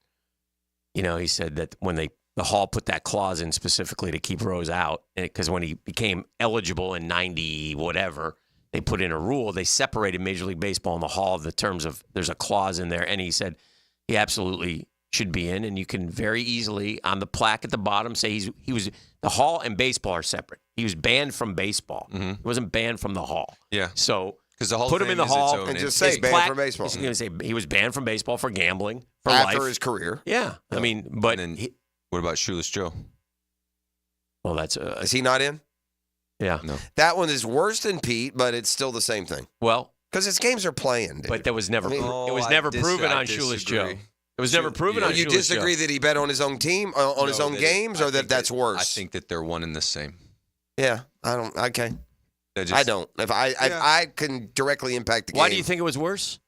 S1: he said that when the Hall put that clause in specifically to keep Rose out, because when he became eligible in 90 whatever, they put in a rule. They separated Major League Baseball and the Hall of the terms of there's a clause in there, and he said he absolutely should be in, and you can very easily on the plaque at the bottom say he was. The Hall and baseball are separate. He was banned from baseball. Mm-hmm. He wasn't banned from the Hall.
S3: Yeah.
S1: So
S3: because the Hall
S1: put him in the Hall
S5: and just say banned from baseball.
S1: He's going to say he was banned from baseball for gambling for
S5: after
S1: life.
S5: his career.
S1: Yeah. I mean, but
S3: what about Shoeless Joe?
S1: Well, that's
S5: is he not in?
S1: Yeah.
S3: No.
S5: That one is worse than Pete, but it's still the same thing.
S1: Well,
S5: because his games are playing. Dude.
S1: But that was never. It was never proven on Shoeless Joe. It was never proven on Shoeless Joe.
S5: You disagree that he bet on his own team, on his own games, or that's worse?
S3: I think that they're one and the same.
S5: Yeah, I don't. Okay, I don't. If I can directly impact the game.
S1: Why do you think it was worse?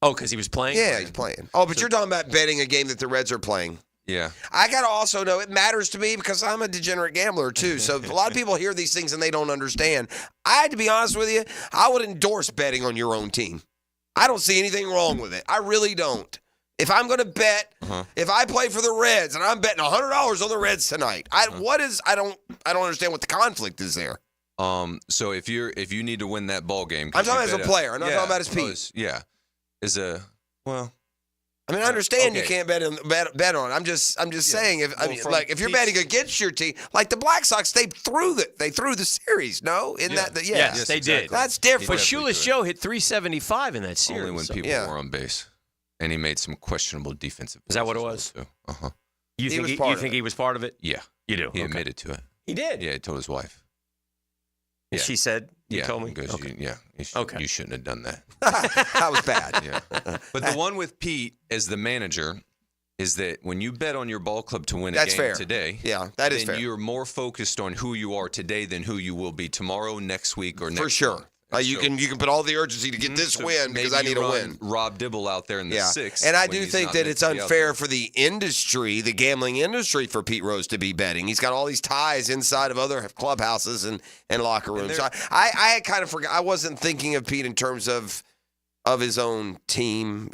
S1: Oh, because he was playing.
S5: Yeah, he's playing. Oh, but you're talking about betting a game that the Reds are playing.
S3: Yeah.
S5: I got to also know it matters to me because I'm a degenerate gambler too. So a lot of people hear these things and they don't understand. To be honest with you, I would endorse betting on your own team. I don't see anything wrong with it. I really don't. If I'm going to bet, if I play for the Reds and I'm betting $100 on the Reds tonight, I don't understand what the conflict is there.
S3: So if you need to win that ball game,
S5: I'm talking as a player. I'm not talking about as Pete. I mean, I understand you can't bet on it. I'm just saying if you're betting against your team, like the Black Sox, they threw the series. No,
S1: yes, they did.
S5: That's different.
S1: But Shoeless Joe hit 375 in that series.
S3: Only when people were on base. And he made some questionable defensive.
S1: Is that what it was? You think he was part of it?
S3: Yeah.
S1: You do?
S3: He admitted to it.
S1: He did?
S3: Yeah, he told his wife.
S1: Yeah. She said? You told me?
S3: Because you shouldn't have done that.
S5: That was bad.
S3: Yeah. But the one with Pete as the manager is that when you bet on your ball club to win a game today,
S5: that is fair.
S3: You're more focused on who you are today than who you will be tomorrow, next week, or next
S5: For sure.
S3: month.
S5: You can put all the urgency to get this win because I need a win.
S3: Rob Dibble out there in the sixth.
S5: And I do think that it's unfair for the industry, the gambling industry, for Pete Rose to be betting. He's got all these ties inside of other clubhouses and locker rooms. So I kind of forgot. I wasn't thinking of Pete in terms of his own team,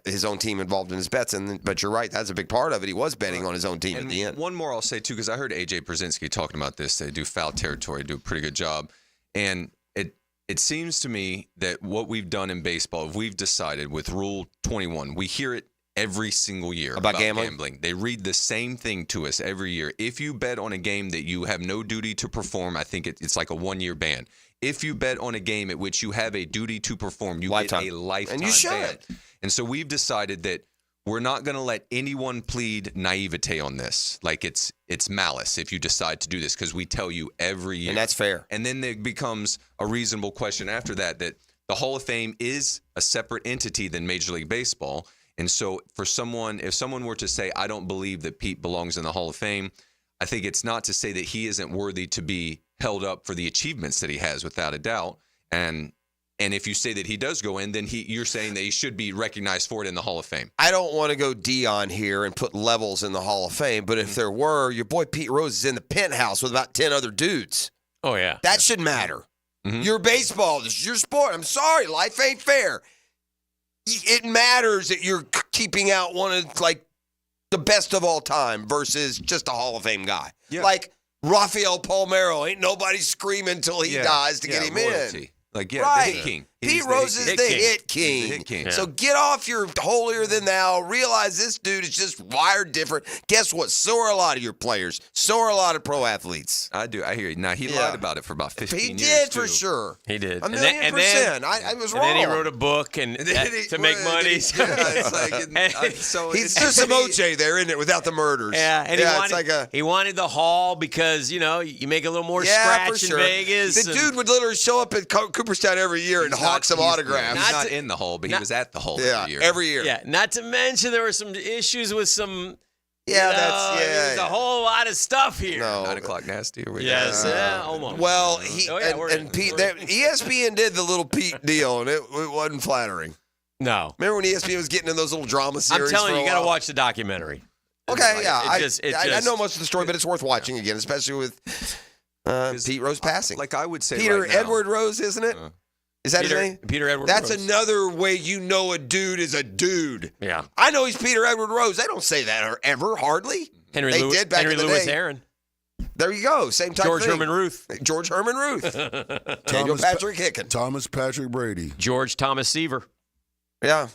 S5: his own team involved in his bets. But you're right, that's a big part of it. He was betting on his own team at the end.
S3: One more I'll say, too, because I heard A.J. Brzezinski talking about this. They do Foul Territory, do a pretty good job. And it seems to me that what we've done in baseball, we've decided with Rule 21, we hear it every single year
S5: about gambling.
S3: They read the same thing to us every year. If you bet on a game that you have no duty to perform, I think it's like a 1-year ban. If you bet on a game at which you have a duty to perform, you get a lifetime
S5: and you should.
S3: ban. And so we've decided that we're not going to let anyone plead naivete on this. Like it's malice if you decide to do this because we tell you every year.
S5: And that's fair.
S3: And then there becomes a reasonable question after that the Hall of Fame is a separate entity than Major League Baseball. And so if someone were to say, I don't believe that Pete belongs in the Hall of Fame, I think it's not to say that he isn't worthy to be held up for the achievements that he has without a doubt. And And if you say that he does go in, then you're saying that he should be recognized for it in the Hall of Fame.
S5: I don't want to go Dion here and put levels in the Hall of Fame, but if there were, your boy Pete Rose is in the penthouse with about 10 other dudes.
S1: Oh, yeah.
S5: That should matter. Your baseball, this is your sport. I'm sorry, life ain't fair. It matters that you're keeping out one of, like, the best of all time versus just a Hall of Fame guy. Yeah. Like Rafael Palmeiro, ain't nobody screaming until he dies to get him in.
S3: Like,
S5: the
S3: hit king.
S5: Pete Rose is the hit king.
S3: He's the hit king.
S5: So get off your holier than thou. Realize this dude is just wired different. Guess what? So are a lot of your players. So are a lot of pro athletes.
S3: I do. I hear you. Now, he lied about it for about 15 years.
S5: He did, for sure.
S1: He did.
S5: A million percent. I was wrong.
S1: And then he wrote a book to make money.
S5: He's just some OJ there, isn't it, without the murders.
S1: Yeah, and he wanted the Hall because, you make a little more scratch in Vegas.
S5: The dude would literally show up at Cooperstown every year and hawk some autographs.
S3: He's not in the Hall, but he was at the Hall
S5: every year.
S1: Yeah, not to mention there were some issues with some.
S5: There's
S1: a whole lot of stuff here.
S3: 9 o'clock nasty. Or
S1: yes, almost.
S5: Well, Pete, ESPN did the little Pete deal, and it wasn't flattering.
S1: No.
S5: Remember when ESPN was getting in those little drama series?
S1: I'm telling you, you got to watch the documentary.
S5: Okay, I know most of the story, but it's worth watching again, especially with Pete Rose passing.
S3: Like I would say,
S5: Peter Edward Rose, isn't it? Is that his name?
S1: Peter Edward
S5: That's
S1: Rose.
S5: another way you know a dude is a dude.
S1: Yeah.
S5: I know he's Peter Edward Rose. They don't say that ever, hardly.
S1: Henry
S5: Lewis
S1: Aaron.
S5: There you go. Same type
S1: George
S5: thing.
S1: Herman Ruth.
S5: George Herman Ruth. Daniel Patrick Hicken.
S2: Thomas Patrick Brady.
S1: George Thomas Seaver.
S5: Yeah.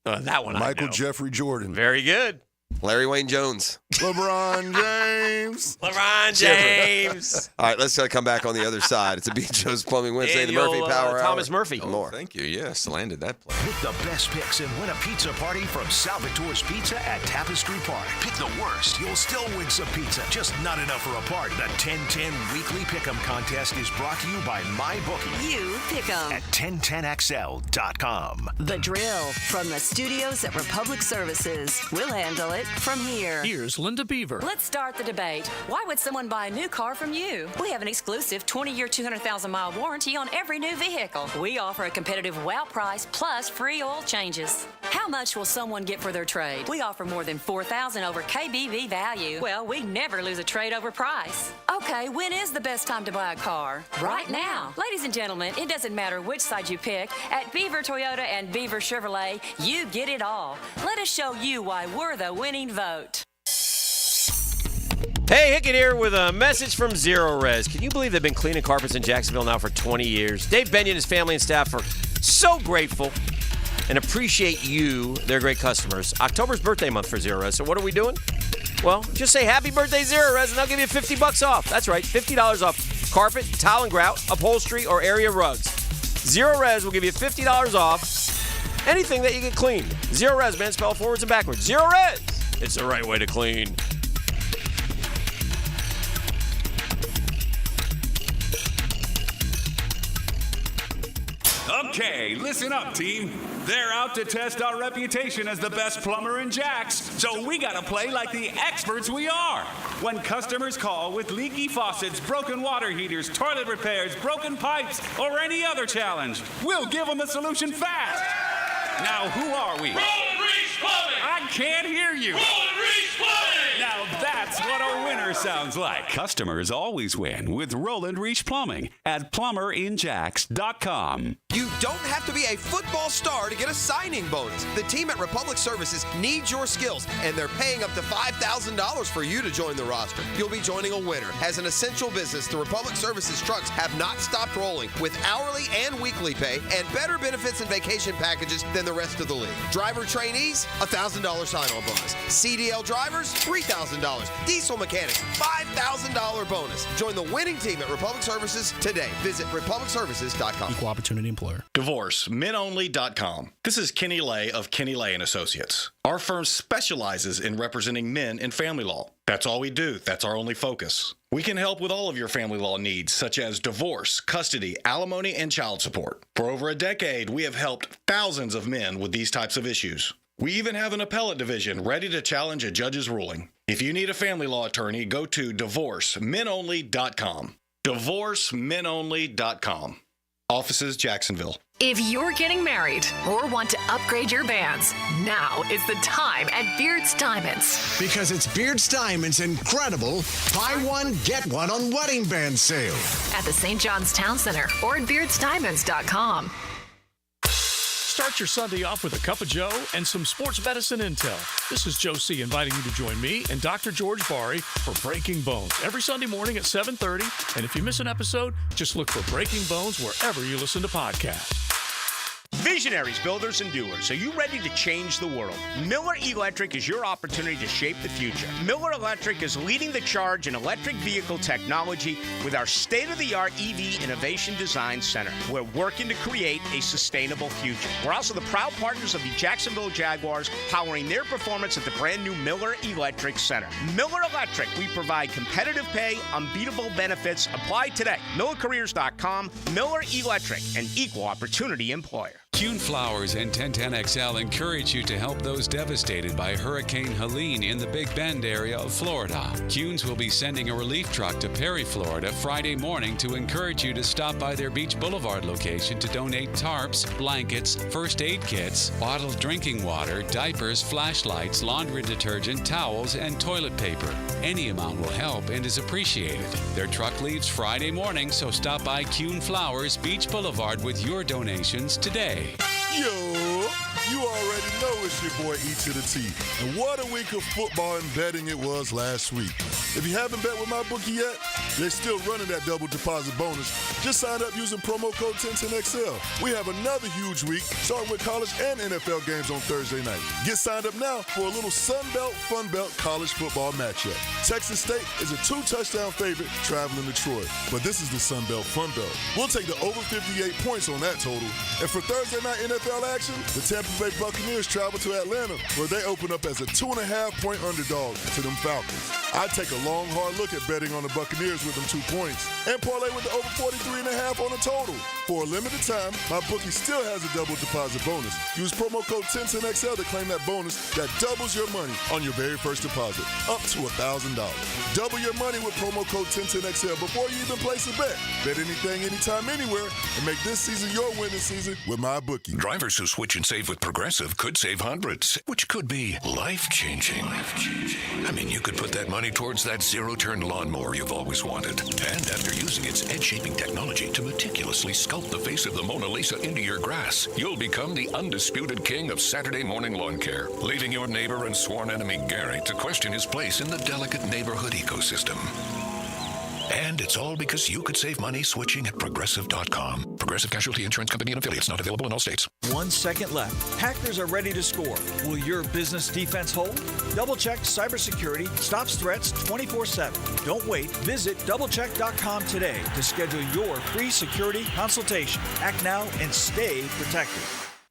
S1: That one
S2: Michael Jeffrey Jordan.
S1: Very good.
S5: Larry Wayne Jones.
S2: LeBron James.
S1: LeBron James.
S5: All right, let's come back on the other side. It's a B. Joe's Plumbing Wednesday, the Murphy Power Hour.
S1: Thomas Murphy.
S5: More.
S3: Thank you. Yes, landed that play.
S4: Pick the best picks and win a pizza party from Salvatore's Pizza at Tapestry Park. Pick the worst. You'll still win some pizza, just not enough for a party. The 1010 Weekly Pick'em Contest is brought to you by MyBookie.
S8: You pick 'em.
S4: At 1010XL.com.
S8: The drill from the studios at Republic Services. We'll handle it from here.
S6: Here's Linda Beaver.
S8: Let's start the debate. Why would someone buy a new car from you? We have an exclusive 20-year, 200,000-mile warranty on every new vehicle. We offer a competitive wow price plus free oil changes. How much will someone get for their trade? We offer more than $4,000 over KBV value. Well, we never lose a trade over price. Okay, when is the best time to buy a car? Right now. Ladies and gentlemen, it doesn't matter which side you pick. At Beaver Toyota and Beaver Chevrolet, you get it all. Let us show you why we're the winning vote.
S1: Hey, Hicken here with a message from Zero Res. Can you believe they've been cleaning carpets in Jacksonville now for 20 years? Dave Benyon, his family and staff are so grateful and appreciate you, their great customers. October's birthday month for Zero Res, so what are we doing? Well, just say happy birthday, Zero Res, and they'll give you $50 off. That's right, $50 off carpet, tile and grout, upholstery, or area rugs. Zero Res will give you $50 off anything that you get cleaned. Zero Res, man, spelled forwards and backwards. Zero Res! It's the right way to clean.
S10: Okay, listen up, team. They're out to test our reputation as the best plumber in Jacks, so we gotta play like the experts we are. When customers call with leaky faucets, broken water heaters, toilet repairs, broken pipes, or any other challenge, we'll give them a solution fast. Now, who are we?
S12: Roland Reese Plumbing!
S10: I can't hear you.
S12: Roland Reese Plumbing!
S10: Now that's what a winner sounds like.
S13: Customers always win with Roland Reese Plumbing at plumberinjacks.com.
S21: You don't have to be a football star to get a signing bonus. The team at Republic Services needs your skills, and they're paying up to $5,000 for you to join the roster. You'll be joining a winner. As an essential business, the Republic Services trucks have not stopped rolling with hourly and weekly pay and better benefits and vacation packages than the rest of the league. Driver trainees, $1,000 sign-on bonus. CDL drivers, $3,000. Diesel mechanics, $5,000 bonus. Join the winning team at Republic Services today. Visit republicservices.com.
S17: Equal opportunity employer. Divorce, menonly.com. This is Kenny Lay of Kenny Lay & Associates. Our firm specializes in representing men in family law. That's all we do. That's our only focus. We can help with all of your family law needs, such as divorce, custody, alimony, and child support. For over a decade, we have helped thousands of men with these types of issues. We even have an appellate division ready to challenge a judge's ruling. If you need a family law attorney, go to divorcemenonly.com. Divorcemenonly.com. Offices, Jacksonville.
S7: If you're getting married or want to upgrade your bands, now is the time at Beard's Diamonds.
S9: Because it's Beard's Diamonds' incredible buy one, get one on wedding band sale.
S7: At the St. John's Town Center or at beardsdiamonds.com.
S6: Start your Sunday off with a cup of Joe and some sports medicine intel. This is Joe C. inviting you to join me and Dr. George Bari for Breaking Bones every Sunday morning at 7:30. And if you miss an episode, just look for Breaking Bones wherever you listen to podcasts.
S18: Visionaries, builders, and doers. Are you ready to change the world? Miller Electric is your opportunity to shape the future. Miller Electric is leading the charge in electric vehicle technology with our state-of-the-art EV Innovation Design Center. We're working to create a sustainable future. We're also the proud partners of the Jacksonville Jaguars, powering their performance at the brand new Miller Electric Center. Miller Electric, we provide competitive pay, unbeatable benefits. Apply today. MillerCareers.com. Miller Electric, an equal opportunity employer.
S13: Kuhn Flowers and 1010XL encourage you to help those devastated by Hurricane Helene in the Big Bend area of Florida. Kuhn's will be sending a relief truck to Perry, Florida Friday morning to encourage you to stop by their Beach Boulevard location to donate tarps, blankets, first aid kits, bottled drinking water, diapers, flashlights, laundry detergent, towels, and toilet paper. Any amount will help and is appreciated. Their truck leaves Friday morning, so stop by Kuhn Flowers, Beach Boulevard with your donations today.
S2: Yo, you already know it's your boy E to the T. And what a week of football and betting it was last week. If you haven't bet with my bookie yet, they're still running that double deposit bonus. Just sign up using promo code 1010XL. We have another huge week, starting with college and NFL games on Thursday night. Get signed up now for a little Sun Belt, Fun Belt college football matchup. Texas State is a 2-touchdown favorite traveling to Troy. But this is the Sun Belt, Fun Belt. We'll take the over 58 points on that total. And for Thursday night NFL action, the Tampa Bay Buccaneers travel to Atlanta, where they open up as a 2.5-point underdog to them Falcons. I take a long, hard look at betting on the Buccaneers with them 2 points and parlay with the over 43.5 on the total. For a limited time, my bookie still has a double deposit bonus. Use promo code 1010XL to claim that bonus that doubles your money on your very first deposit, up to $1,000. Double your money with promo code 1010XL before you even place a bet. Bet anything, anytime, anywhere, and make this season your winning season with my bookie.
S11: Drivers who switch and save with Progressive could save hundreds, which could be life-changing. I mean, you could put that money towards that zero-turn lawnmower you've always wanted. And after using its edge-shaping technology to meticulously sculpt the face of the Mona Lisa into your grass, you'll become the undisputed king of Saturday morning lawn care, leaving your neighbor and sworn enemy Gary to question his place in the delicate neighborhood ecosystem. And it's all because you could save money switching at Progressive.com. Progressive Casualty Insurance Company and affiliates, not available in all states.
S14: 1 second left. Hackers are ready to score. Will your business defense hold? Double-check cybersecurity stops threats 24/7. Don't wait. Visit doublecheck.com today to schedule your free security consultation. Act now and stay protected.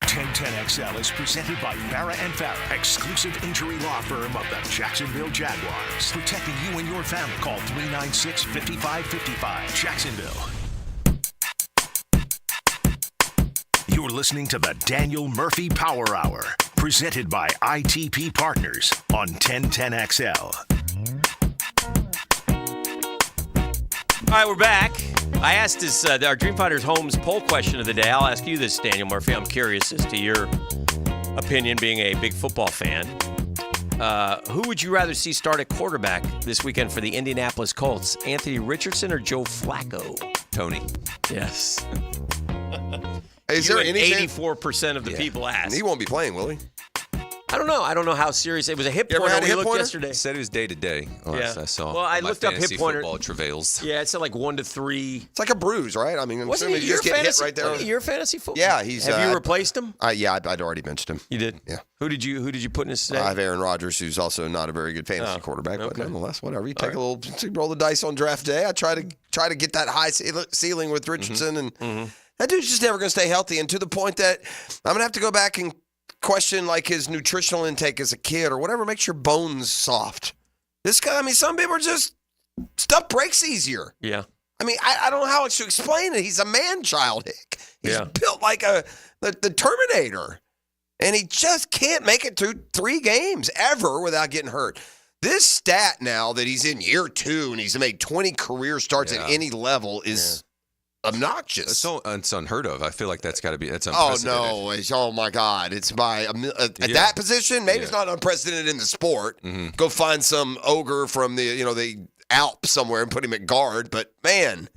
S4: 1010XL is presented by Farah & Farah, exclusive injury law firm of the Jacksonville Jaguars. Protecting you and your family. Call 396-5555. Jacksonville. You're listening to the Daniel Murphy Power Hour, presented by ITP Partners on 1010XL.
S1: All right, we're back. I asked this, our Dream Finders Homes poll question of the day. I'll ask you this, Daniel Murphy. I'm curious as to your opinion, being a big football fan. Who would you rather see start at quarterback this weekend for the Indianapolis Colts? Anthony Richardson or Joe Flacco?
S3: Tony.
S1: Yes.
S5: Is there any
S1: 84% of the people asked.
S5: He won't be playing, will he?
S1: I don't know. I don't know how serious. It was a hip pointer. We looked yesterday.
S3: Said it was day to day.
S1: Yeah.
S3: I saw.
S1: Well, I looked up hip pointer.
S3: Football travails.
S1: Yeah, it said like 1 to 3.
S5: It's like a bruise, right? I mean,
S1: wasn't he
S5: you just get hit right there.
S1: Your fantasy football?
S5: Yeah, he's.
S1: Have you replaced him?
S5: Yeah, I'd already benched him.
S1: You did?
S5: Yeah.
S1: Who did you put in his stead?
S5: I have Aaron Rodgers, who's also not a very good fantasy quarterback, but nonetheless, whatever. You take a little, roll the dice on draft day. I try to get that high ceiling with Richardson, and that dude's just never going to stay healthy. And to the point that I'm going to have to go back and question like his nutritional intake as a kid or whatever makes your bones soft. This guy, I mean, some people are just, stuff breaks easier.
S1: Yeah.
S5: I mean, I don't know how else to explain it. He's a man-child, Hick. He's built like the Terminator. And he just can't make it through 3 games ever without getting hurt. This stat now that he's in year 2 and he's made 20 career starts at any level is obnoxious.
S3: It's unheard of. I feel like that's got to be. That's unprecedented.
S5: Oh my God! It's at that position. Maybe it's not unprecedented in the sport.
S3: Mm-hmm.
S5: Go find some ogre from the Alps somewhere and put him at guard. But man,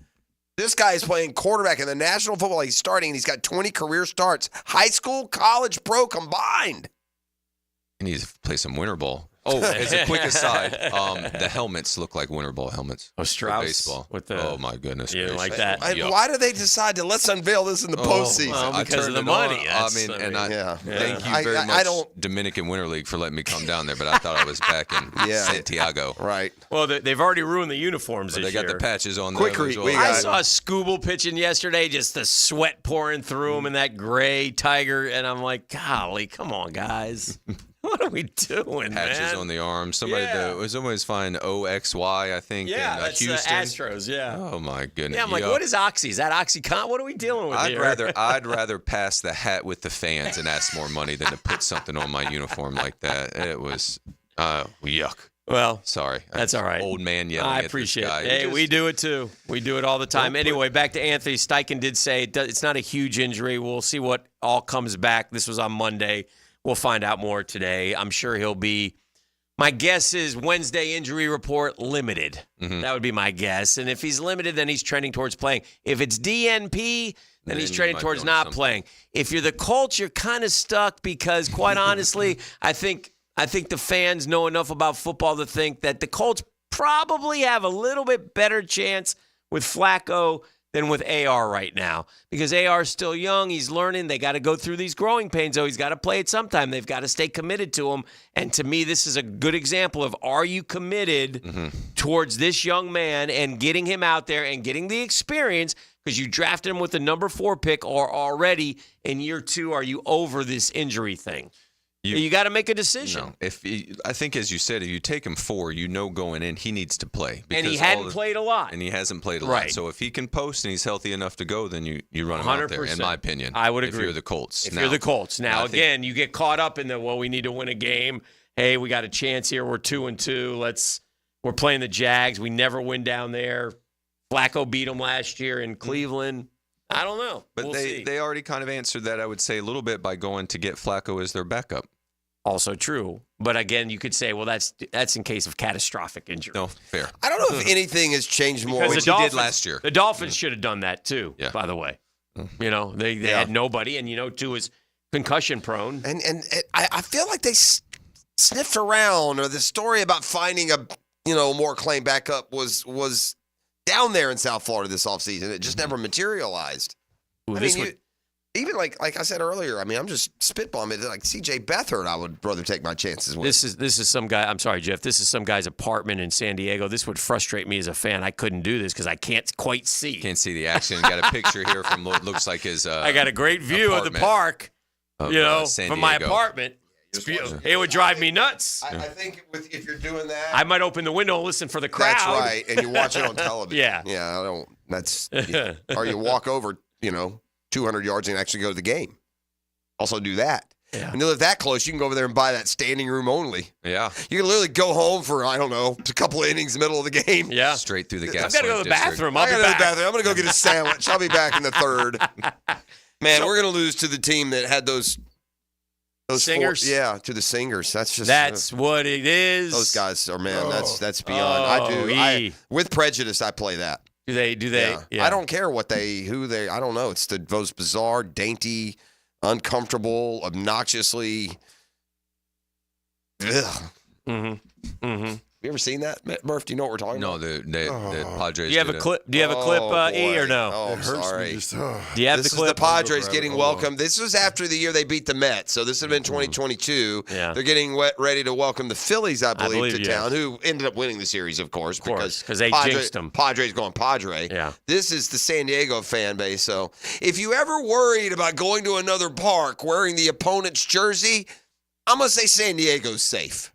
S5: this guy is playing quarterback in the National Football League. He's starting, and he's got 20 career starts, high school, college, pro combined.
S3: He needs to play some winter ball. Oh, as a quick aside, the helmets look like winter ball helmets.
S1: Oh, Strauss
S3: baseball.
S1: oh
S3: my goodness,
S1: you like that?
S5: Why do they decide to let's unveil this in the postseason?
S1: Well, because of the money.
S3: Thank you very much, Dominican Winter League, for letting me come down there. But I thought I was back in Santiago.
S5: Right.
S1: Well, they've already ruined the uniforms this year.
S3: They got the patches on.
S1: I saw Scooble pitching yesterday, just the sweat pouring through him in that gray Tiger, and I'm like, golly, come on, guys. What are we doing,
S3: Patches on the arms. Somebody it was always fine. OXY, I think.
S1: Yeah,
S3: in,
S1: that's
S3: Houston.
S1: Astros. Yeah.
S3: Oh my goodness.
S1: Yeah, I'm like, what is Oxy? Is that OxyContin? What are we dealing with here?
S3: I'd rather pass the hat with the fans and ask more money than to put something on my uniform like that. It was yuck.
S1: Well,
S3: sorry.
S1: That's all right.
S3: Old man yelling.
S1: I
S3: at
S1: appreciate
S3: this guy.
S1: it. Hey, we do it too. We do it all the time. Anyway, back to Anthony Steichen did say it's not a huge injury. We'll see what all comes back. This was on Monday. We'll find out more today. I'm sure he'll be. My guess is Wednesday injury report limited. Mm-hmm. That would be my guess. And if he's limited, then he's trending towards playing. If it's DNP, then he's trending towards not playing. If you're the Colts, you're kind of stuck because, quite honestly, I think the fans know enough about football to think that the Colts probably have a little bit better chance with Flacco than with AR right now, because AR is still young. He's learning. They got to go through these growing pains, though. He's got to play it sometime. They've got to stay committed to him. And to me, this is a good example of, are you committed towards this young man and getting him out there and getting the experience, because you drafted him with the number 4 pick, or already in year 2, are you over this injury thing? You got to make a decision.
S3: No. I think, as you said, if you take him 4, going in, he needs to play.
S1: And he hadn't played a lot.
S3: And he hasn't played a lot. So if he can post and he's healthy enough to go, then you run him out there, in my opinion.
S1: I would agree.
S3: If you're the Colts.
S1: You're the Colts. Now, again, you get caught up in we need to win a game. Hey, we got a chance here. We're 2-2. We're playing the Jags. We never win down there. Flacco beat them last year in Cleveland. I don't know.
S3: But they already kind of answered that, I would say, a little bit by going to get Flacco as their backup.
S1: Also true. But again, you could say, well, that's in case of catastrophic injury.
S3: No, fair.
S5: I don't know if anything has changed more.
S1: Because
S3: he did last year.
S1: The Dolphins should have done that too, by the way. They had nobody, and too, is concussion prone.
S5: And I feel like they sniffed around, or the story about finding a more acclaimed backup was down there in South Florida this offseason. It just never materialized.
S1: Ooh,
S5: even like I said earlier, I'm just spitballing. Like C.J. Beathard, I would rather take my chances with.
S1: This is some guy. I'm sorry, Jeff. This is some guy's apartment in San Diego. This would frustrate me as a fan. I couldn't do this because I can't quite see.
S3: Can't see the action. Got a picture here from what looks like his.
S1: I got a great view of the park. From my apartment. It would drive me nuts.
S5: I think if you're doing that,
S1: I might open the window and listen for the crowd.
S5: That's right, and you watch it on television.
S1: Yeah.
S5: I don't. That's or you walk over, 200 yards and actually go to the game. Also do that.
S1: Yeah.
S5: When you live that close, you can go over there and buy that standing room only.
S3: Yeah.
S5: You can literally go home for, I don't know, a couple of innings in the middle of the game.
S1: Yeah.
S3: Straight through the gas.
S1: I've got to go to the bathroom.
S5: I got to go to the bathroom. I'm going to go get a sandwich. I'll be back in the third. Man, we're going to lose to the team that had those
S1: singers.
S5: To the singers.
S1: That's what it is.
S5: Those guys are, man, that's beyond. With prejudice, I play that.
S1: Do they?
S5: Yeah. I don't care who they, I don't know. It's those bizarre, dainty, uncomfortable, obnoxiously. Ugh.
S1: Mm-hmm.
S5: You ever seen that, Murph? Do you know what we're talking about?
S3: No, the Padres.
S1: Do you have a clip? Do you have a clip, E, or no?
S5: Oh, I'm sorry.
S1: Do you have
S5: this
S1: the clip?
S5: Is the Padres getting welcomed. This was after the year they beat the Mets, so this would have been 2022.
S1: Yeah.
S5: They're getting ready to welcome the Phillies, I believe to town, who ended up winning the series, of course, because
S1: they jinxed them.
S5: Padres going Padre.
S1: Yeah.
S5: This is the San Diego fan base. So if you ever worried about going to another park wearing the opponent's jersey, I'm going to say San Diego's safe.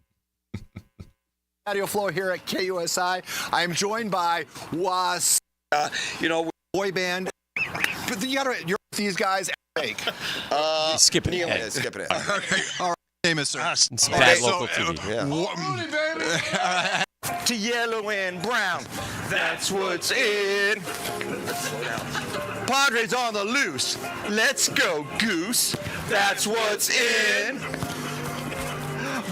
S15: Audio flow here at KUSI. I'm joined by Was, boy band. But these guys fake.
S1: Skipping it.
S5: Yeah, skipping it.
S15: All right, famous sir.
S1: It's bad local TV.
S5: Yeah.
S18: to yellow and brown. That's what's in. Padres on the loose. Let's go, Goose. That's what's in.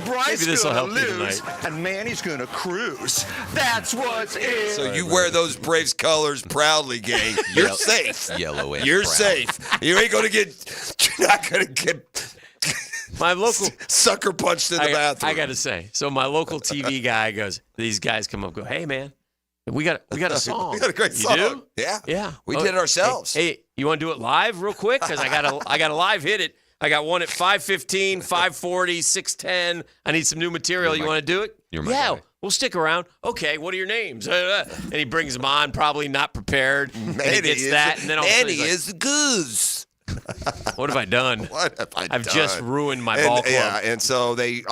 S18: Bryce's
S1: Maybe this will
S18: gonna
S1: help you
S18: lose,
S1: tonight.
S18: and Manny's gonna cruise. That's what's in.
S5: So you wear those Braves colors proudly, gang. You're safe.
S3: Yellow and
S5: You're
S3: brown.
S5: safe. You ain't gonna get. You're not gonna get
S1: My local
S5: sucker punched in the bathroom.
S1: I got to say, so my local TV guy goes, these guys come up, go, hey man, we got a song.
S5: We got a great
S1: You
S5: song.
S1: do?
S5: Yeah.
S1: Yeah.
S5: We did it ourselves.
S1: Hey, you want to do it live real quick? Because I got a live hit it. I got one at 5:15, 5:40, 6:10. I need some new material. You want to do it?
S3: You're my guy.
S1: We'll stick around. Okay, what are your names? And he brings them on, probably not prepared. And he gets that, and then all of a sudden
S5: Manny
S1: he's like,
S5: is the goose.
S1: what have I done?
S5: What have I
S1: I've
S5: done?
S1: just ruined my
S5: And,
S1: ball club.
S5: Yeah, and so they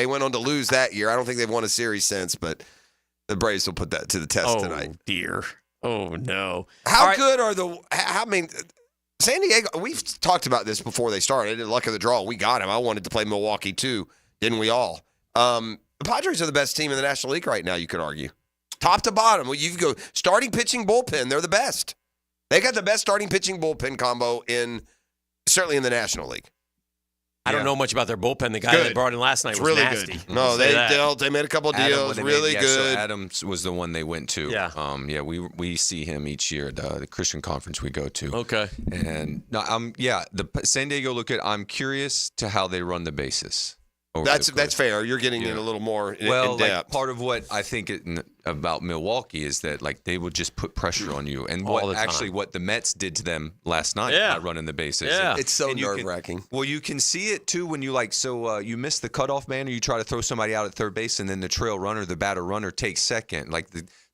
S5: went on to lose that year. I don't think they've won a series since, but the Braves will put that to the test tonight.
S1: Oh dear. Oh no.
S5: How good are I mean, San Diego, we've talked about this before they started. Luck of the draw, we got him. I wanted to play Milwaukee too, didn't we all? The Padres are the best team in the National League right now, you could argue. Top to bottom. Well, you go starting pitching bullpen, they're the best. They got the best starting pitching bullpen combo certainly in the National League.
S1: I don't know much about their bullpen. The guy they brought in last night was
S5: really
S1: nasty.
S5: good. No, they made a couple deals, really good.
S3: So Adams was the one they went to.
S1: Yeah.
S3: We see him each year at the Christian conference we go to.
S1: Okay.
S3: And the San Diego look at. I'm curious to how they run the bases.
S5: That's fair. You're getting in a little more in depth.
S3: Like part of what I think about Milwaukee is that like they would just put pressure on you, and what the Mets did to them last night by running the bases.
S1: Yeah.
S5: It's so nerve-wracking.
S3: Well, you can see it too when you you miss the cutoff man, or you try to throw somebody out at third base, and then the trail runner, the batter runner takes second.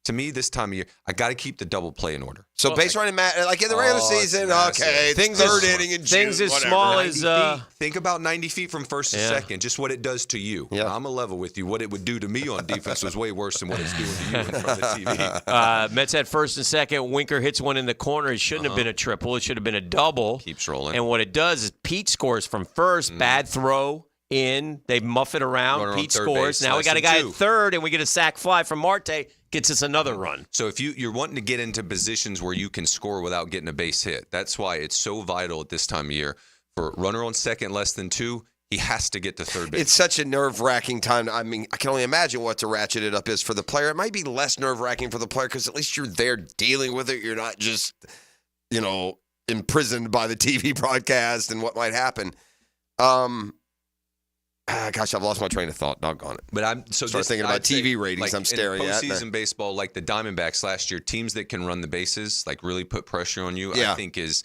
S3: To me, this time of year, I got to keep the double play in order.
S5: So base running, like in the regular season, okay, third inning in June,
S1: things as
S5: whatever.
S1: small as
S3: think about 90 feet from first to second, just what it does to you.
S5: Yeah.
S3: I'm a level with you. What it would do to me on defense was way worse than what it's doing to you in front of the TV.
S1: Mets had first and second. Winker hits one in the corner. It shouldn't have been a triple. It should have been a double.
S3: Keeps rolling.
S1: And what it does is Pete scores from first. Bad throw in. They muff it around.
S3: Runner on
S1: Pete
S3: third
S1: scores.
S3: base,
S1: Now we
S3: less
S1: got a
S3: than
S1: guy
S3: two.
S1: at third, and we get a sac fly from Marte. Gets us another run.
S3: So if you're wanting to get into positions where you can score without getting a base hit, that's why it's so vital at this time of year. For runner on second less than two, he has to get to third base.
S5: It's such a nerve-wracking time. I mean, I can only imagine what to ratchet it up is for the player. It might be less nerve-wracking for the player because at least you're there dealing with it. You're not just, imprisoned by the TV broadcast and what might happen. Gosh, I've lost my train of thought. Doggone it.
S3: But I'm
S5: thinking about TV ratings. I'm staring
S3: in
S5: at
S3: postseason baseball, like the Diamondbacks last year, teams that can run the bases, like really put pressure on you.
S5: Yeah.
S3: I think it's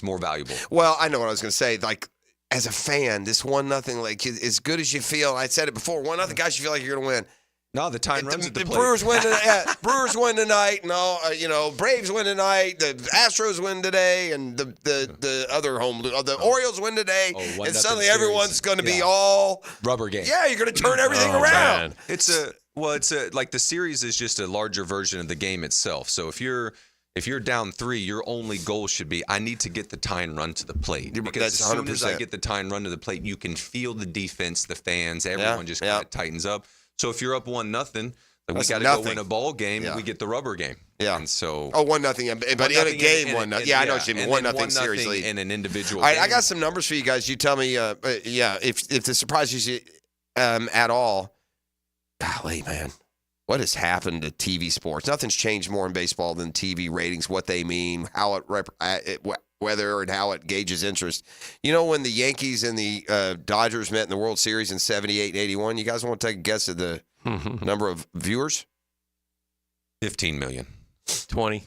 S3: more valuable.
S5: Well, I know what I was going to say. Like as a fan, this 1-0, like as good as you feel. I said it before. 1-0, guys, you feel like you're going to win.
S3: No, the time runs at the plate.
S5: Brewers win tonight. Brewers win tonight. No, Braves win tonight. The Astros win today, and the other the Orioles win today. And suddenly everyone's going to be all
S3: rubber game.
S5: Yeah, you're going to turn everything around.
S3: Man. It's like the series is just a larger version of the game itself. So if you're down 3, your only goal should be, I need to get the tying run to the plate. Because
S5: That's
S3: as soon
S5: 100%.
S3: as I get the tying run to the plate, you can feel the defense, the fans, everyone just kind of tightens up. So if you're up 1-0, we got to go win a ball game. We get the rubber game.
S5: Yeah.
S3: And so
S5: 1-0, but in a game 1-0. Yeah, I know what you mean. 1-0 series lead
S3: in an individual.
S5: All right,
S3: game.
S5: I got some numbers for you guys. You tell me, if this surprises you at all. Golly, man. What has happened to TV sports? Nothing's changed more in baseball than TV ratings, what they mean, how whether and how it gauges interest. You know, when the Yankees and the Dodgers met in the World Series in 78 and 81, you guys want to take a guess at the number of viewers?
S3: 15 million.
S1: 20.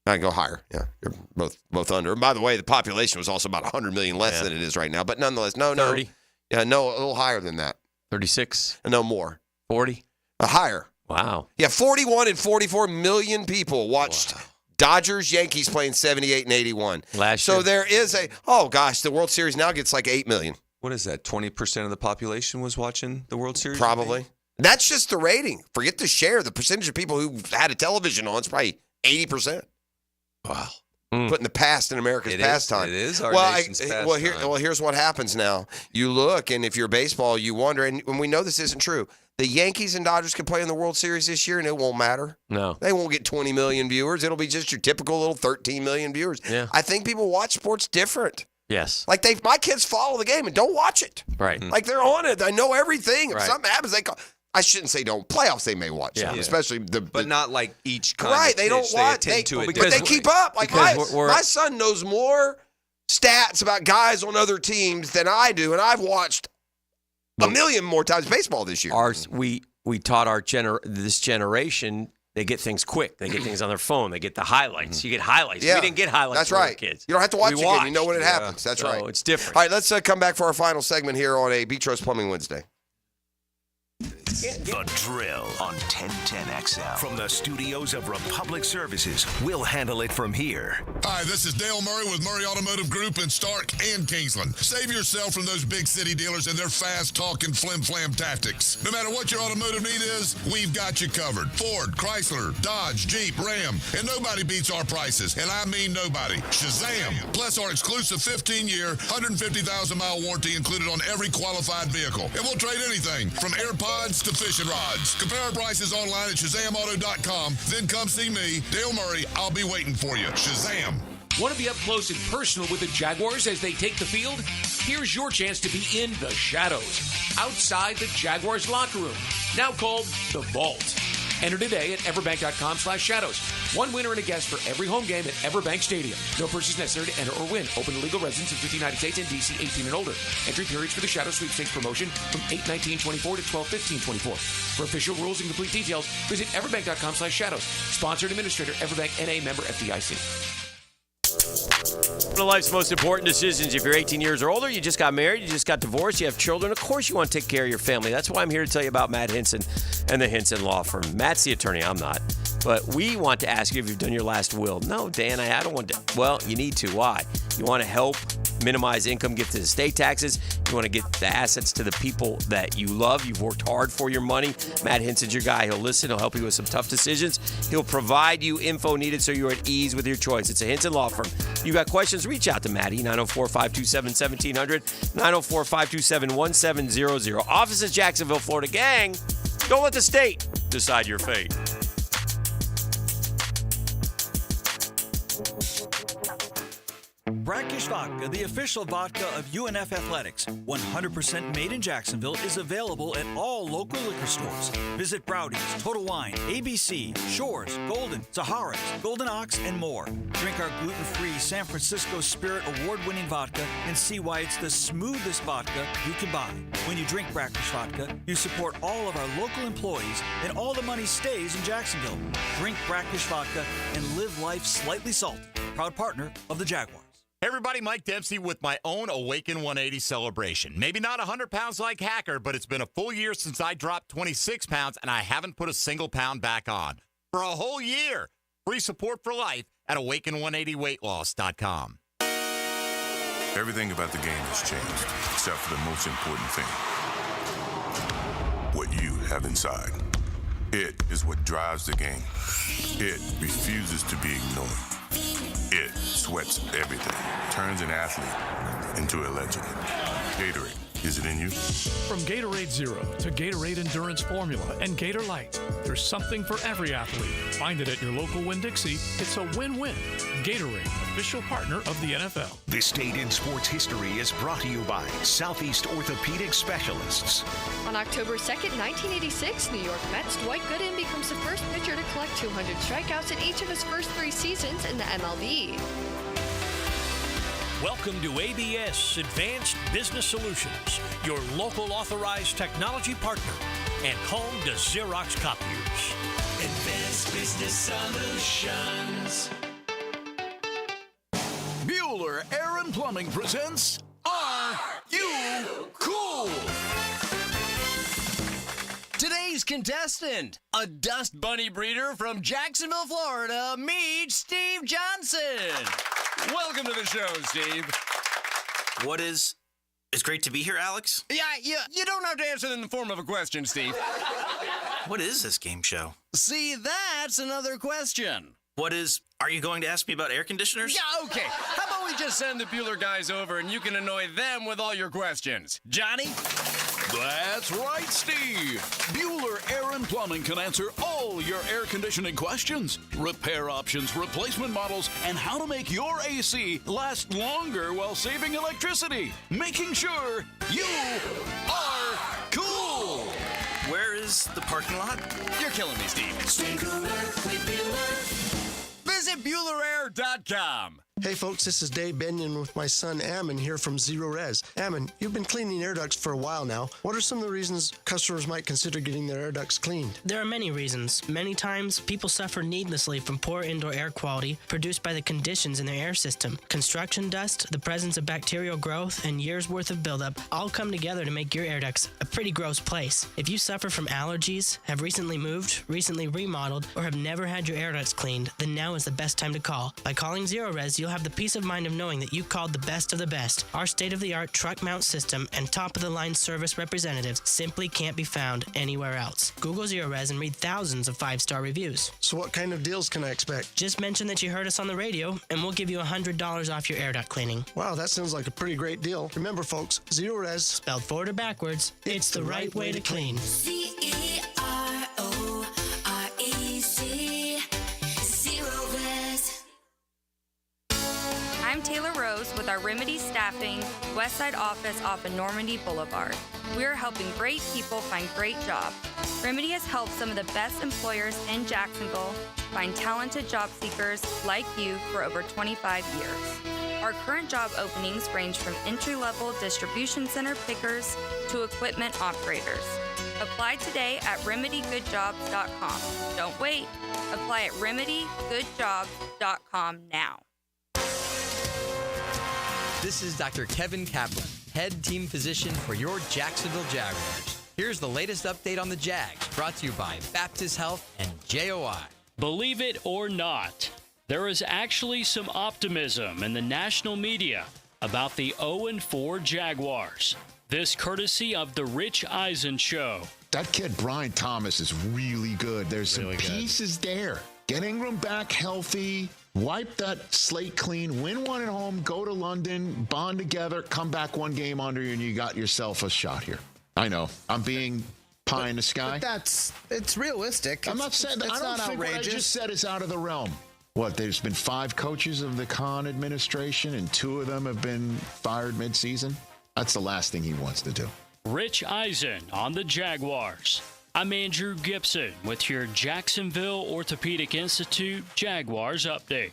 S5: I can go higher. Yeah, you're both under. And by the way, the population was also about 100 million less than it is right now. But nonetheless,
S1: 30.
S5: Yeah, no, a little higher than that.
S1: 36.
S5: No more.
S1: 40.
S5: Higher.
S1: Wow.
S5: Yeah, 41 and 44 million people watched Dodgers, Yankees playing 78 and 81.
S1: Last year.
S5: So there is the World Series now gets like 8 million.
S3: What is that? 20% of the population was watching the World Series?
S5: Probably. That's just the rating. Forget the share. The percentage of people who had a television on is probably 80%.
S3: Wow.
S5: Putting the past in America's pastime.
S3: It is our nation's pastime.
S5: Here's what happens now. You look, and if you're baseball, you wonder, and we know this isn't true. The Yankees and Dodgers can play in the World Series this year, and it won't matter.
S1: No.
S5: They won't get 20 million viewers. It'll be just your typical little 13 million viewers.
S1: Yeah.
S5: I think people watch sports different.
S1: Yes.
S5: Like my kids follow the game and don't watch it.
S1: Right.
S5: Like they're on it. I know everything. If
S1: Right.
S5: something happens, they call. I shouldn't say don't. Playoffs they may watch, especially
S3: but not like each kind
S5: right.
S3: of
S5: They don't
S3: pitch.
S5: watch.
S3: They attend to it
S5: But they keep up. Like my son knows more stats about guys on other teams than I do, and I've watched a million more times baseball this year.
S1: We taught this generation. They get things quick. They get things on their phone. They get the highlights. You get highlights.
S5: Yeah.
S1: We didn't get highlights.
S5: That's
S1: when we were
S5: right.
S1: kids.
S5: You don't have to watch
S1: We
S5: it again. You
S1: watched.
S5: know when it happens. That's
S1: So
S5: right.
S1: It's different.
S5: All right, let's come back for our final segment here on a Beach Rose Plumbing Wednesday.
S4: The Drill on 1010XL. From the studios of Republic Services, we'll handle it from here.
S16: Hi, this is Dale Murray with Murray Automotive Group in Stark and Kingsland. Save yourself from those big city dealers and their fast-talking flim-flam tactics. No matter what your automotive need is, we've got you covered. Ford, Chrysler, Dodge, Jeep, Ram, and nobody beats our prices, and I mean nobody. Shazam! Plus our exclusive 15-year, 150,000-mile warranty included on every qualified vehicle. And we'll trade anything from AirPods to fishing rods. Compare our prices online at ShazamAuto.com. Then come see me, Dale Murray. I'll be waiting for you. Shazam!
S19: Want to be up close and personal with the Jaguars as they take the field? Here's your chance to be in the shadows, outside the Jaguars locker room, now called the Vault. Enter today at everbank.com/shadows. One winner and a guest for every home game at Everbank Stadium. No purchase necessary to enter or win. Open to legal residents in 50 United States and D.C. 18 and older. Entry periods for the Shadow Sweepstakes promotion from 8/19/24 to 12/15/24. For official rules and complete details, visit everbank.com/shadows. Sponsored administrator, Everbank NA, member FDIC.
S1: One of life's most important decisions. If you're 18 years or older, you just got married, you just got divorced, you have children, of course you want to take care of your family. That's why I'm here to tell you about Matt Hinson and the Hinson Law Firm. Matt's the attorney, I'm not. But we want to ask you if you've done your last will. No, Dan, I don't want to. Well, you need to. Why? You want to help minimize income gift to the state taxes. You want to get the assets to the people that you love. You've worked hard for your money. Matt Hinson's your guy. He'll listen. He'll help you with some tough decisions. He'll provide you info needed so you're at ease with your choice. It's a Hinson Law Firm. You got questions? Reach out to Matty, 904-527-1700, 904-527-1700. Office is Jacksonville, Florida. Gang, don't let the state decide your fate.
S14: Brackish Vodka, the official vodka of UNF Athletics, 100% made in Jacksonville, is available at all local liquor stores. Visit Browdy's, Total Wine, ABC, Shores, Golden, Sahara's, Golden Ox, and more. Drink our gluten-free San Francisco Spirit award-winning vodka and see why it's the smoothest vodka you can buy. When you drink Brackish Vodka, you support all of our local employees and all the money stays in Jacksonville. Drink Brackish Vodka and live life slightly salty. Proud partner of the Jaguars.
S20: Hey everybody, Mike Dempsey with my own Awaken 180 celebration. Maybe not 100 pounds like Hacker, but it's been a full year since I dropped 26 pounds and I haven't put a single pound back on. For a whole year. Free support for life at awaken180weightloss.com.
S11: Everything about the game has changed, except for the most important thing. What you have inside. It is what drives the game. It refuses to be ignored. It sweats everything, turns an athlete into a legend. Gatorade, is it in you?
S6: From Gatorade Zero to Gatorade Endurance Formula and Gator Light, there's something for every athlete. Find it at your local Winn-Dixie. It's a win-win. Gatorade, official partner of the NFL.
S4: This Date in Sports History is brought to you by Southeast Orthopedic Specialists.
S22: On October 2nd, 1986, New York Mets' Dwight Gooden becomes the first pitcher to collect 200 strikeouts in each of his first 3 seasons in the MLB.
S23: Welcome to ABS Advanced Business Solutions, your local authorized technology partner and home to Xerox copiers.
S12: Advanced Business Solutions.
S24: Bueller Air and Plumbing presents Are You Cool?
S26: Today's contestant, a dust bunny breeder from Jacksonville, Florida, meets Steve Johnson. Welcome to the show, Steve.
S27: It's great to be here, Alex.
S26: Yeah, you don't have to answer in the form of a question, Steve.
S27: What is this game show?
S26: See, that's another question.
S8: Are you going to ask me about air conditioners?
S26: Yeah, okay. How about we just send the Bueller guys over and you can annoy them with all your questions? Johnny?
S24: That's right, Steve. Bueller Air and Plumbing can answer all your air conditioning questions. Repair options, replacement models, and how to make your AC last longer while saving electricity. Making sure you are cool.
S8: Where is the parking lot?
S26: You're killing me, Steve.
S12: Stay cooler with Bueller.
S26: Visit BuellerAir.com.
S9: Hey folks, this is Dave Benyon with my son Ammon here from Zero Res. Ammon, you've been cleaning air ducts for a while now. What are some of the reasons customers might consider getting their air ducts cleaned?
S10: There are many reasons. Many times, people suffer needlessly from poor indoor air quality produced by the conditions in their air system. Construction dust, the presence of bacterial growth, and years' worth of buildup all come together to make your air ducts a pretty gross place. If you suffer from allergies, have recently moved, recently remodeled, or have never had your air ducts cleaned, then now is the best time to call. By calling Zero Res, you'll have the peace of mind of knowing that you called the best of the best. Our state-of-the-art truck mount system and top-of-the-line service representatives simply can't be found anywhere else. Google Zero Res and read thousands of 5-star reviews.
S9: So what kind of deals can I expect?
S10: Just mention that you heard us on the radio, and we'll give you $100 off your air duct cleaning.
S9: Wow, that sounds like a pretty great deal. Remember, folks, Zero Res,
S10: spelled forward or backwards, it's the right way to clean.
S12: CEROREC. Zero Res.
S17: I'm Taylor Rose with our Remedy Staffing Westside office off of Normandy Boulevard. We are helping great people find great jobs. Remedy has helped some of the best employers in Jacksonville find talented job seekers like you for over 25 years. Our current job openings range from entry-level distribution center pickers to equipment operators. Apply today at remedygoodjobs.com. Don't wait. Apply at remedygoodjobs.com now.
S21: This is Dr. Kevin Kaplan, head team physician for your Jacksonville Jaguars. Here's the latest update on the Jags, brought to you by Baptist Health and JOI.
S25: Believe it or not, there is actually some optimism in the national media about the 0-4 Jaguars. This courtesy of the Rich Eisen Show.
S27: That kid, Brian Thomas, is really good. There's some pieces there. Get Ingram back healthy. Wipe that slate clean, win one at home, go to London, bond together, come back one game under you, and you got yourself a shot here. I know. I'm being pie in the sky.
S28: But it's realistic.
S27: I'm not saying that. I don't think what I just said is out of the realm. What, there's been 5 coaches of the Khan administration, and 2 of them have been fired midseason? That's the last thing he wants to do.
S25: Rich Eisen on the Jaguars. I'm Andrew Gibson with your Jacksonville Orthopedic Institute Jaguars update.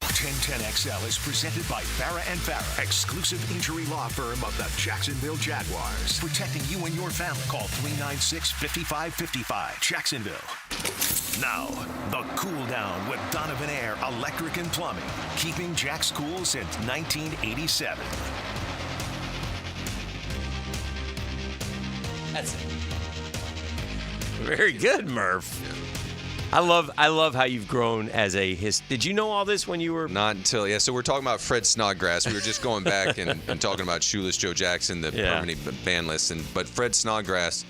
S4: 1010XL is presented by Farah & Farah, exclusive injury law firm of the Jacksonville Jaguars. Protecting you and your family. Call 396-5555. Jacksonville. Now, the cool down with Donovan Air Electric and Plumbing. Keeping Jack's cool since 1987.
S1: That's it. Very good, Murph. I love how you've grown as a Did you know all this when you were?
S3: Not until, so we're talking about Fred Snodgrass. We were just going back and talking about Shoeless Joe Jackson, the permanent ban list. But Fred Snodgrass,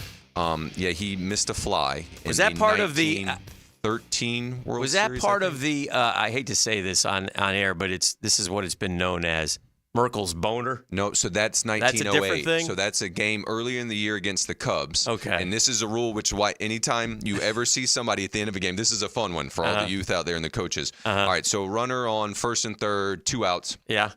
S3: he missed a fly.
S1: Was that part of the
S3: 13 World
S1: Was
S3: Series,
S1: that part of the? I hate to say this on air, but this is what it's been known as. Merkel's boner?
S3: No, so that's 1908.
S1: That's a different thing?
S3: So that's a game earlier in the year against the Cubs.
S1: Okay.
S3: And this is a rule which why anytime you ever see somebody at the end of a game, this is a fun one for all the youth out there and the coaches. All right, so runner on first and third, 2 outs.
S1: Yeah.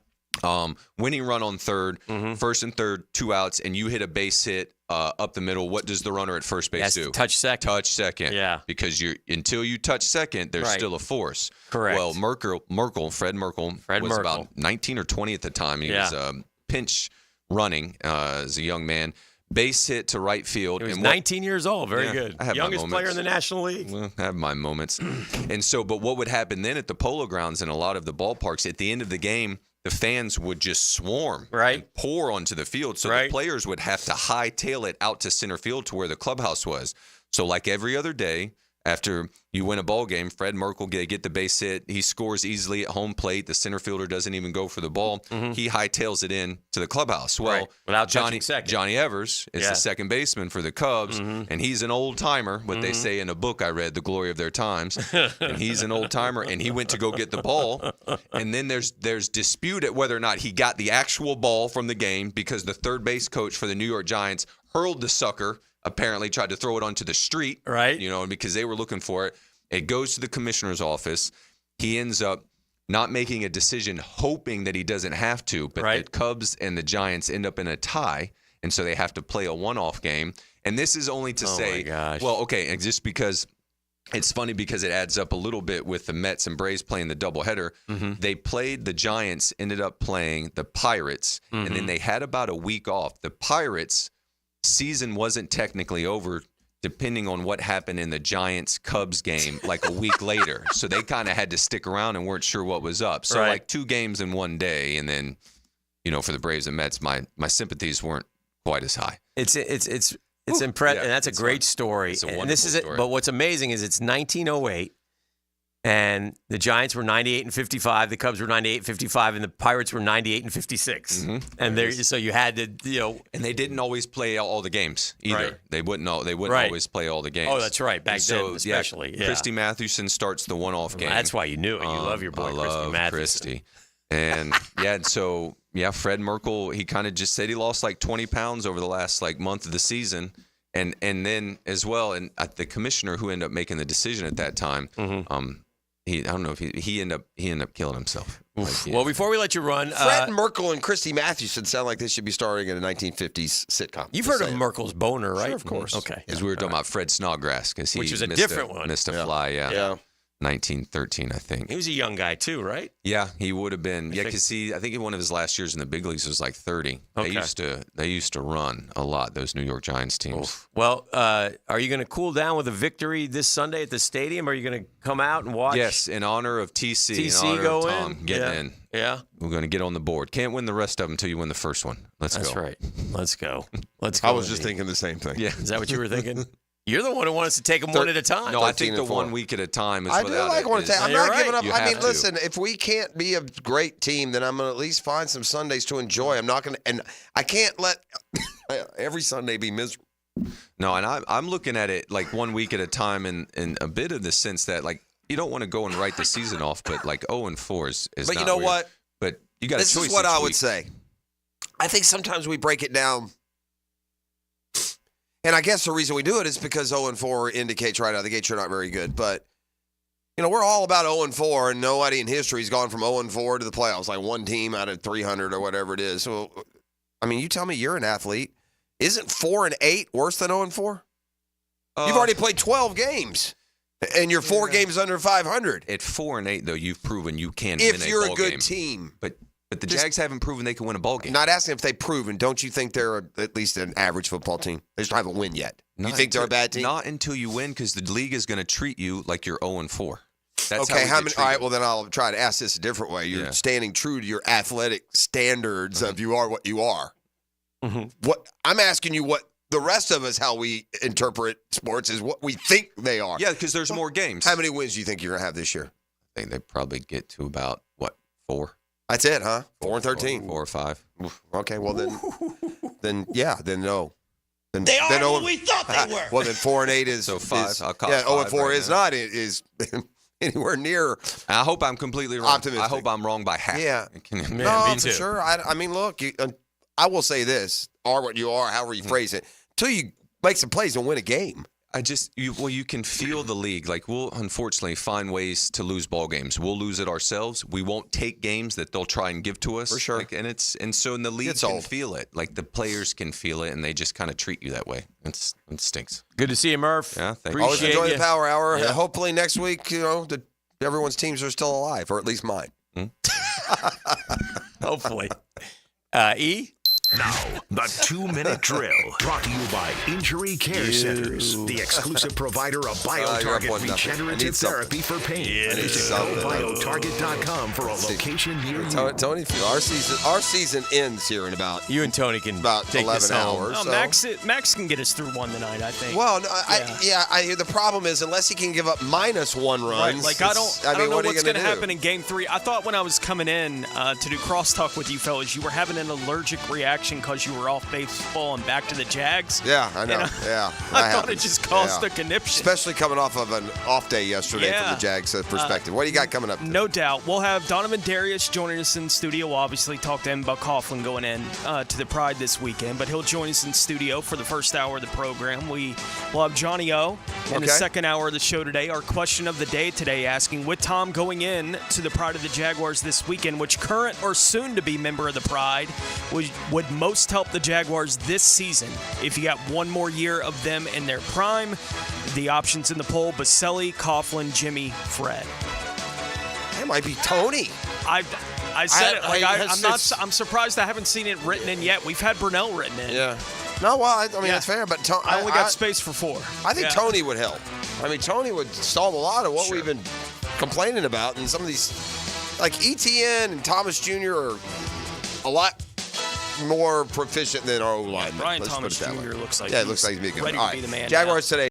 S3: Winning run on third, first and third, 2 outs, and you hit a base hit up the middle. What does the runner at first base do?
S1: Touch second.
S3: Touch second.
S1: Yeah.
S3: Because until you touch second, there's still a force.
S1: Correct.
S3: Well, Fred Merkel was about 19 or 20 at the time. He was pinch running as a young man. Base hit to right field.
S1: He was 19 years old. Very good.
S3: I have
S1: Youngest
S3: my
S1: player in the National League.
S3: Well, I have my moments. And so, but what would happen then at the Polo Grounds and a lot of the ballparks, at the end of the game, the fans would just swarm and pour onto the field. So the players would have to hightail it out to center field to where the clubhouse was. So like every other day, After you win a ball game, Fred Merkle get the base hit. He scores easily at home plate. The center fielder doesn't even go for the ball. He hightails it in to the clubhouse. Well,
S1: without
S3: Johnny Evers is the second baseman for the Cubs, and he's an old timer. What they say in a book I read, The Glory of Their Times, and he's an old timer. And he went to go get the ball, and then there's dispute at whether or not he got the actual ball from the game because the third base coach for the New York Giants hurled the sucker. Apparently tried to throw it onto the street,
S1: right?
S3: Because they were looking for it. It goes to the commissioner's office. He ends up not making a decision, hoping that he doesn't have to. But the Cubs and the Giants end up in a tie, and so they have to play a one-off game. And this is only to say, well, okay, and just because it's funny because it adds up a little bit with the Mets and Braves playing the doubleheader. They played the Giants, ended up playing the Pirates, and then they had about a week off. The Pirates season wasn't technically over depending on what happened in the Giants-Cubs game like a week later. So they kind of had to stick around and weren't sure what was up. So like 2 games in one day, and then, for the Braves and Mets, my sympathies weren't quite as high.
S1: It's impressive, and that's a great story.
S3: It's a wonderful
S1: and this is
S3: story.
S1: But what's amazing is it's 1908, and the Giants were 98-55, the Cubs were 98-55, and the Pirates were 98-56. And so you had to,
S3: and they didn't always play all the games either.
S1: Right.
S3: They wouldn't always play all the games.
S1: Oh, that's right. Back then, especially.
S3: Yeah. Christy Mathewson starts the one-off game.
S1: That's why you knew it. You love your boy, Christy Mathewson.
S3: Christy. And Fred Merkle, he kind of just said he lost like 20 pounds over the last month of the season. And then as well, and the commissioner who ended up making the decision at that time, I don't know if he ended up killing himself.
S1: Well, before we let you run,
S2: Fred Merkle and Christy Mathewson sound like they should be starring in a 1950s sitcom.
S1: You've heard of Merkle's boner, right?
S2: Sure, of course.
S1: Okay.
S3: As we were talking about Fred Snodgrass,
S1: which was a different one.
S3: Missed a fly, yeah. 1913, I think.
S1: He was a young guy too, right?
S3: Yeah, he would have been. Yeah, because I think one of his last years in the big leagues was like 30.
S1: Okay.
S3: They used to run a lot, those New York Giants teams.
S1: Oof. Well, are you going to cool down with a victory this Sunday at the stadium? Or are you going to come out and watch?
S3: Yes, in honor of TC.
S1: TC
S3: in honor
S1: go
S3: of Tom
S1: in?
S3: getting in.
S1: Yeah.
S3: We're going to get on the board. Can't win the rest of them until you win the first one. That's
S1: go. That's right. Let's go.
S2: I was just thinking the same thing.
S3: Yeah.
S1: Is that what you were thinking? You're the one who wants to take them one at a time.
S3: No, I think the 1 week at a time is
S2: I do like one at a time. I'm not giving up.
S3: You
S2: I mean,
S3: have to.
S2: listen, if we can't be a great team, then I'm going to at least find some Sundays to enjoy. I'm not going to, and I can't let every Sunday be miserable.
S3: No, and I'm looking at it like 1 week at a time in a bit of the sense that you don't want to go and write the season off, but 0-4 is
S2: But
S3: not
S2: you know
S3: weird.
S2: what?
S3: But you got a choice.
S2: This is what
S3: each
S2: I would
S3: week.
S2: say. I think sometimes we break it down. And I guess the reason we do it is because 0-4 indicates right out of the gate you're not very good. But, we're all about 0-4, and nobody in history has gone from 0-4 to the playoffs, like one team out of 300 or whatever it is. So, I mean, you tell me you're an athlete. Isn't 4-8 worse than 0-4? You've already played 12 games, and you're 4 games under 500.
S3: At 4-8, though, you've proven you can win a ball game.
S2: If you're a good team.
S3: But the Jags haven't proven they can win a ball game.
S2: Not asking if they've proven. Don't you think they're at least an average football team? They just haven't won yet. You think they're a bad team?
S3: Not until you win, because the league is going to treat you like you're 0-4. That's
S2: okay,
S3: how many?
S2: All right, well, then I'll try to ask this a different way. You're standing true to your athletic standards of you are what you are. What I'm asking you, what the rest of us, how we interpret sports, is what we think they are.
S3: Yeah, because there's more games.
S2: How many wins do you think you're going to have this year?
S3: I think they probably get to about, 4?
S2: That's it, huh? 4-13.
S3: 4 or 5.
S2: Okay, well then no.
S5: They are what we thought they were.
S2: Well, then 4-8 is
S3: so 5. I'll call
S2: 0-4 is not is anywhere near.
S3: I hope I'm completely wrong.
S2: Optimistic.
S3: I hope I'm wrong by half.
S2: Yeah.
S1: Me too.
S2: For sure. I mean, look, I will say this: are what you are, however you phrase it, until you make some plays and win a game.
S3: You can feel the league. We'll unfortunately find ways to lose ball games. We'll lose it ourselves. We won't take games that they'll try and give to us.
S2: For sure.
S3: So in the league can feel it. The players can feel it, and they just kind of treat you that way. It stinks.
S1: Good to see you, Murph.
S3: Yeah, thank you.
S2: Always enjoy the Power Hour.
S1: Yeah.
S2: Hopefully next week, everyone's teams are still alive, or at least mine.
S1: Hopefully. E?
S4: Now, the 2-minute drill, brought to you by Injury Care Centers, the exclusive provider of BioTarget regenerative therapy for pain. Visit GoBioTarget.com for a location near you.
S2: Tony, our season ends here in about
S1: you and Tony can
S2: about
S1: take
S2: 11 hours.
S7: No,
S2: so.
S7: Max can get us through one tonight, I think.
S2: Well, the problem is unless he can give up -1 runs.
S7: Right, like I don't know what's going to
S2: do?
S7: happen in Game 3. I thought when I was coming in to do crosstalk with you fellas, you were having an allergic reaction because you were off baseball and back to the Jags.
S2: Yeah, I know.
S7: I thought it just caused a conniption.
S2: Especially coming off of an off day yesterday from the Jags perspective. What do you got coming up?
S7: No doubt. We'll have Donovan Darius joining us in studio. We'll obviously talk to him about Coughlin going in to the Pride this weekend, but he'll join us in studio for the first hour of the program. We'll have Johnny O in the second hour of the show today. Our question of the day today asking, with Tom going in to the Pride of the Jaguars this weekend, which current or soon-to-be member of the Pride would most help the Jaguars this season if you got one more year of them in their prime? The options in the poll: Boselli, Coughlin, Jimmy, Fred.
S2: It might be Tony.
S7: I said it. I'm surprised I haven't seen it written in yet. We've had Brunell written in.
S2: Yeah. No, well, I mean, that's fair, but
S7: I only got space for 4.
S2: I think Tony would help. I mean, Tony would solve a lot of what we've been complaining about, and some of these, like ETN and Thomas Jr. are a lot more proficient than our O-line.
S7: Brian Thomas Jr. looks like
S2: it looks like he's
S7: ready to be the man.
S2: Jaguars today.